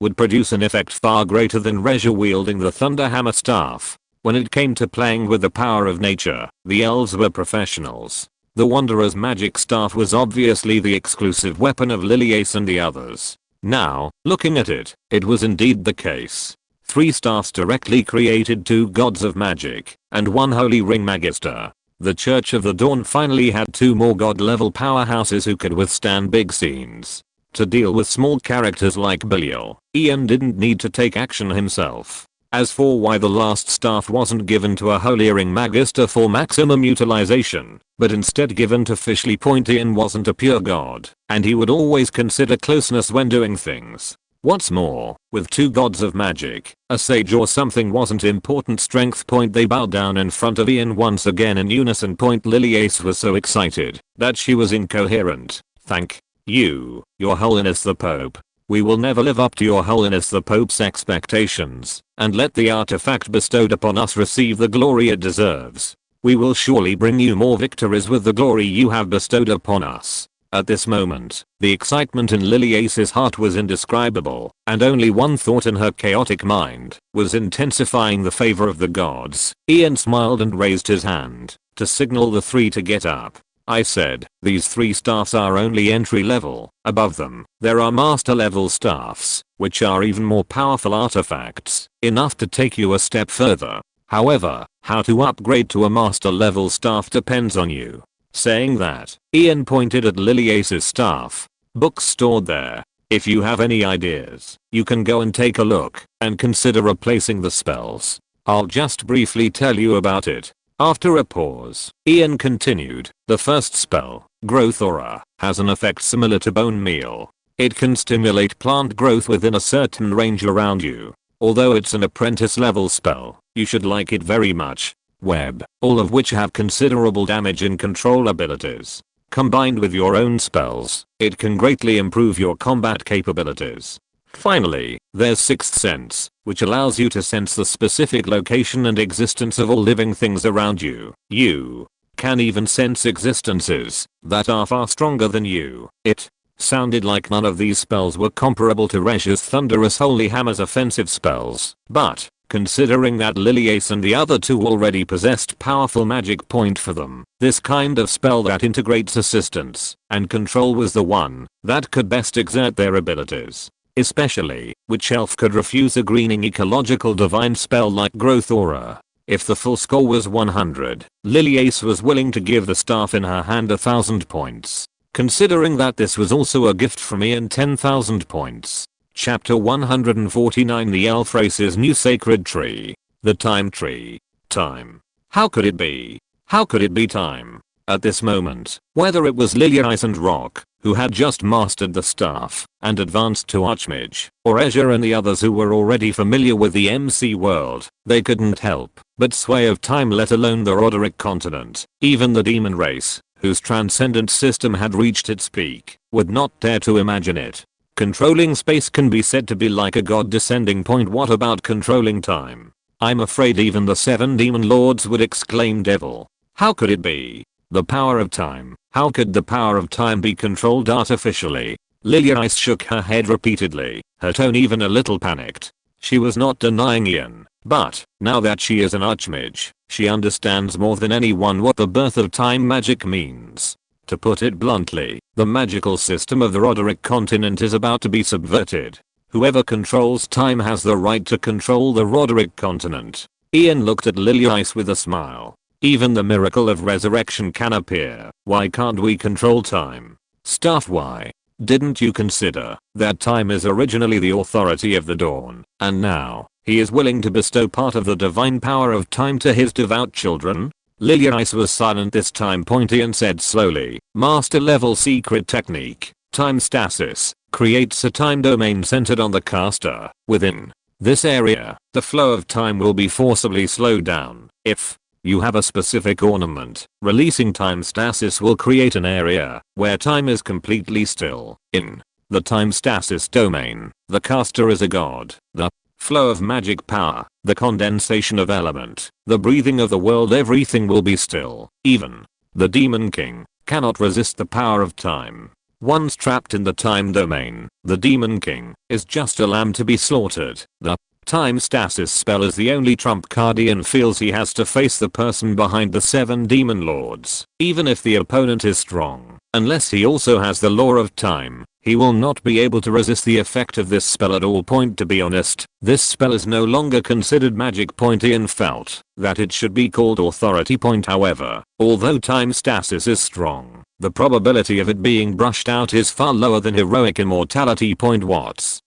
would produce an effect far greater than Regia wielding the Thunderhammer staff. When it came to playing with the power of nature, the elves were professionals. The Wanderer's magic staff was obviously the exclusive weapon of Liliace and the others. Now, looking at it, it was indeed the case. Three staffs directly created two gods of magic, and one holy ring magister. The Church of the Dawn finally had two more god-level powerhouses who could withstand big scenes. To deal with small characters like Belial, Ian didn't need to take action himself. As for why the last staff wasn't given to a holy ring magister for maximum utilization, but instead given to Fishley, Ian wasn't a pure god, and he would always consider closeness when doing things. What's more, with two gods of magic, a sage or something wasn't important. Strength. They bowed down in front of Ian once again in unison. Liliace was so excited that she was incoherent. Thank you, Your Holiness the Pope. We will never live up to Your Holiness the Pope's expectations, and let the artifact bestowed upon us receive the glory it deserves. We will surely bring you more victories with the glory you have bestowed upon us. At this moment, the excitement in Liliace's heart was indescribable, and only one thought in her chaotic mind was intensifying the favor of the gods. Ian smiled and raised his hand to signal the three to get up. I said, these three staffs are only entry level. Above them, there are master level staffs, which are even more powerful artifacts, enough to take you a step further. However, how to upgrade to a master level staff depends on you. Saying that, Ian pointed at Liliace's staff. Books stored there. If you have any ideas, you can go and take a look, and consider replacing the spells. I'll just briefly tell you about it. After a pause, Ian continued, the first spell, Growth Aura, has an effect similar to bone meal. It can stimulate plant growth within a certain range around you. Although it's an apprentice level spell, you should like it very much. Web, all of which have considerable damage and control abilities. Combined with your own spells, it can greatly improve your combat capabilities. Finally, there's Sixth Sense, which allows you to sense the specific location and existence of all living things around you. You can even sense existences that are far stronger than you. It sounded like none of these spells were comparable to Regia's thunderous holy hammer's offensive spells, but Considering that Liliace and the other two already possessed powerful magic point for them, this kind of spell that integrates assistance and control was the one that could best exert their abilities. Especially, which elf could refuse a greening ecological divine spell like Growth Aura? If the full score was 100, Liliace was willing to give the staff in her hand 1000 points. Considering that this was also a gift from Ian, 10,000 points. Chapter 149, the elf race's new sacred tree. The time tree. Time. How could it be? How could it be time? At this moment, whether it was Liliace and Rock, who had just mastered the staff and advanced to Archmage, or Ezra and the others who were already familiar with the MC world, they couldn't help but sway of time, let alone the Roderick continent. Even the demon race, whose transcendent system had reached its peak, would not dare to imagine it. Controlling space can be said to be like a god descending point. What about controlling time? I'm afraid even the 7 demon lords would exclaim, devil. How could it be? The power of time. How could the power of time be controlled artificially? Liliace shook her head repeatedly, her tone even a little panicked. She was not denying Ian, but, now that she is an Archmage, she understands more than anyone what the birth of time magic means. To put it bluntly, the magical system of the Roderick continent is about to be subverted. Whoever controls time has the right to control the Roderick continent. Ian looked at Liliace with a smile. Even the miracle of resurrection can appear. Why can't we control time? Stuff, why? Didn't you consider that time is originally the authority of the dawn, and now he is willing to bestow part of the divine power of time to his devout children? Liliace was silent this time. Ian said slowly, master level secret technique, time stasis, creates a time domain centered on the caster. Within this area, the flow of time will be forcibly slowed down. If you have a specific ornament, releasing time stasis will create an area where time is completely still. In the time stasis domain, the caster is a god. The flow of magic power, the condensation of element, the breathing of the world, everything will be still. Even the demon king cannot resist the power of time. Once trapped in the time domain, the demon king is just a lamb to be slaughtered. The time stasis spell is the only trump card Ian feels he has to face the person behind the 7 demon lords. Even if the opponent is strong, unless he also has the law of time, he will not be able to resist the effect of this spell at all. To be honest, this spell is no longer considered magic. Ian felt that it should be called authority. However, although time stasis is strong, the probability of it being brushed out is far lower than heroic immortality. What's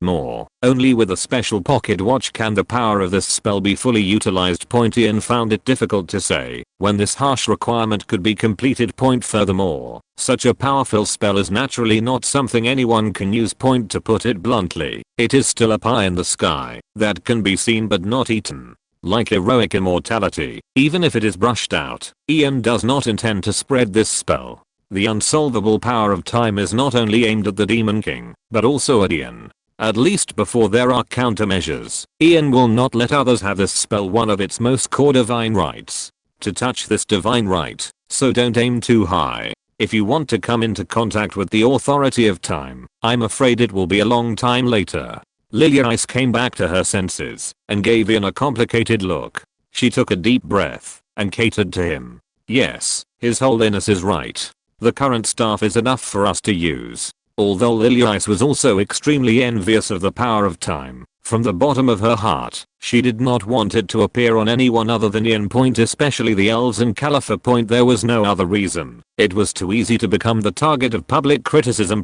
more, only with a special pocket watch can the power of this spell be fully utilized. Ian found it difficult to say when this harsh requirement could be completed. Furthermore, such a powerful spell is naturally not something anyone can use. To put it bluntly, it is still a pie in the sky that can be seen but not eaten. Like heroic immortality, even if it is brushed out, Ian does not intend to spread this spell. The unsolvable power of time is not only aimed at the Demon King, but also at Ian. At least before there are countermeasures, Ian will not let others have this spell, one of its most core divine rights. To touch this divine right, so don't aim too high. If you want to come into contact with the authority of time, I'm afraid it will be a long time later. Liliace came back to her senses and gave Ian a complicated look. She took a deep breath and catered to him. Yes, His Holiness is right. The current staff is enough for us to use. Although Liliace was also extremely envious of the power of time, from the bottom of her heart, she did not want it to appear on anyone other than Ian. Especially the elves and Caliphate. There was no other reason. It was too easy to become the target of public criticism.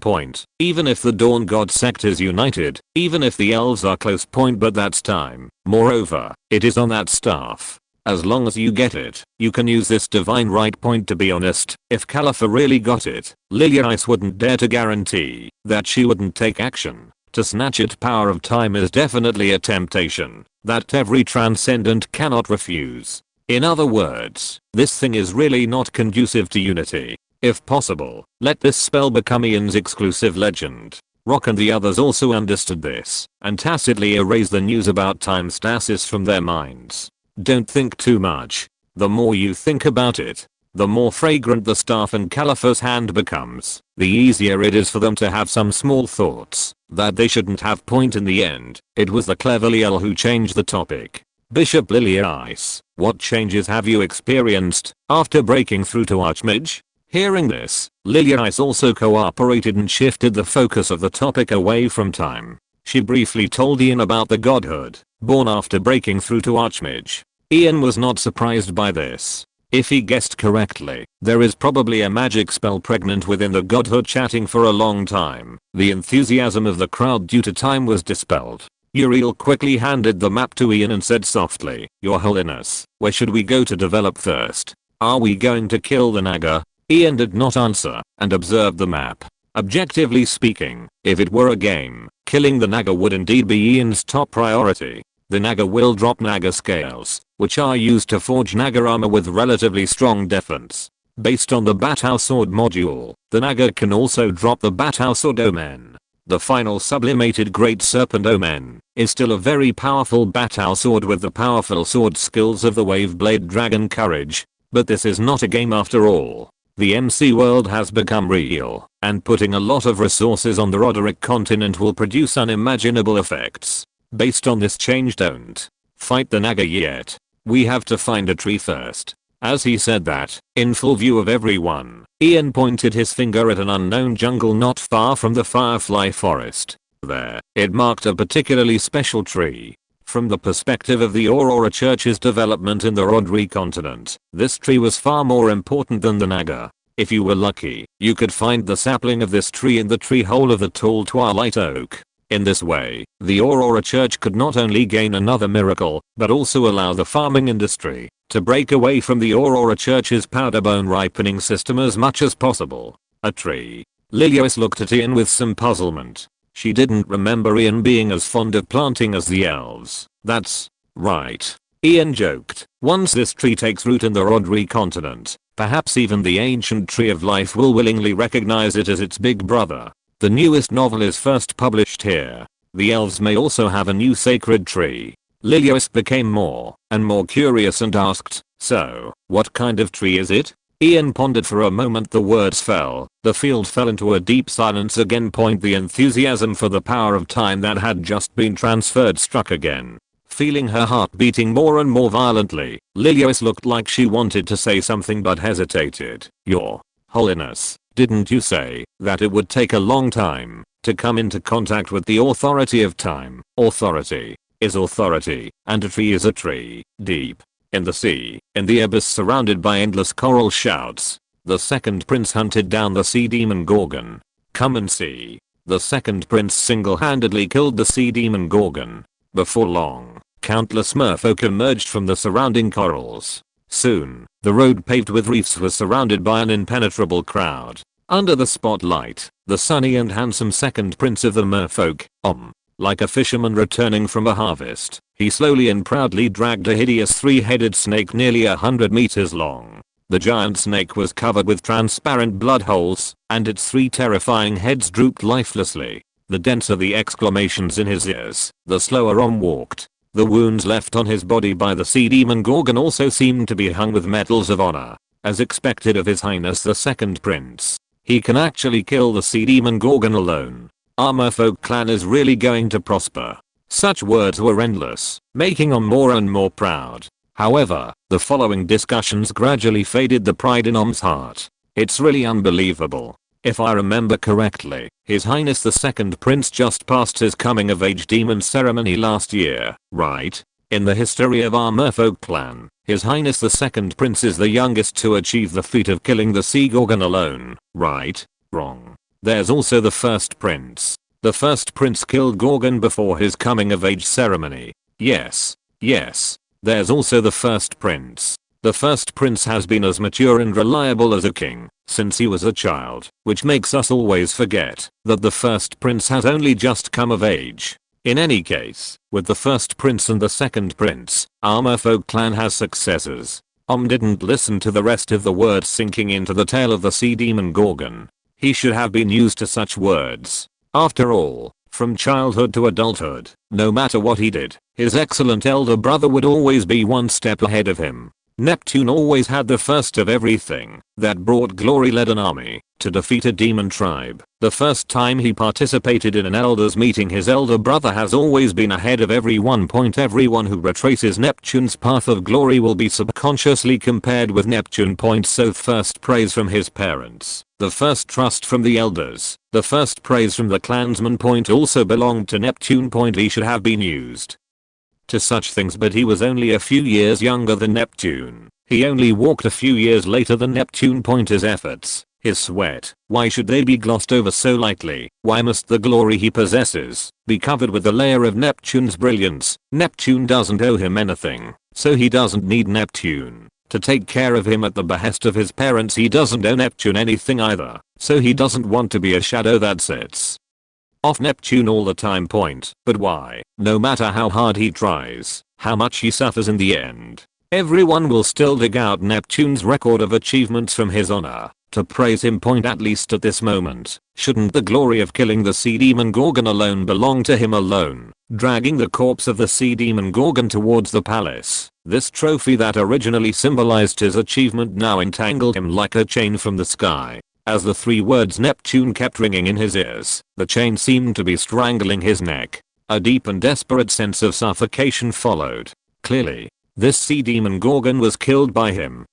Even if the Dawn God sect is united, even if the elves are close. But that's time. Moreover, it is on that staff. As long as you get it, you can use this divine right. To be honest, if Caliphate really got it, Liliace wouldn't dare to guarantee that she wouldn't take action. To snatch it. Power of time is definitely a temptation that every transcendent cannot refuse. In other words, this thing is really not conducive to unity. If possible, let this spell become Ian's exclusive legend. Rock and the others also understood this and tacitly erased the news about time stasis from their minds. Don't think too much. The more you think about it, The more fragrant the staff in Caliph's hand becomes, the easier it is for them to have some small thoughts that they shouldn't have point in the end. It was the clever Liel who changed the topic. Bishop Liliais, what changes have you experienced after breaking through to Archmage? Hearing this, Liliais also cooperated and shifted the focus of the topic away from time. She briefly told Ian about the godhood born after breaking through to Archmage. Ian was not surprised by this. If he guessed correctly, there is probably a magic spell pregnant within the godhood. Chatting for a long time, the enthusiasm of the crowd due to time was dispelled. Uriel quickly handed the map to Ian and said softly, "Your Holiness, where should we go to develop first? Are we going to kill the Naga?" Ian did not answer and observed the map. Objectively speaking, if it were a game, killing the Naga would indeed be Ian's top priority. The Naga will drop Naga scales, which are used to forge Naga armor with relatively strong defense. Based on the Batao Sword module, the Naga can also drop the Batao Sword Omen. The final sublimated Great Serpent Omen is still a very powerful Batao Sword with the powerful sword skills of the Waveblade Dragon Courage. But this is not a game after all. The MC world has become real, and putting a lot of resources on the Roderick continent will produce unimaginable effects. Based on this change, don't fight the Naga yet. We have to find a tree first. As he said that, in full view of everyone, Ian pointed his finger at an unknown jungle not far from the Firefly Forest. There, it marked a particularly special tree. From the perspective of the Aurora Church's development in the Rodri continent, this tree was far more important than the Naga. If you were lucky, you could find the sapling of this tree in the tree hole of the tall Twilight Oak. In this way, the Aurora Church could not only gain another miracle, but also allow the farming industry to break away from the Aurora Church's powder bone ripening system as much as possible. A tree. Lilios looked at Ian with some puzzlement. She didn't remember Ian being as fond of planting as the elves. That's right, Ian joked. Once this tree takes root in the Rodri continent, perhaps even the ancient tree of life will willingly recognize it as its big brother. The newest novel is first published here. The elves may also have a new sacred tree. Lilios became more and more curious and asked, "So, what kind of tree is it?" Ian pondered for a moment. The words fell. The field fell into a deep silence again. The enthusiasm for the power of time that had just been transferred struck again. Feeling her heart beating more and more violently, Lilios looked like she wanted to say something but hesitated. "Your Holiness, didn't you say that it would take a long time to come into contact with the authority of time?" Authority is authority, and a tree is a tree. Deep in the sea, in the abyss surrounded by endless coral shouts, the second prince hunted down the sea demon Gorgon. Come and see. The second prince single-handedly killed the sea demon Gorgon. Before long, countless merfolk emerged from the surrounding corals. Soon, the road paved with reefs was surrounded by an impenetrable crowd. Under the spotlight, the sunny and handsome second prince of the merfolk, like a fisherman returning from a harvest, he slowly and proudly dragged a hideous three-headed snake nearly 100 meters long. The giant snake was covered with transparent blood holes, and its three terrifying heads drooped lifelessly. The denser the exclamations in his ears, the slower walked. The wounds left on his body by the sea demon Gorgon also seemed to be hung with medals of honor. As expected of His Highness the Second Prince, he can actually kill the sea demon Gorgon alone. Our merfolk clan is really going to prosper. Such words were endless, making more and more proud. However, the following discussions gradually faded the pride in Om's heart. It's really unbelievable. If I remember correctly, His Highness the Second Prince just passed his coming of age demon ceremony last year, right? In the history of our merfolk clan, His Highness the Second Prince is the youngest to achieve the feat of killing the sea Gorgon alone, right? Wrong. There's also the first prince. The first prince killed Gorgon before his coming of age ceremony. Yes. There's also the first prince. The first prince has been as mature and reliable as a king since he was a child, which makes us always forget that the first prince has only just come of age. In any case, with the first prince and the second prince, our merfolk clan has successors. Didn't listen to the rest of the words sinking into the tail of the sea demon Gorgon. He should have been used to such words. After all, from childhood to adulthood, no matter what he did, his excellent elder brother would always be one step ahead of him. Neptune always had the first of everything that brought glory. Led an army to defeat a demon tribe. The first time he participated in an elders meeting, his elder brother has always been ahead of everyone. Everyone who retraces Neptune's path of glory will be subconsciously compared with Neptune. So first praise from his parents, the first trust from the elders, the first praise from the clansmen. Also belonged to Neptune. He should have been used to such things, but he was only a few years younger than Neptune. He only walked a few years later than Neptune. His efforts, his sweat, why should they be glossed over so lightly? Why must the glory he possesses be covered with the layer of Neptune's brilliance? Neptune doesn't owe him anything, so he doesn't need Neptune to take care of him at the behest of his parents. He doesn't owe Neptune anything either, so he doesn't want to be a shadow that sits off Neptune all the time. But why? No matter how hard he tries, how much he suffers, in the end, everyone will still dig out Neptune's record of achievements from his honor to praise him. At least at this moment, shouldn't the glory of killing the sea demon Gorgon alone belong to him alone? Dragging the corpse of the sea demon Gorgon towards the palace, this trophy that originally symbolized his achievement now entangled him like a chain from the sky. As the three words Neptune kept ringing in his ears, the chain seemed to be strangling his neck. A deep and desperate sense of suffocation followed. Clearly, this sea demon Gorgon was killed by him,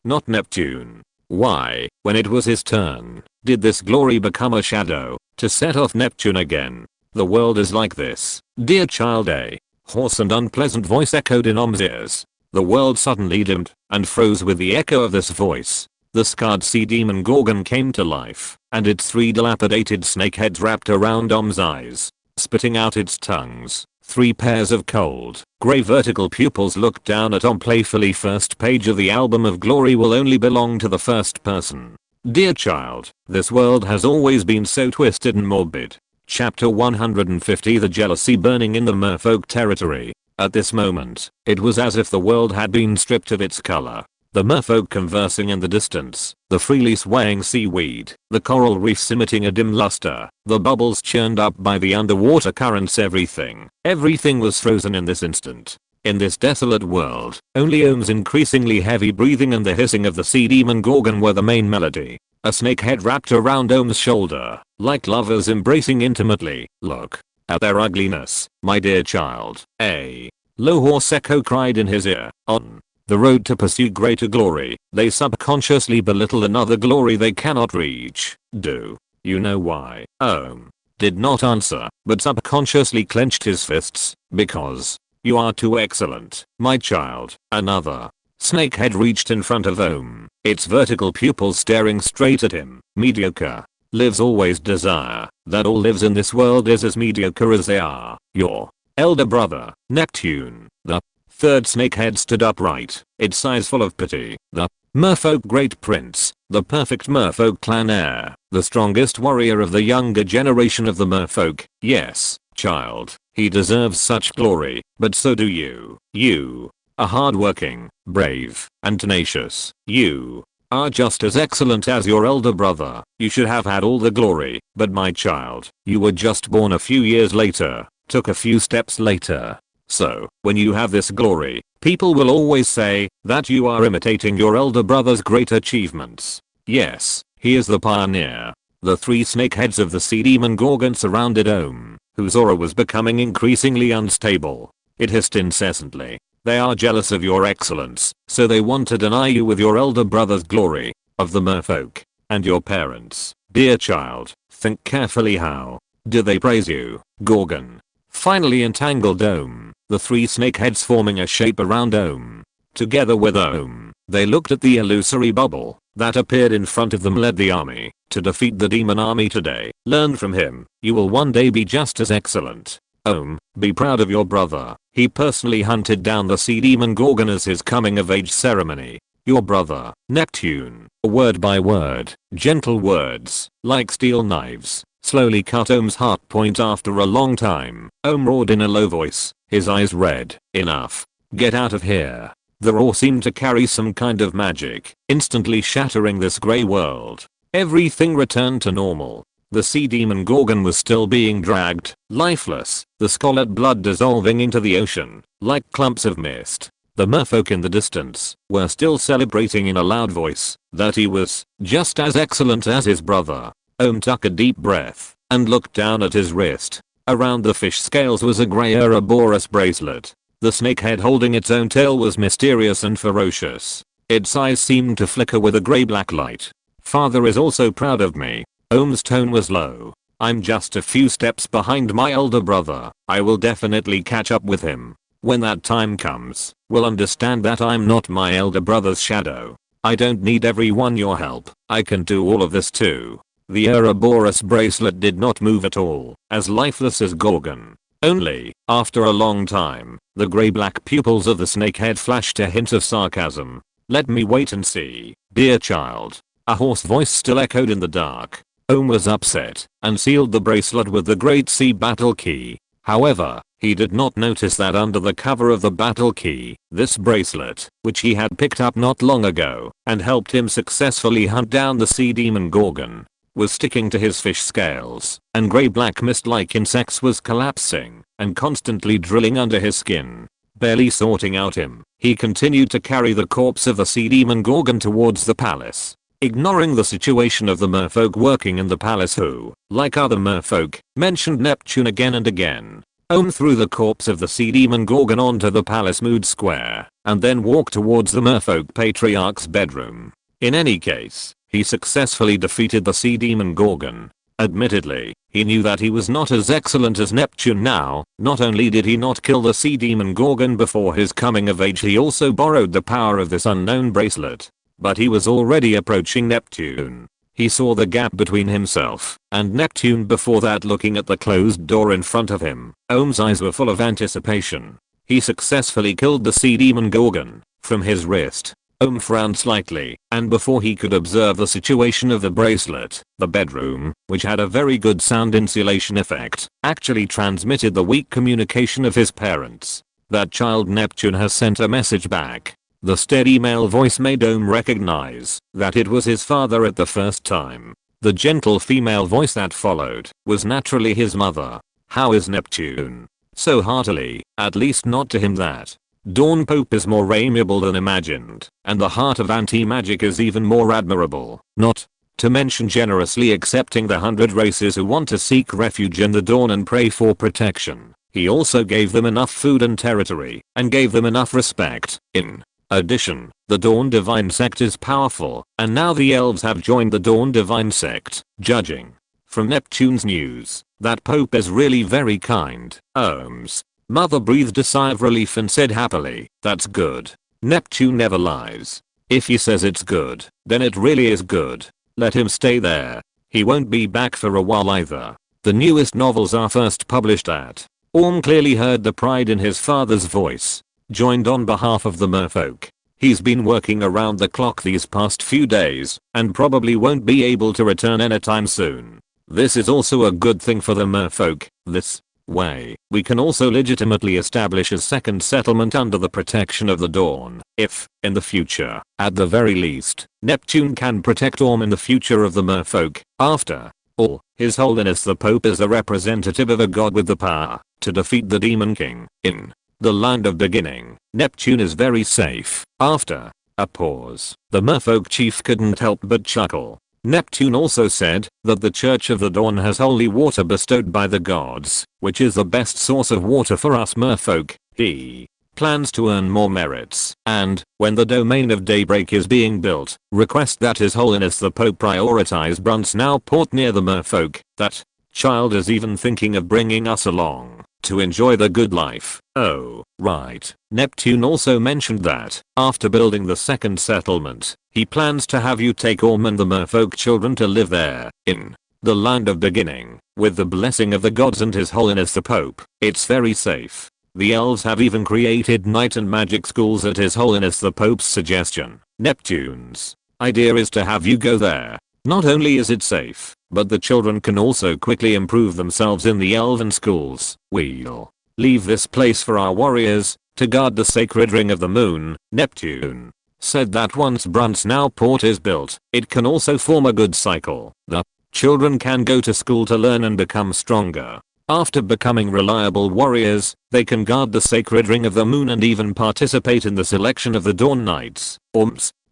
not Neptune. Why, when it was his turn, did this glory become a shadow to set off Neptune again? The world is like this, dear child. A hoarse and unpleasant voice echoed in Om's ears. The world suddenly dimmed and froze with the echo of this voice. The scarred sea demon Gorgon came to life, and its three dilapidated snake heads wrapped around Om's eyes, spitting out its tongues. Three pairs of cold, grey vertical pupils looked down at Om playfully. First page of the album of glory will only belong to the first person. Dear child, this world has always been so twisted and morbid. Chapter 150. The jealousy burning in the merfolk territory. At this moment, it was as if the world had been stripped of its color. The merfolk conversing in the distance, the freely swaying seaweed, the coral reefs emitting a dim luster, the bubbles churned up by the underwater currents. Everything was frozen in this instant. In this desolate world, only Om's increasingly heavy breathing and the hissing of the sea demon Gorgon were the main melody. A snake head wrapped around Om's shoulder, like lovers embracing intimately. Look at their ugliness, my dear child. A low hoarse echo cried in his ear. On the road to pursue greater glory, they subconsciously belittle another glory they cannot reach. Do you know why? Om did not answer, but subconsciously clenched his fists. Because you are too excellent, my child. Another snakehead reached in front of Om, its vertical pupils staring straight at him. Mediocre lives always desire that all lives in this world is as mediocre as they are. Your elder brother, Neptune, the third snakehead, stood upright, its eyes full of pity. The merfolk great prince, the perfect merfolk clan heir, the strongest warrior of the younger generation of the merfolk. Yes, child, he deserves such glory, but so do you. You are hardworking, brave, and tenacious. You are just as excellent as your elder brother. You should have had all the glory, but my child, you were just born a few years later, took a few steps later. So, when you have this glory, people will always say that you are imitating your elder brother's great achievements. Yes, he is the pioneer. The three snakeheads of the sea demon Gorgon surrounded Om, whose aura was becoming increasingly unstable. It hissed incessantly. They are jealous of your excellence, so they want to deny you with your elder brother's glory, of the merfolk, and your parents. Dear child, think carefully. How do they praise you? Gorgon finally entangled Om, the three snakeheads forming a shape around Om. Together with Om, they looked at the illusory bubble that appeared in front of them. Led the army to defeat the demon army today. Learn from him. You will one day be just as excellent. Om, be proud of your brother. He personally hunted down the sea demon Gorgon as his coming of age ceremony. Your brother, Neptune, word by word, gentle words, like steel knives, slowly cut Om's heart. After a long time, Om roared in a low voice, his eyes red. Enough. Get out of here. The roar seemed to carry some kind of magic, instantly shattering this grey world. Everything returned to normal. The sea demon Gorgon was still being dragged, lifeless, the scarlet blood dissolving into the ocean, like clumps of mist. The merfolk in the distance were still celebrating in a loud voice that he was just as excellent as his brother. Omen took a deep breath and looked down at his wrist. Around the fish scales was a grey Ouroboros bracelet. The snake head holding its own tail was mysterious and ferocious. Its eyes seemed to flicker with a grey-black light. Father is also proud of me. Omen's tone was low. I'm just a few steps behind my elder brother. I will definitely catch up with him. When that time comes, we'll understand that I'm not my elder brother's shadow. I don't need everyone your help. I can do all of this too. The Ouroboros bracelet did not move at all, as lifeless as Gorgon. Only, after a long time, the grey-black pupils of the snakehead flashed a hint of sarcasm. Let me wait and see, dear child. A hoarse voice still echoed in the dark. Omen was upset and sealed the bracelet with the Great Sea Battle Key. However, he did not notice that under the cover of the battle key, this bracelet, which he had picked up not long ago and helped him successfully hunt down the sea demon Gorgon, was sticking to his fish scales, and grey-black mist-like insects was collapsing and constantly drilling under his skin. Barely sorting out him, he continued to carry the corpse of the sea demon Gorgon towards the palace, ignoring the situation of the merfolk working in the palace who, like other merfolk, mentioned Neptune again and again. Omen threw the corpse of the sea demon Gorgon onto the palace mood square and then walked towards the merfolk patriarch's bedroom. In any case, he successfully defeated the sea demon Gorgon. Admittedly, he knew that he was not as excellent as Neptune now. Not only did he not kill the sea demon Gorgon before his coming of age, he also borrowed the power of this unknown bracelet. But he was already approaching Neptune. He saw the gap between himself and Neptune before that, looking at the closed door in front of him. Omen's eyes were full of anticipation. He successfully killed the sea demon Gorgon from his wrist. Omen frowned slightly, and before he could observe the situation of the bracelet, the bedroom, which had a very good sound insulation effect, actually transmitted the weak communication of his parents. That child Neptune has sent a message back. The steady male voice made Omen recognize that it was his father at the first time. The gentle female voice that followed was naturally his mother. How is Neptune? So heartily, at least not to him that. Dawn Pope is more amiable than imagined, and the heart of anti-magic is even more admirable, not to mention generously accepting the 100 races who want to seek refuge in the Dawn and pray for protection. He also gave them enough food and territory, and gave them enough respect. In addition, the Dawn Divine sect is powerful, and now the elves have joined the Dawn Divine sect. Judging from Neptune's news, that Pope is really very kind. Ohms. Mother breathed a sigh of relief and said happily, that's good. Neptune never lies. If he says it's good, then it really is good. Let him stay there. He won't be back for a while either. The newest novels are first published at. Orm clearly heard the pride in his father's voice. Joined on behalf of the merfolk. He's been working around the clock these past few days, and probably won't be able to return anytime soon. This is also a good thing for the merfolk. This way, we can also legitimately establish a second settlement under the protection of the Dawn. If, in the future, at the very least, Neptune can protect Orm in the future of the merfolk. After all, His Holiness the Pope is a representative of a god with the power to defeat the Demon King. In the land of beginning, Neptune is very safe. After a pause, the merfolk chief couldn't help but chuckle. Neptune also said that the Church of the Dawn has holy water bestowed by the gods, which is the best source of water for us merfolk. He plans to earn more merits, and, when the domain of daybreak is being built, request that His Holiness the Pope prioritize Brunsnow Port near the merfolk. That child is even thinking of bringing us along to enjoy the good life. Oh, right. Neptune also mentioned that, after building the second settlement, he plans to have you take Orm and the merfolk children to live there, in the land of beginning, with the blessing of the gods and His Holiness the Pope. It's very safe. The elves have even created night and magic schools at His Holiness the Pope's suggestion. Neptune's idea is to have you go there. Not only is it safe, but the children can also quickly improve themselves in the elven schools. We'll leave this place for our warriors to guard the sacred ring of the moon. Neptune said that once Brunsnow Port is built, it can also form a good cycle. The children can go to school to learn and become stronger. After becoming reliable warriors, they can guard the sacred ring of the moon and even participate in the selection of the Dawn Knights.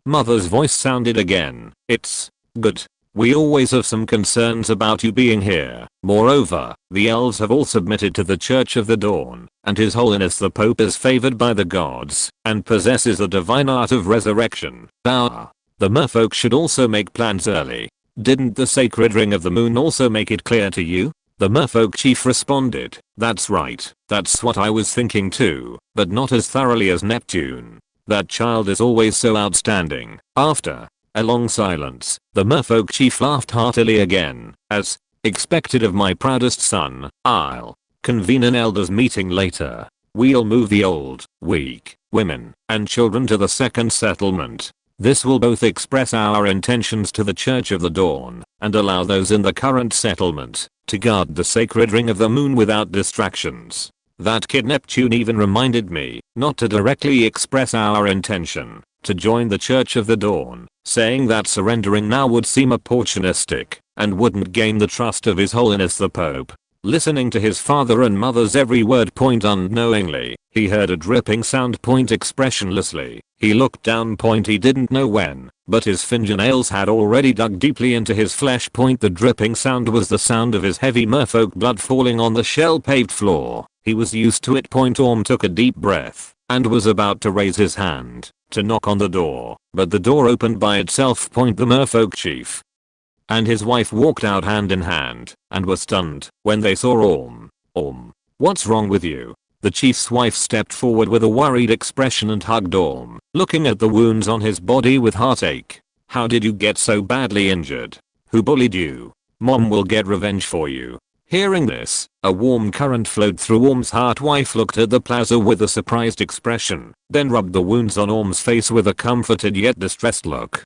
Mother's voice sounded again. It's good. We always have some concerns about you being here. Moreover, the elves have all submitted to the Church of the Dawn, and His Holiness the Pope is favored by the gods, and possesses the divine art of resurrection. The merfolk should also make plans early. Didn't the sacred ring of the moon also make it clear to you? The merfolk chief responded, that's right, that's what I was thinking too, but not as thoroughly as Neptune. That child is always so outstanding. After a long silence, the merfolk chief laughed heartily again. As expected of my proudest son, I'll convene an elders meeting later. We'll move the old, weak, women, and children to the second settlement. This will both express our intentions to the Church of the Dawn, and allow those in the current settlement to guard the sacred ring of the moon without distractions. That kid Neptune even reminded me not to directly express our intention to join the Church of the Dawn, saying that surrendering now would seem opportunistic and wouldn't gain the trust of His Holiness the Pope. Listening to his father and mother's every word point unknowingly, he heard a dripping sound point expressionlessly. He looked down point he didn't know when, but his fingernails had already dug deeply into his flesh point. The dripping sound was the sound of his heavy merfolk blood falling on the shell-paved floor. He was used to it. Orm took a deep breath and was about to raise his hand to knock on the door, but the door opened by itself. The merfolk chief and his wife walked out hand in hand and were stunned when they saw Orm. Orm, what's wrong with you? The chief's wife stepped forward with a worried expression and hugged Orm, looking at the wounds on his body with heartache. How did you get so badly injured? Who bullied you? Mom will get revenge for you. Hearing this, a warm current flowed through Orm's heart. Wife looked at the plaza with a surprised expression, then rubbed the wounds on Orm's face with a comforted yet distressed look.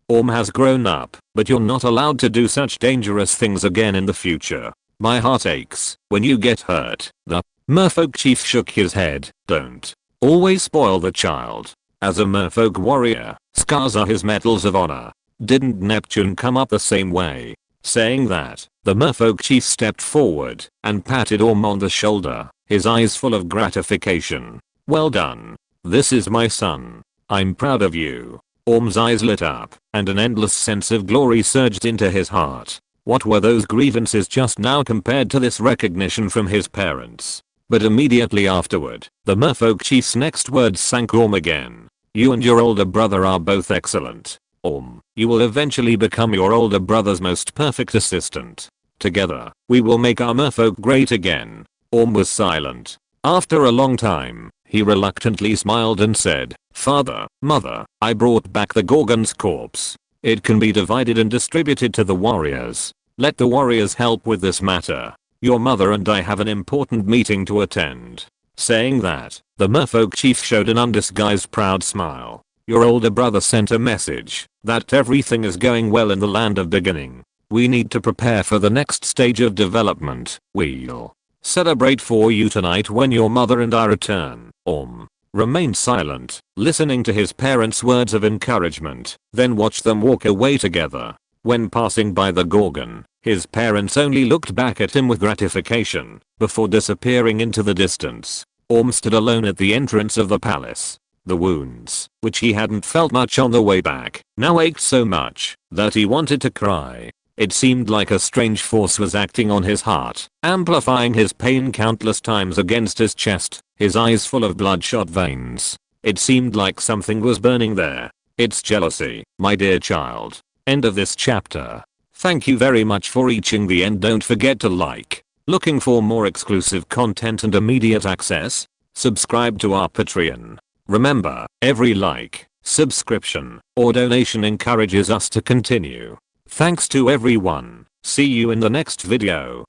Orm has grown up, but you're not allowed to do such dangerous things again in the future. My heart aches when you get hurt. The merfolk chief shook his head. Don't always spoil the child. As a merfolk warrior, scars are his medals of honor. Didn't Neptune come up the same way? Saying that, the merfolk chief stepped forward and patted Orm on the shoulder, his eyes full of gratification. Well done. This is my son. I'm proud of you. Orm's eyes lit up, and an endless sense of glory surged into his heart. What were those grievances just now compared to this recognition from his parents? But immediately afterward, the merfolk chief's next words sank Orm again. You and your older brother are both excellent. Orm, you will eventually become your older brother's most perfect assistant. Together, we will make our merfolk great again. Orm was silent. After a long time, he reluctantly smiled and said, Father, Mother, I brought back the Gorgon's corpse. It can be divided and distributed to the warriors. Let the warriors help with this matter. Your mother and I have an important meeting to attend. Saying that, the merfolk chief showed an undisguised proud smile. Your older brother sent a message that everything is going well in the land of beginning. We need to prepare for the next stage of development. We'll celebrate for you tonight when your mother and I return. Orm remained silent, listening to his parents' words of encouragement, then watched them walk away together. When passing by the Gorgon, his parents only looked back at him with gratification before disappearing into the distance. Orm stood alone at the entrance of the palace. The wounds, which he hadn't felt much on the way back, now ached so much that he wanted to cry. It seemed like a strange force was acting on his heart, amplifying his pain countless times against his chest, his eyes full of bloodshot veins. It seemed like something was burning there. It's jealousy, my dear child. End of this chapter. Thank you very much for reaching the end. Don't forget to like. Looking for more exclusive content and immediate access? Subscribe to our Patreon. Remember, every like, subscription, or donation encourages us to continue. Thanks to everyone. See you in the next video.